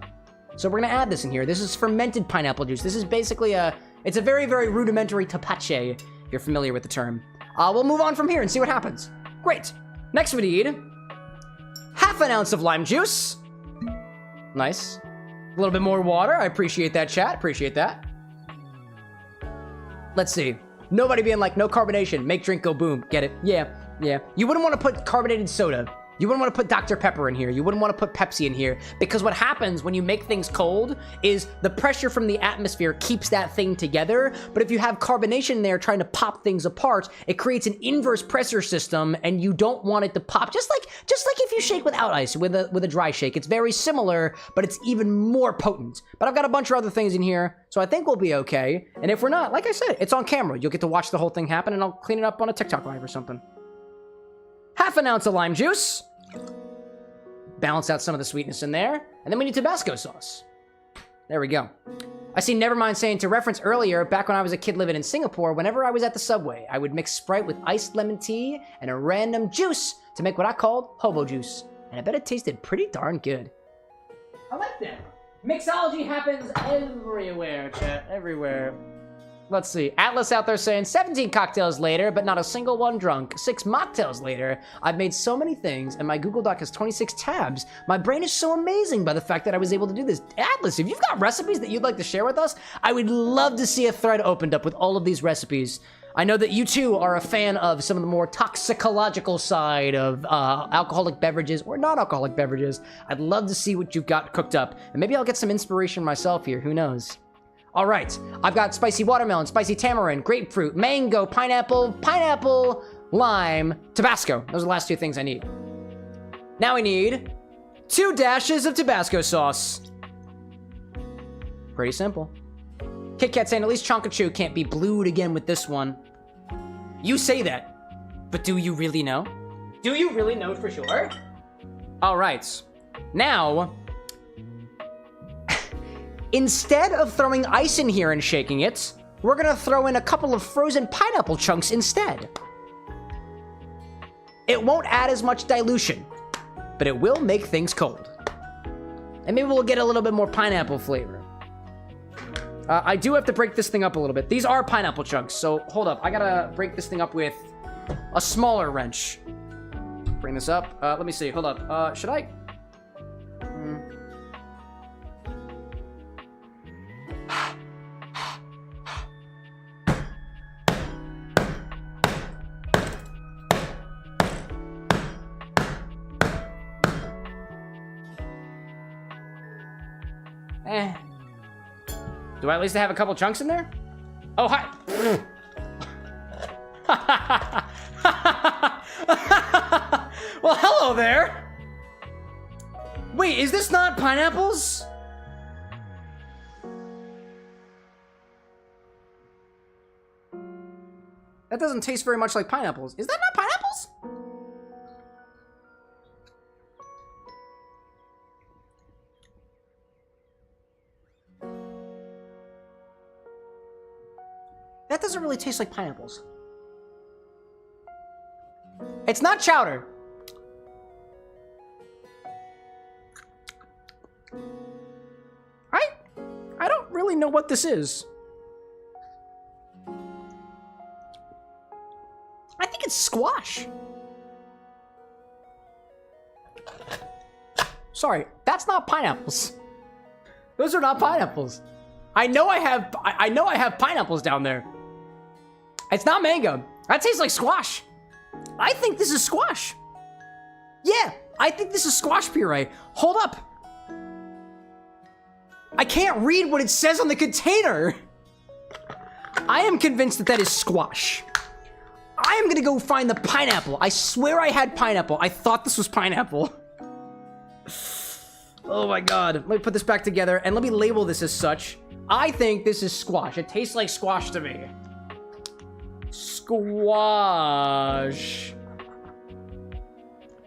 So we're gonna add this in here. This is fermented pineapple juice. This is basically it's a very, very rudimentary tepache, if you're familiar with the term. We'll move on from here and see what happens. Great. Next we need ½ ounce of lime juice. Nice. A little bit more water. I appreciate that, chat. Appreciate that. Let's see. Nobody being like, no carbonation. Make drink go boom. Get it? Yeah. Yeah. You wouldn't want to put carbonated soda. You wouldn't want to put Dr. Pepper in here. You wouldn't want to put Pepsi in here. Because what happens when you make things cold is the pressure from the atmosphere keeps that thing together. But if you have carbonation in there trying to pop things apart, it creates an inverse pressure system, and you don't want it to pop. Just like if you shake without ice, with a dry shake. It's very similar, but it's even more potent. But I've got a bunch of other things in here, so I think we'll be okay. And if we're not, like I said, it's on camera. You'll get to watch the whole thing happen, and I'll clean it up on a TikTok live or something. ½ ounce of lime juice. Balance out some of the sweetness in there. And then we need Tabasco sauce. There we go. I see Nevermind saying, to reference earlier, back when I was a kid living in Singapore, whenever I was at the subway, I would mix Sprite with iced lemon tea and a random juice to make what I called hobo juice. And I bet it tasted pretty darn good. I like that. Mixology happens everywhere, chat. Everywhere. Let's see. Atlas out there saying 17 cocktails later, but not a single one drunk. 6 mocktails later. I've made so many things, and my Google Doc has 26 tabs. My brain is so amazing by the fact that I was able to do this. Atlas, if you've got recipes that you'd like to share with us, I would love to see a thread opened up with all of these recipes. I know that you too are a fan of some of the more toxicological side of alcoholic beverages or non-alcoholic beverages. I'd love to see what you've got cooked up, and maybe I'll get some inspiration myself here, who knows. All right, I've got spicy watermelon, spicy tamarind, grapefruit, mango, pineapple, lime, Tabasco. Those are the last 2 things I need. Now we need 2 dashes of Tabasco sauce. Pretty simple. Kit Kat saying at least Chonkachu can't be blued again with this one. You say that, but do you really know? Do you really know for sure? All right, now, instead of throwing ice in here and shaking it, we're gonna throw in a couple of frozen pineapple chunks instead. It won't add as much dilution, but it will make things cold. And maybe we'll get a little bit more pineapple flavor. I do have to break this thing up a little bit. These are pineapple chunks, so hold up. I gotta break this thing up with a smaller wrench. Bring this up. Let me see. Hold up. Should I? Do I at least have a couple chunks in there? Oh, hi. Well, hello there. Wait, is this not pineapples? That doesn't taste very much like pineapples. Is that not pineapples? That doesn't really taste like pineapples. It's not chowder. I don't really know what this is. I think it's squash. Sorry, that's not pineapples. Those are not pineapples. I know I have pineapples down there. It's not mango. That tastes like squash. I think this is squash. Yeah, I think this is squash puree. Hold up. I can't read what it says on the container. I am convinced that that is squash. I am gonna go find the pineapple. I swear I had pineapple. I thought this was pineapple. Oh my god. Let me put this back together and let me label this as such. I think this is squash. It tastes like squash to me. Squash.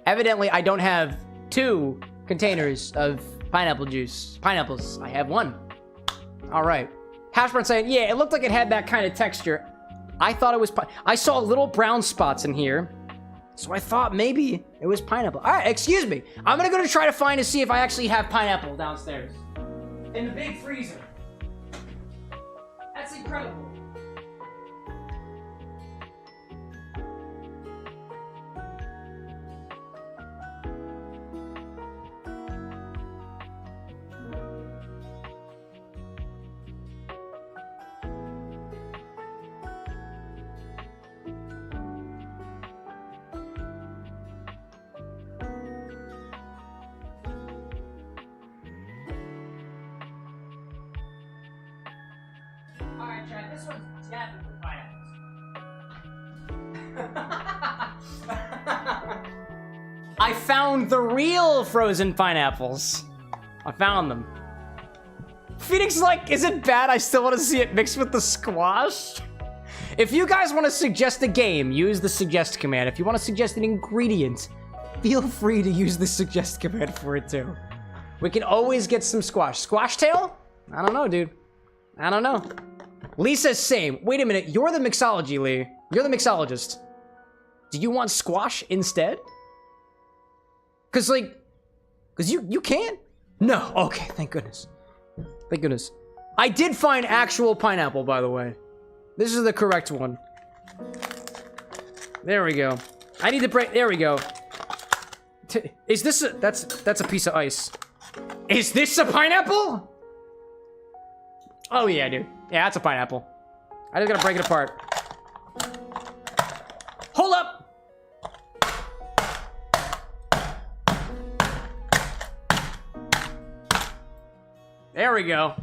Evidently, I don't have 2 containers of pineapple juice. Pineapples. I have 1. All right. Hashburn saying, yeah, it looked like it had that kind of texture. I thought it was I saw little brown spots in here, so I thought maybe it was pineapple. All right, excuse me. I'm gonna go to try to find to see if I actually have pineapple downstairs in the big freezer. That's incredible. Alright, Chad, this one's definitely pineapples. I found the real frozen pineapples. I found them. Phoenix is like, is it bad? I still want to see it mixed with the squash. If you guys want to suggest a game, use the suggest command. If you want to suggest an ingredient, feel free to use the suggest command for it too. We can always get some squash. Squash tail? I don't know, dude. I don't know. Lee says same. Wait a minute, you're the mixology, Lee. You're the mixologist. Do you want squash instead? Cause you can't? No, okay, thank goodness. Thank goodness. I did find actual pineapple, by the way. This is the correct one. There we go. I need to break, there we go. Is this a, that's a piece of ice. Is this a pineapple? Oh yeah, dude. Yeah, that's a pineapple. I just gotta break it apart. There we go.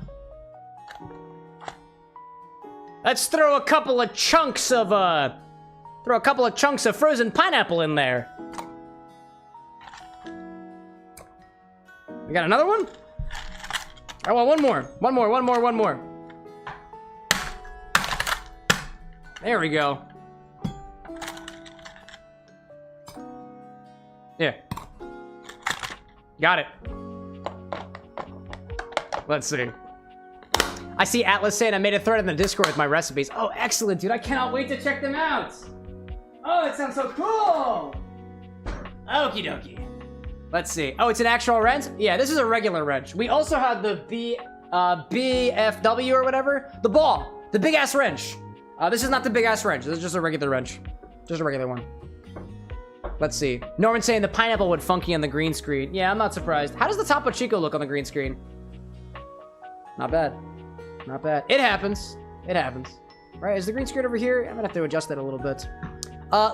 Let's throw a couple of chunks of frozen pineapple in there. We got another one? I want one more. There we go. Yeah. Got it. Let's see. I see Atlas saying I made a thread in the Discord with my recipes. Oh, excellent, dude. I cannot wait to check them out. Oh, that sounds so cool. Okie dokie. Let's see. Oh, it's an actual wrench? Yeah, this is a regular wrench. We also have the BFW or whatever. The ball. The big-ass wrench. This is not the big-ass wrench. This is just a regular wrench. Just a regular one. Let's see. Norman's saying the pineapple would funky on the green screen. Yeah, I'm not surprised. How does the Topo Chico look on the green screen? Not bad. Not bad. It happens. It happens. Right, is the green screen over here? I'm gonna have to adjust that a little bit.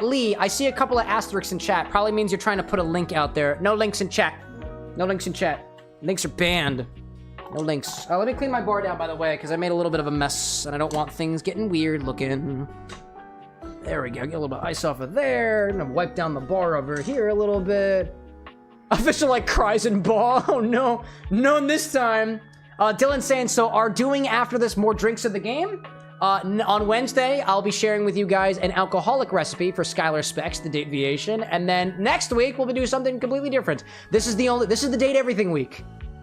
Lee, I see a couple of asterisks in chat. Probably means you're trying to put a link out there. No links in chat. No links in chat. Links are banned. No links. Let me clean my bar down, by the way, because I made a little bit of a mess, and I don't want things getting weird looking. There we go. Get a little bit of ice off of there. I'm gonna wipe down the bar over here a little bit. Official, like, cries and ball. Oh, no. None this time. Dylan's saying, so are doing after this more drinks of the game? On Wednesday, I'll be sharing with you guys an alcoholic recipe for Skylar Specs, the Dateviation, and then next week we'll be doing something completely different. This is the Date Everything week.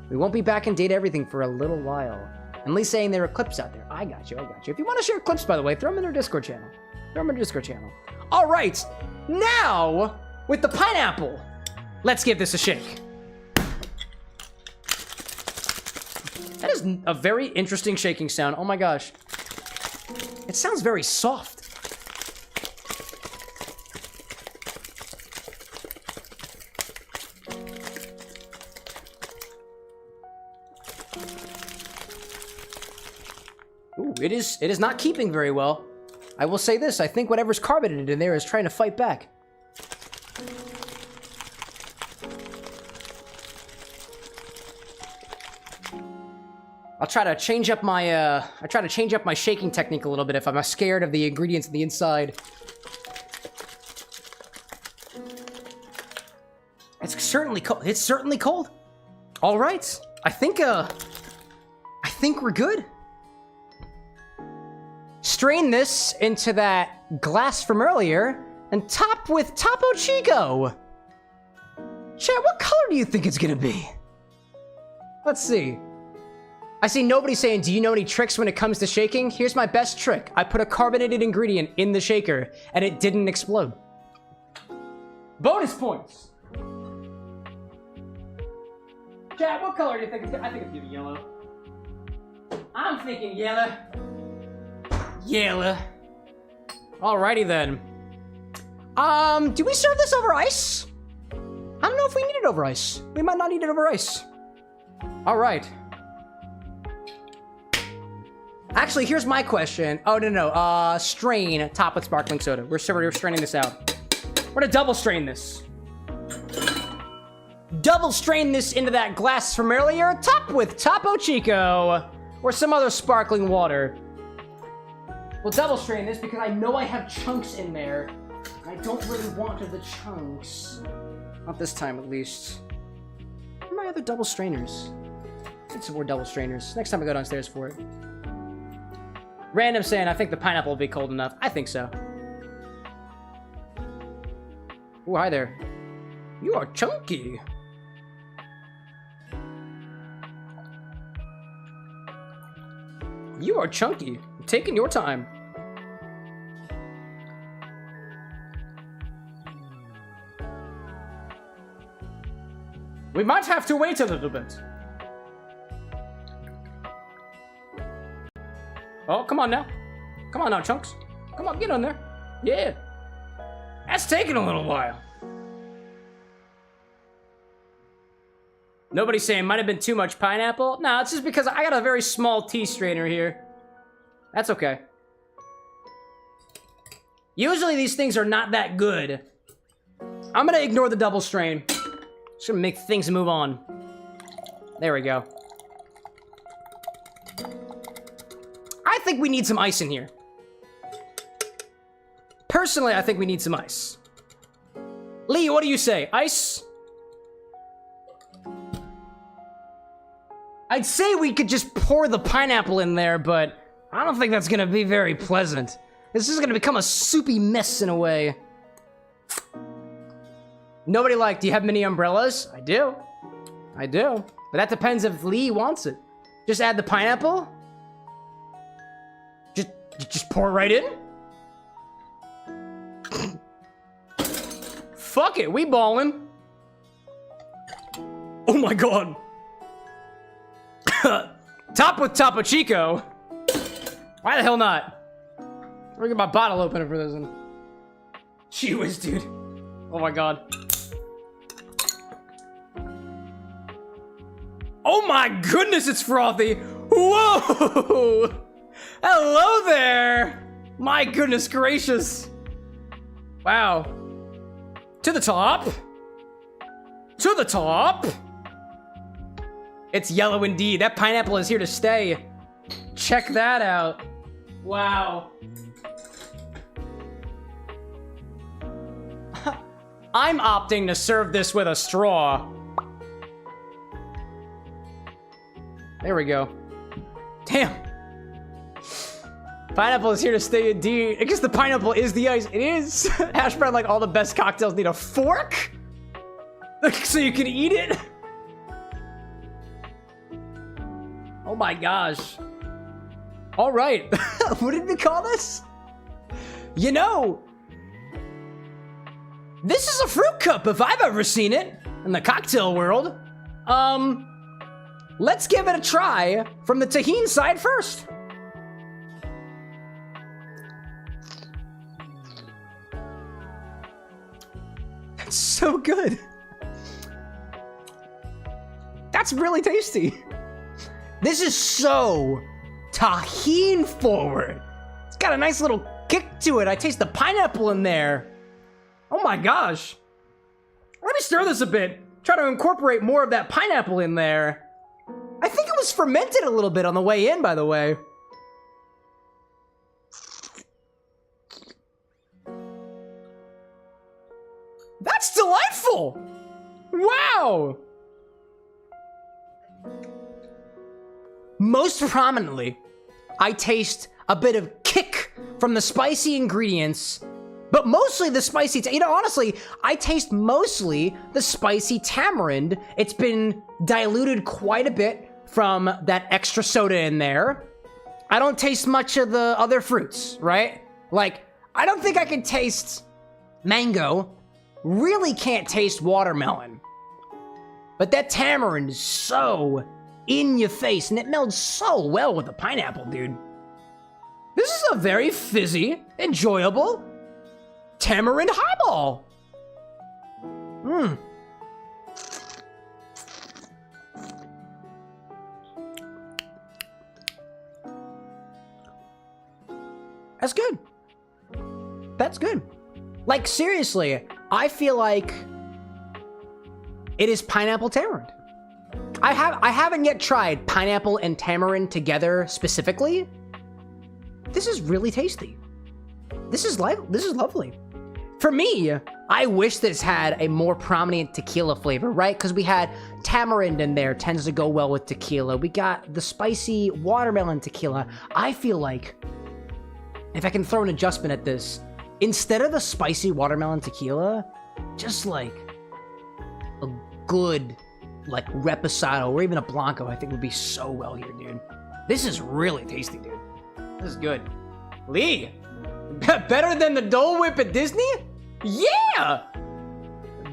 We won't be back in Date Everything for a little while. And Lee's saying there are clips out there. I got you. If you want to share clips, by the way, throw them in our Discord channel. All right, now with the pineapple, let's give this a shake. That is a very interesting shaking sound. Oh my gosh. It sounds very soft. Ooh, it is not keeping very well. I will say this, I think whatever's carbonated in there is trying to fight back. I'll try to change up my shaking technique a little bit if I'm scared of the ingredients on the inside. It's certainly cold. It's certainly cold. All right. I think we're good. Strain this into that glass from earlier and top with Topo Chico. Chat, what color do you think it's gonna be? Let's see. I see nobody saying, do you know any tricks when it comes to shaking? Here's my best trick. I put a carbonated ingredient in the shaker, and it didn't explode. Bonus points! Chat, what color do you think it's gonna be? I think it's gonna be yellow. I'm thinking yellow. Yellow. Alrighty then. Do we serve this over ice? I don't know if we need it over ice. We might not need it over ice. Alright. Actually, here's my question. Oh, no. Strain top with sparkling soda. We're straining this out. We're gonna double strain this. Double strain this into that glass from earlier, top with Topo Chico. Or some other sparkling water. We'll double strain this because I know I have chunks in there. I don't really want the chunks. Not this time, at least. Where are my other double strainers? Need some more double strainers. Next time I go downstairs for it. Random saying, I think the pineapple will be cold enough. I think so. Oh, hi there. You are chunky. You are chunky. Taking your time. We might have to wait a little bit. Oh, come on now. Come on now, Chunks. Come on, get on there. Yeah. That's taking a little while. Nobody's saying might have been too much pineapple. No, it's just because I got a very small tea strainer here. That's okay. Usually these things are not that good. I'm gonna ignore the double strain. Just gonna make things move on. There we go. think we need some ice in here. Personally, I think we need some ice. Lee, what do you say? Ice? I'd say we could just pour the pineapple in there, but I don't think that's gonna be very pleasant. This is gonna become a soupy mess in a way. Nobody like, do you have mini umbrellas? I do. I do. But that depends if Lee wants it. Just add the pineapple. Just pour it right in. Fuck it, we ballin'. Oh my god. Top with Topo Chico. Why the hell not? I'm gonna get my bottle opener for this one. Gee whiz, dude. Oh my god. Oh my goodness, it's frothy. Whoa! Hello there. My goodness gracious. Wow. To the top. To the top. It's yellow indeed. That pineapple is here to stay. Check that out. Wow. I'm opting to serve this with a straw. There we go. Damn. Pineapple is here to stay indeed. I guess the pineapple is the ice. It is. Hash brown, like all the best cocktails, need a fork? So you can eat it? Oh my gosh. All right. What did we call this? You know, this is a fruit cup if I've ever seen it in the cocktail world. Let's give it a try from the tahini side first. That's so good. That's really tasty. This is so tahini forward. It's got a nice little kick to it. I taste the pineapple in there. Oh my gosh. Let me stir this a bit. Try to incorporate more of that pineapple in there. I think it was fermented a little bit on the way in, by the way. That's delightful! Wow! Most prominently, I taste a bit of kick from the spicy ingredients, but mostly the spicy, you know, honestly, I taste mostly the spicy tamarind. It's been diluted quite a bit from that extra soda in there. I don't taste much of the other fruits, right? Like, I don't think I can taste mango. Really can't taste watermelon. But that tamarind is so in your face, and it melds so well with the pineapple, dude. This is a very fizzy, enjoyable tamarind highball. Mmm. That's good. That's good. Like, seriously, I feel like it is pineapple tamarind. I haven't yet tried pineapple and tamarind together specifically. This is really tasty. This is lovely. For me, I wish this had a more prominent tequila flavor, right? Because we had tamarind in there, tends to go well with tequila. We got the spicy watermelon tequila. I feel like, if I can throw an adjustment at this, instead of the spicy watermelon tequila, just like a good, like, reposado or even a blanco, I think would be so well here, dude. This is really tasty, dude. This is good. Lee, better than the Dole Whip at Disney? Yeah!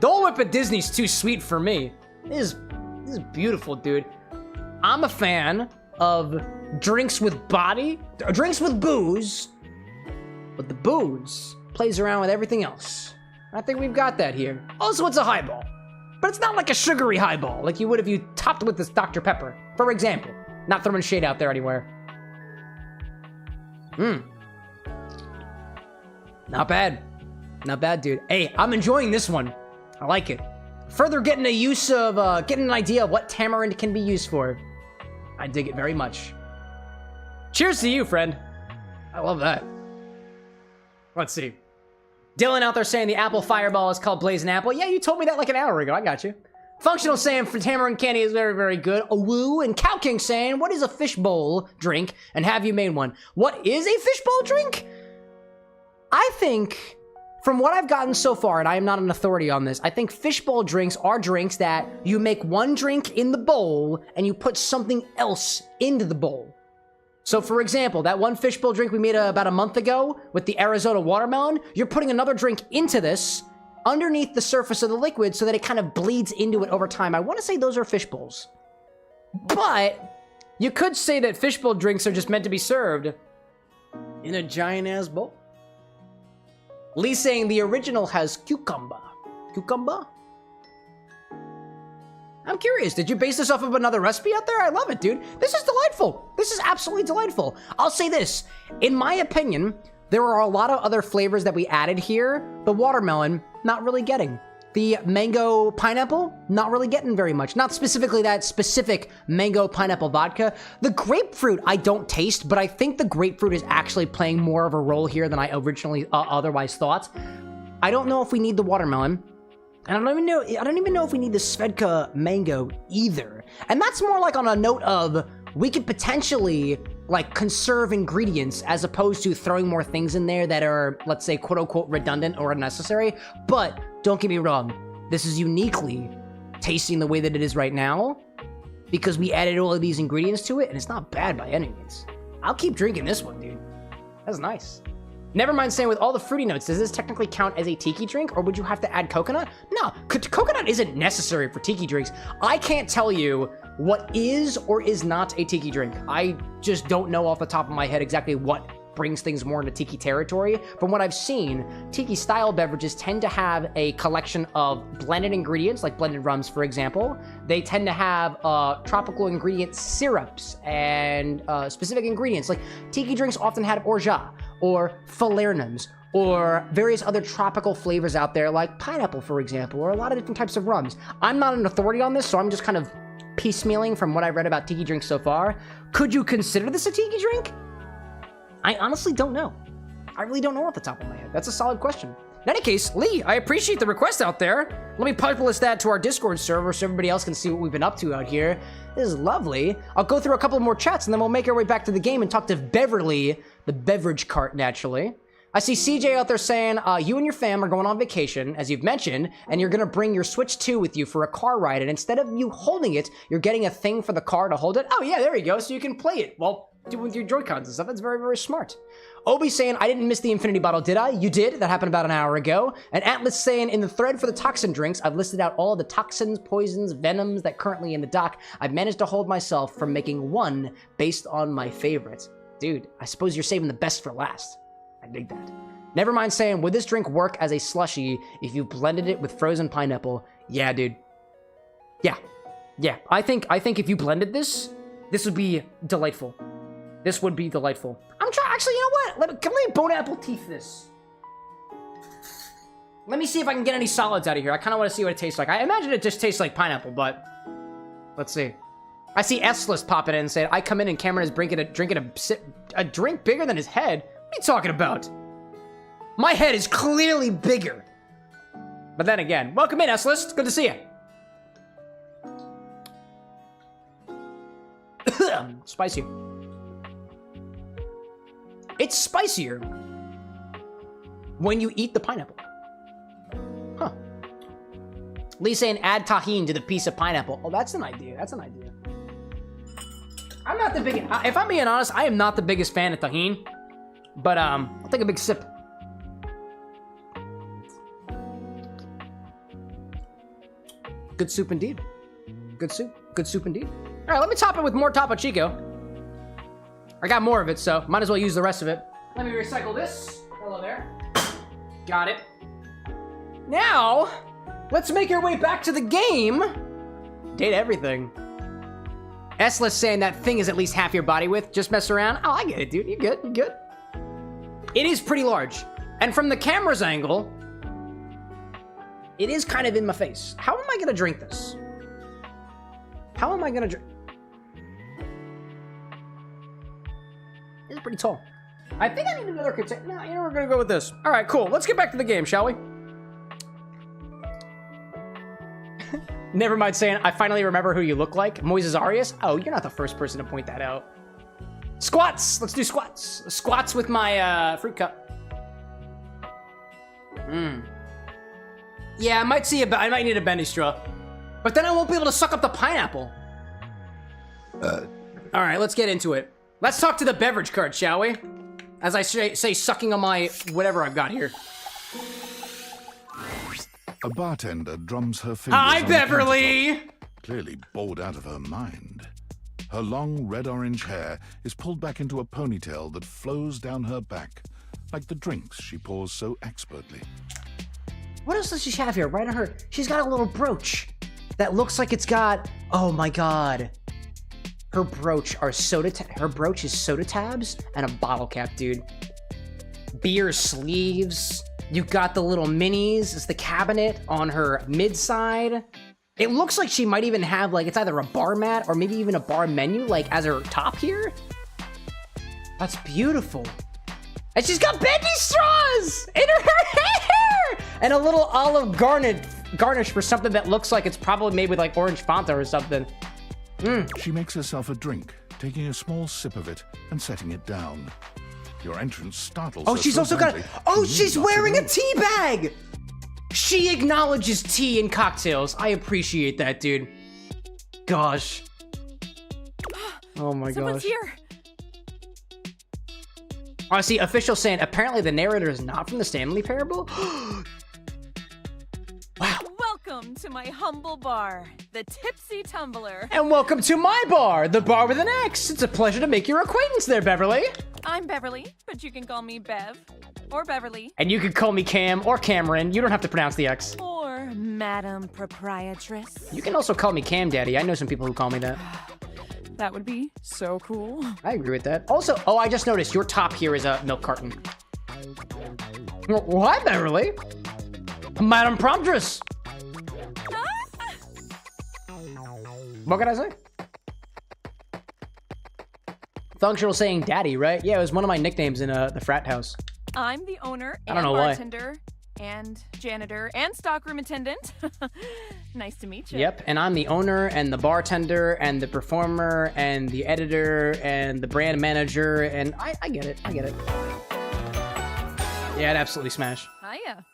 Dole Whip at Disney's too sweet for me. This is beautiful, dude. I'm a fan of drinks with booze, but the booze plays around with everything else. I think we've got that here. Also, it's a highball, but it's not like a sugary highball like you would if you topped it with this Dr. Pepper, for example. Not throwing shade out there anywhere. Not bad. Not bad, dude. Hey, I'm enjoying this one. I like it. Further getting getting an idea of what tamarind can be used for. I dig it very much. Cheers to you, friend. I love that. Let's see. Dylan out there saying the apple fireball is called Blazing Apple. Yeah, you told me that like an hour ago. I got you. Functional saying for tamarind candy is very, very good. A woo. And Cow King saying, what is a fishbowl drink? And have you made one? What is a fishbowl drink? I think, from what I've gotten so far, and I am not an authority on this, I think fishbowl drinks are drinks that you make one drink in the bowl and you put something else into the bowl. So, for example, that one fishbowl drink we made about a month ago with the Arizona watermelon, you're putting another drink into this underneath the surface of the liquid so that it kind of bleeds into it over time. I want to say those are fishbowls. But you could say that fishbowl drinks are just meant to be served in a giant-ass bowl. Lee saying the original has cucumber. Cucumber? I'm curious, did you base this off of another recipe out there? I love it, dude. This is delightful. This is absolutely delightful. I'll say this. In my opinion, there are a lot of other flavors that we added here. The watermelon, not really getting. The mango pineapple, not really getting very much. Not specifically that specific mango pineapple vodka. The grapefruit, I don't taste, but I think the grapefruit is actually playing more of a role here than I originally otherwise thought. I don't know if we need the watermelon. And I don't even know if we need the Svedka mango either. And that's more like on a note of we could potentially like conserve ingredients as opposed to throwing more things in there that are, let's say, quote unquote redundant or unnecessary. But don't get me wrong, this is uniquely tasting the way that it is right now because we added all of these ingredients to it and it's not bad by any means. I'll keep drinking this one, dude. That's nice. Never mind saying with all the fruity notes, does this technically count as a tiki drink or would you have to add coconut? No, coconut isn't necessary for tiki drinks. I can't tell you what is or is not a tiki drink. I just don't know off the top of my head exactly what brings things more into tiki territory. From what I've seen, tiki style beverages tend to have a collection of blended ingredients, like blended rums, for example. They tend to have tropical ingredient syrups and specific ingredients. Like tiki drinks often have orgeat or falernums or various other tropical flavors out there like pineapple, for example, or a lot of different types of rums. I'm not an authority on this, so I'm just kind of piecemealing from what I've read about tiki drinks so far. Could you consider this a tiki drink? I honestly don't know. I really don't know off the top of my head. That's a solid question. In any case, Lee, I appreciate the request out there. Let me publish that to our Discord server so everybody else can see what we've been up to out here. This is lovely. I'll go through a couple more chats and then we'll make our way back to the game and talk to Beverly, the beverage cart, naturally. I see CJ out there saying, you and your fam are going on vacation, as you've mentioned, and you're gonna bring your Switch 2 with you for a car ride, and instead of you holding it, you're getting a thing for the car to hold it. Oh yeah, there you go, so you can play it while doing with your Joy-Cons and stuff. That's very, very smart. Obi saying, I didn't miss the infinity bottle, did I? You did. That happened about an hour ago. And Atlas saying, in the thread for the toxin drinks, I've listed out all the toxins, poisons, venoms that currently in the dock. I've managed to hold myself from making one based on my favorites. Dude, I suppose you're saving the best for last. I dig that. Never mind saying, would this drink work as a slushie if you blended it with frozen pineapple? Yeah, dude. Yeah. Yeah. I think if you blended this would be delightful. This would be delightful. Actually, you know what? Can we bone apple teeth this? Let me see if I can get any solids out of here. I kind of want to see what it tastes like. I imagine it just tastes like pineapple, but let's see. I see S-List popping in and saying, I come in and Cameron is drinking a drink bigger than his head. What are you talking about? My head is clearly bigger. But then again, welcome in, S-List. Good to see you. Spicy. It's spicier when you eat the pineapple. Huh. Lee saying add tahini to the piece of pineapple. Oh, that's an idea. That's an idea. I'm not the biggest, if I'm being honest, I am not the biggest fan of tahini. But I'll take a big sip. Good soup indeed. Good soup. Good soup indeed. All right, let me top it with more Topo Chico. I got more of it, so might as well use the rest of it. Let me recycle this. Hello there. Got it. Now, let's make our way back to the game. Date everything. S-List saying that thing is at least half your body width. Just mess around. Oh, I get it, dude. You're good. You're good. It is pretty large. And from the camera's angle, it is kind of in my face. How am I going to drink this? How am I going to drink? pretty tall. I think I need another container. No, you know, we're gonna go with this. All right, cool. Let's get back to the game, shall we? Never mind saying, I finally remember who you look like. Moises Arias? Oh, you're not the first person to point that out. Squats! Let's do squats. Squats with my fruit cup. Yeah, I might need a bendy straw. But then I won't be able to suck up the pineapple. All right, let's get into it. Let's talk to the beverage card, shall we? As I say sucking on my whatever I've got here. A bartender drums her fingers. Hi, Beverly! Clearly bored out of her mind. Her long red-orange hair is pulled back into a ponytail that flows down her back, like the drinks she pours so expertly. What else does she have here? Right on her, she's got a little brooch that looks like it's got, oh my god. Her brooch is soda tabs and a bottle cap, dude. Beer sleeves. You got the little minis. It's the cabinet on her mid side. It looks like she might even have, like, it's either a bar mat or maybe even a bar menu, like, as her top here. That's beautiful. And she's got bendy straws in her hair! And a little olive garnish for something that looks like it's probably made with, like, orange Fanta or something. She makes herself a drink, taking a small sip of it and setting it down. Your entrance startles her. Oh, she's so also got badly, she's wearing a tea bag! She acknowledges tea and cocktails. I appreciate that, dude. Gosh. Oh my Someone's gosh. here. I see official saying apparently the narrator is not from the Stanley Parable. Welcome to my humble bar, the Tipsy Tumbler. And welcome to my bar, the Bar with an X. It's a pleasure to make your acquaintance there, Beverly. I'm Beverly, but you can call me Bev, or Beverly. And you could call me Cam or Cameron. You don't have to pronounce the X. Or Madam Proprietress. You can also call me Cam Daddy. I know some people who call me that. That would be so cool. I agree with that. Also, oh, I just noticed your top here is a milk carton. Well, hi, Beverly. Madam Promptress. What can I say? Functional saying daddy, right? Yeah, it was one of my nicknames in the frat house. I'm the owner and bartender and janitor and stockroom attendant. Nice to meet you. Yep, and I'm the owner and the bartender and the performer and the editor and the brand manager, and I get it. I get it. Yeah, I'd absolutely smash. Hiya.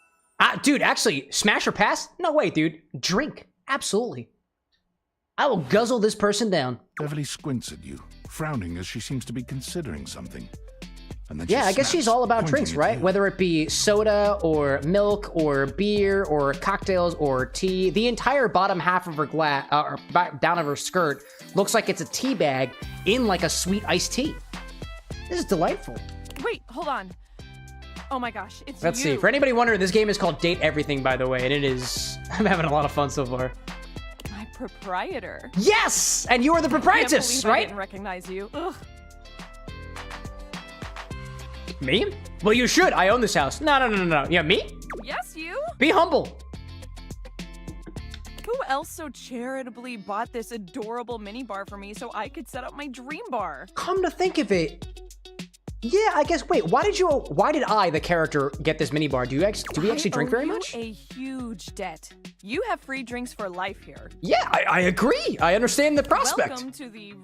Dude, actually, smash or pass? No way, dude. Drink. Absolutely. I will guzzle this person down. Beverly squints at you, frowning as she seems to be considering something. And then yeah, I guess she's all about drinks, right? Whether it be soda or milk or beer or cocktails or tea. The entire bottom half of her glass, or down of her skirt, looks like it's a tea bag in like a sweet iced tea. This is delightful. Wait, hold on. Oh my gosh, it's Let's see. For anybody wondering, this game is called Date Everything, by the way, and it is... I'm having a lot of fun so far. My proprietor. Yes! And you are the proprietress, I right? didn't recognize you. Ugh. Me? Well, you should. I own this house. No. Yeah, me? Yes, you. Be humble. Who else so charitably bought this adorable mini bar for me so I could set up my dream bar? Come to think of it, yeah, I guess. Wait, why did I, the character, get this mini bar? Do we actually drink very much? I owe you a huge debt. You have free drinks for life here. Yeah, I agree. I understand the prospect. Welcome to the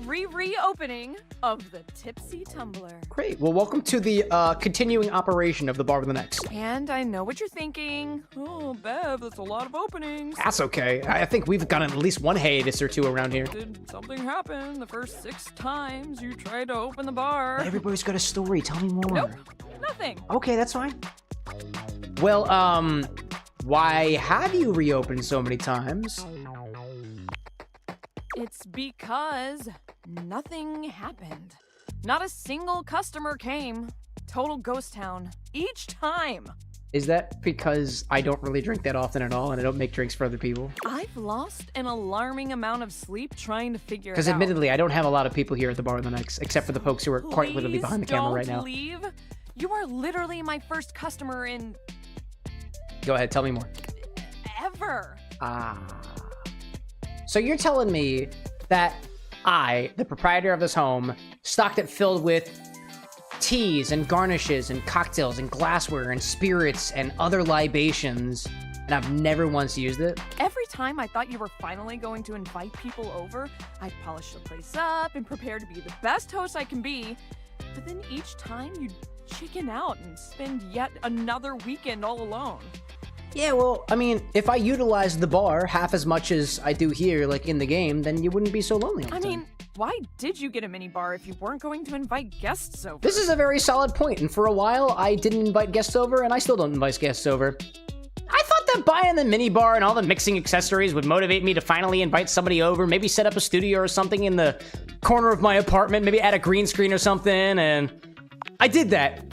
reopening of the Tipsy Tumbler. Great. Well, welcome to the continuing operation of the Bar with an X. And I know what you're thinking. Oh, Bev, that's a lot of openings. That's okay. I think we've got at least one hiatus or two around here. Did something happen the first 6 times you tried to open the bar? Everybody's got a story. Tell me more. Nope, nothing. Okay, that's fine. Well, why have you reopened so many times? It's because nothing happened. Not a single customer came. Total ghost town. Each time. Is that because I don't really drink that often at all and I don't make drinks for other people? I've lost an alarming amount of sleep trying to figure it out. Because admittedly, I don't have a lot of people here at the Bar with an X, except for the folks who are quite literally behind the camera right now. Don't leave. You are literally my first customer in... Go ahead, tell me more. Ever. So you're telling me that I, the proprietor of this home, stocked it filled with teas and garnishes and cocktails and glassware and spirits and other libations, and I've never once used it. Every time I thought you were finally going to invite people over, I'd polish the place up and prepare to be the best host I can be. But then each time you'd chicken out and spend yet another weekend all alone. Yeah, well, I mean, if I utilized the bar half as much as I do here, like in the game, then you wouldn't be so lonely all the time. I mean, why did you get a mini bar if you weren't going to invite guests over? This is a very solid point, and for a while, I didn't invite guests over, and I still don't invite guests over. I thought that buying the mini bar and all the mixing accessories would motivate me to finally invite somebody over, maybe set up a studio or something in the corner of my apartment, maybe add a green screen or something, and I did that.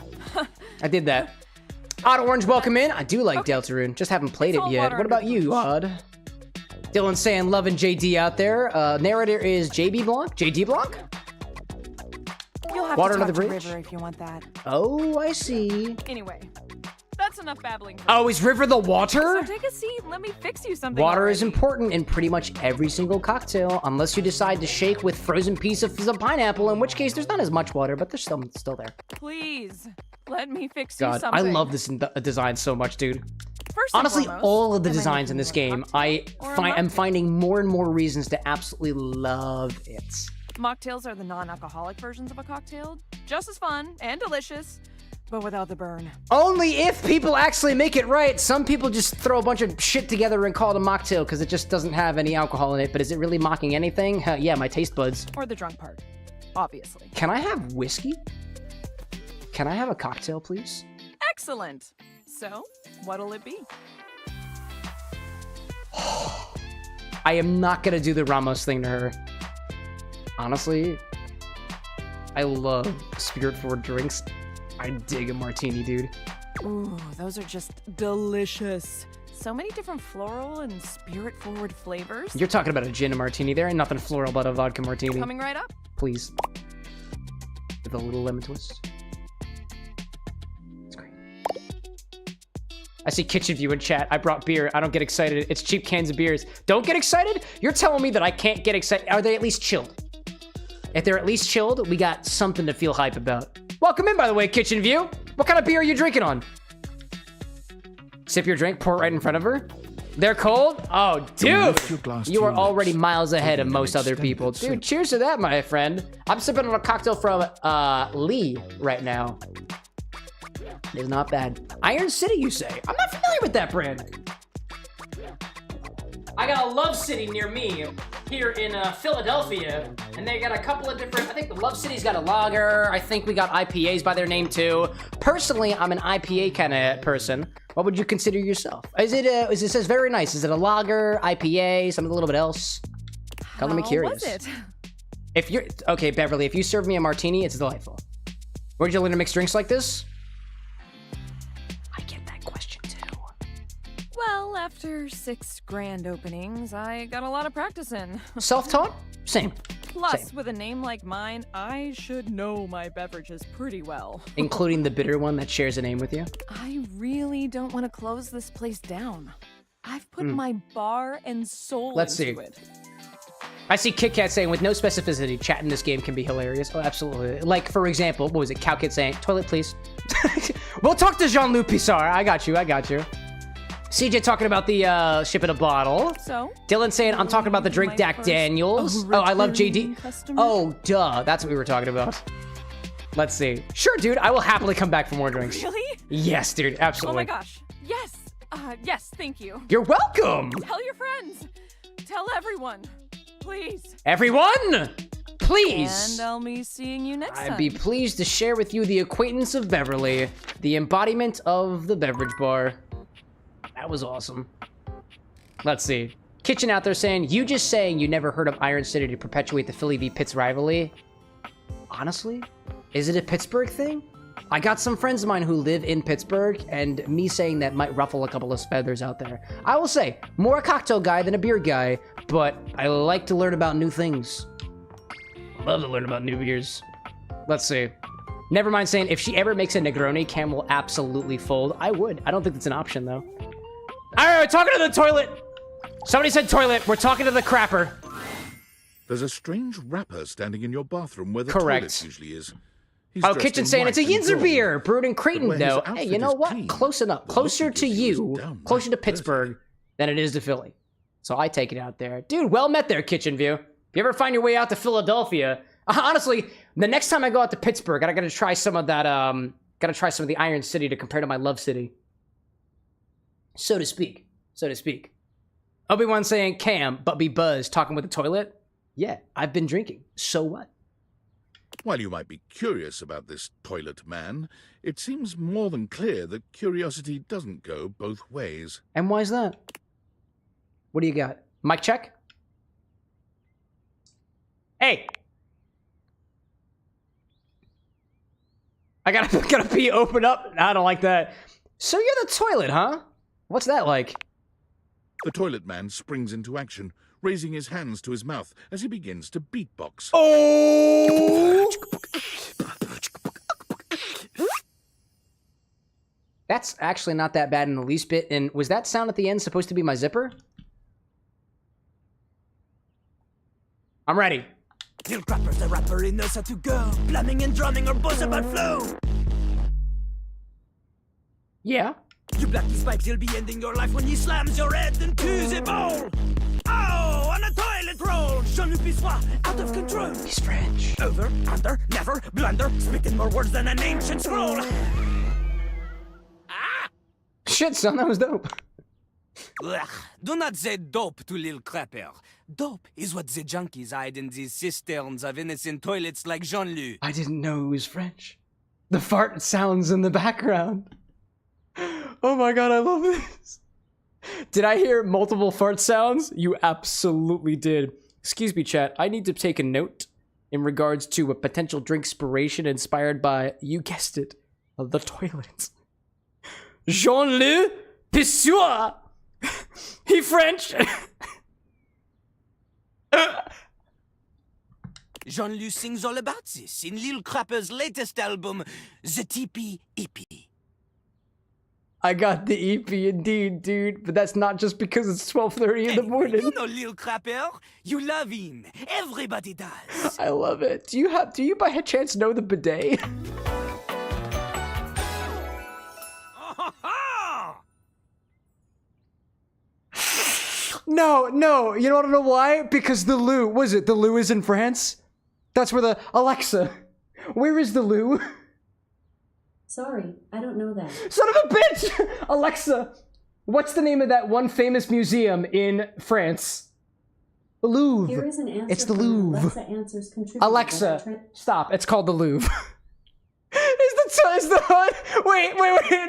I did that. Odd Orange, welcome in. I do like Deltarune, just haven't played it yet. What about you, Odd? Dylan saying loving JD out there. Narrator is JB Blanc? JD Blanc? You'll have Water to under talk the to bridge? River if you want that. Oh, I see. Anyway, that's enough babbling. Oh, is River the water? So take a seat. Let me fix you something. Water already. is important in pretty much every single cocktail, unless you decide to shake with frozen pieces of pineapple, in which case there's not as much water, but there's still there. Please, let me fix you God, something. I love this design so much, dude. First and Honestly, foremost, all of the am I designs in making this you a game, cocktail or a I'm mocktail? finding more and more reasons to absolutely love it. Mocktails are the non-alcoholic versions of a cocktail. Just as fun and delicious, but without the burn. Only if people actually make it right. Some people just throw a bunch of shit together and call it a mocktail because it just doesn't have any alcohol in it. But is it really mocking anything? Hell, yeah, my taste buds. Or the drunk part, obviously. Can I have whiskey? Can I have a cocktail, please? Excellent. So, what'll it be? I am not gonna do the Ramos thing to her. Honestly, I love spirit-forward drinks. I dig a martini, dude. Ooh, those are just delicious. So many different floral and spirit-forward flavors. You're talking about a gin martini. There ain't nothing floral about a vodka martini. Coming right up. Please. With a little lemon twist. It's great. I see Kitchen View in chat. I brought beer. I don't get excited. It's cheap cans of beers. Don't get excited? You're telling me that I can't get excited? Are they at least chilled? If they're at least chilled, we got something to feel hype about. Welcome in, by the way, Kitchen View. What kind of beer are you drinking on? Sip your drink, pour it right in front of her. They're cold? Oh, dude! You are already miles ahead of most other people. Dude, cheers to that, my friend. I'm sipping on a cocktail from Lee right now. It's not bad. Iron City, you say? I'm not familiar with that brand. I got a Love City near me here in Philadelphia, and they got a couple of different, I think the Love City's got a lager. I think we got IPAs by their name too. Personally, I'm an IPA kind of person. What would you consider yourself? Is it it says very nice. Is it a lager, IPA, something a little bit else? Color me curious. Was it? If you're, okay, Beverly, if you serve me a martini, it's delightful. Where'd you learn to mix drinks like this? I get that question too. Well, after 6 grand openings, I got a lot of practice in. Self-taught? Same. Plus, Same. with a name like mine, I should know my beverages pretty well. Including the bitter one that shares a name with you? I really don't want to close this place down. I've put my bar and soul Let's into see. it. I see Kit Kat saying, with no specificity, chat in this game can be hilarious. Oh, absolutely. Like, for example, what was it? Cow Kid saying, toilet, please. We'll talk to Jean-Luc Pissarro. I got you. CJ talking about the ship in a bottle. So? Dylan saying, I'm talking about the drink Jack Daniels. Oh, I love JD. Oh, duh. That's what we were talking about. Let's see. Sure, dude. I will happily come back for more drinks. Really? Yes, dude. Oh Absolutely. my gosh. Yes. Yes, thank you. You're welcome. Tell your friends. Tell everyone. Please. Everyone, please. And I'll be seeing you next time. I'd be pleased to share with you the acquaintance of Beverly, the embodiment of the beverage bar. That was awesome. Let's see. Kitchen out there saying, you just saying you never heard of Iron City to perpetuate the Philly v. Pitts rivalry. Honestly, is it a Pittsburgh thing? I got some friends of mine who live in Pittsburgh, and me saying that might ruffle a couple of feathers out there. I will say, more a cocktail guy than a beer guy, but I like to learn about new things. Love to learn about new beers. Let's see. Never mind saying, if she ever makes a Negroni, Cam will absolutely fold. I would. I don't think that's an option, though. All right, we're talking to the toilet. Somebody said toilet. We're talking to the crapper. There's a strange rapper standing in your bathroom where the Correct. toilet usually is. He's Oh, dressed Kitchen in saying it's a white and Yinzer gold. beer, brewed in But Creighton, where his though. Hey, you outfit know is what? clean, Close enough. the Closer look to he gives you is you, downright closer to dirty. Pittsburgh than it is to Philly. So I take it out there. Dude, well met there, Kitchen View. If you ever find your way out to Philadelphia, honestly, the next time I go out to Pittsburgh, I gotta try some of that, gotta try some of the Iron City to compare to my Love City. So to speak. So to speak. Obi-Wan saying, Cam, but be buzzed, talking with the toilet? Yeah, I've been drinking. So what? While you might be curious about this toilet man, it seems more than clear that curiosity doesn't go both ways. And why's that? What do you got? Mic check? Hey! I gotta pee, open up. I don't like that. So you're the toilet, huh? What's that like? The toilet man springs into action, raising his hands to his mouth as he begins to beatbox. Oh! That's actually not that bad in the least bit. And was that sound at the end supposed to be my zipper? I'm ready. Lil Crapper's the rapper, he knows how to go. Plumbing and drumming or buzz about flow. Yeah. You black these pipes, he'll be ending your life when he slams your head into the bowl. Oh, on a toilet roll. Jean-Luc Bissois, out of control. He's French. Over, under, never, blunder. Spitting more words than an ancient scroll. Shit, son, that was dope. Ugh, do not say dope to Lil Crapper. Dope is what the junkies hide in these cisterns of innocent toilets like Jean-Luc. I didn't know he was French. The fart sounds in the background. Oh my god, I love this. Did I hear multiple fart sounds? You absolutely did. Excuse me, chat. I need to take a note in regards to a potential drink inspiration inspired by, you guessed it, the toilet. Jean-Luc Bissois. He French. Jean-Luc sings all about this in Lil Crapper's latest album, The TP EP. I got the EP indeed, dude, but that's not just because it's 12:30 in the morning. You know Lil Crapper. You love him. Everybody does. I love it. Do you by chance know the bidet? No, you don't know why? Because the loo, was it? The loo is in France? That's where the, Alexa, where is the loo? Sorry, I don't know that. Son of a bitch! Alexa, what's the name of that one famous museum in France? The Louvre. Here is an answer It's the from Louvre. Alexa Answers contributor. Alexa, stop. It's called the Louvre. Is the hood? Wait,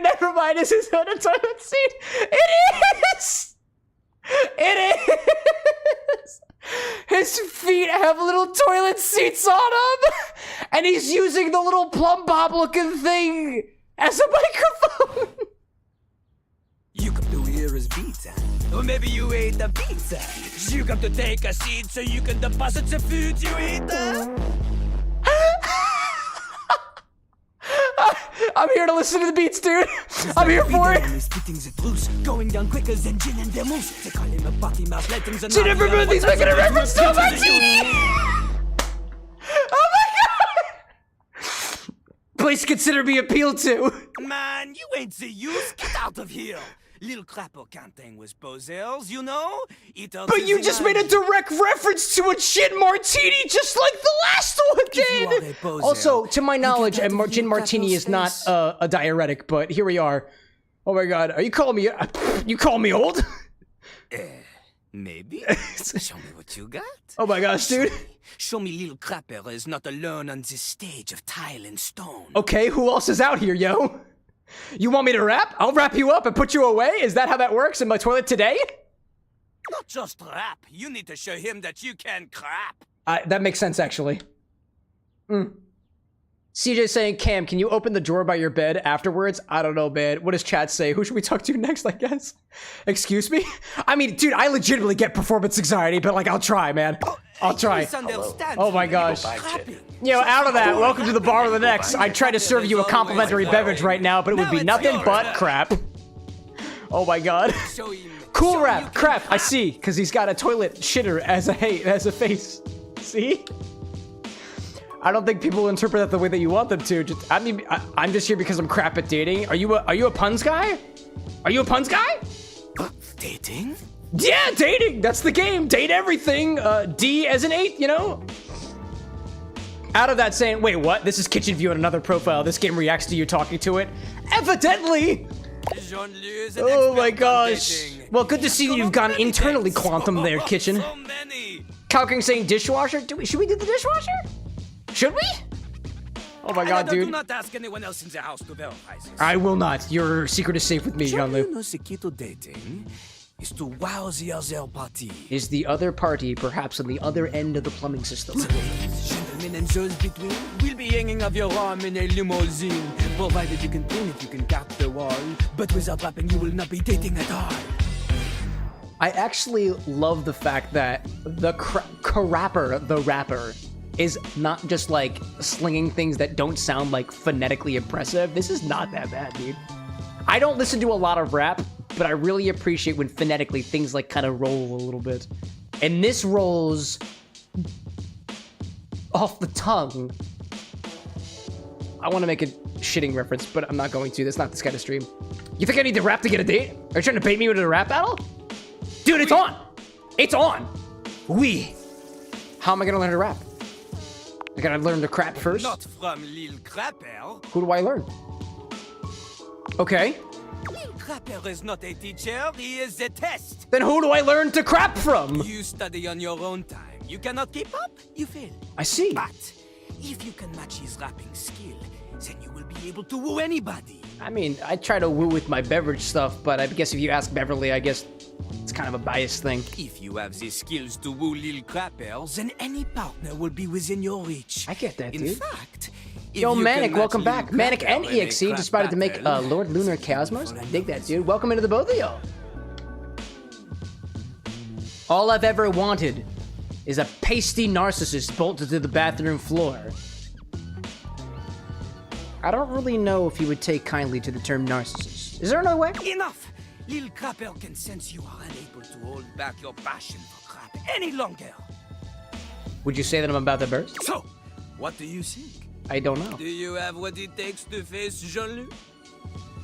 never mind. Is his hood a toilet seat? It is! It is! His feet have little toilet seats on them! And he's using the little plumb bob looking thing as a microphone! You come to hear his pizza. Or maybe you ate the pizza. You come to take a seat so you can deposit the food you eat. I'm here to listen to the beats, dude. I'm here for it. Spitting the truth, going down quicker than gin and vermouth. They call him a party mouse, let him the Dude, everybody's making a reference to a martini. Oh my god! Please consider me appealed to. Man, you ain't the use. Get out of here. Lil Crapper can't hang with posers, you know? But you just made a direct reference to a gin martini just like the last one did! Also, to my knowledge, a gin martini is not a diuretic, but here we are. Oh my god, are you calling me... You call me old? Maybe. Show me what you got. Oh my gosh, dude. Show me Lil Crapper is not alone on this stage of tile and stone. Okay, who else is out here, yo? You want me to rap? I'll wrap you up and put you away? Is that how that works in my toilet today? Not just rap. You need to show him that you can crap. That makes sense, actually. CJ saying, Cam, can you open the drawer by your bed afterwards? I don't know, man. What does chat say? Who should we talk to next, I guess? Excuse me? I mean, dude, I legitimately get performance anxiety, but like, I'll try, man. I'll try. Oh my gosh. You know, out of that, welcome to the bar with an X. I try to serve you a complimentary beverage right now, but it would be nothing but crap. Oh my god. Cool rap, crap, I see, because he's got a toilet shitter as a face. See? I don't think people interpret that the way that you want them to. Just, I mean, I'm just here because I'm crap at dating. Are you a puns guy? Are you a puns guy? Dating? Yeah, dating. That's the game. Date everything. D as an 8, you know? Out of that saying, wait, what? This is kitchen view on another profile. This game reacts to you talking to it. Evidently. Oh my gosh. Well, good to see that you've gone internally quantum there, kitchen. Calking saying dishwasher. Should we do the dishwasher? Should we? Oh my god, dude. Do not ask anyone else in the house to verify this. I will not. Your secret is safe with me, Jean-Luc. No secreto dating is to wow the other party. Is the other party perhaps on the other end of the plumbing system? Gentlemen and those between will be hanging off your arm in a limousine, provided you can clean it, you can cut the wall. But without rapping, you will not be dating at all. I actually love the fact that the rapper is not just like slinging things that don't sound like phonetically impressive. This is not that bad, dude. I don't listen to a lot of rap, but I really appreciate when phonetically things like kind of roll a little bit. And this rolls off the tongue. I want to make a shitting reference, but I'm not going to. That's not this kind of stream. You think I need to rap to get a date? Are you trying to bait me into a rap battle? Dude, it's on! It's on! Oui! How am I gonna learn to rap? I gotta learn to crap first? Not from Lil Crapper. Who do I learn? Okay. Lil Crapper is not a teacher, he is a test. Then who do I learn to crap from? You study on your own time. You cannot keep up, you fail. I see. But if you can match his rapping skill, then you will be able to woo anybody. I mean, I try to woo with my beverage stuff, but I guess if you ask Beverly, I guess it's kind of a biased thing. If you have the skills to woo Lil Crapper, then any partner will be within your reach. I get that, dude. In fact, yo, Manic, welcome back. Manic and EXE decided to make Lord Lunar Cosmos. I dig that, dude. Welcome into the both of y'all. All I've ever wanted is a pasty narcissist bolted to the bathroom floor. I don't really know if you would take kindly to the term narcissist. Is there another way? Enough! Lil Crapper can sense you are unable to hold back your passion for crap any longer. Would you say that I'm about to burst? So, what do you think? I don't know. Do you have what it takes to face Jean-Luc?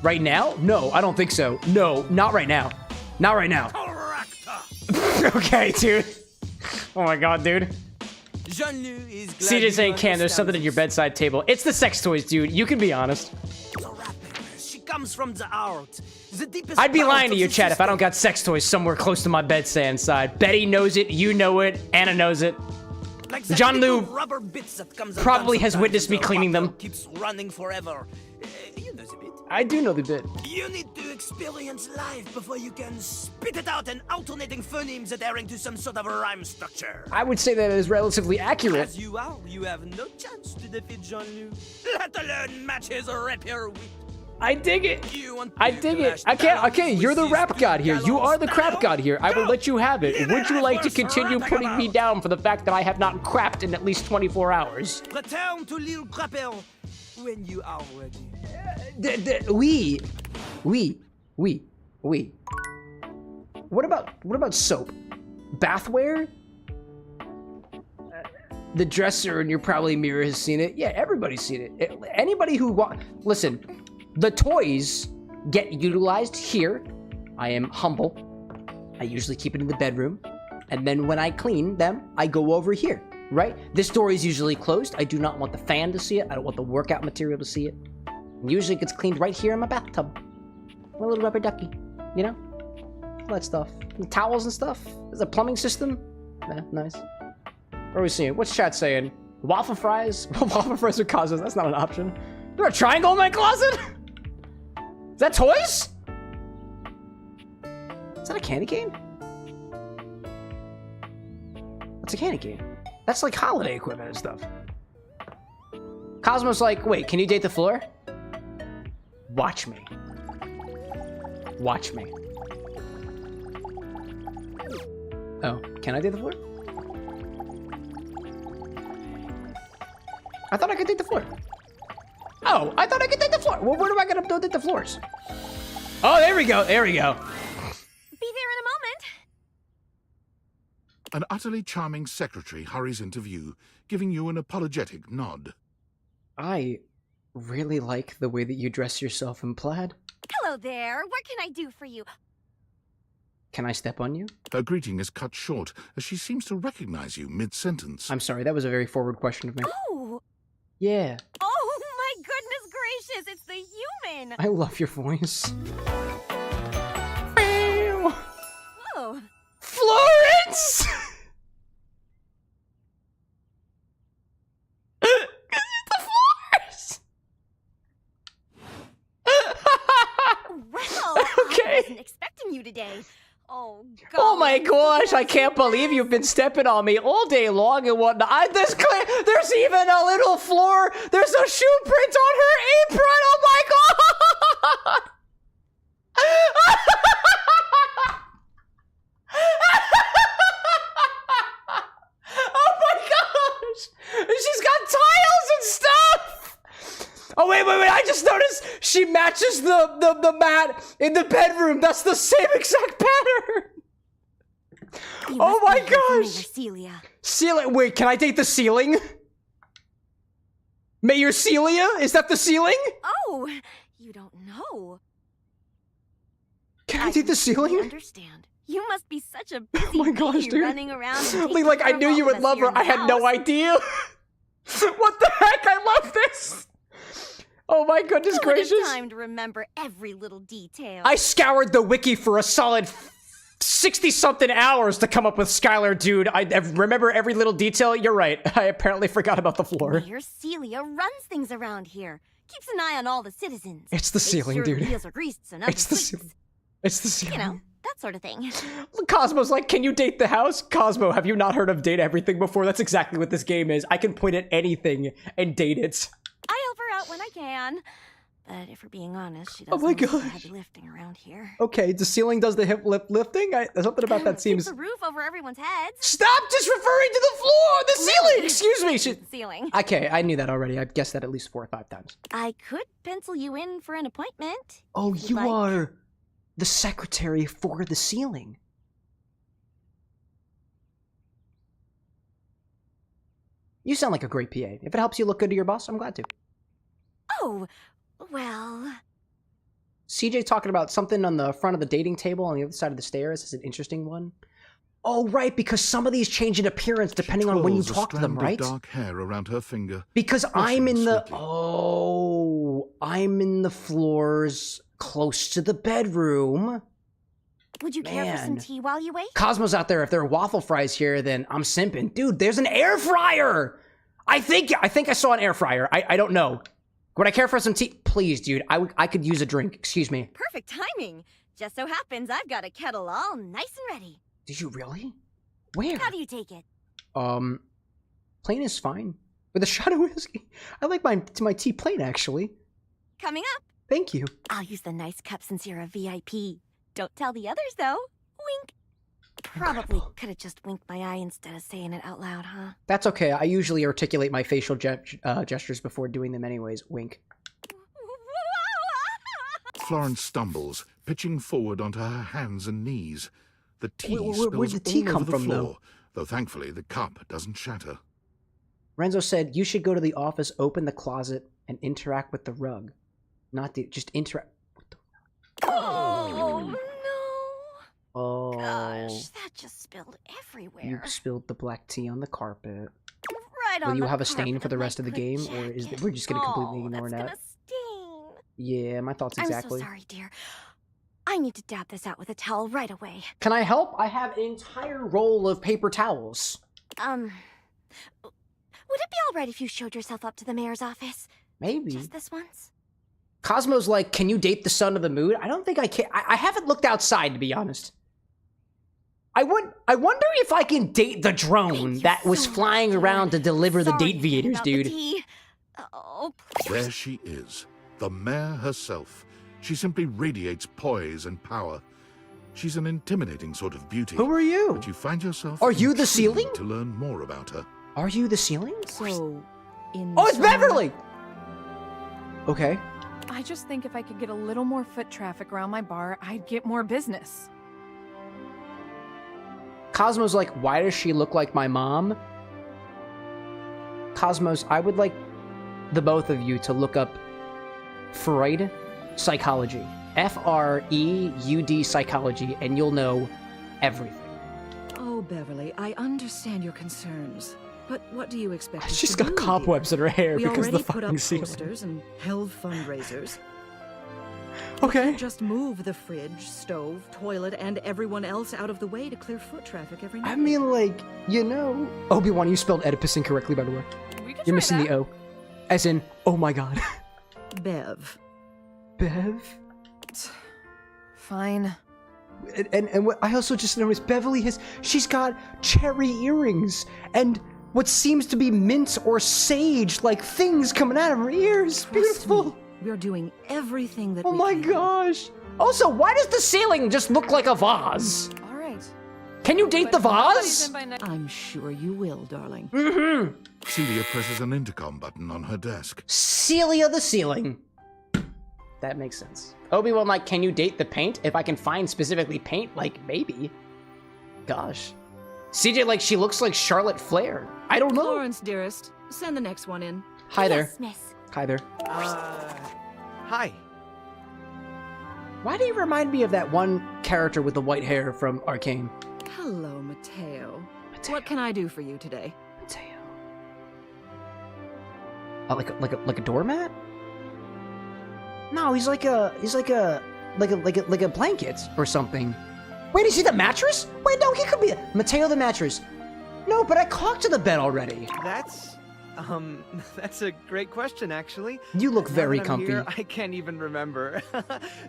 Right now? No, I don't think so. No, not right now. Not right now. Okay, dude. Oh my god, dude. Jean-Luc is glad CJ saying, Cam, there's something at your bedside table. It's the sex toys, dude. You can be honest. She comes from the heart. The deepest I'd be part lying to of you, the Chad, if I system. don't got sex toys somewhere close to my bedside side. Betty knows it, you know it, Anna knows it. Like that John little Lou rubber bits that comes probably undone has sometimes witnessed me and the cleaning them. bottle keeps running forever. You know the bit. I do know the bit. You need to experience life before you can spit it out in alternating phonemes adhering to some sort of a rhyme structure. I would say that is relatively accurate. As you are, you have no chance to defeat Jean-Luc, let alone match his rapier wit. I dig it. I dig it. clash Okay, you're the rap god here. You are the crap god here. I will let you have it. Would you like to continue putting me down for the fact that I have not crapped in at least 24 hours? Return to Lil Crapper when you are ready. We. What about soap? Bathware? The dresser in your probably mirror has seen it. Yeah, everybody's seen it. Anybody who listen, the toys get utilized here. I am humble. I usually keep it in the bedroom. And then when I clean them, I go over here, right? This door is usually closed. I do not want the fan to see it. I don't want the workout material to see it. And usually it gets cleaned right here in my bathtub. My little rubber ducky, you know? All that stuff. And towels and stuff. There's a plumbing system. Yeah, nice. Where are we seeing? What's chat saying? Waffle fries? Waffle fries with causes. That's not an option. Is there a triangle in my closet? Is that toys? Is that a candy cane? That's a candy cane. That's like holiday equipment and stuff. Cosmo's like, wait, can you date the floor? Watch me. Watch me. Oh, can I date the floor? I thought I could date the floor. Oh, I thought I could date the floor. Well, where do I gotta go date the floors? Oh, there we go. There we go. Be there in a moment. An utterly charming secretary hurries into view, giving you an apologetic nod. I really like the way that you dress yourself in plaid. Hello there. What can I do for you? Can I step on you? Her greeting is cut short, as she seems to recognize you mid-sentence. I'm sorry, that was a very forward question of me. Oh! Yeah. Oh, my goodness gracious, it's the human! I love your voice. Whoa. Florence! Well, okay. I wasn't expecting you today. Oh, God. Oh my gosh, I can't believe you've been stepping on me all day long and whatnot. There's even a little floor. There's a shoe print on her apron. Oh my god! Oh my gosh! She's got tiles and stuff! Oh wait, I just noticed she matches the mat in the bedroom. That's the same exact pattern! Oh my gosh! Celia. Celia, wait, can I date the ceiling? Mayor Celia? Is that the ceiling? Oh, you don't know. Can I date the ceiling? Understand. You must be such a busy Oh my gosh, bee dude. running around. and Like, taking I care knew of you all would of us love here her. in the I had no house. idea. What the heck? I love this. Oh my goodness Who would have gracious. time to remember every little detail? I scoured the wiki for a solid 60-something hours to come up with Skylar, dude. I remember every little detail. You're right. I apparently forgot about the floor. Mayor Celia runs things around here. Keeps an eye on all the citizens. It's the ceiling, Makes sure dude. The wheels are greased so nothing It's the squeaks. ceiling. It's the ceiling. You know, that sort of thing. Cosmo's like, can you date the house? Cosmo, have you not heard of Date Everything before? That's exactly what this game is. I can point at anything and date it. I help her out when I can. But if we're being honest, she Oh does my most of the gosh. heavy lifting around here. Okay, the ceiling does the hip lifting? Something about that Keeps seems... the roof over everyone's heads. Stop just referring to the floor! The ceiling! Excuse me! The ceiling. Okay, I knew that already. I've guessed that at least 4 or 5 times. I could pencil you in for an appointment. Oh, if you'd you like. are the secretary for the ceiling. You sound like a great PA. If it helps you look good to your boss, I'm glad to. Oh, well. CJ talking about something on the front of the dating table on the other side of the stairs is an interesting one. Oh, right, because some of these change in appearance depending on when you Twirls a talk to them, strand right? of dark hair around her finger. Because blushing I'm in the... sweetly. Oh, I'm in the floors close to the bedroom. Would you care for some Man. tea while you wait? Cosmo's out there. If there are waffle fries here, then I'm simping. Dude, there's an air fryer! I think I saw an air fryer. I don't know. Would I care for some tea? Please, dude. I could use a drink. Excuse me. Perfect timing. Just so happens I've got a kettle all nice and ready. Did you really? Where? How do you take it? Plain is fine. With a shot of whiskey. I like my tea plain, actually. Coming up. Thank you. I'll use the nice cup since you're a VIP. Don't tell the others, though. Wink. Probably could have just winked my eye instead of saying it out loud, huh? That's okay. I usually articulate my facial gestures before doing them anyways. Wink. Florence stumbles, pitching forward onto her hands and knees. The tea Where'd spills the tea all come over the from, floor, though thankfully the cup doesn't shatter. Renzo said, you should go to the office, open the closet, and interact with the rug. Just interact with the rug. Oh, no. Oh. Gosh, that just spilled everywhere. You spilled the black tea on the carpet. Right on Will you the have a stain carpet for the my rest of the good game, or is we're just gonna completely ignore that's that? gonna sting. Yeah, my thoughts exactly. I'm so sorry, dear. I need to dab this out with a towel right away. Can I help? I have an entire roll of paper towels. Would it be all right if you showed yourself up to the mayor's office? Maybe. Just this once? Cosmo's like, can you date the son of the moon? I don't think I can. I haven't looked outside, to be honest. I wonder if I can date the drone that was flying around to deliver the Dateviators, dude. Oh, There she is, the mayor herself. She simply radiates poise and power. She's an intimidating sort of beauty. Who are you? But you find yourself Are you the intrigued ceiling? to learn more about her. Are you the ceiling? So, in Oh, it's summer- Beverly! Okay. I just think if I could get a little more foot traffic around my bar, I'd get more business. Cosmo's like, why does she look like my mom? Cosmos, I would like the both of you to look up Freud psychology. Freud psychology, and you'll know everything. Oh, Beverly, I understand your concerns. But what do you expect us She's to got do, cobwebs in her hair we because of the already put up fucking ceiling. posters and held fundraisers. Okay. We can't just move the fridge, stove, toilet, and everyone else out of the way to clear foot traffic every night. I mean, like, you know... Obi-Wan, you spelled Oedipus incorrectly, by the way. You're missing the O. As in, oh my god. Bev. Bev? Fine. And what I also just noticed, Beverly she's got cherry earrings and what seems to be mint or sage like things coming out of her ears. Beautiful. We're doing everything that we can. Oh my gosh. Also, why does the ceiling just look like a vase? All right. Can you date the vase? I'm sure you will, darling. Mm-hmm. Celia presses an intercom button on her desk. Celia the ceiling. That makes sense. Obi-Wan, like, can you date the paint? If I can find specifically paint, like, maybe. Gosh. CJ, like, she looks like Charlotte Flair. I don't know. Florence, dearest, send the next one in. Hi there. Yes, miss. Hi there. Hi. Why do you remind me of that one character with the white hair from Arcane? Hello, Mateo. What can I do for you today? Mateo. Like a doormat? No, he's like a blanket or something. Wait, is he the mattress? Wait, no, he could be Mateo the mattress. No, but I caulked to the bed already. That's a great question, actually. You look Now very that I'm comfy. here, I can't even remember.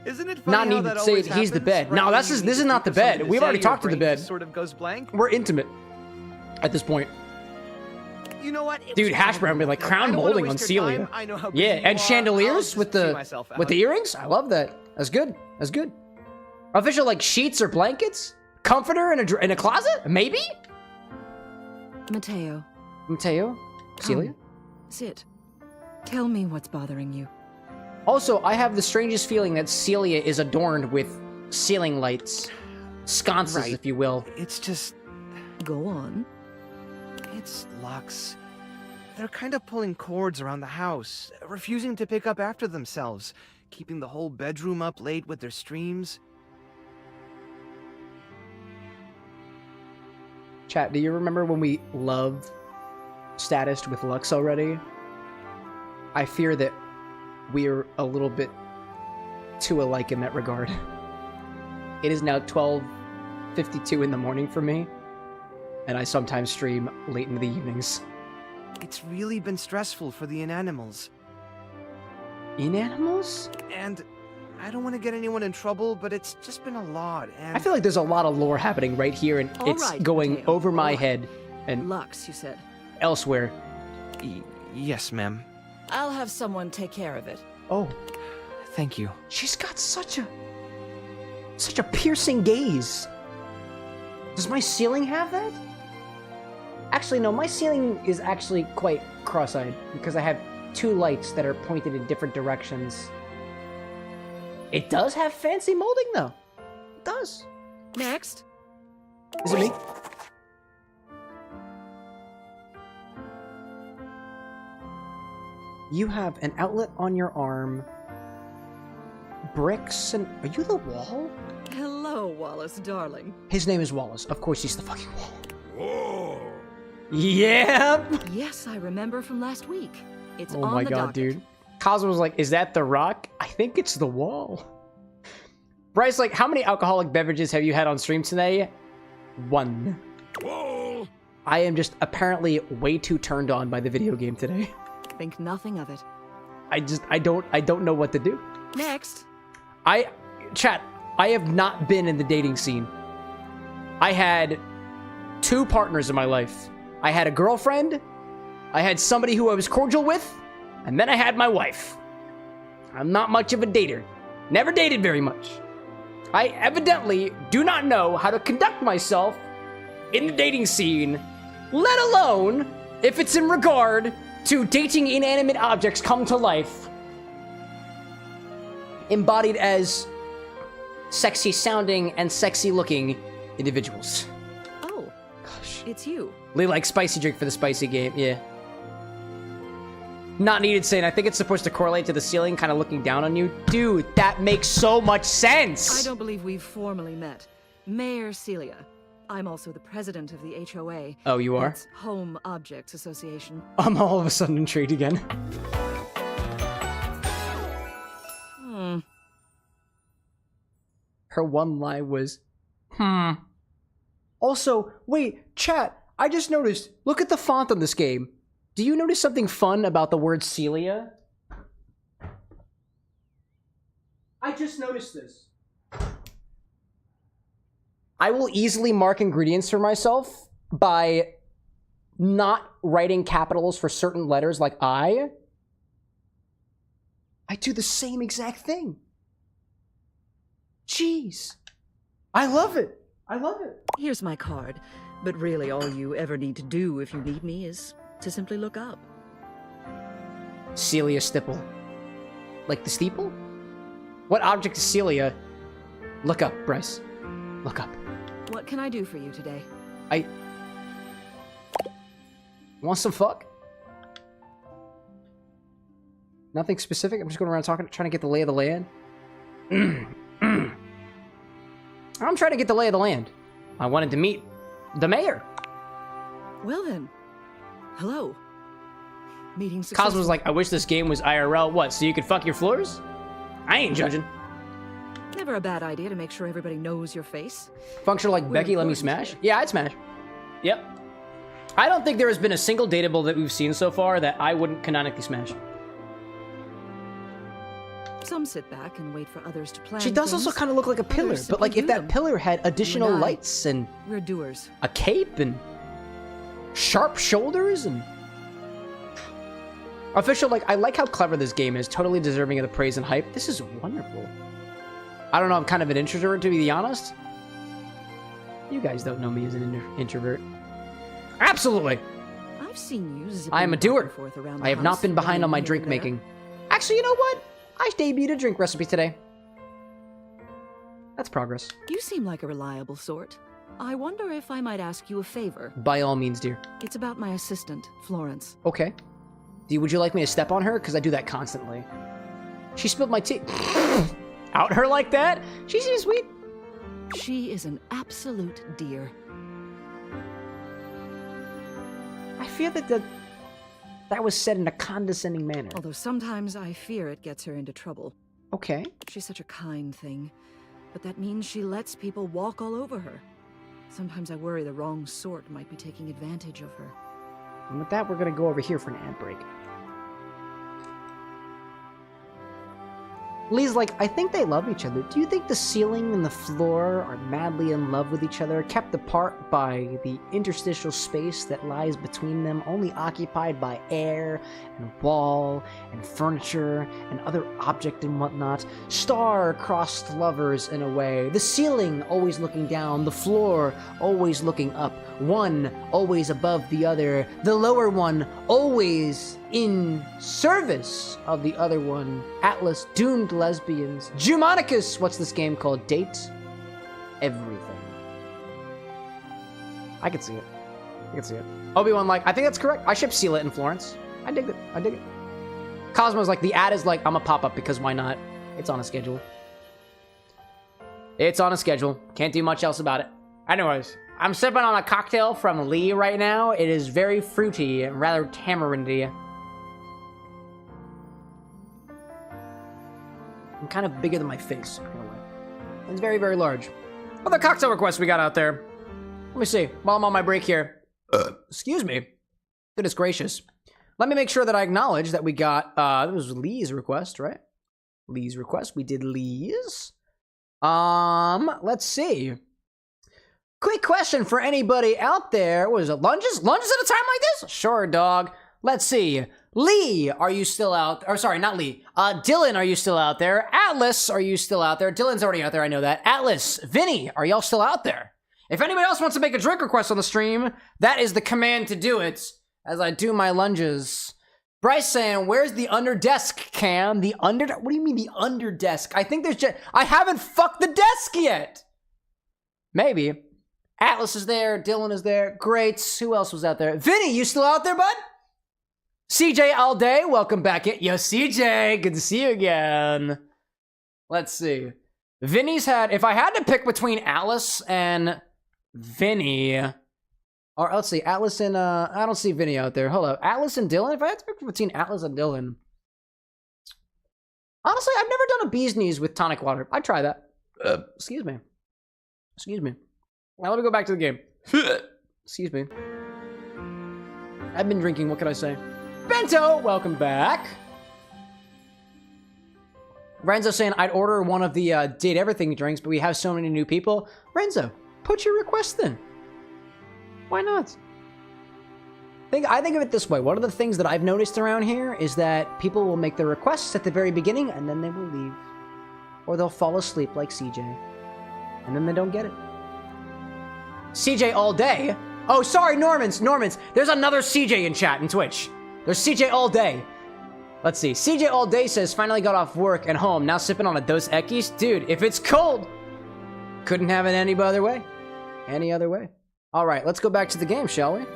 Isn't it funny Not how even that say always he's the happens bed. right No, when this you is need this to is not the think of something bed. to We've say, already your talked to the brain bed. just sort of goes blank. We're intimate at this point. You know what? Dude, hash brown with like crown molding on Celia. I know how Yeah, busy you and are. chandeliers I'll with just see the myself with out. the earrings. I love that. That's good. That's good. Official like sheets or blankets, comforter in a closet, maybe. Mateo. Mateo, Celia. Sit. Tell me what's bothering you. Also, I have the strangest feeling that Celia is adorned with ceiling lights, sconces, Right. if you will. It's just... Go on. It's Lux. They're kind of pulling cords around the house, refusing to pick up after themselves, keeping the whole bedroom up late with their streams. Chat, do you remember when we loved statused with Lux already? I fear that we're a little bit too alike in that regard. It is now 12:52 in the morning for me, and I sometimes stream late into the evenings. It's really been stressful for the inanimals. Inanimals? And I don't want to get anyone in trouble, but it's just been a lot, and... I feel like there's a lot of lore happening right here, and All it's right, going Mateo, over my all right. head and Lux, you said. elsewhere. Yes, ma'am. I'll have someone take care of it. Oh, Thank you. she's got such a piercing gaze. Does my ceiling have that? Actually, no, my ceiling is actually quite cross-eyed because I have two lights that are pointed in different directions. It does have fancy molding, though. It does. Next. Is it me? You have an outlet on your arm, bricks, and... Are you the wall? Hello, Wallace, darling. His name is Wallace. Of course he's the fucking wall. Whoa! Yep! Yes, I remember from last week. It's Oh on my the god, docket. dude. Cosmo was like, is that the rock? I think it's the wall. Bryce, like, how many alcoholic beverages have you had on stream today? 1. Whoa! I am just apparently way too turned on by the video game today. Think nothing of it. I don't know what to do. Next. Chat, I have not been in the dating scene. I had 2 partners in my life. I had a girlfriend, I had somebody who I was cordial with, and then I had my wife. I'm not much of a dater. Never dated very much. I evidently do not know how to conduct myself in the dating scene, let alone if it's in regard to dating inanimate objects come to life, embodied as sexy sounding and sexy looking individuals. Oh, It's you. Lee likes spicy drink for the spicy game, yeah. Not needed saying, I think it's supposed to correlate to the ceiling kind of looking down on you. Dude, that makes so much sense! I don't believe we've formally met. Mayor Celia. I'm also the president of the HOA. Oh, you are? That's Home Objects Association. I'm all of a sudden intrigued again. Her one line was, Also, wait, chat, I just noticed, look at the font on this game. Do you notice something fun about the word Celia? I just noticed this. I will easily mark ingredients for myself by not writing capitals for certain letters like I do the same exact thing. Jeez. I love it. I love it. Here's my card. But really, all you ever need to do if you need me is to simply look up. Celia Stipple. Like the steeple? What object is Celia? Look up, Bryce. Look up. What can I do for you today? I want some fuck? Nothing specific? I'm just going around trying to get the lay of the land. I'm trying to get the lay of the land. I wanted to meet the mayor. Well then, hello. Meeting successful. Cosmo's like, I wish this game was IRL. What, so you could fuck your floors? I ain't judging. Never a bad idea to make sure everybody knows your face. Functional like Becky, let me smash? Yeah, I'd smash. Yep. I don't think there has been a single dateable that we've seen so far that I wouldn't canonically smash. Some sit back and wait for others to plan. She does also kind of look like a pillar, but like if that pillar had additional lights and we're doers. A cape and sharp shoulders and official, like I like how clever this game is, totally deserving of the praise and hype. This is wonderful. I don't know, I'm kind of an introvert to be honest. You guys don't know me as an introvert. Absolutely. I've seen you. I am a doer. I have not been behind on my drink making. Actually, you know what? I debuted a drink recipe today. That's progress. You seem like a reliable sort. I wonder if I might ask you a favor. By all means, dear. It's about my assistant, Florence. Okay. Would you like me to step on her? Because I do that constantly. She spilled my tea. Out her like that? She seems sweet. She is an absolute dear. I fear that was said in a condescending manner. Although sometimes I fear it gets her into trouble. Okay. She's such a kind thing, but that means she lets people walk all over her. Sometimes I worry the wrong sort might be taking advantage of her. And with that, we're going to go over here for an ad break. Lee's like, I think they love each other. Do you think the ceiling and the floor are madly in love with each other, kept apart by the interstitial space that lies between them, only occupied by air and wall and furniture and other object and whatnot? Star-crossed lovers in a way. The ceiling always looking down, the floor always looking up, one always above the other, the lower one always in service of the other one. Atlas, doomed lesbians. Jumonicus, what's this game called? Date everything. I can see it. I can see it. Obi-Wan like, I think that's correct. I ship Seal It in Florence. I dig it. I dig it. Cosmo's like, the ad is like, I'm a pop-up because why not? It's on a schedule. It's on a schedule. Can't do much else about it. Anyways, I'm sipping on a cocktail from Lee right now. It is very fruity and rather tamarindy. I'm kind of bigger than my face, in a way. It's very, very large. Other cocktail requests we got out there. Let me see. While I'm on my break here. Excuse me. Goodness gracious. Let me make sure that I acknowledge that we got, that was Lee's request, right? Lee's request. We did Lee's. Let's see. Quick question for anybody out there. What is it? Lunges? Lunges at a time like this? Sure, dog. Let's see. Lee, are you still out? Or sorry, not Lee. Dylan, are you still out there? Atlas, are you still out there? Dylan's already out there, I know that. Atlas, Vinny, are y'all still out there? If anybody else wants to make a drink request on the stream, that is the command to do it as I do my lunges. Bryce saying, where's the under desk, Cam? The under... What do you mean the under desk? I think there's just... I haven't fucked the desk yet. Maybe. Atlas is there. Dylan is there. Great. Who else was out there? Vinny, you still out there, bud? CJ all day. Welcome back in. Yo, CJ. Good to see you again. Let's see. Vinny's had... If I had to pick between Atlas and Vinny... Or let's see. Atlas and... I don't see Vinny out there. Hold up. Atlas and Dylan? If I had to pick between Atlas and Dylan... Honestly, I've never done a bee's knees with tonic water. I'd try that. Excuse me. Excuse me. Now let me go back to the game. Excuse me. I've been drinking. What can I say? Bento, welcome back. Renzo saying I'd order one of the Date Everything drinks, but we have so many new people. Renzo, put your request in. Why not? I think of it this way. One of the things that I've noticed around here is that people will make their requests at the very beginning, and then they will leave. Or they'll fall asleep like CJ. And then they don't get it. CJ all day? Oh, sorry, Normans. There's another CJ in chat in Twitch. There's CJ all day. Let's see. CJ all day says, finally got off work and home. Now sipping on a Dos Equis. Dude, if it's cold, couldn't have it any other way. Any other way. All right, let's go back to the game, shall we?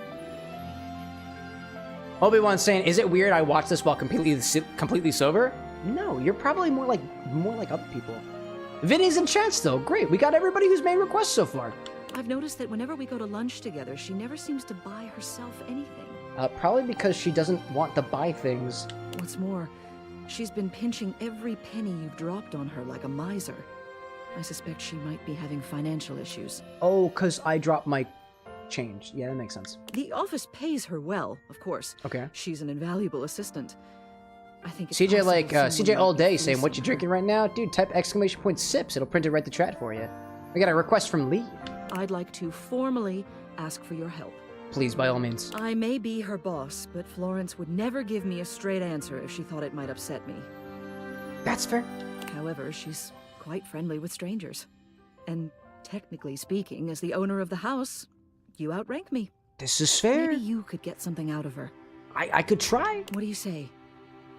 Obi-Wan's saying, is it weird I watch this while completely sober? No, you're probably more like other people. Vinny's in chat still. Great, we got everybody who's made requests so far. I've noticed that whenever we go to lunch together, she never seems to buy herself anything. Probably because she doesn't want to buy things. What's more, she's been pinching every penny you've dropped on her like a miser. I suspect she might be having financial issues. Oh, because I dropped my change. Yeah, that makes sense. The office pays her well, of course. Okay. She's an invaluable assistant. I think it's CJ like CJ all day saying, fleecing what you drinking right now? Dude, type exclamation point sips. It'll print it right to chat for you. We got a request from Lee. I'd like to formally ask for your help. Please, by all means. I may be her boss, but Florence would never give me a straight answer if she thought it might upset me. That's fair. However, she's quite friendly with strangers. And technically speaking, as the owner of the house, you outrank me. This is fair. Maybe you could get something out of her. I could try. What do you say?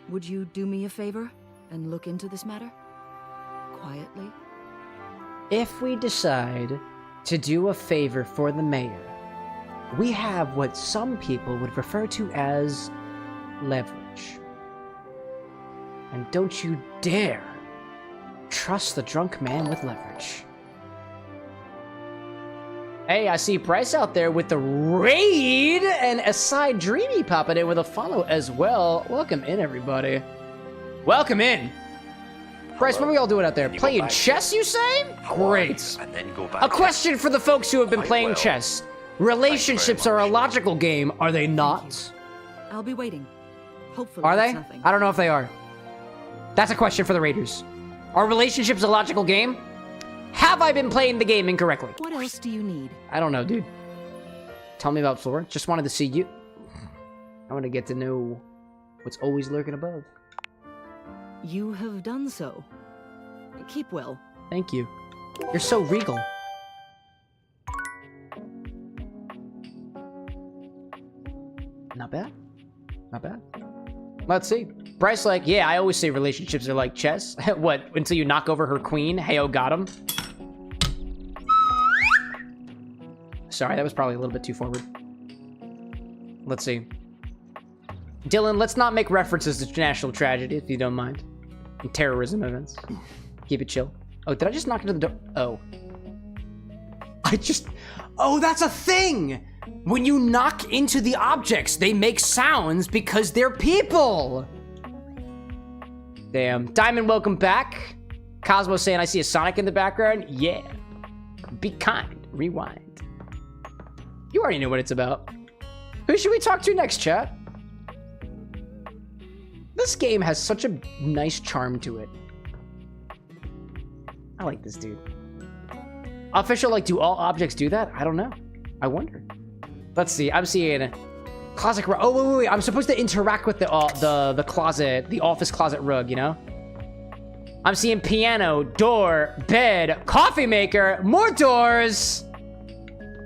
Would you do me a favor and look into this matter? Quietly? If we decide to do a favor for the mayor, we have what some people would refer to as leverage. And don't you dare trust the drunk man with leverage. Hey, I see Bryce out there with the raid and Aside Dreamy popping in with a follow as well. Welcome in, everybody. Welcome in. Bryce, what are we all doing out there? Playing chess, you say? Great. And then go back. A question for the folks who have been playing chess. Relationships are a logical game, are they not? I'll be waiting. Hopefully Are it's they? nothing. I don't know if they are. That's a question for the Raiders. Are relationships a logical game? Have I been playing the game incorrectly? What else do you need? I don't know, dude. Tell me about Flora. Just wanted to see you. I want to get to know what's always lurking above. You have done so. Keep well. Thank you. You're so regal. Not bad. Not bad. Let's see. Bryce like, yeah, I always say relationships are like chess. What, until you knock over her queen? Hey-oh, got him. Sorry, that was probably a little bit too forward. Let's see. Dylan, let's not make references to national tragedy, if you don't mind. And terrorism events. Keep it chill. Oh, did I just knock into the door? Oh. Oh, that's a thing! When you knock into the objects, they make sounds because they're people! Damn. Diamond, welcome back. Cosmo saying, I see a Sonic in the background. Yeah. Be kind. Rewind. You already know what it's about. Who should we talk to next, chat? This game has such a nice charm to it. I like this dude. Official, like, do all objects do that? I don't know. I wonder. Let's see. I'm seeing closet rug. Oh, wait. I'm supposed to interact with the closet, the office closet rug, you know? I'm seeing piano, door, bed, coffee maker, more doors.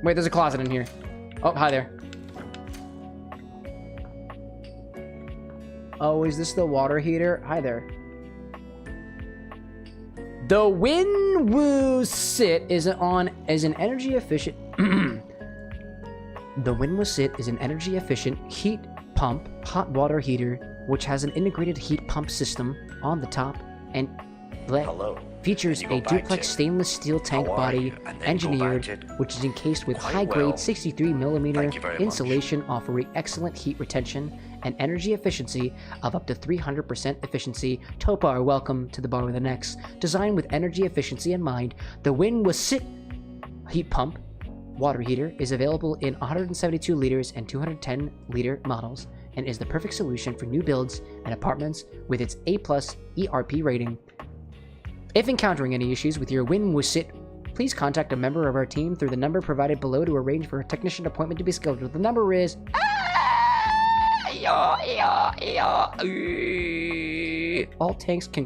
Wait, there's a closet in here. Oh, hi there. Oh, is this the water heater? Hi there. The Winwoo Sit is an energy efficient The Winwasit is an energy-efficient heat pump hot water heater which has an integrated heat pump system on the top and features a duplex stainless steel tank body engineered, which is encased with high-grade 63mm insulation offering excellent heat retention and energy efficiency of up to 300% efficiency. Topar, welcome to the Bar with an X. Designed with energy efficiency in mind, the Winwasit heat pump water heater is available in 172 liters and 210 liter models and is the perfect solution for new builds and apartments with its A+ ERP rating. If encountering any issues with your Winwasit, please contact a member of our team through the number provided below to arrange for a technician appointment to be scheduled. The number is all tanks can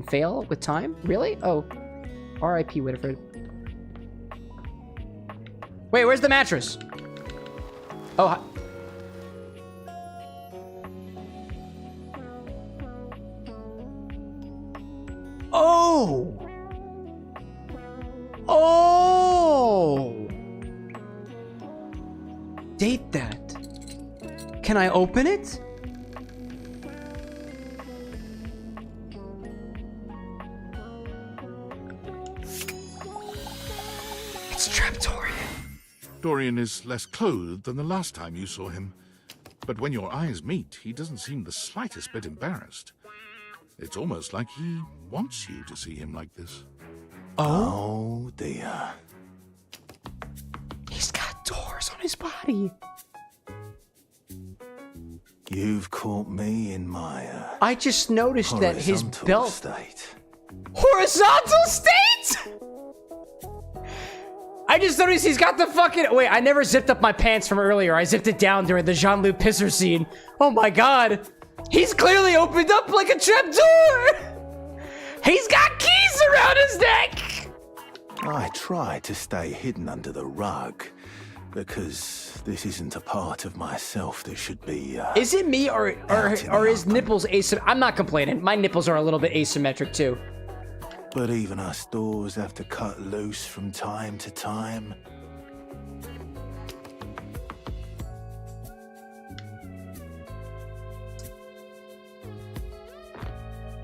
fail with time? Really? Oh, R.I.P. Whitford. Wait, where's the mattress? Oh, hi. Oh! Oh! Date that. Can I open it? It's trapped Dorian. Dorian is less clothed than the last time you saw him. But when your eyes meet, he doesn't seem the slightest bit embarrassed. It's almost like he wants you to see him like this. Oh dear. He's got doors on his body. You've caught me in my I just noticed that his belt state. Horizontal state? I just noticed he's got the fucking... Wait, I never zipped up my pants from earlier. I zipped it down during the Jean-Luc pisser scene. Oh my god. He's clearly opened up like a trapdoor! He's got keys around his neck! I try to stay hidden under the rug, because this isn't a part of myself that should be, Is it me, or his nipples asymmetric? I'm not complaining. My nipples are a little bit asymmetric, too. But even us doors have to cut loose from time to time.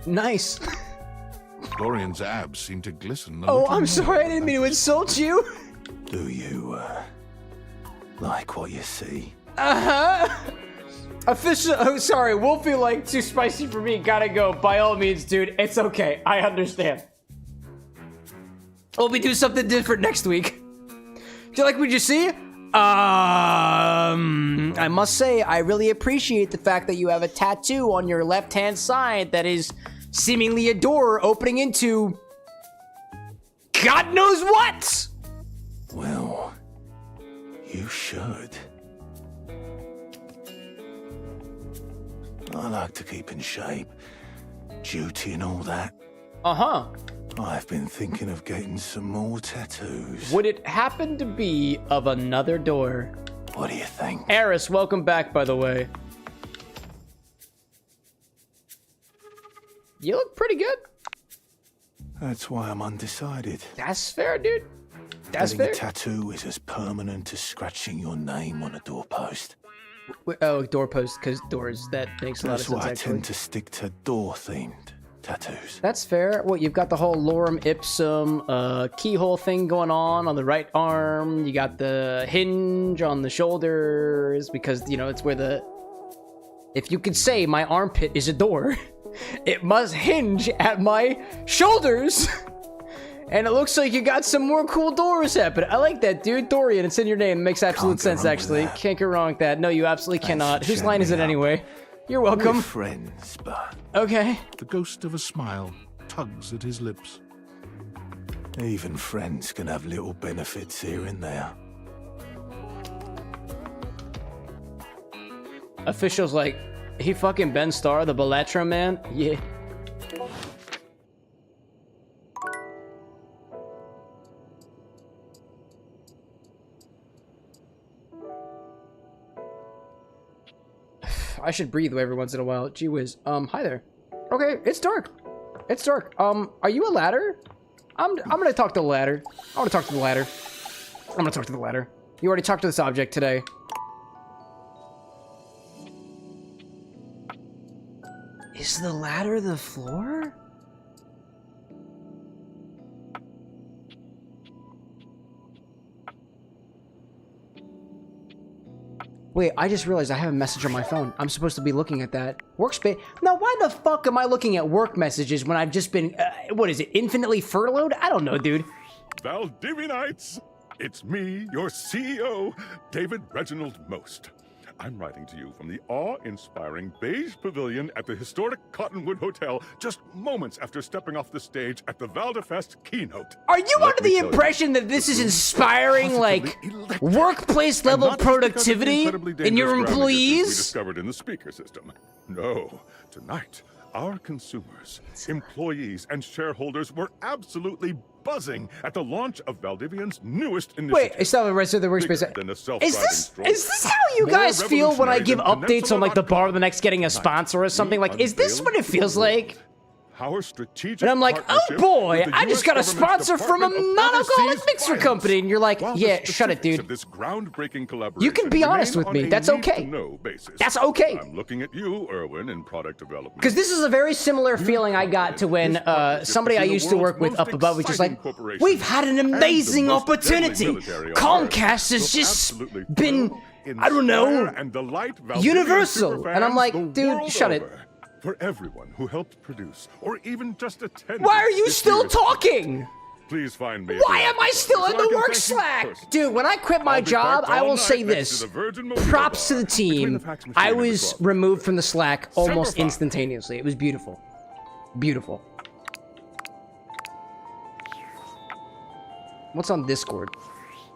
Nice. Dorian's abs seem to glisten. Oh, I'm sorry. I didn't mean to insult you. Do you, like what you see? Uh-huh. Official. Oh, sorry. Wolfie, like, too spicy for me. Gotta go. By all means, dude. It's okay. I understand. We'll be doing something different next week. Do you like what you see? I must say, I really appreciate the fact that you have a tattoo on your left-hand side that is seemingly a door opening into God knows what! Well, you should. I like to keep in shape. Duty and all that. Uh-huh. I've been thinking of getting some more tattoos. Would it happen to be of another door? What do you think? Eris, welcome back, by the way. You look pretty good. That's why I'm undecided. That's fair, dude. That's Getting fair. a tattoo is as permanent as scratching your name on a doorpost. Oh, doorpost, because doors. That makes a lot of sense, That's why I actually. tend to stick to door-themed tattoos. That's fair. Well, you've got the whole lorem ipsum keyhole thing going on the right arm. You got the hinge on the shoulders because, you know, it's where the... If you could say my armpit is a door, it must hinge at my shoulders. And it looks like you got some more cool doors happening. I like that, dude. Dorian, it's in your name. It makes absolute sense, actually. Can't go wrong with that. No, you absolutely cannot. Whose line is it anyway? You're welcome. We're friends, but... Okay. The ghost of a smile tugs at his lips. Even friends can have little benefits here and there. Officials like, he fucking Ben Starr, the Belatra man? Yeah. I should breathe every once in a while. Gee whiz. Hi there. Okay, it's dark. It's dark. Are you a ladder? I'm gonna talk to the ladder. I wanna talk to the ladder. I'm gonna talk to the ladder. You already talked to this object today. Is the ladder the floor? Wait, I just realized I have a message on my phone. I'm supposed to be looking at that. Workspace? Now, why the fuck am I looking at work messages when I've just been, what is it, infinitely furloughed? I don't know, dude. Valdivianites! It's me, your CEO, David Reginald Most. I'm writing to you from the awe-inspiring beige pavilion at the historic Cottonwood Hotel just moments after stepping off the stage at the Valdefest keynote. Are you under the impression that this is inspiring, like, workplace level productivity in your employees? We discovered in the speaker system. No, tonight, our consumers, employees, and shareholders were absolutely buzzing at the launch of Valdivian's newest initiative. Wait, it's not the rest of the workspace. Is this how you guys feel when I give updates on like the bar of the next getting a sponsor or something? Like, is this what it feels like? Our strategic and I'm like, oh boy, I just got a sponsor from a non-alcoholic mixer company, and you're like, yeah, shut it, dude. This groundbreaking collaboration you can be honest with me. That's okay. That's okay. I'm looking at you, Erwin, in product development. Because this is a very similar feeling I got to when somebody I used to work with up above was just like, we've had an amazing opportunity. Comcast has just been, I don't know, universal. And I'm like, dude, shut it. For everyone who helped produce, or even just attend. Why are you still talking? Please find me. Why am I still in the work Slack? Dude, when I quit my job, I will say this. Props to the team. I was removed from the Slack almost instantaneously. It was beautiful. Beautiful. What's on Discord?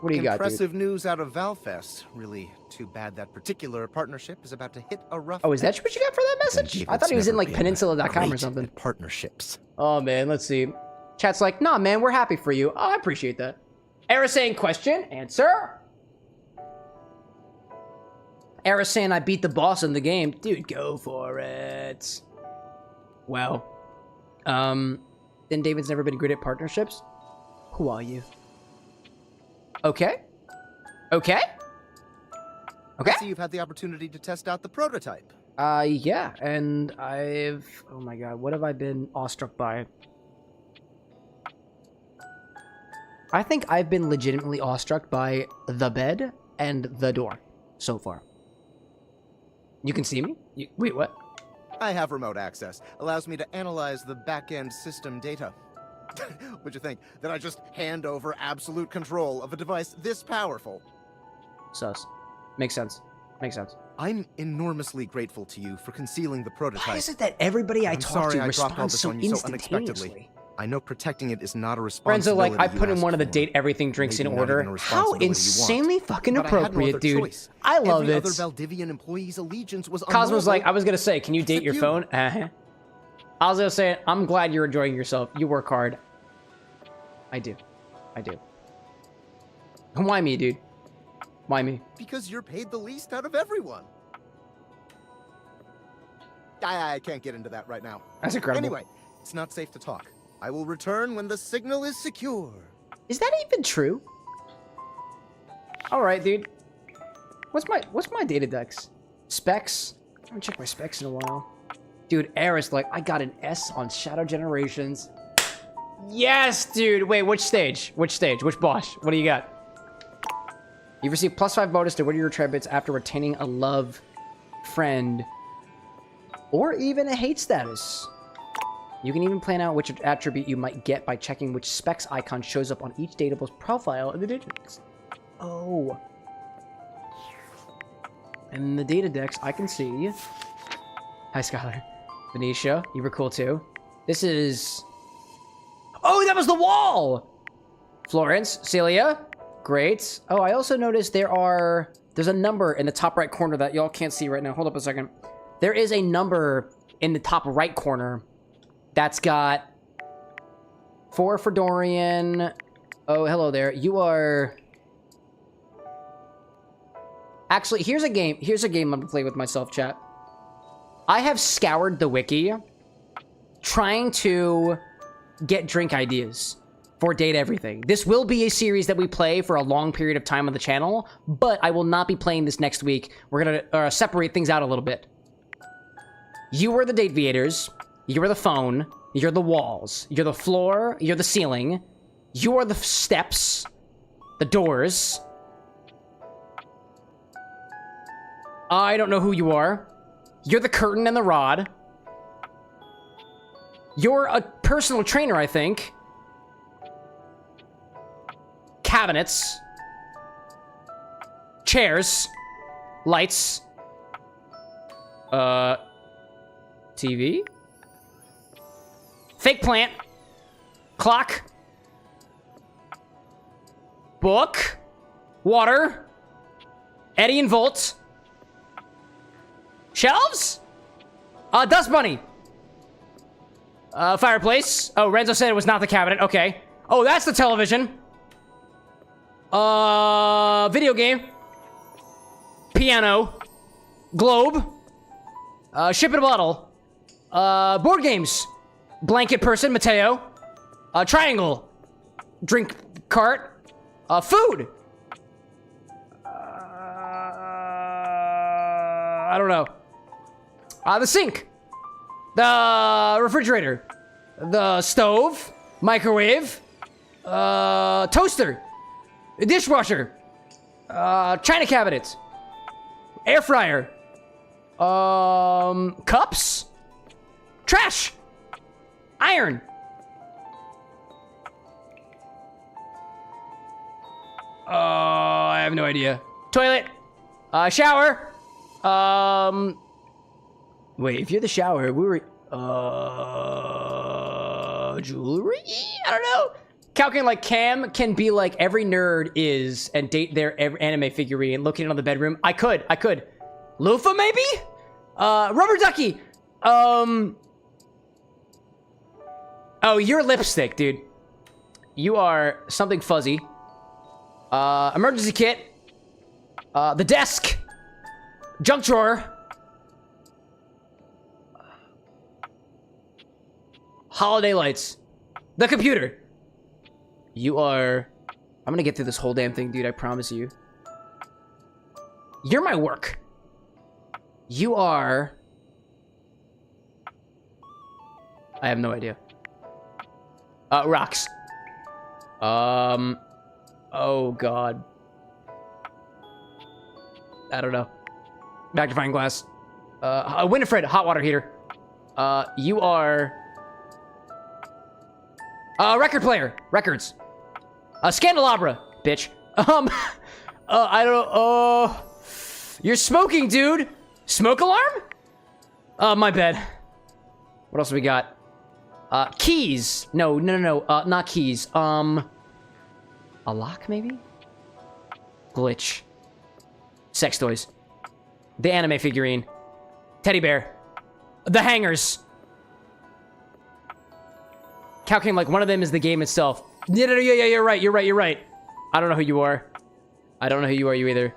What do you got, dude? Impressive news out of Valfest. Really too bad that particular partnership is about to hit a rough. Oh, is that what you got for that message? I thought he was in like Peninsula.com or something. Partnerships. Oh man, let's see. Chat's like, nah, man, we're happy for you. Oh, I appreciate that. Era saying question, answer. Era saying I beat the boss in the game. Dude, go for it. Well, then David's never been great at partnerships. Who are you? Okay. Okay. Okay. I see you've had the opportunity to test out the prototype. Yeah, and I've... Oh my god, what have I been awestruck by? I think I've been legitimately awestruck by the bed and the door so far. You can see me? Wait, what? I have remote access. Allows me to analyze the back-end system data. What'd you think? That I just hand over absolute control of a device this powerful? Sus. Makes sense. Makes sense. I'm enormously grateful to you for concealing the prototype. Why is it that everybody I talk to responds so instantaneously? I know protecting it is not a responsibility. Friends are like, I put in one of the date everything drinks in order. How insanely fucking appropriate, dude. I love it. Other Valdivian employee's allegiance was Cosmo's like, I was gonna say, can you date your phone? I was gonna say, I'm glad you're enjoying yourself. You work hard. I do. I do. Why me, dude? Why me? Because you're paid the least out of everyone. I can't get into that right now. That's incredible. Anyway, it's not safe to talk. I will return when the signal is secure. Is that even true? All right, dude. What's my data dex? Specs? I haven't checked my specs in a while. Dude, Eris, like, I got an S on Shadow Generations. Yes, dude. Wait, which stage? Which stage? Which boss? What do you got? You've received +5 bonus to one of your attributes after retaining a love, friend, or even a hate status. You can even plan out which attribute you might get by checking which specs icon shows up on each datable's profile in the data dex. Oh. And in the data dex, I can see... Hi, Skylar. Venetia, you were cool too. This is... Oh, that was the wall! Florence, Celia, great. Oh, I also noticed there's a number in the top right corner that y'all can't see right now. Hold up a second. There is a number in the top right corner that's got 4 for Dorian. Oh, hello there. You are... Actually, here's a game I'm gonna play with myself, chat. I have scoured the wiki trying to get drink ideas for Date Everything. This will be a series that we play for a long period of time on the channel, but I will not be playing this next week. We're gonna separate things out a little bit. You are the Dateviators. You are the phone. You're the walls. You're the floor. You're the ceiling. You are the steps. The doors. I don't know who you are. You're the curtain and the rod. You're a personal trainer, I think. Cabinets. Chairs. Lights. TV? Fake plant. Clock. Book. Water. Eddie and Volt. Shelves? Dust bunny. Fireplace. Oh, Renzo said it was not the cabinet. Okay. Oh, that's the television. Video game. Piano. Globe. Ship in a bottle. Board games. Blanket person, Mateo. Triangle. Drink cart. Food. I don't know. The sink. The refrigerator. The stove. Microwave. Toaster. Dishwasher. China cabinet. Air fryer. Cups. Trash. Iron. I have no idea. Toilet. Shower. Wait, if you're the shower, we were, jewelry? I don't know. Calculating like Cam can be like every nerd is and date their anime figurine, looking on the bedroom. I could. Loofah, maybe? Rubber ducky. Oh, you're lipstick, dude. You are something fuzzy. Emergency kit. The desk. Junk drawer. Holiday lights. The computer. You are... I'm gonna get through this whole damn thing, dude. I promise you. You're my work. You are... I have no idea. Rocks. Oh, God. I don't know. Magnifying glass. Winifred, hot water heater. You are... record player. Records. Scandelabra, bitch. I don't... You're smoking, dude. Smoke alarm? My bad. What else have we got? Keys. No, not keys. A lock, maybe? Glitch. Sex toys. The anime figurine. Teddy bear. The hangers. Calculating like one of them is the game itself. Yeah, you're right. I don't know who you are. I don't know who you are, you either.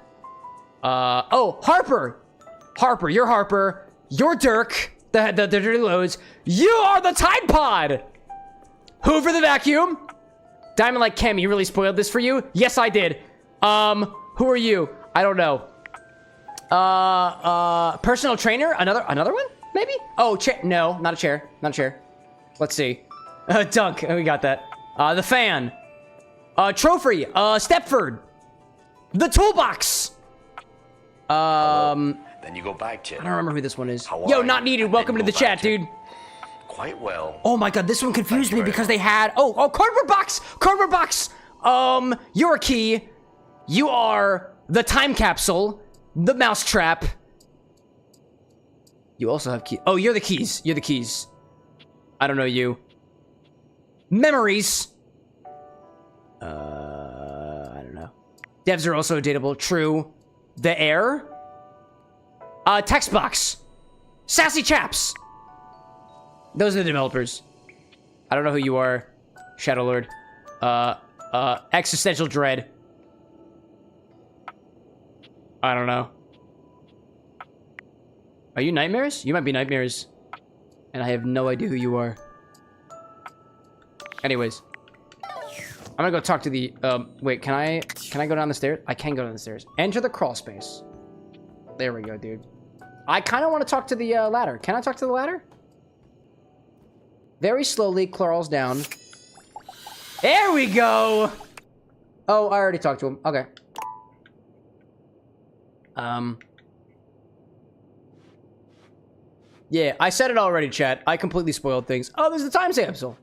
Oh, Harper. Harper, you're Harper. You're Dirk. The Dirty Loads. You are the Tide Pod. Hoover the vacuum. Diamond like Chem, you really spoiled this for you? Yes, I did. Who are you? I don't know. Personal trainer? Another one? Maybe? Oh, chair. No, not a chair. Not a chair. Let's see. Dunk. We got that. The fan. Trophy. Stepford. The toolbox. Then you go back to it. I don't remember who this one is. Yo, not needed. Welcome to the chat, dude. Quite well. Oh my God, this one confused me because they had... Oh, cardboard box. Cardboard box. You're a key. You are the time capsule. The mousetrap. You also have keys. Oh, you're the keys. You're the keys. I don't know you. Memories. I don't know. Devs are also dateable. True. The air. Text box. Sassy chaps. Those are the developers. I don't know who you are. Shadow Lord. Existential dread. I don't know. Are you nightmares? You might be nightmares. And I have no idea who you are. Anyways. I'm gonna go talk to the, wait, can I go down the stairs? I can go down the stairs. Enter the crawl space. There we go, dude. I kind of want to talk to the ladder. Can I talk to the ladder? Very slowly crawls down. There we go! Oh, I already talked to him. Okay. Yeah, I said it already, chat. I completely spoiled things. Oh, there's the time capsule.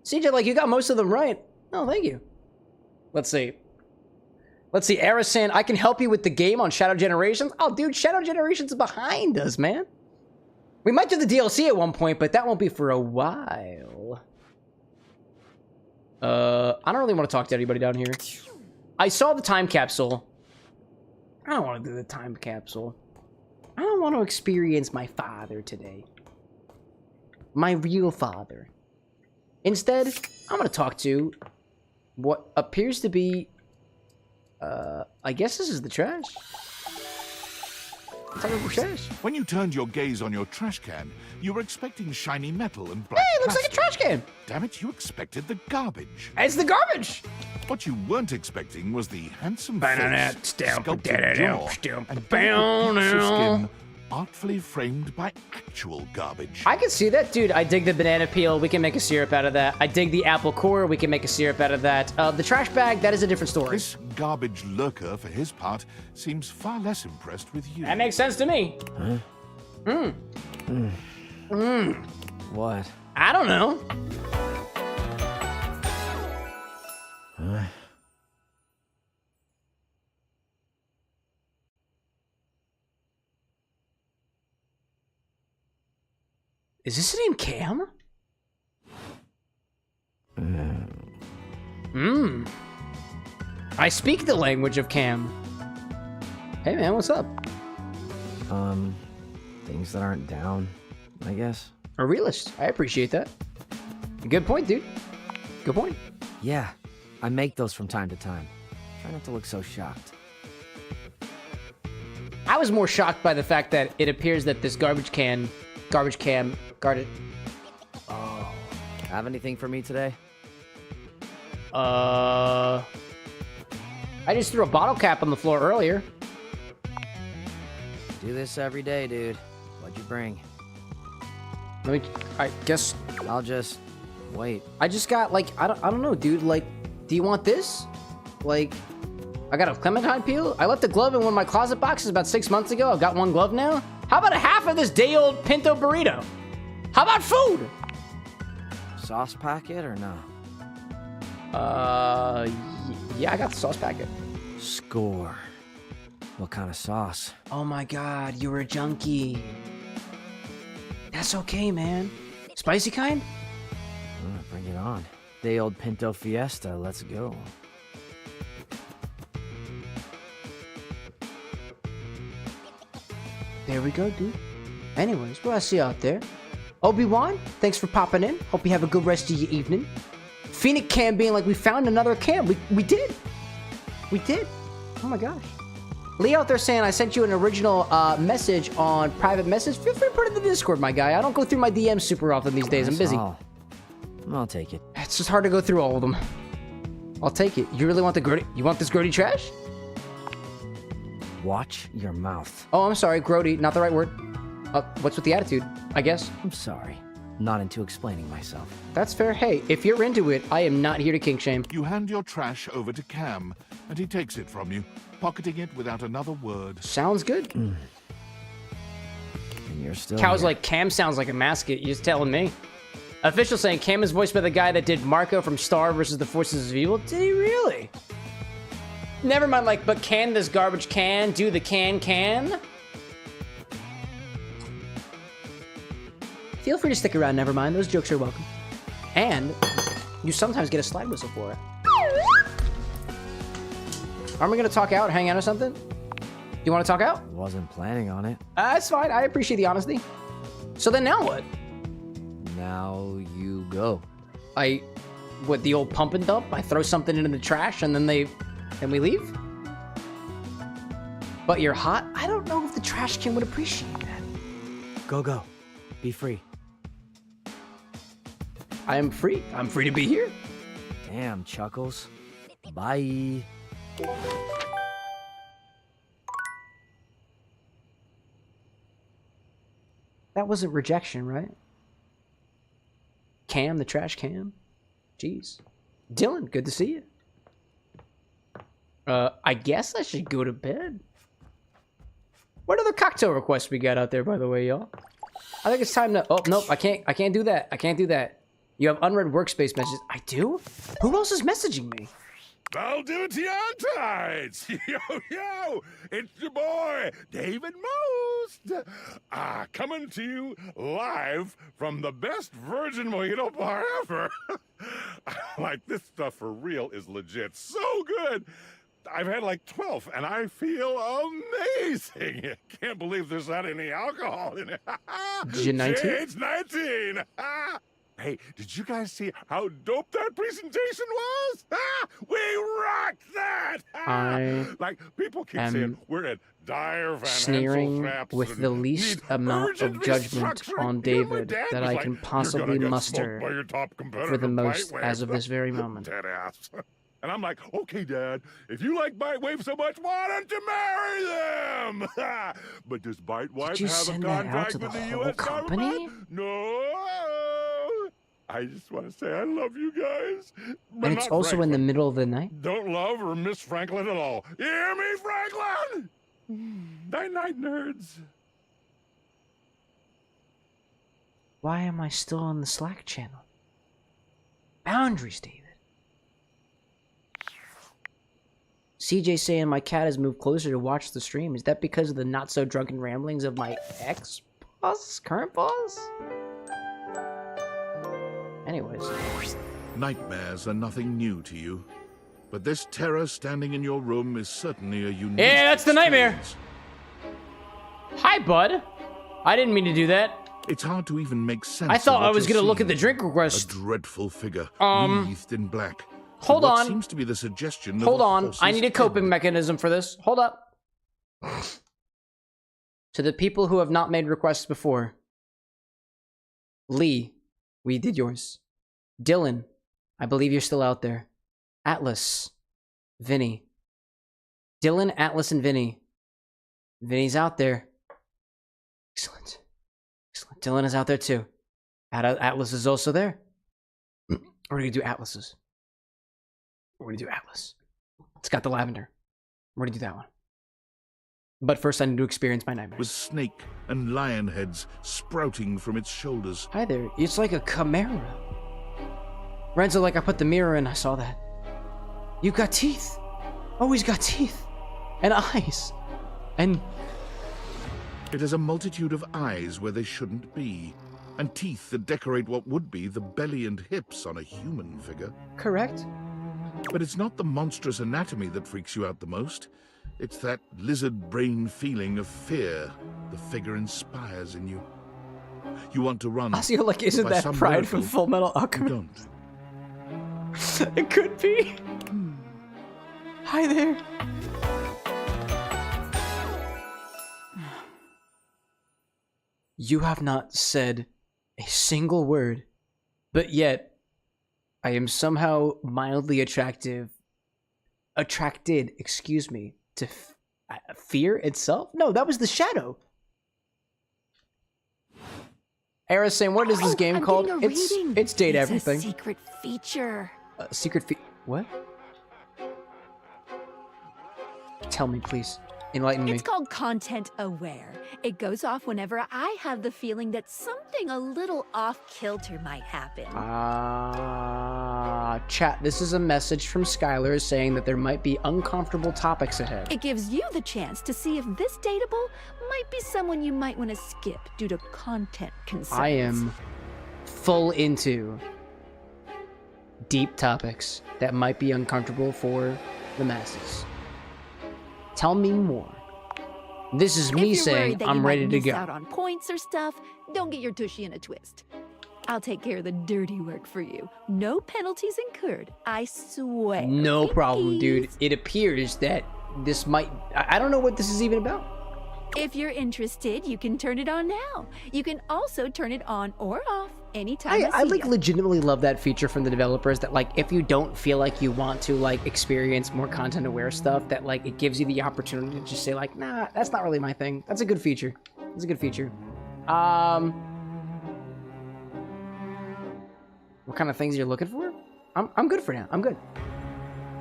CJ, like, you got most of them right. Oh, thank you. Let's see. Let's see, Arison, I can help you with the game on Shadow Generations. Oh, dude, Shadow Generations is behind us, man. We might do the DLC at one point, but that won't be for a while. I don't really want to talk to anybody down here. I saw the time capsule. I don't want to do the time capsule. I don't want to experience my father today. My real father. Instead, I'm going to talk to what appears to be... I guess this is the trash. When you turned your gaze on your trash can, you were expecting shiny metal and black Hey, it looks like a trash can! Damn it, you expected the garbage. It's the garbage! What you weren't expecting was the handsome Ba-da-da, face, stamp, sculpted da-da-da, jaw, stamp, and bow, delicate piece of now. skin artfully framed by actual garbage. I can see that, dude. I dig the banana peel. We can make a syrup out of that. I dig the apple core. We can make a syrup out of that. The trash bag, that is a different story. This garbage lurker, for his part, seems far less impressed with you. That makes sense to me. Huh? Hmm. What? I don't know. Huh? Is this the name Cam? I speak the language of Cam. Hey man, what's up? Things that aren't down, I guess. A realist. I appreciate that. Good point, dude. Good point. Yeah, I make those from time to time. Try not to look so shocked. I was more shocked by the fact that it appears that this garbage can guarded. Oh. Have anything for me today? I just threw a bottle cap on the floor earlier. Do this every day, dude. What'd you bring? I guess I'll just wait. I just got like I don't know, dude. Like, do you want this? Like, I got a clementine peel. I left a glove in one of my closet boxes about 6 months ago. I've got one glove now. How about a half of this day-old pinto burrito? How about food? Sauce packet or no? Yeah, I got the sauce packet. Score. What kind of sauce? Oh my god, you were a junkie. That's okay, man. Spicy kind? Bring it on. Day old Pinto Fiesta, let's go. There we go, dude. Anyways, what I see out there? Obi-Wan, thanks for popping in. Hope you have a good rest of your evening. Phoenix Cam being like, we found another cam. We did. We did. Oh my gosh. Lee out there saying, I sent you an original message on private message. Feel free to put it in the Discord, my guy. I don't go through my DMs super often these days. I'm busy. I'll take it. It's just hard to go through all of them. I'll take it. You really want the grody? You want this grody trash? Watch your mouth. Oh, I'm sorry. Grody, not the right word. What's with the attitude? I guess. I'm sorry. Not into explaining myself. That's fair. Hey, if you're into it, I am not here to kink shame. You hand your trash over to Cam, and he takes it from you, pocketing it without another word. Sounds good. And you're still Cow's here. like, Cam sounds like a mascot. You're just telling me. Official saying Cam is voiced by the guy that did Marco from Star versus the Forces of Evil. Did he really? Never mind, like, but can this garbage can do the can? Feel free to stick around, never mind. Those jokes are welcome. And you sometimes get a slide whistle for it. Aren't we gonna talk out, hang out or something? You wanna talk out? Wasn't planning on it. That's fine, I appreciate the honesty. So then now what? Now you go. What, the old pump and dump? I throw something into the trash and then we leave? But you're hot? I don't know if the trash can would appreciate that. Go. Be free. I am free. I'm free to be here. Damn, Chuckles. Bye. That wasn't rejection, right? Cam, the trash can. Jeez. Dylan, good to see you. I guess I should go to bed. What other cocktail requests we got out there, by the way, y'all? I think it's time to... Oh, nope, I can't do that. I can't do that. You have unread workspace messages. I do? Who else is messaging me? Valdivatianites! Yo! It's your boy, David Most! Coming to you live from the best virgin mojito bar ever. Like, this stuff for real is legit. So good! I've had like 12, and I feel amazing. Can't believe there's not any alcohol in it. Gin 19? It's 19! Hey, did you guys see how dope that presentation was? We rocked that! Like, people keep saying we're at dire Van sneering Helsel with the least amount of judgment on David that I can possibly muster for the most as of this very moment. And I'm like, okay, Dad, if you like Bite Wave so much, why don't you marry them? But does Bite Wave have a contract with the U.S. government? No. I just want to say I love you guys. And it's also Franklin. in the middle of the night? Don't love or miss Franklin at all. You hear me, Franklin? Night-night, nerds. Why am I still on the Slack channel? Boundaries, David. CJ saying my cat has moved closer to watch the stream. Is that because of the not-so-drunken ramblings of my ex-boss? Current boss? Anyways. Nightmares are nothing new to you. But this terror standing in your room is certainly a unique Yeah, that's the nightmare. experience. Hi, bud. I didn't mean to do that. It's hard to even make sense. I thought of what I was you're gonna look at the seeing. drink request. A dreadful figure, wreathed in black. Hold What on. seems to be the suggestion. Hold of a on. horse's I need a coping mechanism for this. Hold up. To the people who have not made requests before. Lee, we did yours. Dylan, I believe you're still out there. Atlas, Vinny. Dylan, Atlas, and Vinny. Vinny's out there. Excellent. Excellent. Dylan is out there too. Atlas is also there. We're gonna do Atlas's. We're gonna do Atlas. It's got the lavender. We're gonna do that one. But first I need to experience my nightmares. With snake and lion heads sprouting from its shoulders. Hi there. It's like a chimera. Renzo, like I put the mirror in, I saw that. You got teeth. Oh, he's got teeth. And eyes. And... It has a multitude of eyes where they shouldn't be. And teeth that decorate what would be the belly and hips on a human figure. Correct. But it's not the monstrous anatomy that freaks you out the most. It's that lizard brain feeling of fear the figure inspires in you. You want to run. I feel like, isn't by that some Pride miracle, from Full Metal you Alchemist? don't. It could be. Hi there. You have not said a single word, but yet I am somehow mildly attracted, excuse me, to fear itself? No, that was the shadow. Era's saying, what is this game called? It's Date Everything. It's a secret feature. What? Tell me, please. Enlighten me. It's called Content Aware. It goes off whenever I have the feeling that something a little off-kilter might happen. Chat, this is a message from Skylar saying that there might be uncomfortable topics ahead. It gives you the chance to see if this dateable might be someone you might want to skip due to content concerns. I am full into deep topics that might be uncomfortable for the masses. Tell me more. This is me saying I'm ready to go. Out on points or stuff, don't get your tushy in a twist. I'll take care of the dirty work for you. No penalties incurred, I swear. No problem, dude. It appears that this might... I don't know what this is even about. If you're interested, you can turn it on now. You can also turn it on or off Anytime I like legitimately love that feature from the developers that like if you don't feel like you want to like experience more content aware stuff, that like it gives you the opportunity to just say like, nah, that's not really my thing. That's a good feature. That's a good feature. What kind of things you're looking for? I'm good for now. I'm good.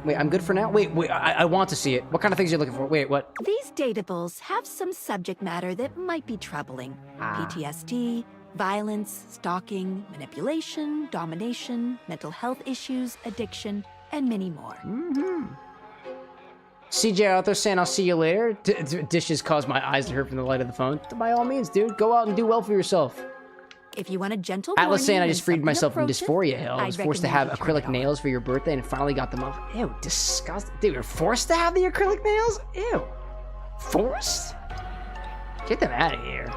Wait, I'm good for now? Wait, I want to see it. What kind of things you're looking for? Wait, what? These datables have some subject matter that might be troubling. PTSD, violence, stalking, manipulation, domination, mental health issues, addiction, and many more. CJ out there saying, I'll see you later. Dishes cause my eyes to hurt from the light of the phone. By all means, dude, go out and do well for yourself. If you want a gentle Atlas saying, I warning just freed when myself from something approaches, dysphoria hell. I was I'd forced to have recommend you turn acrylic nails for your birthday and finally got them off. Ew, disgusting. Dude, you're forced to have the acrylic nails? Ew. Forced? Get them out of here.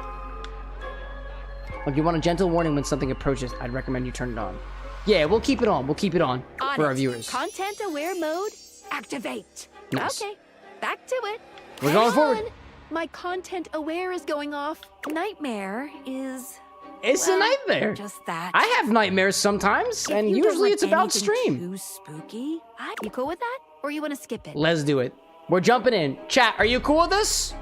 If you want a gentle warning when something approaches, I'd recommend you turn it on. Yeah, we'll keep it on. We'll keep it on for our viewers. Content aware mode, activate. Nice. Okay, back to it. We're going forward. My content aware is going off. Nightmare is... It's a nightmare. Just that. I have nightmares sometimes, If and you don't usually want it's about anything stream. Too spooky. You cool with that? Or you want to skip it? Let's do it. We're jumping in. Chat, are you cool with this?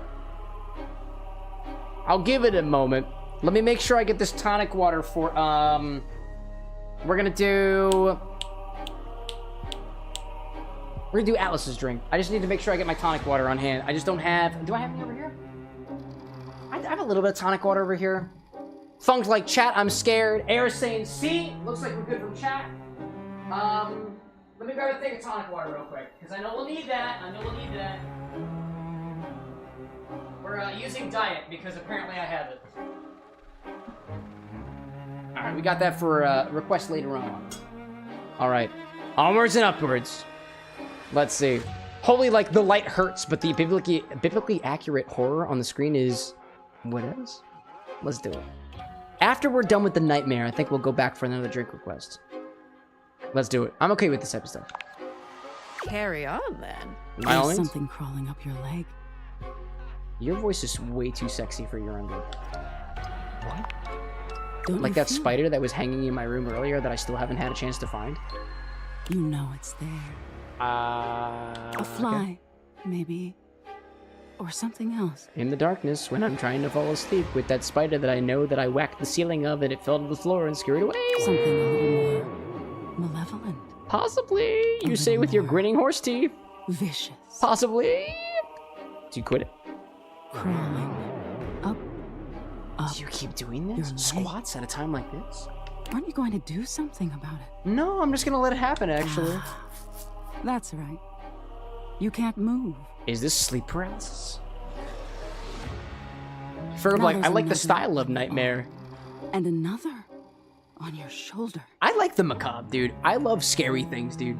I'll give it a moment. Let me make sure I get this tonic water for, we're gonna do Atlas's drink. I just need to make sure I get my tonic water on hand. I just don't have, do I have any over here? I have a little bit of tonic water over here. Funk's like, chat, I'm scared. Air's saying, see? Looks like we're good from chat. Let me grab a thing of tonic water real quick, because I know we'll need that. We're using diet, because apparently I have it. Alright, we got that for request later on. Alright. Onwards and upwards. Let's see. Hopefully, like, the light hurts, but the biblically accurate horror on the screen is what it is. Let's do it. After we're done with the nightmare, I think we'll go back for another drink request. Let's do it. I'm okay with this type of stuff. Carry on, then. By all There's means. something crawling up your leg. Your voice is way too sexy for your under. What? Don't Like you that feel spider that was hanging in my room earlier that I still haven't had a chance to find. it? You know it's there. A fly, maybe. Or something else. In the darkness, when I'm trying to fall asleep with that spider that I know that I whacked the ceiling of and it fell to the floor and scurried away. Something a little more malevolent. Possibly. You say with your grinning horse teeth. Vicious. Possibly. Do you quit it? Crawling. Up. Do you keep doing this? Squats at a time like this? Aren't you going to do something about it? No, I'm just gonna let it happen, actually. That's right. You can't move. Is this sleep paralysis? Ferg, like, I like the style of Nightmare. And another on your shoulder. I like the macabre, dude. I love scary things, dude.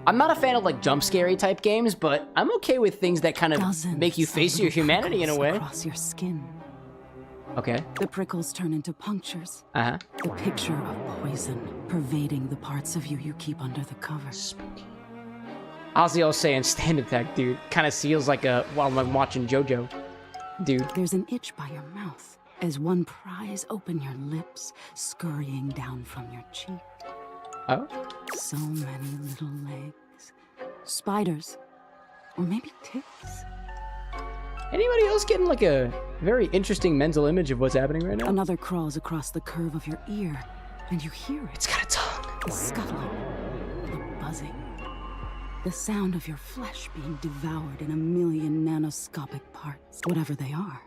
I'm not a fan of, like, jump scary type games, but I'm okay with things that kind of make you face your humanity in a way. Across your skin. Okay. The prickles turn into punctures. Uh-huh. The picture of poison pervading the parts of you you keep under the cover. Spooky. Ozzy was saying stand attack, dude. Kind of feels like a while I'm watching JoJo. Dude. There's an itch by your mouth as one pries open your lips, scurrying down from your cheek. Oh? So many little legs. Spiders. Or maybe ticks. Anybody else getting like a very interesting mental image of what's happening right now? Another crawls across the curve of your ear, and you hear it. It's got a tongue. The scuttling. The buzzing. The sound of your flesh being devoured in a million nanoscopic parts. Whatever they are.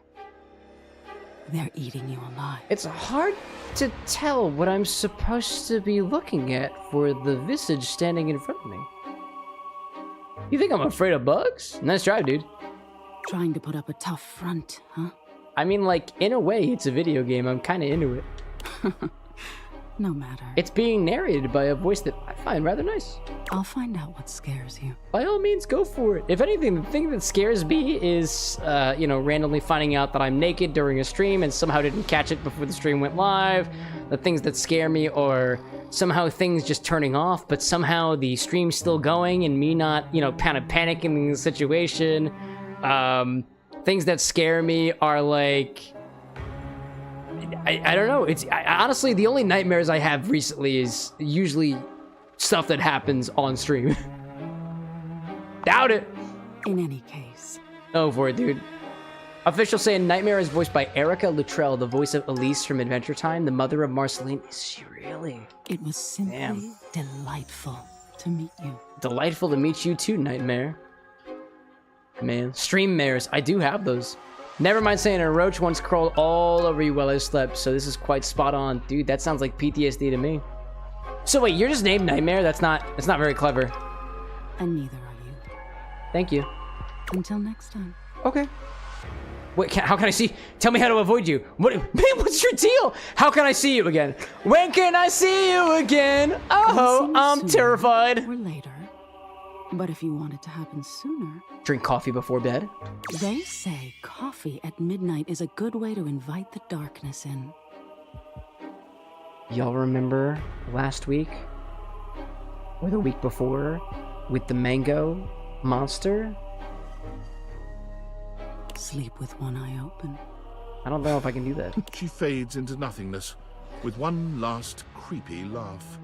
They're eating you alive. It's hard to tell what I'm supposed to be looking at for the visage standing in front of me. You think I'm afraid of bugs? Nice try, dude. Trying to put up a tough front, huh? I mean, like, in a way, it's a video game. I'm kind of into it. No matter. It's being narrated by a voice that I find rather nice. I'll find out what scares you. By all means, go for it. If anything, the thing that scares me is, randomly finding out that I'm naked during a stream and somehow didn't catch it before the stream went live. The things that scare me are somehow things just turning off, but somehow the stream's still going and me not, kind of panicking in the situation. Things that scare me are like I don't know. Honestly, the only nightmares I have recently is usually stuff that happens on stream. Doubt it. In any case. Oh, for it, dude. Official saying Nightmare is voiced by Erica Luttrell, the voice of Elise from Adventure Time, the mother of Marceline. Is she really? It was simply delightful to meet you. Delightful to meet you too, Nightmare. Man, stream mares. I do have those. Never mind saying a roach once crawled all over you while I slept, so this is quite spot on. Dude, that sounds like PTSD to me. So wait, you're just named Nightmare? That's not very clever. And neither are you. Thank you. Until next time. Okay. Wait, how can I see? Tell me how to avoid you. Man, what's your deal? How can I see you again? When can I see you again? Oh, I'm terrified. Or later. But if you want it to happen sooner... Drink coffee before bed? They say coffee at midnight is a good way to invite the darkness in. Y'all remember last week? Or the week before? With the mango monster? Sleep with one eye open. I don't know if I can do that. She fades into nothingness with one last creepy laugh.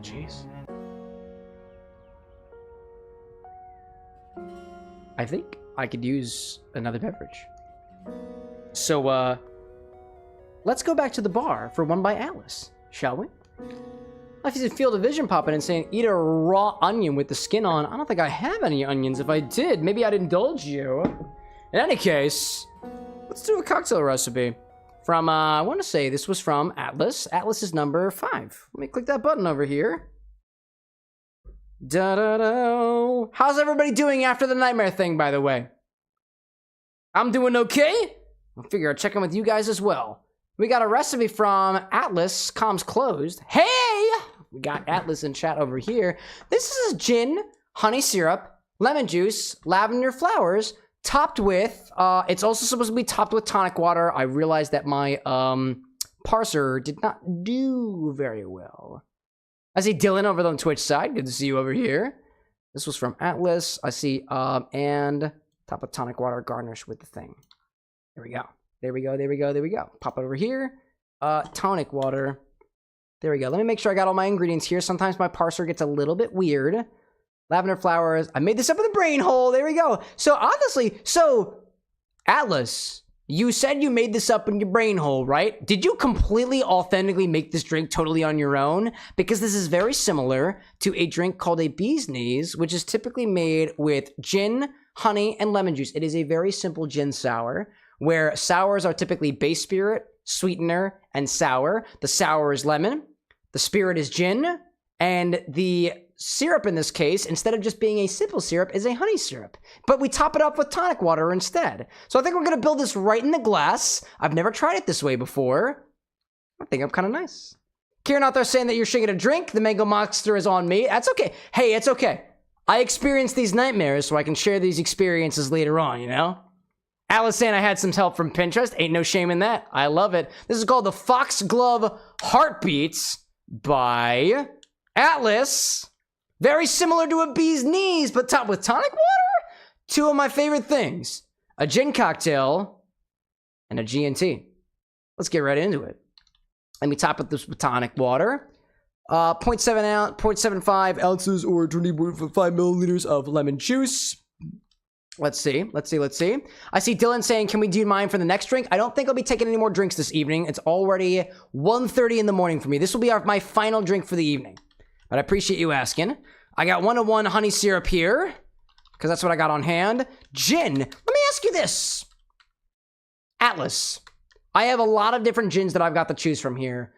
Jeez. I think I could use another beverage. So, let's go back to the bar for one by Alice, shall we? I see Field of Vision popping and saying, eat a raw onion with the skin on. I don't think I have any onions. If I did, maybe I'd indulge you. In any case, let's do a cocktail recipe. From, I want to say this was from Atlas. Atlas is number 5. Let me click that button over here. Da-da-da. How's everybody doing after the nightmare thing, by the way? I'm doing okay. I figure I'd check in with you guys as well. We got a recipe from Atlas. Comms closed. Hey! We got Atlas in chat over here. This is gin, honey syrup, lemon juice, lavender flowers, topped with, it's also supposed to be topped with tonic water. I realized that my parser did not do very well. I see Dylan over on Twitch side. Good to see you over here. This was from Atlas. I see, and top of tonic water garnish with the thing. There we go. There we go, there we go, there we go. Pop it over here. Tonic water. There we go. Let me make sure I got all my ingredients here. Sometimes my parser gets a little bit weird. Lavender flowers. I made this up in the brain hole. There we go. So honestly, Atlas, you said you made this up in your brain hole, right? Did you completely authentically make this drink totally on your own? Because this is very similar to a drink called a bee's knees, which is typically made with gin, honey, and lemon juice. It is a very simple gin sour, where sours are typically base spirit, sweetener, and sour. The sour is lemon, the spirit is gin, and the syrup in this case, instead of just being a simple syrup, is a honey syrup. But we top it up with tonic water instead. So I think we're going to build this right in the glass. I've never tried it this way before. I think I'm kind of nice. Kieran out there saying that you're shaking a drink. The mango monster is on me. That's okay. Hey, it's okay. I experienced these nightmares so I can share these experiences later on, you know? Alice saying I had some help from Pinterest. Ain't no shame in that. I love it. This is called the Foxglove Heartbeats by Atlas. Very similar to a bee's knees, but topped with tonic water? Two of my favorite things. A gin cocktail and a G&T. Let's get right into it. Let me top it this with tonic water. 0.75 ounces or 20.5 milliliters of lemon juice. Let's see. I see Dylan saying, can we do mine for the next drink? I don't think I'll be taking any more drinks this evening. It's already 1:30 in the morning for me. This will be my final drink for the evening. But I appreciate you asking. I got 101 honey syrup here, because that's what I got on hand. Gin. Let me ask you this. Atlas. I have a lot of different gins that I've got to choose from here.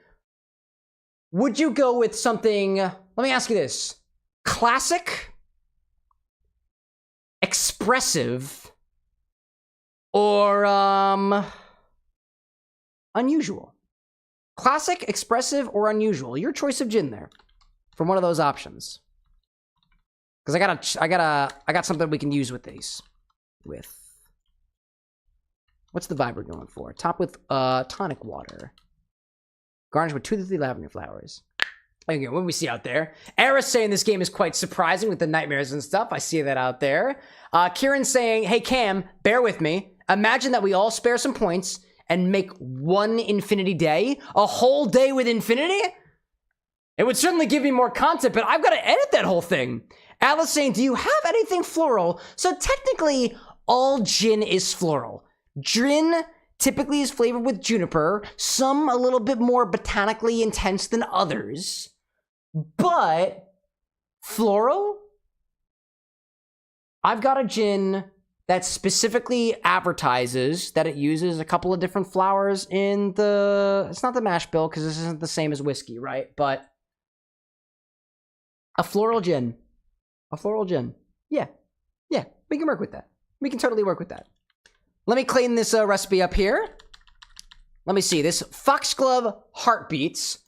Would you go with something, let me ask you this. Classic, expressive, or unusual? Classic, expressive, or unusual? Your choice of gin there. From one of those options. Because I got something we can use with these. What's the vibe we're going for? Top with tonic water. Garnish with 2 to 3 lavender flowers. Okay, what do we see out there? Era's saying this game is quite surprising with the nightmares and stuff. I see that out there. Kieran's saying, hey, Cam, bear with me. Imagine that we all spare some points and make one infinity day. A whole day with infinity? It would certainly give me more content, but I've got to edit that whole thing. Alice saying, do you have anything floral? So technically, all gin is floral. Gin typically is flavored with juniper, some a little bit more botanically intense than others. But floral? I've got a gin that specifically advertises that it uses a couple of different flowers in the... It's not the mash bill, because this isn't the same as whiskey, right? But a floral gin. A floral gin. Yeah. Yeah, we can work with that. We can totally work with that. Let me clean this recipe up here. Let me see. This Foxglove Heartbeats.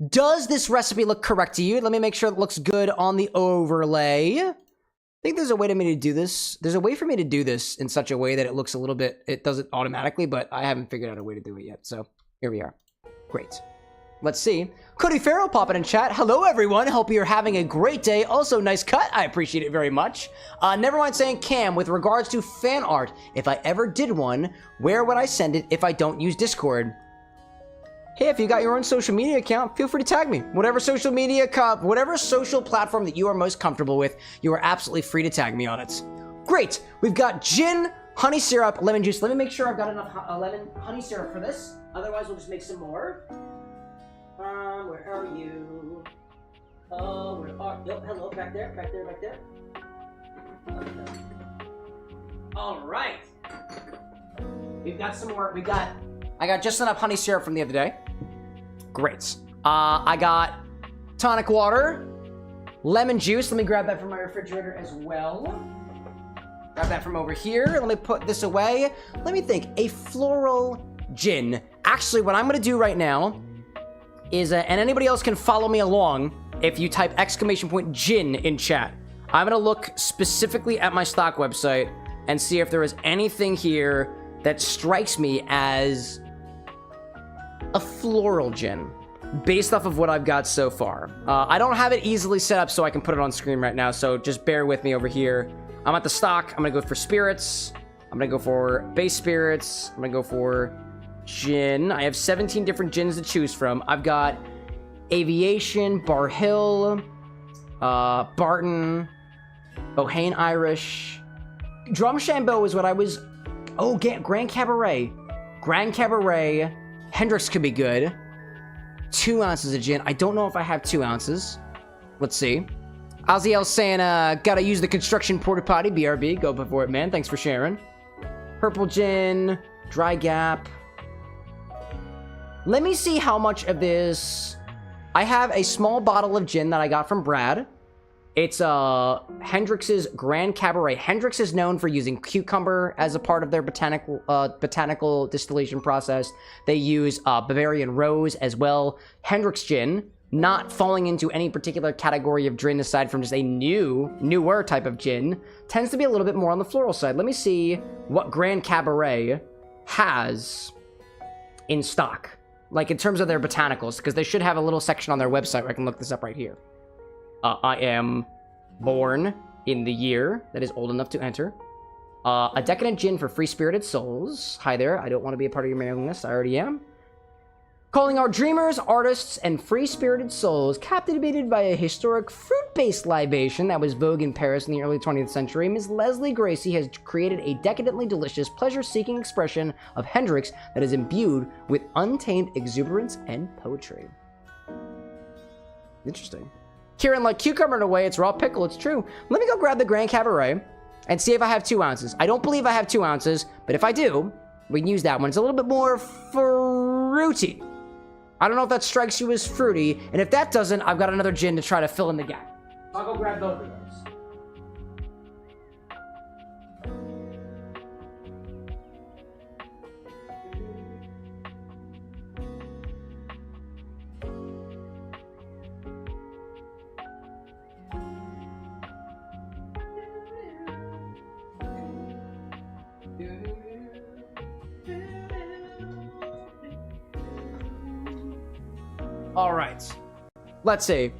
Does this recipe look correct to you? Let me make sure it looks good on the overlay. I think there's a way for me to do this. There's a way for me to do this in such a way that it looks a little bit... It does it automatically, but I haven't figured out a way to do it yet. So here we are. Great. Let's see. Cody Farrell popping in chat. Hello, everyone. Hope you're having a great day. Also, nice cut. I appreciate it very much. Nevermind saying, Cam, with regards to fan art, if I ever did one, where would I send it if I don't use Discord? Hey, if you got your own social media account, feel free to tag me. Whatever social platform that you are most comfortable with, you are absolutely free to tag me on it. Great. We've got gin, honey syrup, lemon juice. Let me make sure I've got enough honey syrup for this. Otherwise, we'll just make some more. Where are you? Oh, where are you? Oh, hello, back there. Okay. All right. We've got some more. I got just enough honey syrup from the other day. Great. I got tonic water, lemon juice. Let me grab that from my refrigerator as well. Grab that from over here. Let me put this away. Let me think. A floral gin. Actually, what I'm going to do right now is, and anybody else can follow me along if you type !gin in chat. I'm going to look specifically at my stock website and see if there is anything here that strikes me as a floral gin based off of what I've got so far. I don't have it easily set up so I can put it on screen right now, so just bear with me over here. I'm at the stock. I'm going to go for spirits. I'm going to go for base spirits. I'm going to go for gin. I have 17 different gins to choose from. I've got Aviation, Bar Hill, Barton, Bohane Irish. Drumshambo is what I was... Oh, Grand Cabaret. Grand Cabaret. Hendrix could be good. 2 ounces of gin. I don't know if I have 2 ounces. Let's see. Aziel saying, gotta use the construction porta potty. BRB, go before it, man. Thanks for sharing. Purple gin. Dry Gap. Let me see how much of this... I have a small bottle of gin that I got from Brad. It's Hendrix's Grand Cabaret. Hendrix is known for using cucumber as a part of their botanical distillation process. They use Bavarian Rose as well. Hendrix gin, not falling into any particular category of gin aside from just a newer type of gin, tends to be a little bit more on the floral side. Let me see what Grand Cabaret has in stock, like in terms of their botanicals, because they should have a little section on their website where I can look this up right here. I am born in the year that is old enough to enter. A decadent gin for free-spirited souls. Hi there, I don't want to be a part of your mailing list. I already am. Calling our dreamers, artists, and free-spirited souls captivated by a historic fruit-based libation that was vogue in Paris in the early 20th century, Ms. Leslie Gracie has created a decadently delicious, pleasure-seeking expression of Hendrix that is imbued with untamed exuberance and poetry. Interesting. Kieran, like cucumber in a way, it's raw pickle, it's true. Let me go grab the Grand Cabaret and see if I have 2 ounces. I don't believe I have 2 ounces, but if I do, we can use that one. It's a little bit more fruity. I don't know if that strikes you as fruity, and if that doesn't, I've got another gin to try to fill in the gap. So I'll go grab both of those. All right. let's see.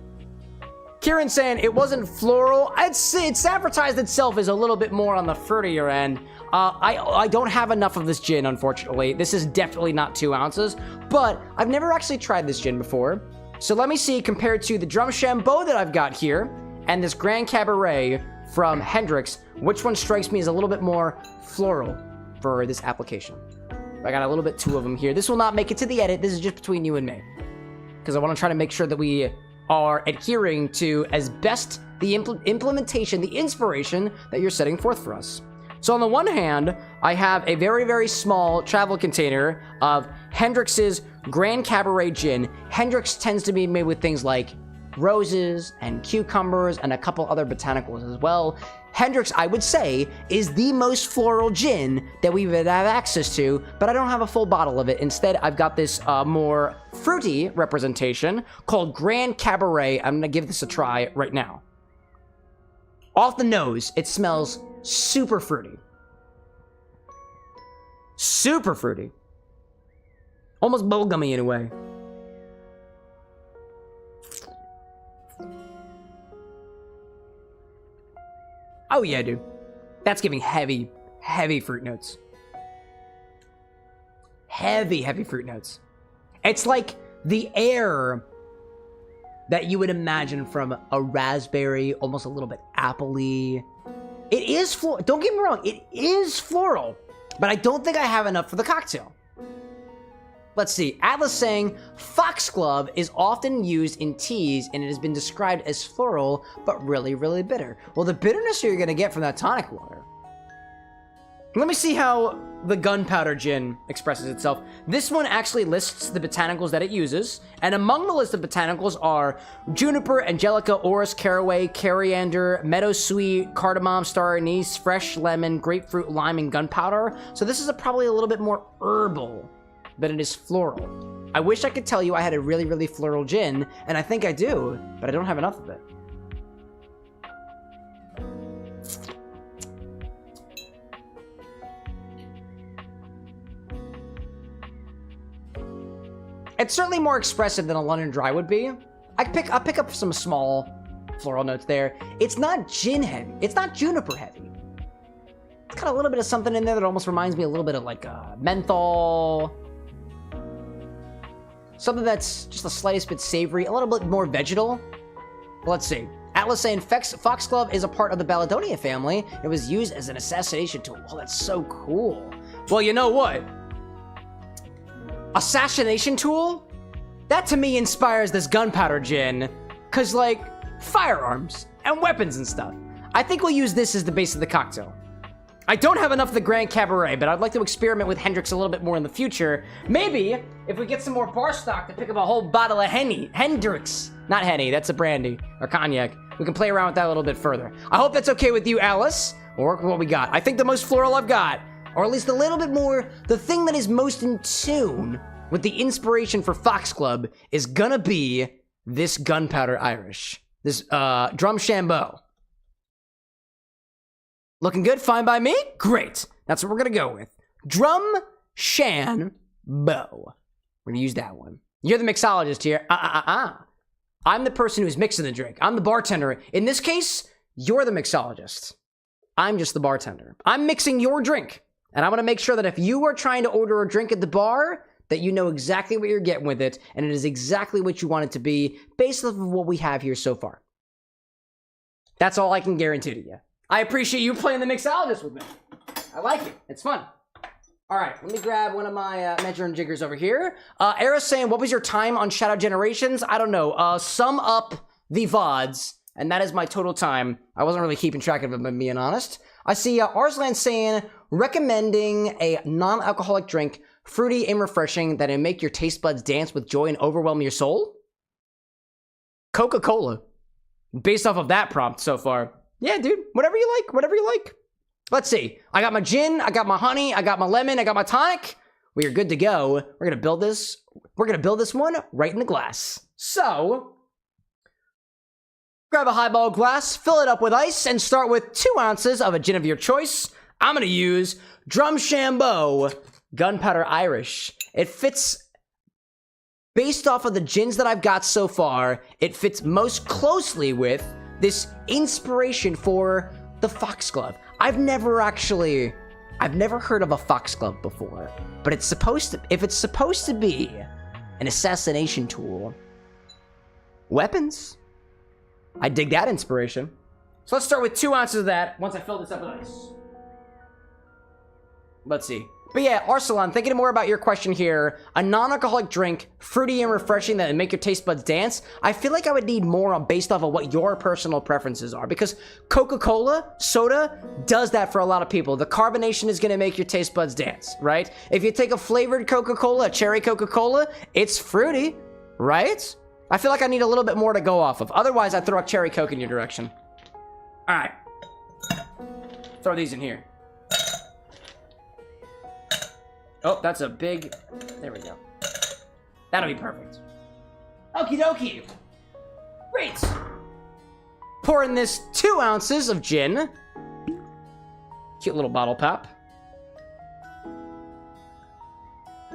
Kieran saying it wasn't floral. It's advertised itself as a little bit more on the fruitier end. I don't have enough of this gin, unfortunately. This is definitely not 2 ounces, but I've never actually tried this gin before. So let me see, compared to the Drumshambo that I've got here and this Grand Cabaret from Hendrick's, which one strikes me as a little bit more floral for this application. I got a little bit 2 of them here. This will not make it to the edit. This is just between you and me, because I want to try to make sure that we are adhering to as best the implementation, the inspiration that you're setting forth for us. So on the one hand, I have a very, very small travel container of Hendrick's Grand Cabaret Gin. Hendrick's tends to be made with things like roses and cucumbers and a couple other botanicals as well. Hendrick's, I would say, is the most floral gin that we would have access to, but I don't have a full bottle of it. Instead, I've got this more fruity representation called Grand Cabaret. I'm gonna give this a try right now. Off the nose, it smells super fruity. Super fruity. Almost bubblegummy in a way. Oh yeah, dude. That's giving heavy, heavy fruit notes. Heavy, heavy fruit notes. It's like the air that you would imagine from a raspberry, almost a little bit appley. It is floral. Don't get me wrong, it is floral, but I don't think I have enough for the cocktail. Let's see. Atlas saying foxglove is often used in teas and it has been described as floral, but really, really bitter. Well, the bitterness you're going to get from that tonic water. Let me see how the gunpowder gin expresses itself. This one actually lists the botanicals that it uses, and among the list of botanicals are juniper, angelica, orris, caraway, coriander, meadowsweet, cardamom, star anise, fresh lemon, grapefruit, lime, and gunpowder. So this is probably a little bit more herbal than it is floral. I wish I could tell you I had a really, really floral gin, and I think I do, but I don't have enough of it. It's certainly more expressive than a London Dry would be. I'll pick up some small floral notes there. It's not gin heavy. It's not juniper heavy. It's got a little bit of something in there that almost reminds me a little bit of like menthol. Something that's just the slightest bit savory, a little bit more vegetal. Let's see. Atlas saying foxglove is a part of the Balladonia family. It was used as an assassination tool. Oh, that's so cool. Well, you know what? Assassination tool? That to me inspires this gunpowder gin. Cause like, firearms and weapons and stuff. I think we'll use this as the base of the cocktail. I don't have enough of the Grand Cabaret, but I'd like to experiment with Hendrick's a little bit more in the future. Maybe, if we get some more bar stock to pick up a whole bottle of Hendrick's. Not Henny, that's a brandy, or cognac. We can play around with that a little bit further. I hope that's okay with you, Alice. Or what we got. I think the most floral I've got, or at least a little bit more, the thing that is most in tune with the inspiration for Foxglove is gonna be this Gunpowder Irish. This Drumshambo. Looking good? Fine by me? Great. That's what we're gonna go with. Drumshambo. We're gonna use that one. You're the mixologist here. I'm the person who's mixing the drink. I'm the bartender. In this case, you're the mixologist. I'm just the bartender. I'm mixing your drink. And I want to make sure that if you are trying to order a drink at the bar, that you know exactly what you're getting with it, and it is exactly what you want it to be, based off of what we have here so far. That's all I can guarantee to you. I appreciate you playing the mixologist with me. I like it. It's fun. All right, let me grab one of my measuring jiggers over here. Era's saying, what was your time on Shadow Generations? I don't know. Sum up the VODs, and that is my total time. I wasn't really keeping track of it, if I'm being honest. I see Arslan saying, recommending a non-alcoholic drink, fruity and refreshing, that'll make your taste buds dance with joy and overwhelm your soul? Coca-Cola. Based off of that prompt so far. Yeah, dude, whatever you like, whatever you like. Let's see. I got my gin, I got my honey, I got my lemon, I got my tonic. We are good to go. We're gonna build this. We're gonna build this one right in the glass. So, grab a highball glass, fill it up with ice, and start with 2 ounces of a gin of your choice. I'm gonna use Drumshambo Gunpowder Irish. It fits based off of the gins that I've got so far, it fits most closely with this inspiration for the foxglove. I've never heard of a foxglove before, but if it's supposed to be an assassination tool, weapons, I dig that inspiration. So let's start with 2 ounces of that once I fill this up with ice. Let's see. But yeah, Arsalan, thinking more about your question here. A non-alcoholic drink, fruity and refreshing that would make your taste buds dance. I feel like I would need more based off of what your personal preferences are, because Coca-Cola, soda, does that for a lot of people. The carbonation is going to make your taste buds dance, right? If you take a flavored Coca-Cola, a cherry Coca-Cola, it's fruity, right? I feel like I need a little bit more to go off of. Otherwise, I'd throw a cherry Coke in your direction. All right. Throw these in here. Oh, that's a big... There we go. That'll be perfect. Okie dokie. Great. Pour in this 2 ounces of gin. Cute little bottle pop.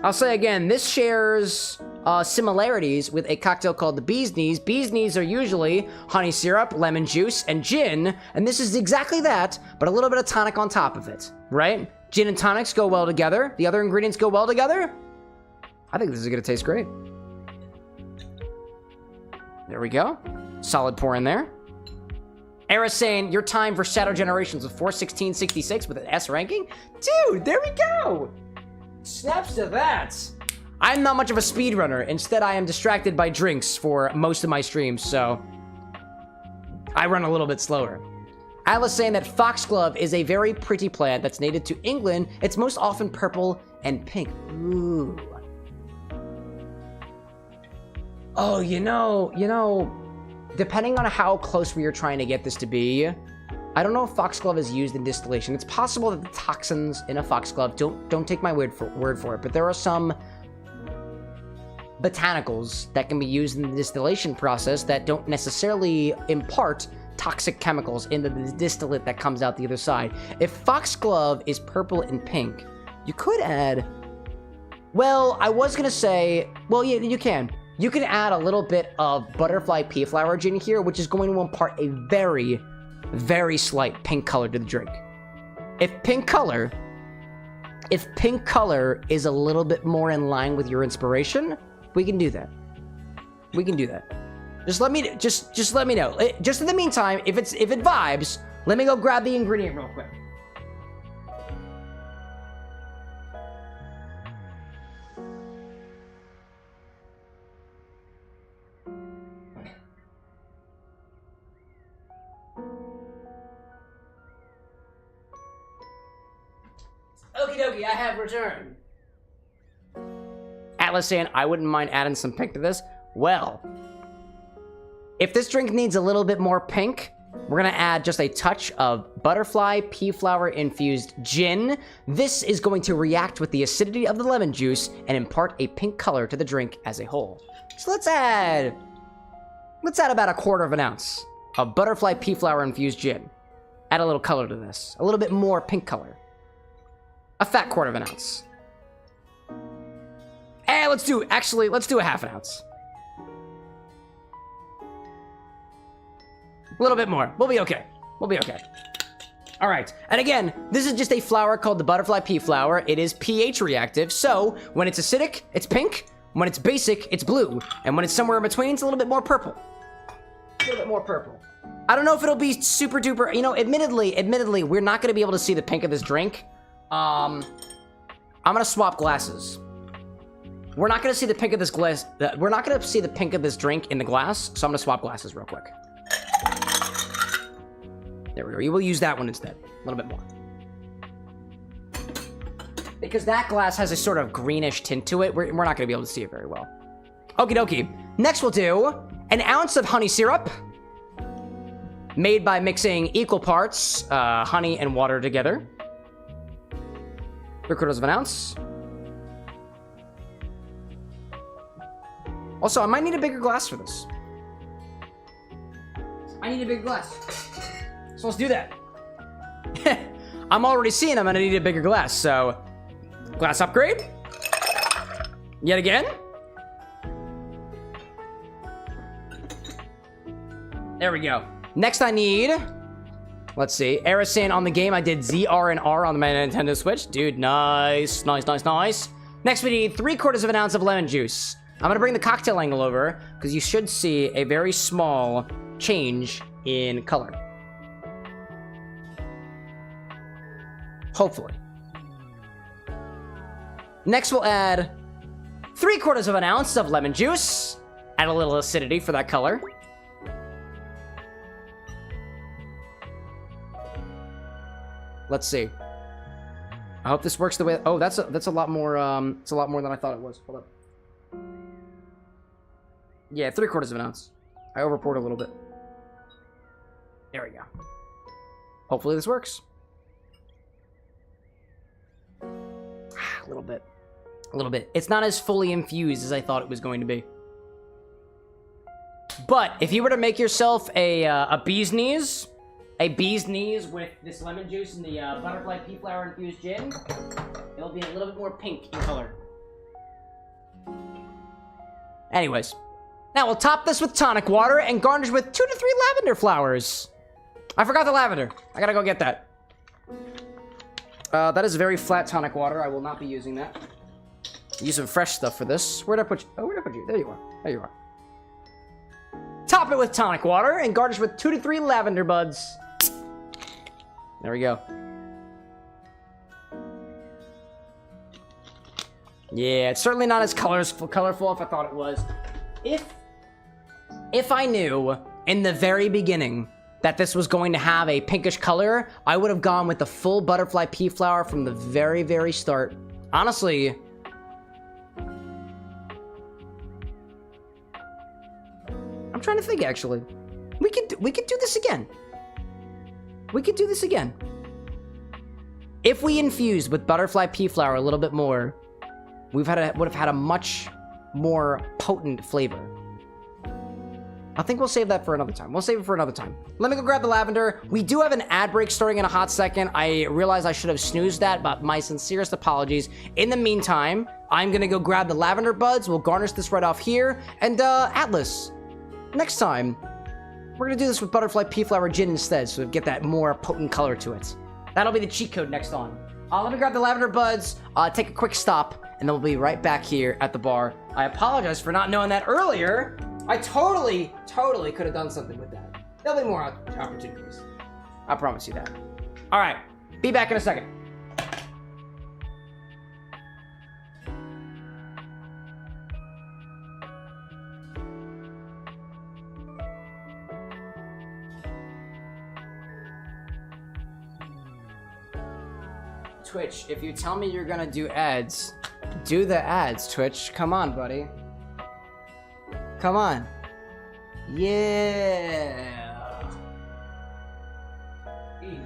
I'll say again, this shares similarities with a cocktail called the Bee's Knees. Bee's Knees are usually honey syrup, lemon juice, and gin, and this is exactly that, but a little bit of tonic on top of it, right? Gin and tonics go well together. The other ingredients go well together. I think this is gonna taste great. There we go. Solid pour in there. Era's saying, your time for Shadow Generations was 4:16:66 with an S ranking? Dude, there we go! Snaps to that. I'm not much of a speedrunner. Instead, I am distracted by drinks for most of my streams, so I run a little bit slower. Alice saying that foxglove is a very pretty plant that's native to England. It's most often purple and pink. Ooh. Oh, you know, depending on how close we are trying to get this to be, I don't know if foxglove is used in distillation. It's possible that the toxins in a foxglove, don't take my word for it, but there are some botanicals that can be used in the distillation process that don't necessarily impart toxic chemicals into the distillate that comes out the other side. If foxglove is purple and pink, you could add, well, I was gonna say, well, yeah, you can. You can add a little bit of butterfly pea flower gin here, which is going to impart a very, very slight pink color to the drink. If pink color is a little bit more in line with your inspiration, we can do that. We can do that. Just let me know. Just in the meantime, if it vibes, let me go grab the ingredient real quick. Okie dokie, I have returned. Atlas saying, I wouldn't mind adding some pink to this. Well, if this drink needs a little bit more pink, we're gonna add just a touch of butterfly pea flower infused gin. This is going to react with the acidity of the lemon juice and impart a pink color to the drink as a whole. So let's add about a 1/4 ounce of butterfly pea flower infused gin. Add a little color to this, a little bit more pink color. A fat 1/4 ounce. And let's do a 1/2 ounce. A little bit more. We'll be okay. We'll be okay. All right. And again, this is just a flower called the butterfly pea flower. It is pH reactive. So when it's acidic, it's pink. When it's basic, it's blue. And when it's somewhere in between, it's a little bit more purple. A little bit more purple. I don't know if it'll be super duper, you know, admittedly, we're not going to be able to see the pink of this drink. I'm going to swap glasses. We're not going to see the pink of this glass. We're not going to see the pink of this drink in the glass. So I'm going to swap glasses real quick. There we go. You will use that one instead. A little bit more. Because that glass has a sort of greenish tint to it. We're not going to be able to see it very well. Okie dokie. Next we'll do 1 ounce of honey syrup. Made by mixing equal parts honey and water together. 3/4 ounce. Also, I might need a bigger glass for this. I need a big glass. So let's do that. I'm already seeing I'm gonna need a bigger glass, so glass upgrade. Yet again. There we go. Next I need, let's see, Arisan on the game. I did ZR and R on my Nintendo Switch. Dude, nice. Next we need 3/4 of an ounce of lemon juice. I'm gonna bring the cocktail angle over because you should see a very small change in color. Hopefully. Next we'll add 3/4 of an ounce of lemon juice. Add a little acidity for that color. Let's see. I hope this works the way. Oh, that's a lot more. It's a lot more than I thought it was. Hold up. Yeah, 3/4 of an ounce. I overpoured a little bit. There we go. Hopefully this works. A little bit. A little bit. It's not as fully infused as I thought it was going to be. But if you were to make yourself a bee's knees with this lemon juice and the butterfly pea flower infused gin, it'll be a little bit more pink in color. Anyways, now we'll top this with tonic water and garnish with 2 to 3 lavender flowers. I forgot the lavender. I gotta go get that. That is very flat tonic water. I will not be using that. Use some fresh stuff for this. Where'd I put you? Oh, where'd I put you? There you are. There you are. Top it with tonic water and garnish with 2 to 3 lavender buds. There we go. Yeah, it's certainly not as colorful if I thought it was. If I knew in the very beginning that this was going to have a pinkish color, I would have gone with the full butterfly pea flower from the very, very start. Honestly, I'm trying to think actually. We could do this again. We could do this again. If we infused with butterfly pea flower a little bit more, would have had a much more potent flavor. I think we'll save that for another time. We'll save it for another time. Let me go grab the lavender. We do have an ad break starting in a hot second. I realize I should have snoozed that, but my sincerest apologies. In the meantime, I'm gonna go grab the lavender buds. We'll garnish this right off here. And Atlas, next time, we're gonna do this with butterfly pea flower gin instead, so we get that more potent color to it. That'll be the cheat code next on. Let me grab the lavender buds, take a quick stop, and then we'll be right back here at the bar. I apologize for not knowing that earlier. I totally could have done something with that. There'll be more opportunities. I promise you that. All right, be back in a second. Twitch, if you tell me you're gonna do ads, do the ads, Twitch. Come on, buddy. Come on. Yeah. Jeez.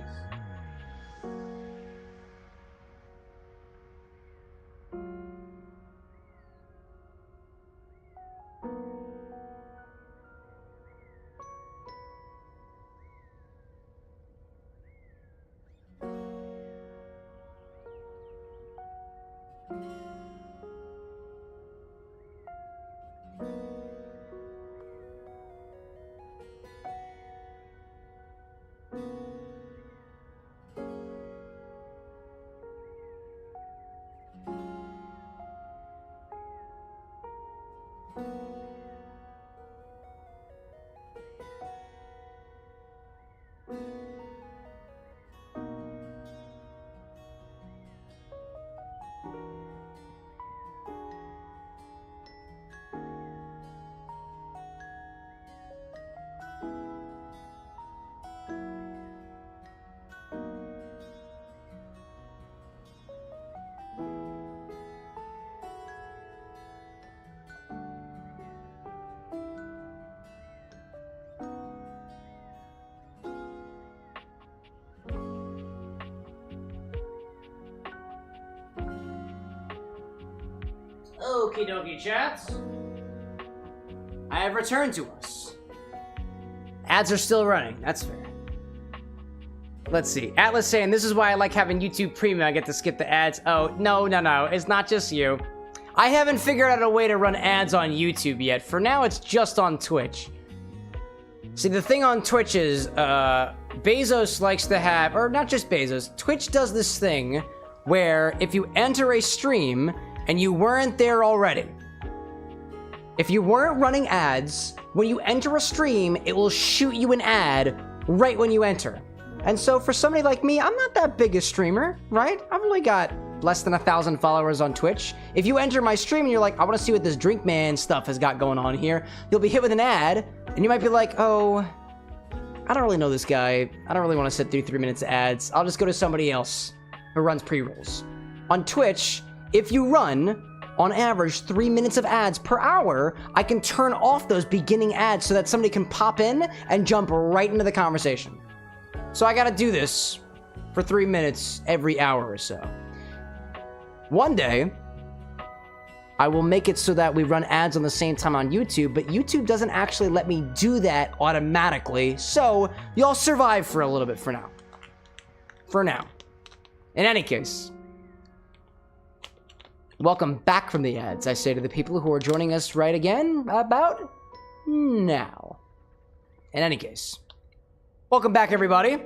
Okie dokie, chats. I have returned to us. Ads are still running. That's fair. Let's see. Atlas saying, this is why I like having YouTube Premium. I get to skip the ads. Oh, no. It's not just you. I haven't figured out a way to run ads on YouTube yet. For now, it's just on Twitch. See, the thing on Twitch is, Bezos likes to have, or not just Bezos, Twitch does this thing where if you enter a stream and you weren't there already, if you weren't running ads, when you enter a stream, it will shoot you an ad right when you enter. And so for somebody like me, I'm not that big a streamer, right? I've only got less than 1,000 followers on Twitch. If you enter my stream and you're like, I want to see what this Drink Man stuff has got going on here, you'll be hit with an ad, and you might be like, oh, I don't really know this guy. I don't really want to sit through 3 minutes of ads. I'll just go to somebody else who runs pre-rolls. On Twitch, if you run, on average, 3 minutes of ads per hour, I can turn off those beginning ads so that somebody can pop in and jump right into the conversation. So I gotta do this for 3 minutes every hour or so. One day, I will make it so that we run ads on the same time on YouTube, but YouTube doesn't actually let me do that automatically, so y'all survive for a little bit for now. For now. In any case, welcome back from the ads, I say to the people who are joining us right again about now. In any case, welcome back, everybody.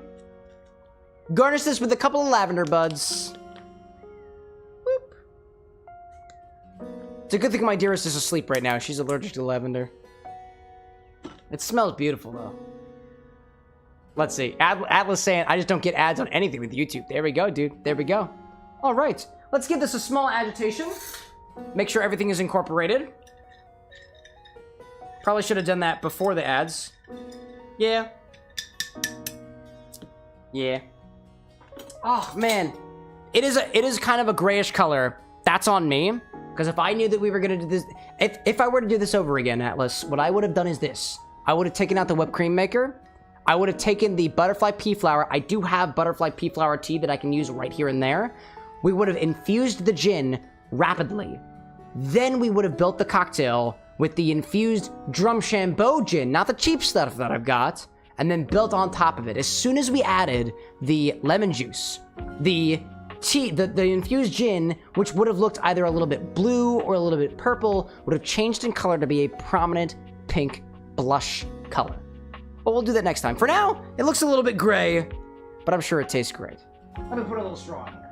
Garnish this with a couple of lavender buds. Boop. It's a good thing my dearest is asleep right now. She's allergic to lavender. It smells beautiful, though. Let's see. Atlas saying, I just don't get ads on anything with YouTube. There we go, dude. There we go. All right. Let's give this a small agitation. Make sure everything is incorporated. Probably should have done that before the ads. Yeah. Yeah. Oh, man. It is kind of a grayish color. That's on me. Because if I knew that we were going to do this... If I were to do this over again, Atlas, what I would have done is this. I would have taken out the whipped cream maker. I would have taken the butterfly pea flower. I do have butterfly pea flower tea that I can use right here and there. We would have infused the gin rapidly. Then we would have built the cocktail with the infused Drumshambo gin, not the cheap stuff that I've got, and then built on top of it. As soon as we added the lemon juice, the tea, the infused gin, which would have looked either a little bit blue or a little bit purple, would have changed in color to be a prominent pink blush color. But we'll do that next time. For now, it looks a little bit gray, but I'm sure it tastes great. Let me put a little straw in here.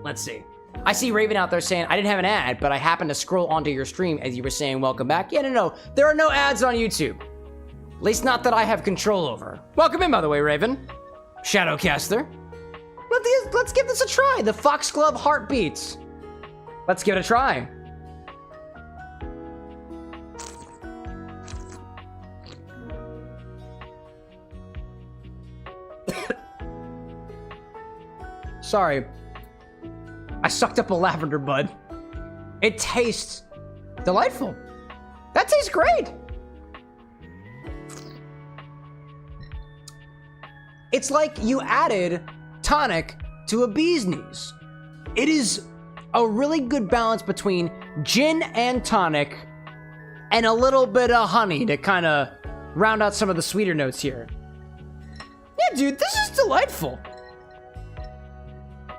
Let's see. I see Raven out there saying, I didn't have an ad, but I happened to scroll onto your stream as you were saying, welcome back. Yeah, no. There are no ads on YouTube. At least not that I have control over. Welcome in, by the way, Raven. Shadowcaster. Let's give this a try. The Foxglove Heartbeats. Let's give it a try. Sorry. I sucked up a lavender bud. It tastes delightful. That tastes great. It's like you added tonic to a bee's knees. It is a really good balance between gin and tonic and a little bit of honey to kind of round out some of the sweeter notes here. Yeah, dude, this is delightful.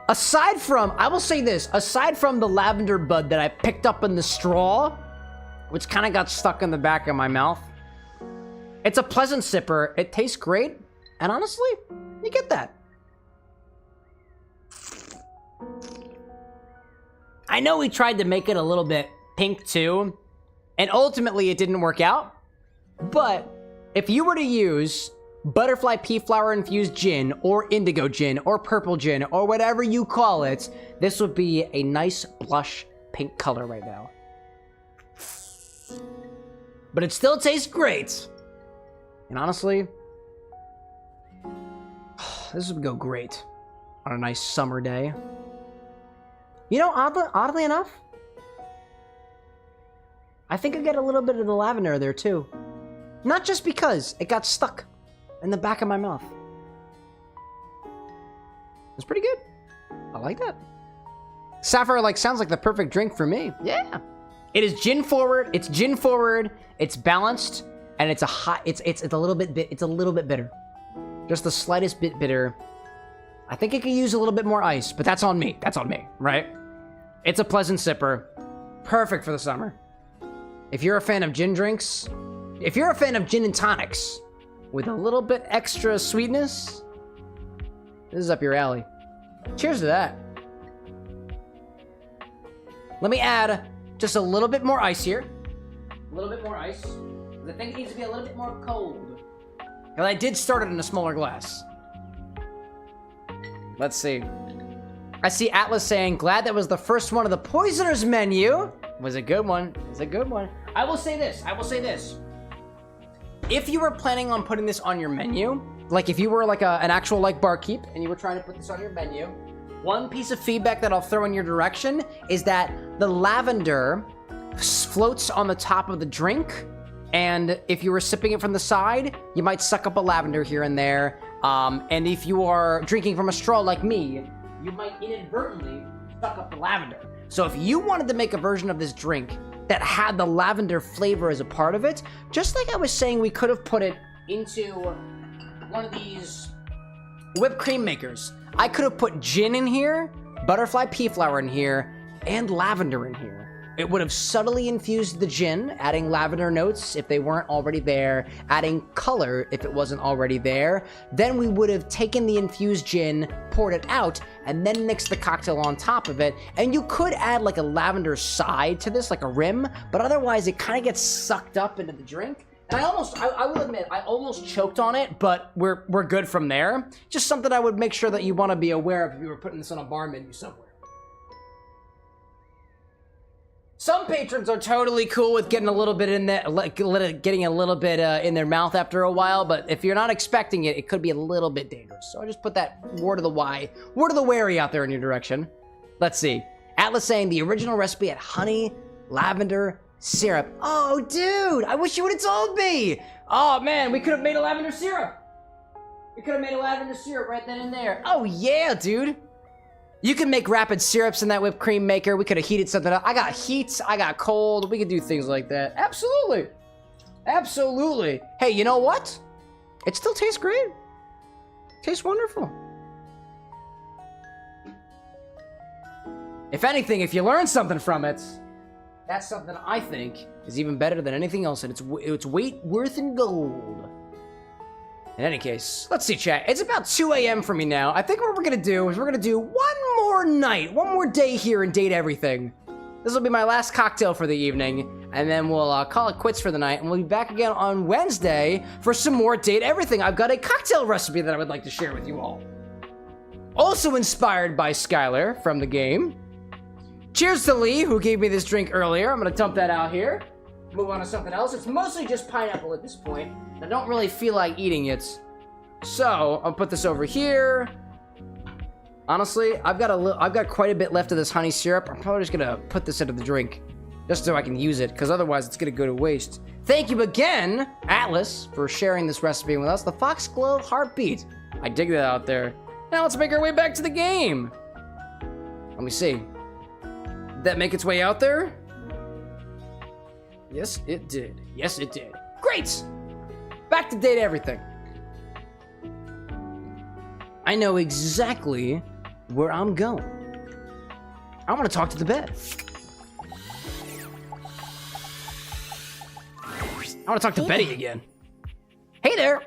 Aside from, I will say this, aside from the lavender bud that I picked up in the straw, which kind of got stuck in the back of my mouth, it's a pleasant sipper. It tastes great. And honestly, you get that. I know we tried to make it a little bit pink too, and ultimately it didn't work out. But if you were to use butterfly pea flower infused gin or indigo gin or purple gin or whatever you call it, this would be a nice blush pink color right now. But it still tastes great. And honestly, this would go great on a nice summer day. You know, oddly enough, I think I get a little bit of the lavender there too. Not just because it got stuck in the back of my mouth. It's pretty good. I like that. Sapphire sounds like the perfect drink for me. Yeah. It is gin forward. It's gin forward. It's balanced, and it's a hot. It's a little bit bitter. Just the slightest bit bitter. I think it could use a little bit more ice, but that's on me. That's on me, right? It's a pleasant sipper. Perfect for the summer. If you're a fan of gin drinks, If you're a fan of gin and tonics with a little bit extra sweetness, this is up your alley. Cheers to that. Let me add just a little bit more ice here. A little bit more ice. I think it needs to be a little bit more cold. And I did start it in a smaller glass. Let's see. I see Atlas saying, glad that was the first one of the Poisoner's menu. Was a good one. It was a good one. I will say this. If you were planning on putting this on your menu, like if you were like an actual like barkeep and you were trying to put this on your menu, one piece of feedback that I'll throw in your direction is that the lavender floats on the top of the drink. And if you were sipping it from the side, you might suck up a lavender here and there. And if you are drinking from a straw like me, you might inadvertently suck up the lavender. So if you wanted to make a version of this drink that had the lavender flavor as a part of it, just like I was saying, we could have put it into one of these whipped cream makers. I could have put gin in here, butterfly pea flower in here, and lavender in here. It would have subtly infused the gin, adding lavender notes if they weren't already there, adding color if it wasn't already there. Then we would have taken the infused gin, poured it out, and then mixed the cocktail on top of it. And you could add like a lavender side to this, like a rim, but otherwise it kind of gets sucked up into the drink. And I will admit, I almost choked on it, but we're good from there. Just something I would make sure that you want to be aware of if you were putting this on a bar menu somewhere. Some patrons are totally cool with getting a little bit in there, getting a little bit in their mouth after a while, but if you're not expecting it, it could be a little bit dangerous. So I just put that word of the wary out there in your direction. Let's see. Atlas saying the original recipe had honey, lavender, syrup. Oh, dude, I wish you would have told me. Oh, man, we could have made a lavender syrup. We could have made a lavender syrup right then and there. Oh, yeah, dude. You can make rapid syrups in that whipped cream maker. We could have heated something up. I got heat, I got cold. We could do things like that. Absolutely. Absolutely. Hey, you know what? It still tastes great. Tastes wonderful. If anything, if you learn something from it, that's something I think is even better than anything else, and it's weight worth in gold. In any case, let's see, chat. It's about 2 a.m. for me now. I think what we're gonna do is we're gonna do one more night, one more day here and date everything. This will be my last cocktail for the evening, and then we'll call it quits for the night, and we'll be back again on Wednesday for some more date everything. I've got a cocktail recipe that I would like to share with you all. Also inspired by Skylar from the game. Cheers to Lee, who gave me this drink earlier. I'm gonna dump that out here. Move on to something else. It's mostly just pineapple at this point. I don't really feel like eating it. So, I'll put this over here. Honestly, I've got quite a bit left of this honey syrup. I'm probably just gonna put this into the drink. Just so I can use it, because otherwise it's gonna go to waste. Thank you again, Atlas, for sharing this recipe with us. The Foxglove Heartbeat. I dig that out there. Now let's make our way back to the game. Let me see. Did that make its way out there? Yes, it did. Yes, it did. Great! Back to date everything. I know exactly where I'm going. I want to talk to the bed. I want to talk to Betty again. Hey there!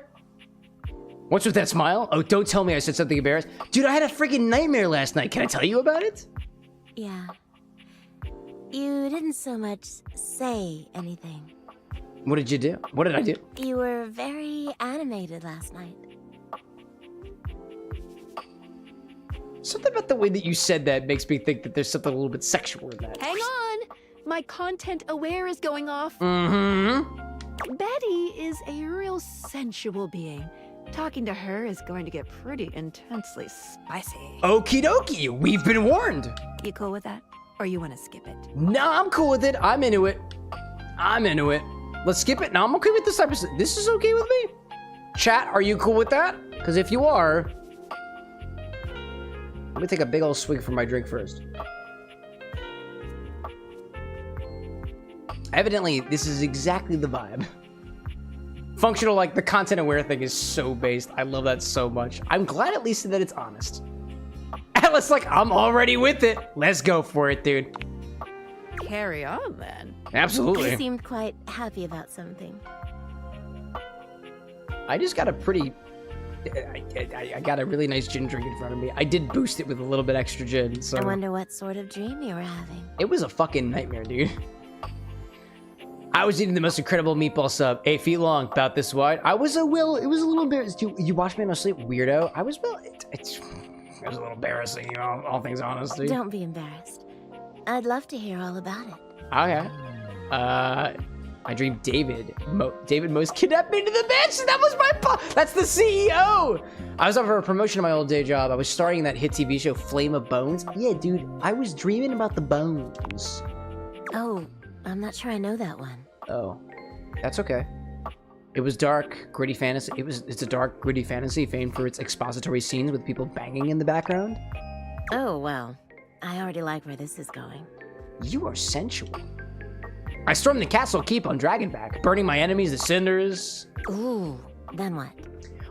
What's with that smile? Oh, don't tell me I said something embarrassing. Dude, I had a freaking nightmare last night. Can I tell you about it? Yeah. You didn't so much say anything. What did you do? What did I do? You were very animated last night. Something about the way that you said that makes me think that there's something a little bit sexual in that. Hang on! My content aware is going off. Mm-hmm. Betty is a real sensual being. Talking to her is going to get pretty intensely spicy. Okie dokie, we've been warned. You cool with that? Or you want to skip it? No, I'm cool with it. I'm into it. I'm into it. Let's skip it. No, I'm okay with this type of stuff. This is okay with me. Chat, are you cool with that? Because if you are, let me take a big old swig from my drink first. Evidently, this is exactly the vibe. Functional, like the content aware thing is so based. I love that so much. I'm glad at least that it's honest. Alice, like, I'm already with it. Let's go for it, dude. Carry on, then. Absolutely. You seemed quite happy about something. I just got a pretty... I got a really nice gin drink in front of me. I did boost it with a little bit extra gin, so... I wonder what sort of dream you were having. It was a fucking nightmare, dude. I was eating the most incredible meatball sub, 8 feet long, about this wide. It was a little embarrassed. You watched me in my sleep, weirdo. It was a little embarrassing, you know, all things honesty. Don't be embarrassed. I'd love to hear all about it. Okay. I dreamed David Most kidnapped me to the bench. That was my that's the CEO. I was up for a promotion in my old day job. I was starring in that hit TV show Flame of Bones. Yeah, dude, I was dreaming about the bones. Oh, I'm not sure I know that one. Oh, that's okay. It was dark, gritty fantasy. It's a dark, gritty fantasy famed for its expository scenes with people banging in the background. Oh, well, I already like where this is going. You are sensual. I stormed the castle keep on Dragonback, burning my enemies to cinders. Ooh, then what?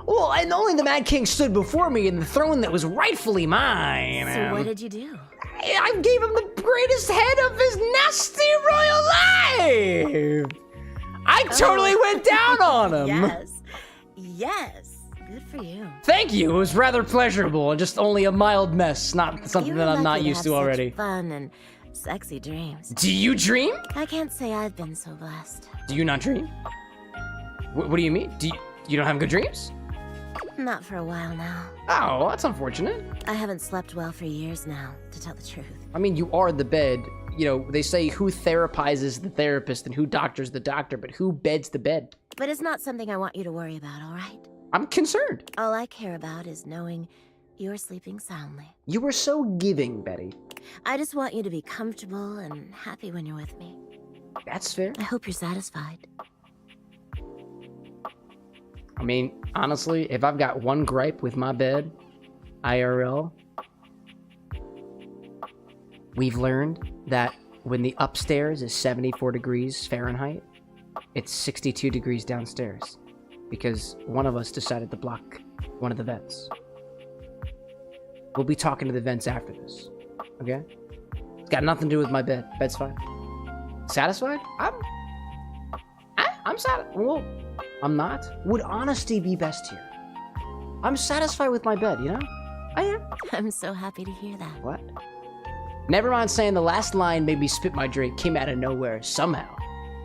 Well, and only the Mad King stood before me in the throne that was rightfully mine. So what did you do? I gave him the greatest head of his nasty royal life! I totally went down on him! Yes, good for you. Thank you, it was rather pleasurable, and just only a mild mess, not something that I'm not used to already. Fun and sexy dreams. Do you dream? I can't say I've been so blessed. Do you not dream? What do you mean? You don't have good dreams? Not for a while now. Oh, that's unfortunate. I haven't slept well for years now, to tell the truth. I mean, you are the bed. You know, they say who therapizes the therapist and who doctors the doctor, but who beds the bed? But it's not something I want you to worry about, all right? I'm concerned. All I care about is knowing you're sleeping soundly. You were so giving, Betty. I just want you to be comfortable and happy when you're with me. That's fair. I hope you're satisfied. I mean, honestly, if I've got one gripe with my bed, IRL, we've learned that when the upstairs is 74 degrees Fahrenheit, it's 62 degrees downstairs. Because one of us decided to block one of the vents. We'll be talking to the vents after this. Okay? It's got nothing to do with my bed. Bed's fine. Satisfied? I'm satisfied. Well, I'm not. Would honesty be best here? I'm satisfied with my bed, you know? I am. I'm so happy to hear that. What? Never mind saying the last line made me spit my drink. Came out of nowhere, somehow.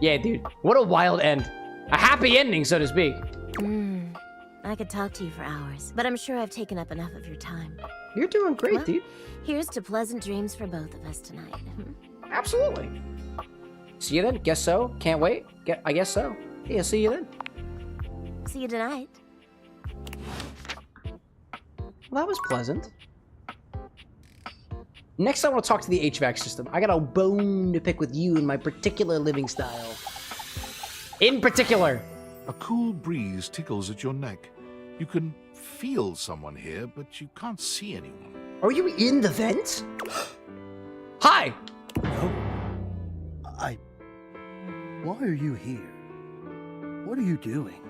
Yeah, dude. What a wild end. A happy ending, so to speak. I could talk to you for hours, but I'm sure I've taken up enough of your time. You're doing great, well, dude. Here's to pleasant dreams for both of us tonight. Absolutely. See you then. Guess so. Can't wait. I guess so. Yeah, see you then. See you tonight. Well, that was pleasant. Next, I want to talk to the HVAC system. I got a bone to pick with you and my particular living style. In particular. A cool breeze tickles at your neck. You can feel someone here, but you can't see anyone. Are you in the vent? Hi! No. Why are you here? What are you doing?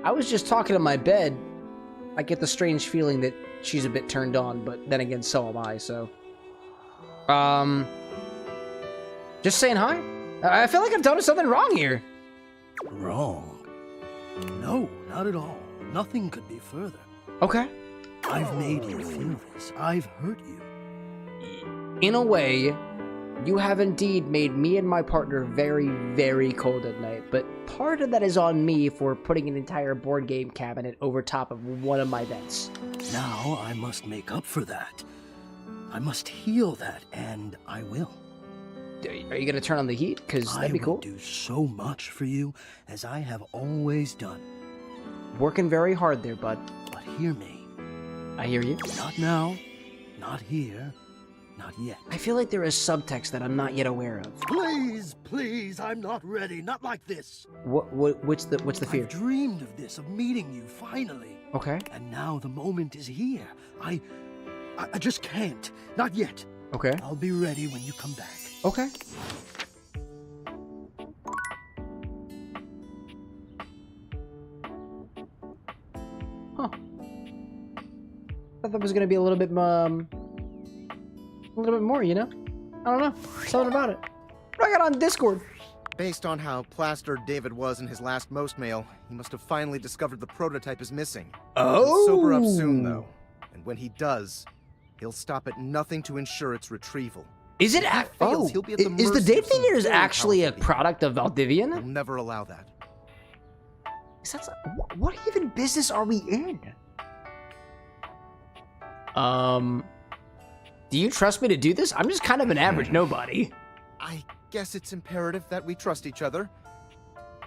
I was just talking to my bed. I get the strange feeling that she's a bit turned on, but then again, so am I, so... Just saying hi. I feel like I've done something wrong here. Wrong? No, not at all. Nothing could be further. Okay. I've made you feel this. I've hurt you. In a way, you have indeed made me and my partner very, very cold at night, but part of that is on me for putting an entire board game cabinet over top of one of my vents. Now I must make up for that. I must heal that, and I will. Are you going to turn on the heat? Because that'd be cool. I will do so much for you, as I have always done. Working very hard there, bud. But hear me. I hear you. Not now, not here, not yet. I feel like there is subtext that I'm not yet aware of. Please, please, I'm not ready. Not like this. What's the fear? I've dreamed of this, of meeting you, finally. Okay. And now the moment is here. I just can't. Not yet. Okay. I'll be ready when you come back. Okay. Huh. I thought there was gonna be a little bit more, you know? I don't know. Something about it. What do I got on Discord? Based on how plastered David was in his last most mail, he must have finally discovered the prototype is missing. He'll sober up soon, though. And when he does, he'll stop at nothing to ensure its retrieval. Is it? Is the Dateviation actually a product of Valdivian? He'll never allow that. What even business are we in? Do you trust me to do this? I'm just kind of an average nobody. I guess it's imperative that we trust each other.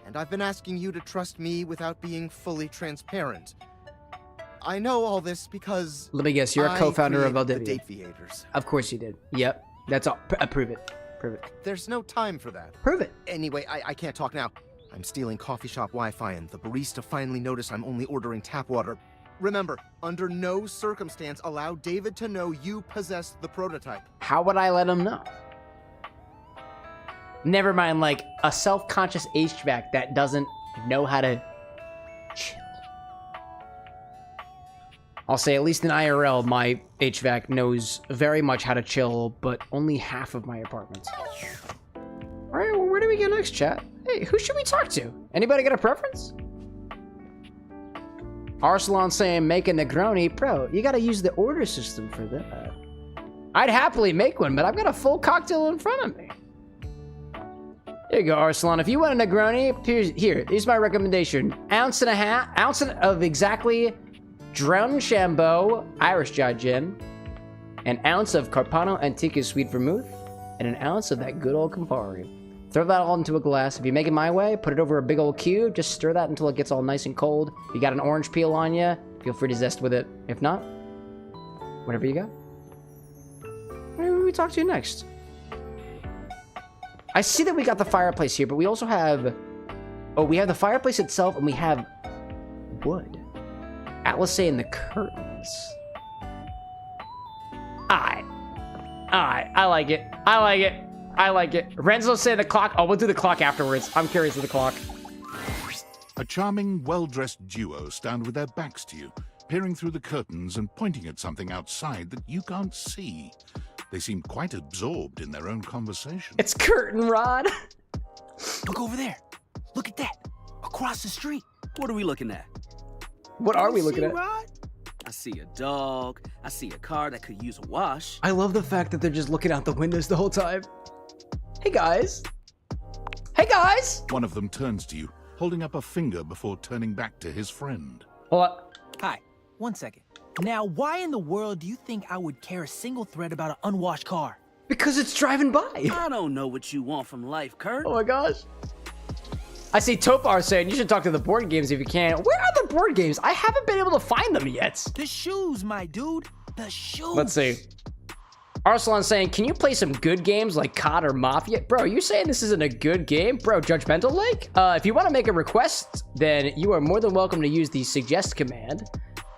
And I've been asking you to trust me without being fully transparent. I know all this because... Let me guess, you're a co-founder of the Valdivian. Dateviators. Of course you did. Yep. That's all. Prove it. Prove it. There's no time for that. Prove it. Anyway, I can't talk now. I'm stealing coffee shop Wi-Fi and the barista finally noticed I'm only ordering tap water. Remember, under no circumstance allow David to know you possess the prototype. How would I let him know? Never mind, like a self-conscious HVAC that doesn't know how to chill. I'll say, at least in IRL, my HVAC knows very much how to chill, but only half of my apartments. All right, well, where do we go next, chat? Hey, who should we talk to? Anybody got a preference? Arsalan saying, make a Negroni. Bro, you gotta use the order system for that. I'd happily make one, but I've got a full cocktail in front of me. There you go, Arsalan. If you want a Negroni, here's my recommendation. Ounce of exactly Drowned Shambo Irish Dry Gin, an ounce of Carpano Antica Sweet Vermouth, and an ounce of that good old Campari. Throw that all into a glass. If you make it my way, put it over a big old cube. Just stir that until it gets all nice and cold. If you got an orange peel on you, feel free to zest with it. If not, whatever you got. Where do we talk to you next? I see that we got the fireplace here, but we also have... Oh, we have the fireplace itself, and we have wood. Atlas saying the curtains. I like it. I like it. I like it. Renzo say the clock. Oh, we'll do the clock afterwards. I'm curious of the clock. A charming, well-dressed duo stand with their backs to you, peering through the curtains and pointing at something outside that you can't see. They seem quite absorbed in their own conversation. It's Curtain Rod. Look over there. Look at that. Across the street. What are we looking at? What are we looking at? Rod? I see a dog. I see a car that could use a wash. I love the fact that they're just looking out the windows the whole time. Hey, guys. Hey, guys. One of them turns to you, holding up a finger before turning back to his friend. What? Hi. 1 second. Now, why in the world do you think I would care a single thread about an unwashed car? Because it's driving by. I don't know what you want from life, Kurt. Oh my gosh. I see Topar saying you should talk to the board games if you can. Where are the board games? I haven't been able to find them yet. The shoes, my dude. The shoes. Let's see. Arsalan saying, can you play some good games like COD or Mafia? Bro, you saying this isn't a good game? Bro, Judgmental Lake? If you want to make a request, then you are more than welcome to use the suggest command.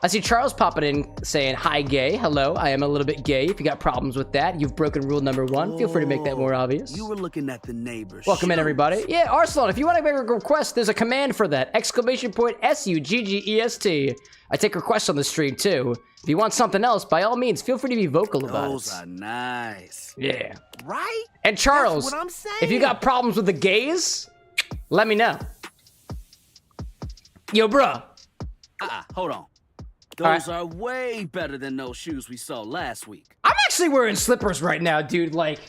I see Charles popping in saying, hi, gay. Hello, I am a little bit gay. If you got problems with that, you've broken rule number 1. Feel free to make that more obvious. You were looking at the neighbors. Welcome in, everybody. Yeah, Arsalan, if you want to make a request, there's a command for that. Exclamation point SUGGEST. I take requests on the stream, too. If you want something else, by all means, feel free to be vocal about it. Those are nice. Yeah. Right? And Charles, that's what I'm saying. If you got problems with the gays, let me know. Yo, bruh. Hold on. Those are way better than those shoes we saw last week. I'm actually wearing slippers right now, dude. Like,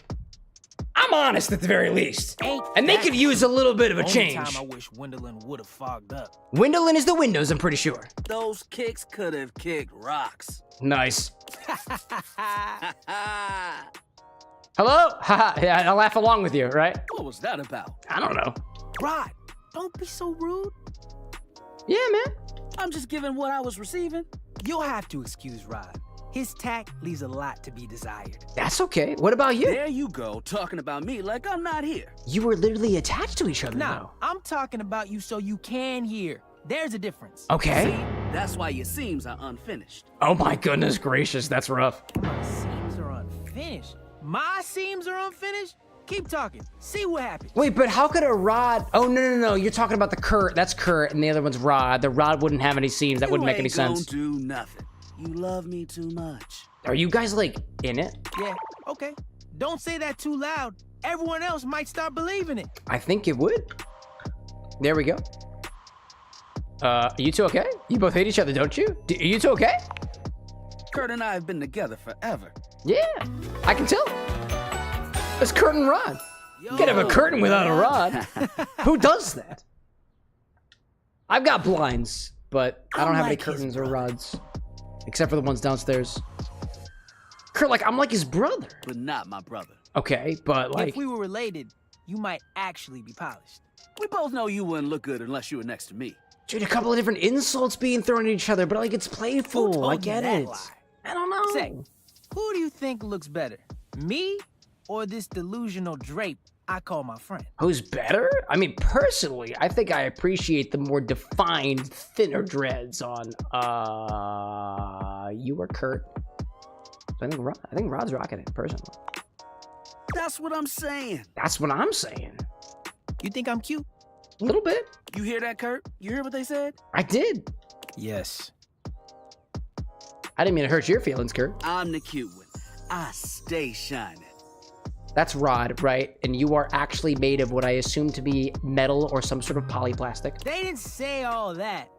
I'm honest at the very least. And they could use a little bit of a change. Only time I wish Wendolyn would have fogged up. Wendolyn is the windows, I'm pretty sure. Those kicks could have kicked rocks. Nice. Hello? Haha, yeah, I'll laugh along with you, right? What was that about? I don't know. Rod, don't be so rude. Yeah, man. I'm just giving what I was receiving. You'll have to excuse Rod. His tact leaves a lot to be desired. That's okay. What about you? There you go, talking about me like I'm not here. You were literally attached to each other, No, I'm talking about you so you can hear. There's a difference. Okay. See, that's why your seams are unfinished. Oh my goodness gracious, that's rough. My seams are unfinished. My seams are unfinished? Keep talking. See what happens. Wait, but how could a rod... Oh, no. You're talking about the Kurt. That's Kurt, and the other one's Rod. The Rod wouldn't have any seams. That wouldn't make any sense. You ain't gonna do nothing. You love me too much. Are you guys, like, in it? Yeah, okay. Don't say that too loud. Everyone else might start believing it. I think it would. There we go. You two okay? You both hate each other, don't you? Are you two okay? Kurt and I have been together forever. Yeah, I can tell. It's Kurt and Rod. You can't have a curtain without a rod. Who does that? I've got blinds, but I don't have any curtains or rods. Except for the ones downstairs. Kurt, like, I'm like his brother. But not my brother. Okay, but like... If we were related, you might actually be polished. We both know you wouldn't look good unless you were next to me. Dude, a couple of different insults being thrown at each other, but like, it's playful. I get it. I don't know. Say, who do you think looks better? Me or this delusional drape I call my friend? Who's better? I mean, personally, I think I appreciate the more defined, thinner dreads on, you or Kurt. I think Rod's rocking it, personally. That's what I'm saying. That's what I'm saying. You think I'm cute? A little bit. You hear that, Kurt? You hear what they said? I did. Yes. I didn't mean to hurt your feelings, Kurt. I'm the cute one. I stay shining. That's Rod, right? And you are actually made of what I assume to be metal or some sort of polyplastic. They didn't say all that.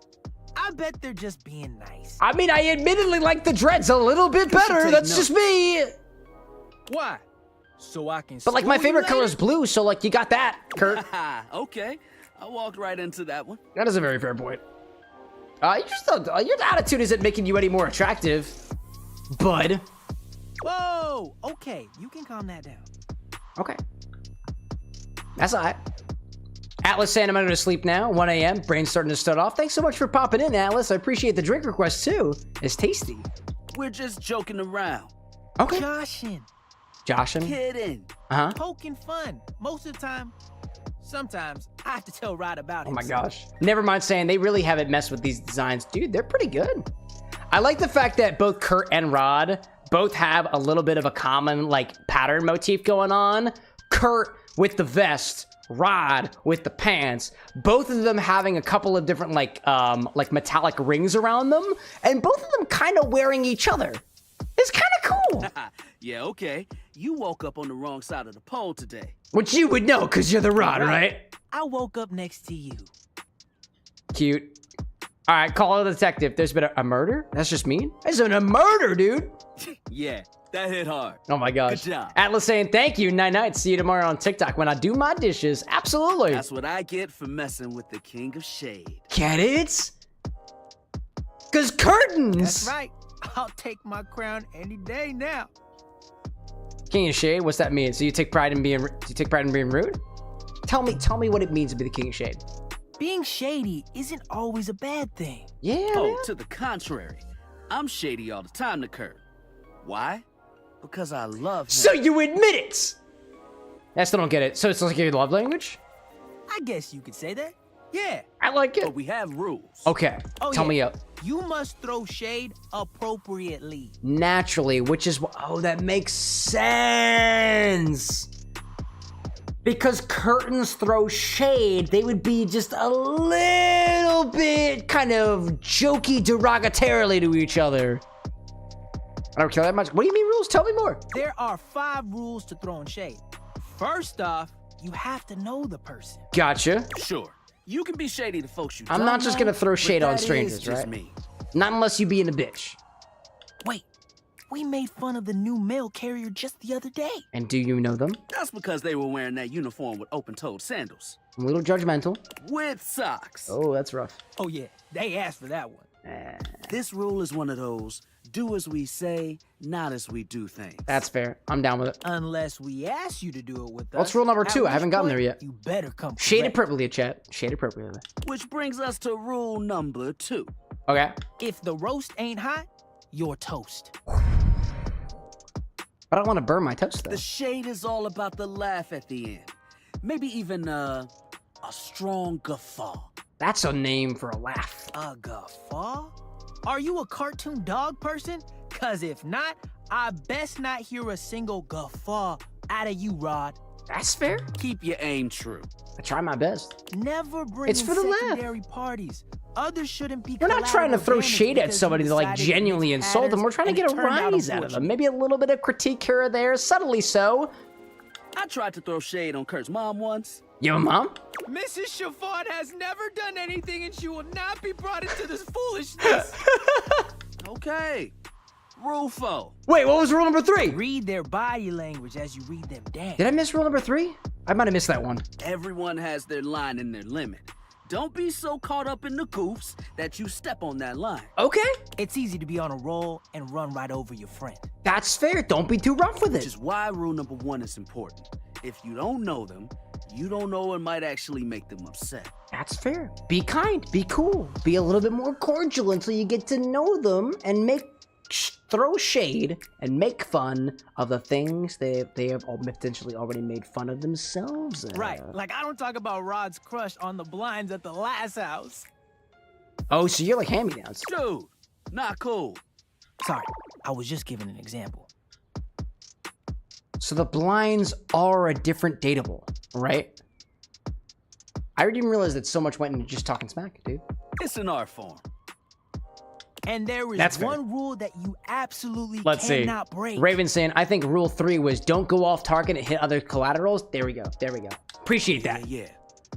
I bet they're just being nice. I mean, I admittedly like the dreads a little bit better. That's just me. Why? So I can. But like, my favorite color is blue, so like, you got that, Kurt. Okay, I walked right into that one. That is a very fair point. Your attitude isn't making you any more attractive, bud. Whoa. Okay, you can calm that down. Okay. That's all right. Atlas saying I'm going to sleep now, 1 a.m. Brain's starting to start off. Thanks so much for popping in, Atlas. I appreciate the drink request, too. It's tasty. We're just joking around. Okay. Joshing. Kidding. Uh-huh. Poking fun. Most of the time. Sometimes I have to tell Rod about it. Oh my gosh. Never mind saying they really haven't messed with these designs. Dude, they're pretty good. I like the fact that both Kurt and Rod both have a little bit of a common, like, pattern motif going on. Kurt with the vest, Rod with the pants, both of them having a couple of different like metallic rings around them, and both of them kind of wearing each other. It's kind of cool. Yeah, okay. You woke up on the wrong side of the pole today. Which you would know, because you're the Rod, right? I woke up next to you. Cute. All right, call a detective. There's been a murder? That's just mean? There's been a murder, dude. Yeah, that hit hard. Oh my gosh. Good job. Atlas saying thank you. Night. See you tomorrow on TikTok when I do my dishes. Absolutely. That's what I get for messing with the King of Shade. Get it? Because curtains. That's right. I'll take my crown any day now. King of Shade, what's that mean? So you take pride in being rude? Tell me what it means to be the King of Shade. Being shady isn't always a bad thing. Yeah. Oh, to the contrary. I'm shady all the time to Kurt. Why? Because I love him. So you admit it! I still don't get it. So it's like your love language? I guess you could say that. Yeah. I like it. But we have rules. Okay. Tell me up. You must throw shade appropriately. Naturally, which is... Oh, that makes sense. Because curtains throw shade, they would be just a little bit kind of jokey derogatorily to each other. I don't care that much. What do you mean rules? Tell me more. There are 5 rules to throwing shade. First off, you have to know the person. Gotcha. Sure. You can be shady to folks you I'm don't not just know, gonna throw shade but on that strangers, is just right? Me. Not unless you being a bitch. Wait, we made fun of the new mail carrier just the other day. And do you know them? That's because they were wearing that uniform with open-toed sandals. I'm a little judgmental. With socks. Oh, that's rough. Oh yeah, they asked for that one. This rule is one of those, do as we say, not as we do things. That's fair. I'm down with it. Unless we ask you to do it with us. What's rule number 2? I haven't gotten there yet. You better come Shade correct. appropriately, chat. Shade appropriately. Which brings us to rule number 2. Okay. If the roast ain't hot, you're toast. But I don't want to burn my toast, though. The shade is all about the laugh at the end. Maybe even a strong guffaw. That's a name for a laugh. A guffaw? Are you a cartoon dog person? Cause if not, I best not hear a single guffaw out of you, Rod. That's fair. Keep your aim true. I try my best. Never bring It's in for the laugh. secondary parties. Others shouldn't be. We're not trying to throw collateral shade damage at somebody to because like you decided genuinely to mix insult them. We're trying to patterns get a and it turned rise out of them. unfortunate. Maybe a little bit of critique here or there, subtly so. I tried to throw shade on Kurt's mom once. You have a mom? Mrs. Chiffon has never done anything and she will not be brought into this foolishness. Okay. Rule 4. Wait, what was rule number 3? Read their body language as you read them down. Did I miss rule number 3? I might have missed that one. Everyone has their line and their limit. Don't be so caught up in the goofs that you step on that line. Okay. It's easy to be on a roll and run right over your friend. That's fair. Don't be too rough with it. Which is why rule number 1 is important. If you don't know them, you don't know what might actually make them upset. That's fair. Be kind. Be cool. Be a little bit more cordial until you get to know them and throw shade and make fun of the things they have potentially already made fun of themselves. Right. Like, I don't talk about Rod's crush on the blinds at the last house. Oh, so you're like hand-me-downs. Dude, not cool. Sorry, I was just giving an example. So the blinds are a different dateable, right? I didn't even realize that so much went into just talking smack, dude. It's an art form. And there is That's one rule that you absolutely Let's see. cannot break. Raven saying, I think rule 3 was don't go off target and hit other collaterals. There we go. There we go. Appreciate that. Yeah.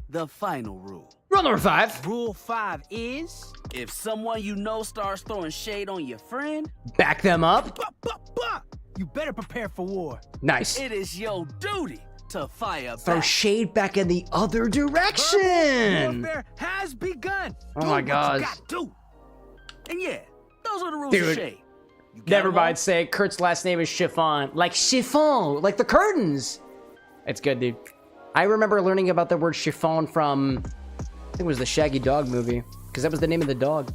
The final rule. Rule number 5. Rule 5 is... If someone you know starts throwing shade on your friend... Back them up. You better prepare for war. Nice. It is your duty to fire Throw back. shade back in the other direction. Warfare has begun. Oh my Do what gosh. you gotta do. And yeah, those are the rules of Dude, shade. never mind. Say Kurt's last name is Chiffon. Like chiffon, like the curtains. It's good, dude. I remember learning about the word chiffon from, I think it was the Shaggy Dog movie, because that was the name of the dog.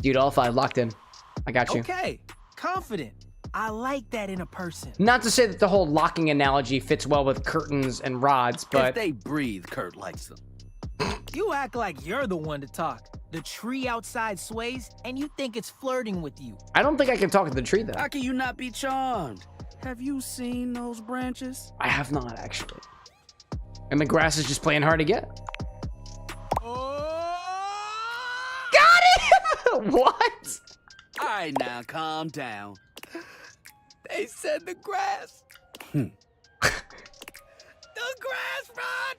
Dude, all 5 locked in. I got you. Okay, confident. I like that in a person. Not to say that the whole locking analogy fits well with curtains and rods, but If they breathe, Kurt likes them. You act like you're the one to talk. The tree outside sways, and you think it's flirting with you. I don't think I can talk to the tree, though. How can you not be charmed? Have you seen those branches? I have not, actually. And the grass is just playing hard to get. Got it! What? All right, now, calm down. They said the grass. The grass, Rod!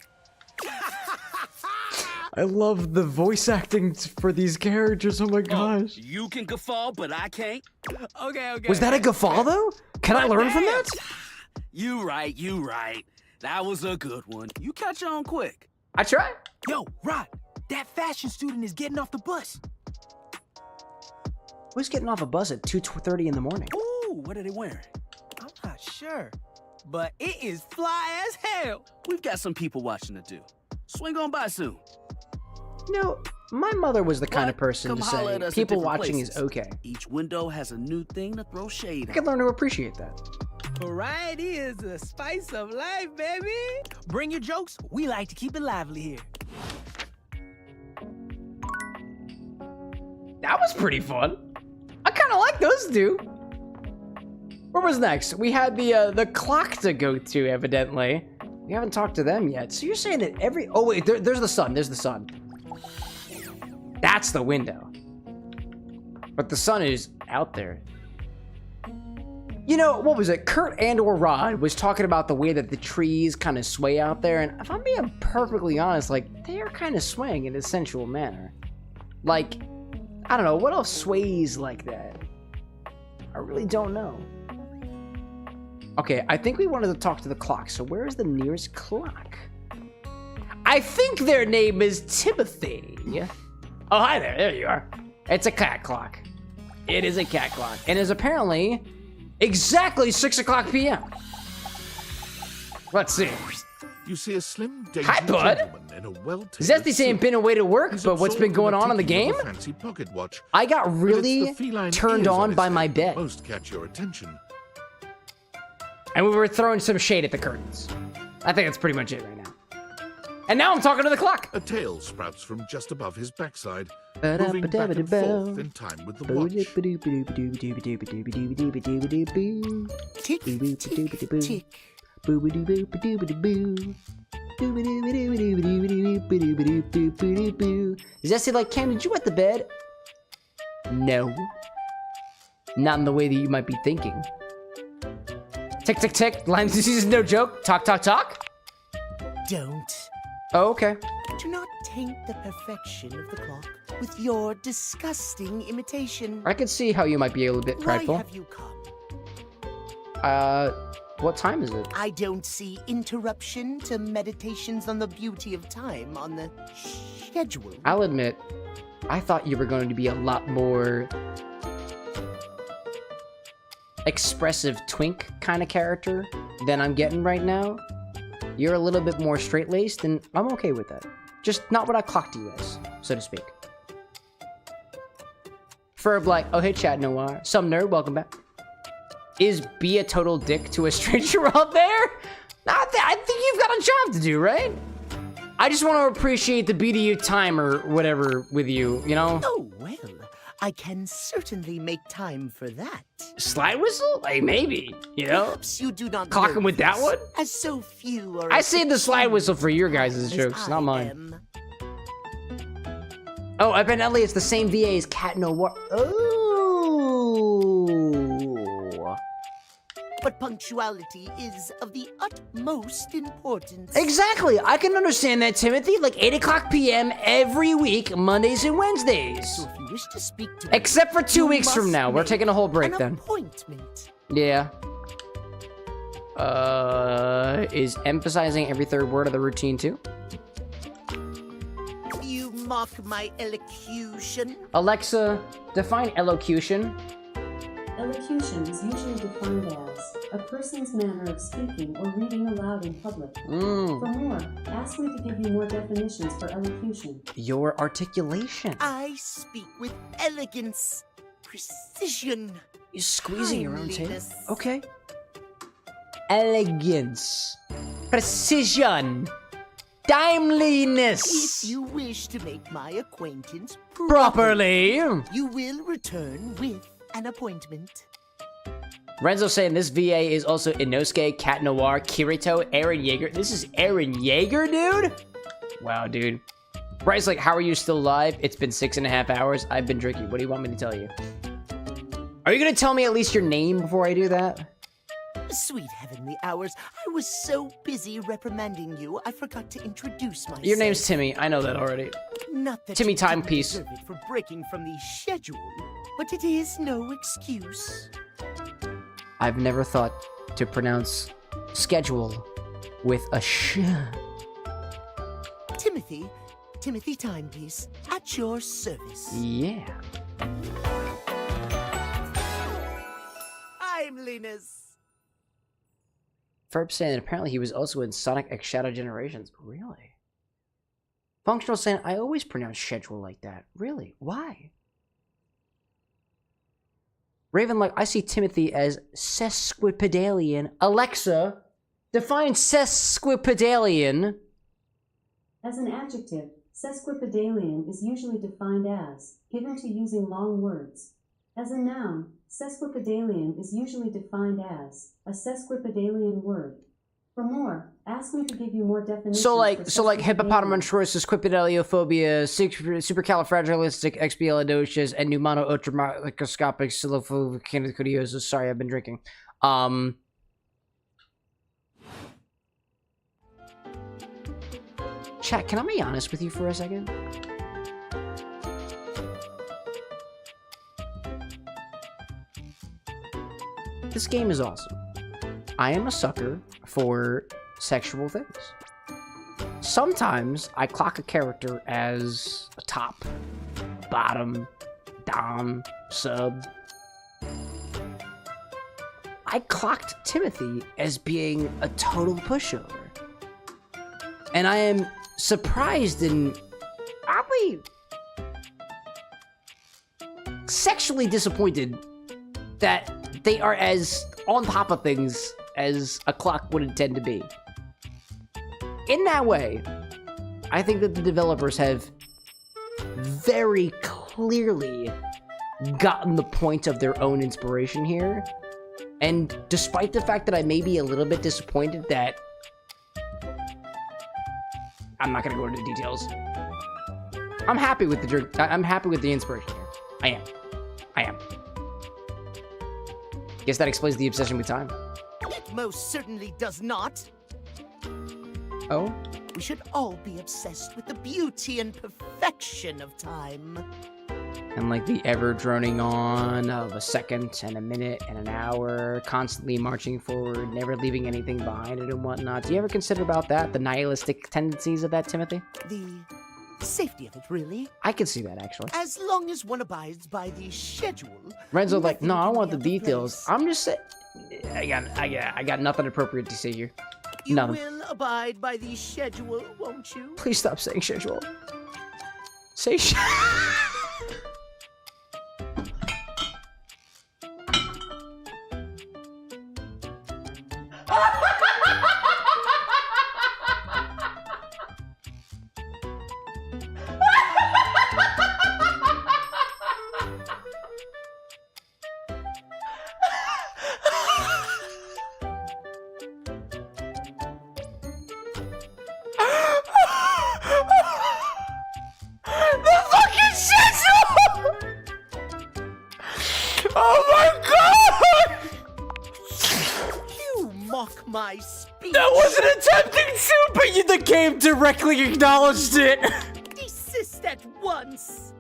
I love the voice acting for these characters. Oh my gosh. You can guffaw, but I can't. Okay. Was that a guffaw, though? Can I learn from that? You right. That was a good one. You catch on quick. I try. Yo, Rod, that fashion student is getting off the bus. Who's getting off a bus at 2:30 in the morning? Ooh, what are they wearing? I'm not sure, but it is fly as hell. We've got some people watching to do. Swing on by soon. You know, my mother was the kind of person Come to holler say at us at people different watching places. is okay. Each window has a new thing to throw shade I on. can learn to appreciate that. Variety is the spice of life, baby. Bring your jokes. We like to keep it lively here. That was pretty fun. I kind of like those two. What was next? We had the clock to go to, evidently. We haven't talked to them yet. So you're saying that every... Oh, wait, there's the sun. There's the sun. That's the window. But the sun is out there. You know, what was it? Kurt and/or Rod was talking about the way that the trees kind of sway out there. And if I'm being perfectly honest, like, they are kind of swaying in a sensual manner. Like, I don't know. What else sways like that? I really don't know. Okay, I think we wanted to talk to the clock. So where is the nearest clock? I think their name is Timothy. Oh, hi there. There you are. It's a cat clock. It is a cat clock. And is apparently exactly 6 o'clock p.m. Let's see. You see a slim, dainty Hi, bud. gentleman in a well-tailored Zesty saying suit. been away to work, He's but what's been absorbed going in on in the ticking game? of a fancy pocket watch. I got But it's really the feline turned ears on his by head my that bed. Most catch your attention. And we were throwing some shade at the curtains. I think that's pretty much it right now. And now I'm talking to the clock. A tail sprouts from just above his backside, moving back and forth in time with the watch. Tick, tick, tick. Zesty like, Cam, did you wet the bed? No. Not in the way that you might be thinking. Tick, tick, tick. Lyme disease is no joke. Talk, talk, talk. Don't. Oh, okay. Do not taint the perfection of the clock with your disgusting imitation. I could see how you might be a little bit prideful. Why have you come? What time is it? I don't see interruption to meditations on the beauty of time on the schedule. I'll admit, I thought you were going to be a lot more expressive twink kind of character than I'm getting right now. You're a little bit more straight-laced, and I'm okay with that. Just not what I clocked you as, so to speak. Ferb like, oh hey chat Noir. Some nerd, welcome back. Is be a total dick to a stranger out there? I think you've got a job to do, right? I just want to appreciate the BDU time or whatever with you, you know? Oh, well, I can certainly make time for that. Slide whistle? Like, maybe, you know? Perhaps you do not Clock him with that one? As so few are I saved the slide whistle for your guys' jokes, not mine. Oh, evidently it's the same VA as Cat Noir. Oh. But punctuality is of the utmost importance. Exactly. I can understand that, Timothy. Like 8 o'clock p.m. every week, Mondays and Wednesdays. So if you wish to speak to Except for 2 weeks from now. We're taking a whole break then. Appointment. Yeah. Is emphasizing every third word of the routine too? You mock my elocution. Alexa, define elocution. Elocution is usually defined as a person's manner of speaking or reading aloud in public. For more, ask me to give you more definitions for elocution. Your articulation. I speak with elegance, precision. You're squeezing your own tail. Okay. Elegance, precision, timeliness. If you wish to make my acquaintance properly, you will return with an appointment. Renzo saying this VA is also Inosuke, Cat Noir, Kirito, Eren Yeager. This is Eren Yeager, dude? Wow, dude. Bryce like, how are you still alive? It's been 6.5 hours. I've been drinking. What do you want me to tell you? Are you gonna tell me at least your name before I do that? Sweet heavenly hours, I was so busy reprimanding you, I forgot to introduce myself. Your name's Timmy. I know that already. Not that Timmy you Timepiece. deserve it for breaking from the schedule, but it is no excuse. I've never thought to pronounce schedule with a sh. Timothy Timepiece, at your service. Yeah. Timeliness. Ferb saying that apparently he was also in Sonic X Shadow Generations. Really? Functional saying, I always pronounce schedule like that. Really? Why? Raven like, I see Timothy as sesquipedalian. Alexa, define sesquipedalian. As an adjective, sesquipedalian is usually defined as given to using long words. As a noun, sesquipedalian is usually defined as a sesquipedalian word. For more, ask me to give you more definitions. So like hippopotamontrosis, quipedaliophobia, supercalifragilistic, and pneumono-ultramicroscopic syllophobic. Sorry, I've been drinking. Chat, can I be honest with you for a second? This game is awesome. I am a sucker for sexual things. Sometimes I clock a character as a top, bottom, dom, sub. I clocked Timothy as being a total pushover. And I am surprised and oddly sexually disappointed that they are as on top of things as a clock would intend to be. In that way, I think that the developers have very clearly gotten the point of their own inspiration here. And despite the fact that I may be a little bit disappointed that I'm not gonna go into details. I'm happy with the inspiration here. I am. Guess that explains the obsession with time. It most certainly does not. Oh? We should all be obsessed with the beauty and perfection of time. And like the ever droning on of a second and a minute and an hour, constantly marching forward, never leaving anything behind it and whatnot. Do you ever consider about that? The nihilistic tendencies of that, Timothy? The safety of it, really. I can see that, actually. As long as one abides by the schedule. Renzo like, no, I don't want the details. I'm just saying, I got nothing appropriate to say here. You Nothing. will abide by the schedule, won't you? Please stop saying schedule. Say My speech. That wasn't attempting to, but the game directly acknowledged it. Desist at once.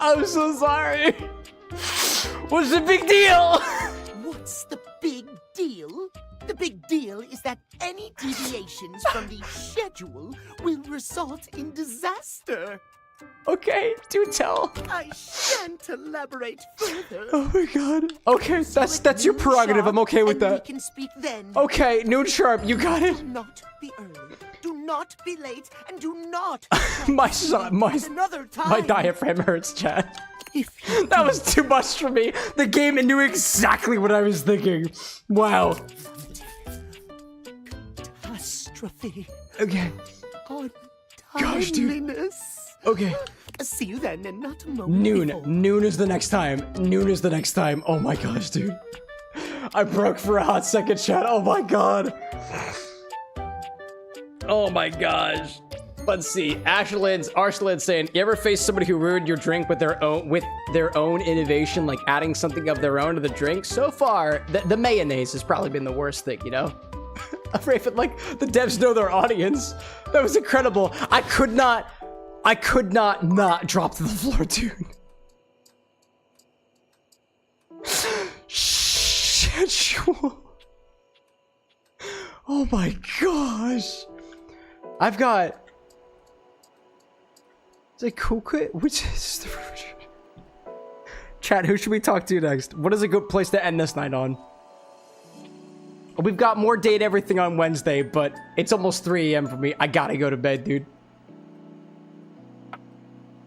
I'm so sorry. What's the big deal? What's the big deal? The big deal is that any deviations from the schedule will result in disaster. Okay, do tell. I shan't elaborate further. Oh my god. Okay, that's your prerogative. I'm okay with that. We can speak then. Okay, noon sharp. You got it. Do not be early. Do not be late, and do not. my diaphragm hurts, Chad. That was too much for me. The game knew exactly what I was thinking. Wow. Catastrophe. Okay. Gosh, dude. Okay. See you then, and not a moment before. Noon is the next time. Noon is the next time. Oh my gosh, dude. I broke for a hot second, chat. Oh my god. Oh my gosh. Let's see. Arshlin's saying, you ever face somebody who ruined your drink with their own innovation, like adding something of their own to the drink? So far, the mayonnaise has probably been the worst thing, you know? Raven, like, the devs know their audience. That was incredible. I could not drop to the floor, dude. Schedule. Oh my gosh. I've got... Is it Cookit? Which is the version? Chat, who should we talk to next? What is a good place to end this night on? We've got more Date Everything on Wednesday, but it's almost 3 a.m. for me. I gotta go to bed, dude.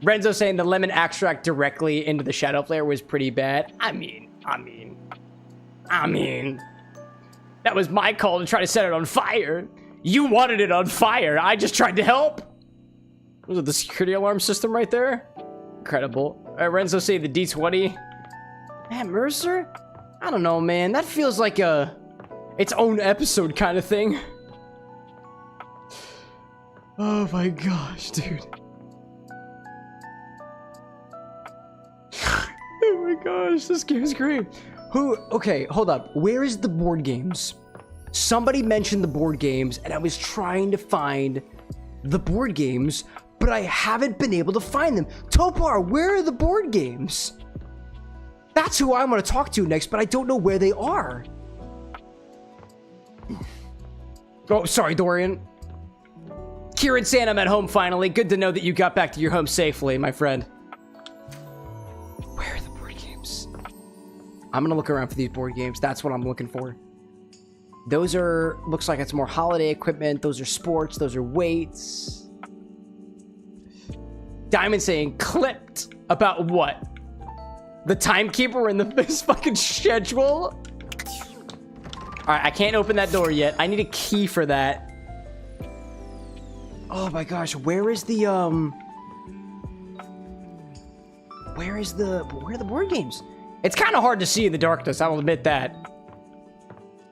Renzo saying the lemon extract directly into the shadow flare was pretty bad. I mean, that was my call to try to set it on fire. You wanted it on fire. I just tried to help. Was it the security alarm system right there? Incredible. All right, Renzo saying the D20. Man, Mercer? I don't know, man. That feels like its own episode kind of thing. Oh my gosh, dude. Oh my gosh, this game is great. Okay, hold up. Where is the board games? Somebody mentioned the board games, and I was trying to find the board games, but I haven't been able to find them. Topar, where are the board games? That's who I want to talk to next, but I don't know where they are. Oh, sorry, Dorian. Kieran saying I'm at home finally. Good to know that you got back to your home safely, my friend. Where are the board games? I'm gonna look around for these board games. That's what I'm looking for. Those are, looks like it's more holiday equipment. Those are sports. Those are weights. Diamond saying clipped about what? The timekeeper and this fucking schedule? Alright, I can't open that door yet. I need a key for that. Oh my gosh, where are the board games? It's kind of hard to see in the darkness, I'll admit that.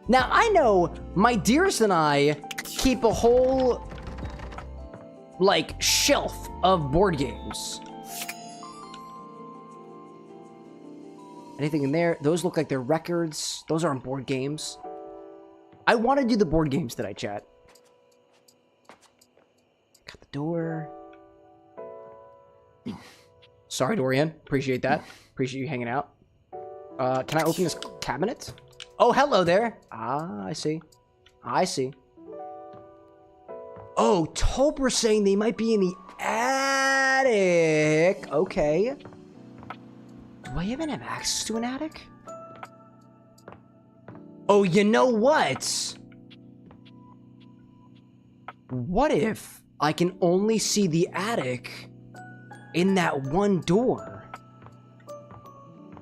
Now, I know my dearest and I keep a whole, like, shelf of board games. Anything in there? Those look like they're records. Those aren't board games. I want to do the board games today, chat. Got the door. Sorry, Dorian. Appreciate that. Appreciate you hanging out. Can I open this cabinet? Oh, hello there. Ah, I see. I see. Oh, Tobra's saying they might be in the attic. Okay. Do I even have access to an attic? Oh, you know what? What if I can only see the attic in that one door?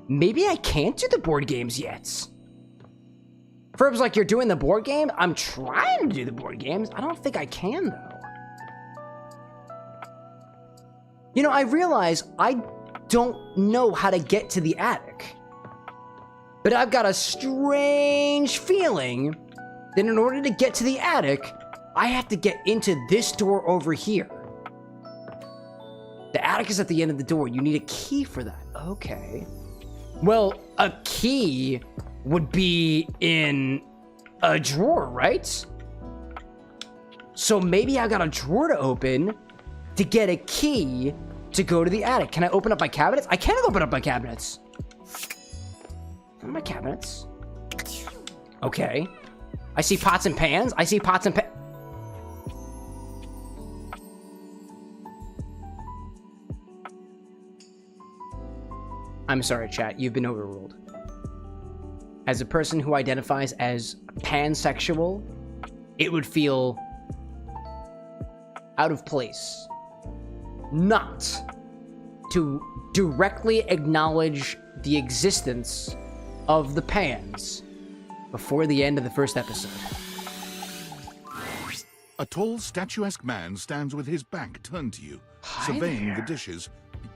Maybe I can't do the board games yet. Ferb's like, you're doing the board game? I'm trying to do the board games. I don't think I can, though. You know, I realize I don't know how to get to the attic. But I've got a strange feeling that in order to get to the attic, I have to get into this door over here. The attic is at the end of the door. You need a key for that. Okay. Well, a key would be in a drawer, right? So maybe I got a drawer to open to get a key to go to the attic. Can I open up my cabinets? I can't open up my cabinets. My cabinets. Okay. I see pots and pans. I see pots and pans. I'm sorry, chat. You've been overruled. As a person who identifies as pansexual, it would feel out of place not to directly acknowledge the existence of the pans before the end of the first episode. A tall, statuesque man stands with his back turned to you, surveying the dishes,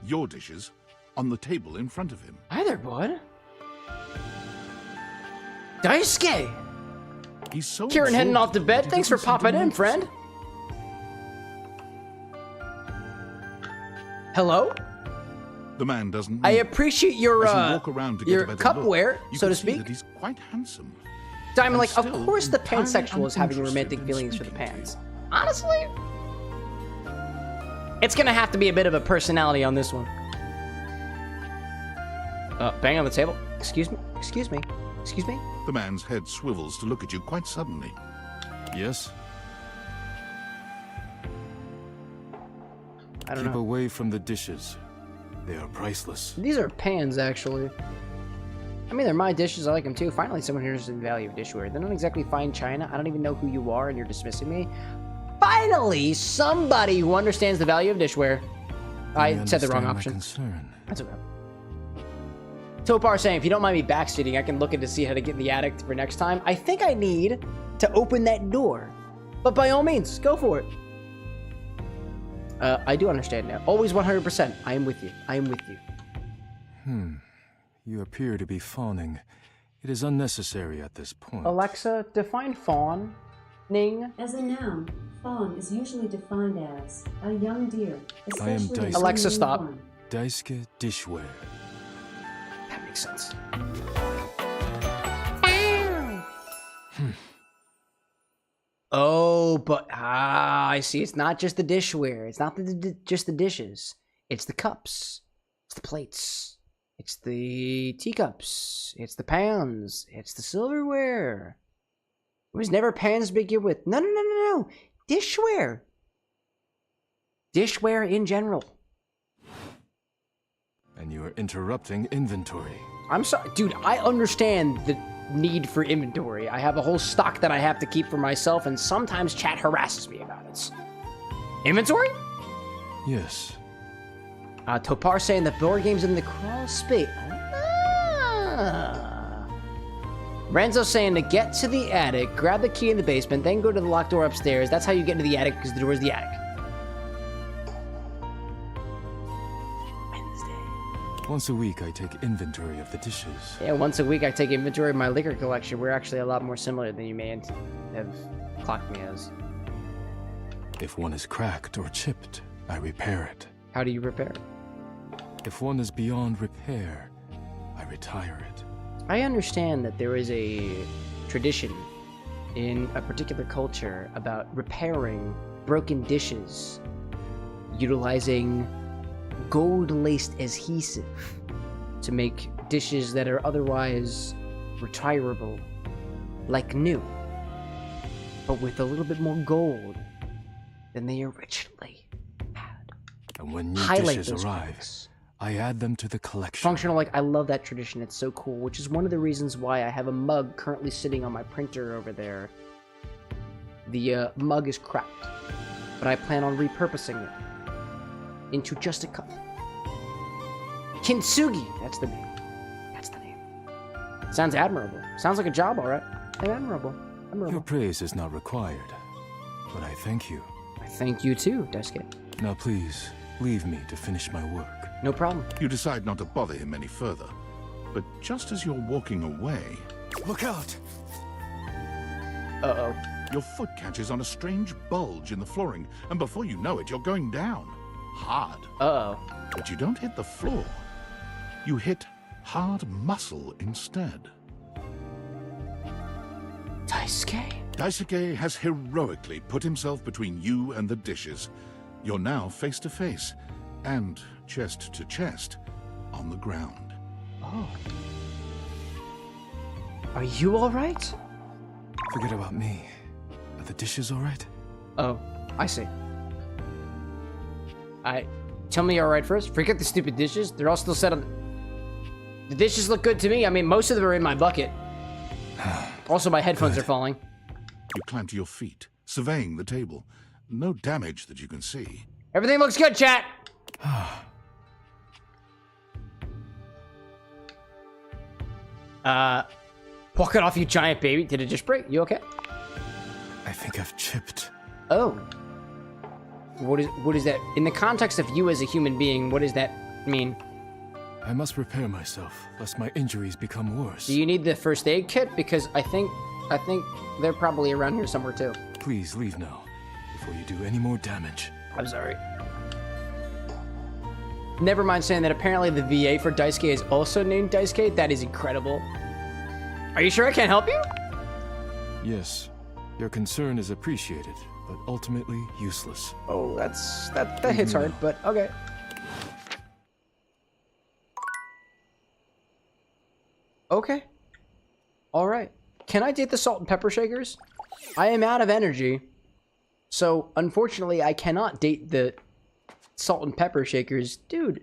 your dishes, on the table in front of him. Hi there, bud. Daisuke! He's so Kieran heading off to bed. he Thanks for doesn't seem to popping in, notice. friend. Hello? The man doesn't. I move. appreciate your As you walk around to get your a better look, cupware, you so can to see speak. that he's quite handsome. Diamond, and like, of still course the entirely pansexual is having uninterested romantic in feelings for the speaking to you. pans. Honestly, it's gonna have to be a bit of a personality on this one. Bang on the table. Excuse me. Excuse me. Excuse me. The man's head swivels to look at you quite suddenly. Yes? I don't Keep know. away from the dishes. They are priceless. These are pans, actually. I mean, they're my dishes. I like them too. Finally, someone who understands the value of dishware. They're not exactly fine china. I don't even know who you are, and you're dismissing me. Finally, somebody who understands the value of dishware. I said the wrong option. Concern. That's okay. Topar saying, if you don't mind me backseating, I can look into see how to get in the attic for next time. I think I need to open that door. But by all means, go for it. I do understand now. Always 100%. I am with you. I am with you. You appear to be fawning. It is unnecessary at this point. Alexa, define fawn. Ning. As a noun, fawn is usually defined as a young deer, I am especially Daisuke. a Alexa, stop. newborn. Daisuke dishware. That makes sense. Oh, but I see. It's not just the dishware. It's not just the dishes. It's the cups. It's the plates. It's the teacups. It's the pans. It's the silverware. It was never pans to begin with. No. Dishware. Dishware in general. And you are interrupting inventory. I'm sorry, dude. I understand the need for inventory. I have a whole stock that I have to keep for myself, and sometimes chat harasses me about it. Inventory? Yes. Topar saying the board game's in the crawl space. Renzo saying to get to the attic, grab the key in the basement, then go to the locked door upstairs. That's how you get into the attic, because the door is the attic. Once a week, I take inventory of the dishes. Yeah, once a week I take inventory of my liquor collection. We're actually a lot more similar than you may have clocked me as. If one is cracked or chipped, I repair it. How do you repair it? If one is beyond repair, I retire it. I understand that there is a tradition in a particular culture about repairing broken dishes utilizing gold-laced adhesive to make dishes that are otherwise retirable like new, but with a little bit more gold than they originally had. And when new Highlight dishes those arrive, cracks. I add them to the collection. Functional, like, I love that tradition. It's so cool, which is one of the reasons why I have a mug currently sitting on my printer over there. The mug is cracked, but I plan on repurposing it into just a cup. Kintsugi, that's the name. That's the name. Sounds admirable. Sounds like a job, all right. Admirable. Your praise is not required, but I thank you. I thank you too, Daisuke. Now please, leave me to finish my work. No problem. You decide not to bother him any further, but just as you're walking away... Look out! Uh-oh. Your foot catches on a strange bulge in the flooring, and before you know it, you're going down. Hard. Uh-oh. But you don't hit the floor. You hit hard muscle instead. Daisuke? Daisuke has heroically put himself between you and the dishes. You're now face to face, and chest to chest, on the ground. Oh. Are you alright? Forget about me. Are the dishes alright? Oh, I see. Tell me you're alright first. Forget the stupid dishes. They're all still set on... The dishes look good to me. I mean, most of them are in my bucket. Also, my headphones are falling. You climb to your feet, surveying the table. No damage that you can see. Everything looks good, chat! Walk it off, you giant baby. Did it just break? You okay? I think I've chipped. Oh. What is that? In the context of you as a human being, what does that mean? I must repair myself, lest my injuries become worse. Do you need the first aid kit? Because I think they're probably around here somewhere too. Please leave now, before you do any more damage. I'm sorry. Never mind saying that apparently the VA for Daisuke is also named Daisuke. That is incredible. Are you sure I can't help you? Yes. Your concern is appreciated, but ultimately useless. Oh, that hits hard, but okay. Okay. All right. Can I date the salt and pepper shakers? I am out of energy. So, unfortunately, I cannot date the salt and pepper shakers. Dude.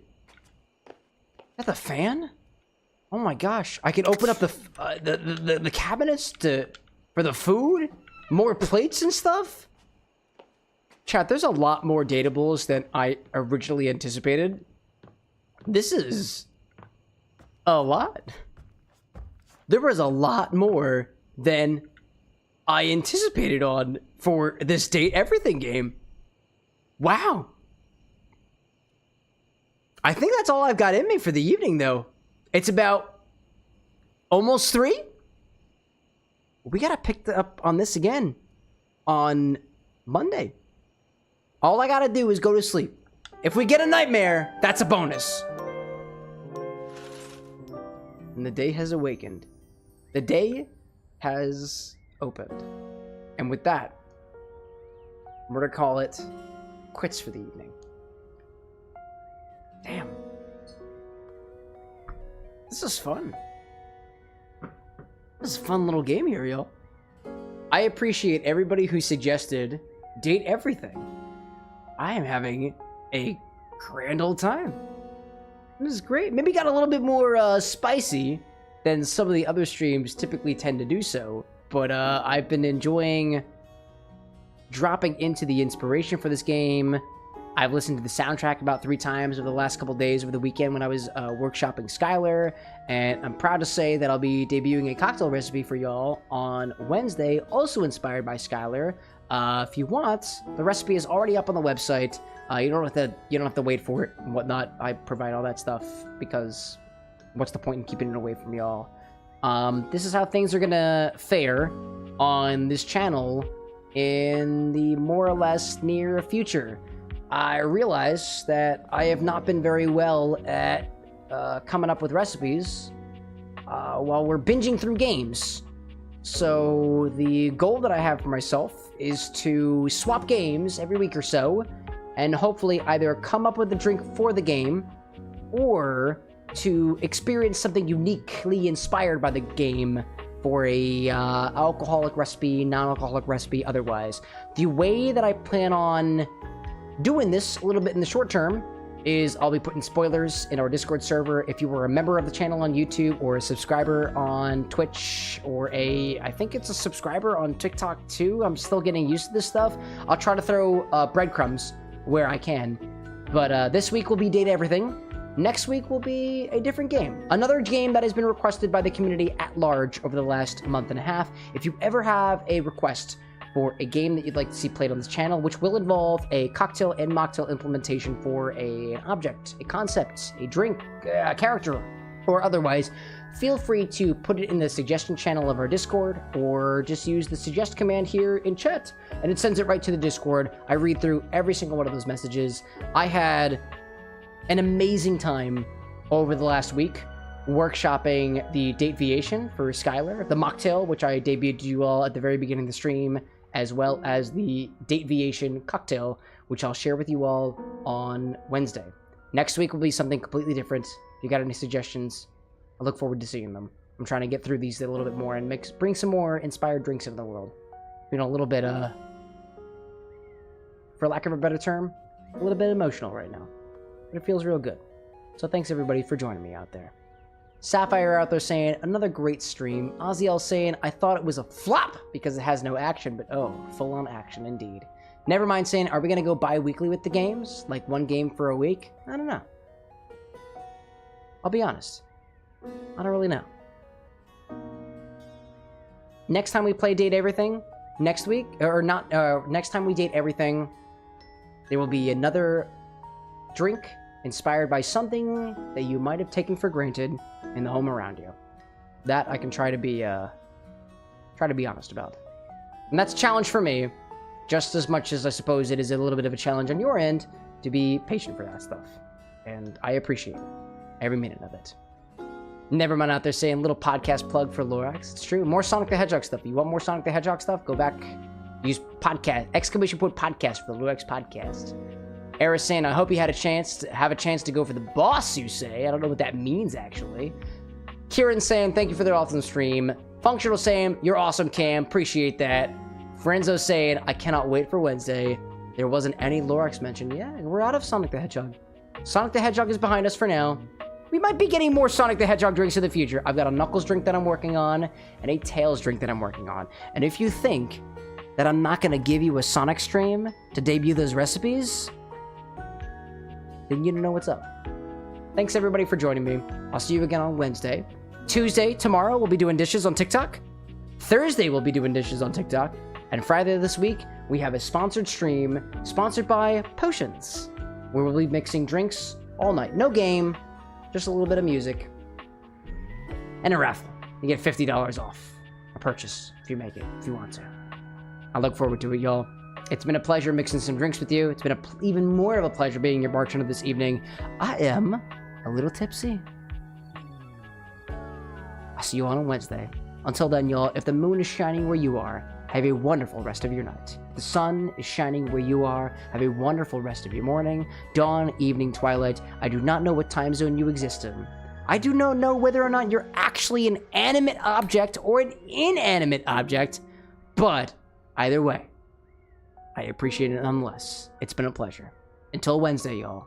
Is that the fan? Oh my gosh. I can open up the cabinets for the food? More plates and stuff? Chat, there's a lot more dateables than I originally anticipated. This is a lot. There was a lot more than I anticipated on for this Date Everything game. Wow. I think that's all I've got in me for the evening, though. It's about almost 3. We gotta pick up on this again on Monday. All I gotta do is go to sleep. If we get a nightmare, that's a bonus. And the day has awakened. The day has opened. And with that, we're gonna call it quits for the evening. Damn. This is fun. This is a fun little game here, y'all. I appreciate everybody who suggested Date Everything. I am having a grand old time. This is great. Maybe got a little bit more spicy than some of the other streams typically tend to do so. But I've been enjoying dropping into the inspiration for this game. I've listened to the soundtrack about 3 times over the last couple days over the weekend when I was workshopping Skylar. And I'm proud to say that I'll be debuting a cocktail recipe for y'all on Wednesday, also inspired by Skylar. If you want, the recipe is already up on the website. You don't have to wait for it and whatnot. I provide all that stuff because what's the point in keeping it away from y'all? This is how things are gonna fare on this channel in the more or less near future. I realize that I have not been very well at coming up with recipes while we're binging through games. So the goal that I have for myself is to swap games every week or so, and hopefully either come up with a drink for the game, or to experience something uniquely inspired by the game for a alcoholic recipe, non-alcoholic recipe, otherwise. The way that I plan on doing this a little bit in the short term is I'll be putting spoilers in our Discord server. If you were a member of the channel on YouTube, or a subscriber on Twitch, or I think it's a subscriber on TikTok too. I'm still getting used to this stuff. I'll try to throw breadcrumbs where I can. But this week will be Date Everything. Next week will be a different game. Another game that has been requested by the community at large over the last month and a half. If you ever have a request for a game that you'd like to see played on this channel, which will involve a cocktail and mocktail implementation for an object, a concept, a drink, a character, or otherwise, feel free to put it in the suggestion channel of our Discord, or just use the suggest command here in chat, and it sends it right to the Discord. I read through every single one of those messages. I had an amazing time over the last week workshopping the Dateviation for Skylar, the Mocktail, which I debuted to you all at the very beginning of the stream, as well as the Dateviation cocktail, which I'll share with you all on Wednesday. Next week will be something completely different. If you got any suggestions, I look forward to seeing them. I'm trying to get through these a little bit more and bring some more inspired drinks into the world. You know, a little bit, for lack of a better term, a little bit emotional right now. But it feels real good. So thanks everybody for joining me out there. Sapphire out there saying, another great stream. Ozzyl saying, I thought it was a flop because it has no action, but oh, full-on action indeed. Nevermind saying, are we going to go bi-weekly with the games? Like one game for a week? I don't know. I'll be honest. I don't really know. Next time we play Date Everything, next week, or not, next time we Date Everything, there will be another drink inspired by something that you might have taken for granted in the home around you. That I can try to be honest about. And that's a challenge for me, just as much as I suppose it is a little bit of a challenge on your end to be patient for that stuff. And I appreciate it. Every minute of it. Nevermind out there saying, little podcast plug for Lorax. It's true. More Sonic the Hedgehog stuff. You want more Sonic the Hedgehog stuff? Go back. Use podcast. ! Podcast for the Lorax podcast. Eris saying, I hope you had a chance to go for the boss, you say. I don't know what that means, actually. Kieran saying, thank you for the awesome stream. Functional saying, you're awesome, Cam. Appreciate that. Frenzo saying, I cannot wait for Wednesday. There wasn't any Lorax mentioned. Yeah, we're out of Sonic the Hedgehog. Sonic the Hedgehog is behind us for now. We might be getting more Sonic the Hedgehog drinks in the future. I've got a Knuckles drink that I'm working on, and a Tails drink that I'm working on. And if you think that I'm not going to give you a Sonic stream to debut those recipes, then you don't know what's up. Thanks everybody for joining me. I'll see you again on Wednesday. Tuesday, tomorrow, we'll be doing dishes on TikTok. Thursday, we'll be doing dishes on TikTok. And Friday this week, we have a sponsored stream sponsored by Potions, where we'll be mixing drinks all night. No game, just a little bit of music. And a raffle. You get $50 off a purchase if you make it, if you want to. I look forward to it, y'all. It's been a pleasure mixing some drinks with you. It's been even more of a pleasure being your bartender this evening. I am a little tipsy. I'll see you on Wednesday. Until then, y'all, if the moon is shining where you are, have a wonderful rest of your night. If the sun is shining where you are, have a wonderful rest of your morning, dawn, evening, twilight. I do not know what time zone you exist in. I do not know whether or not you're actually an animate object or an inanimate object, but either way, I appreciate it nonetheless. It's been a pleasure. Until Wednesday, y'all.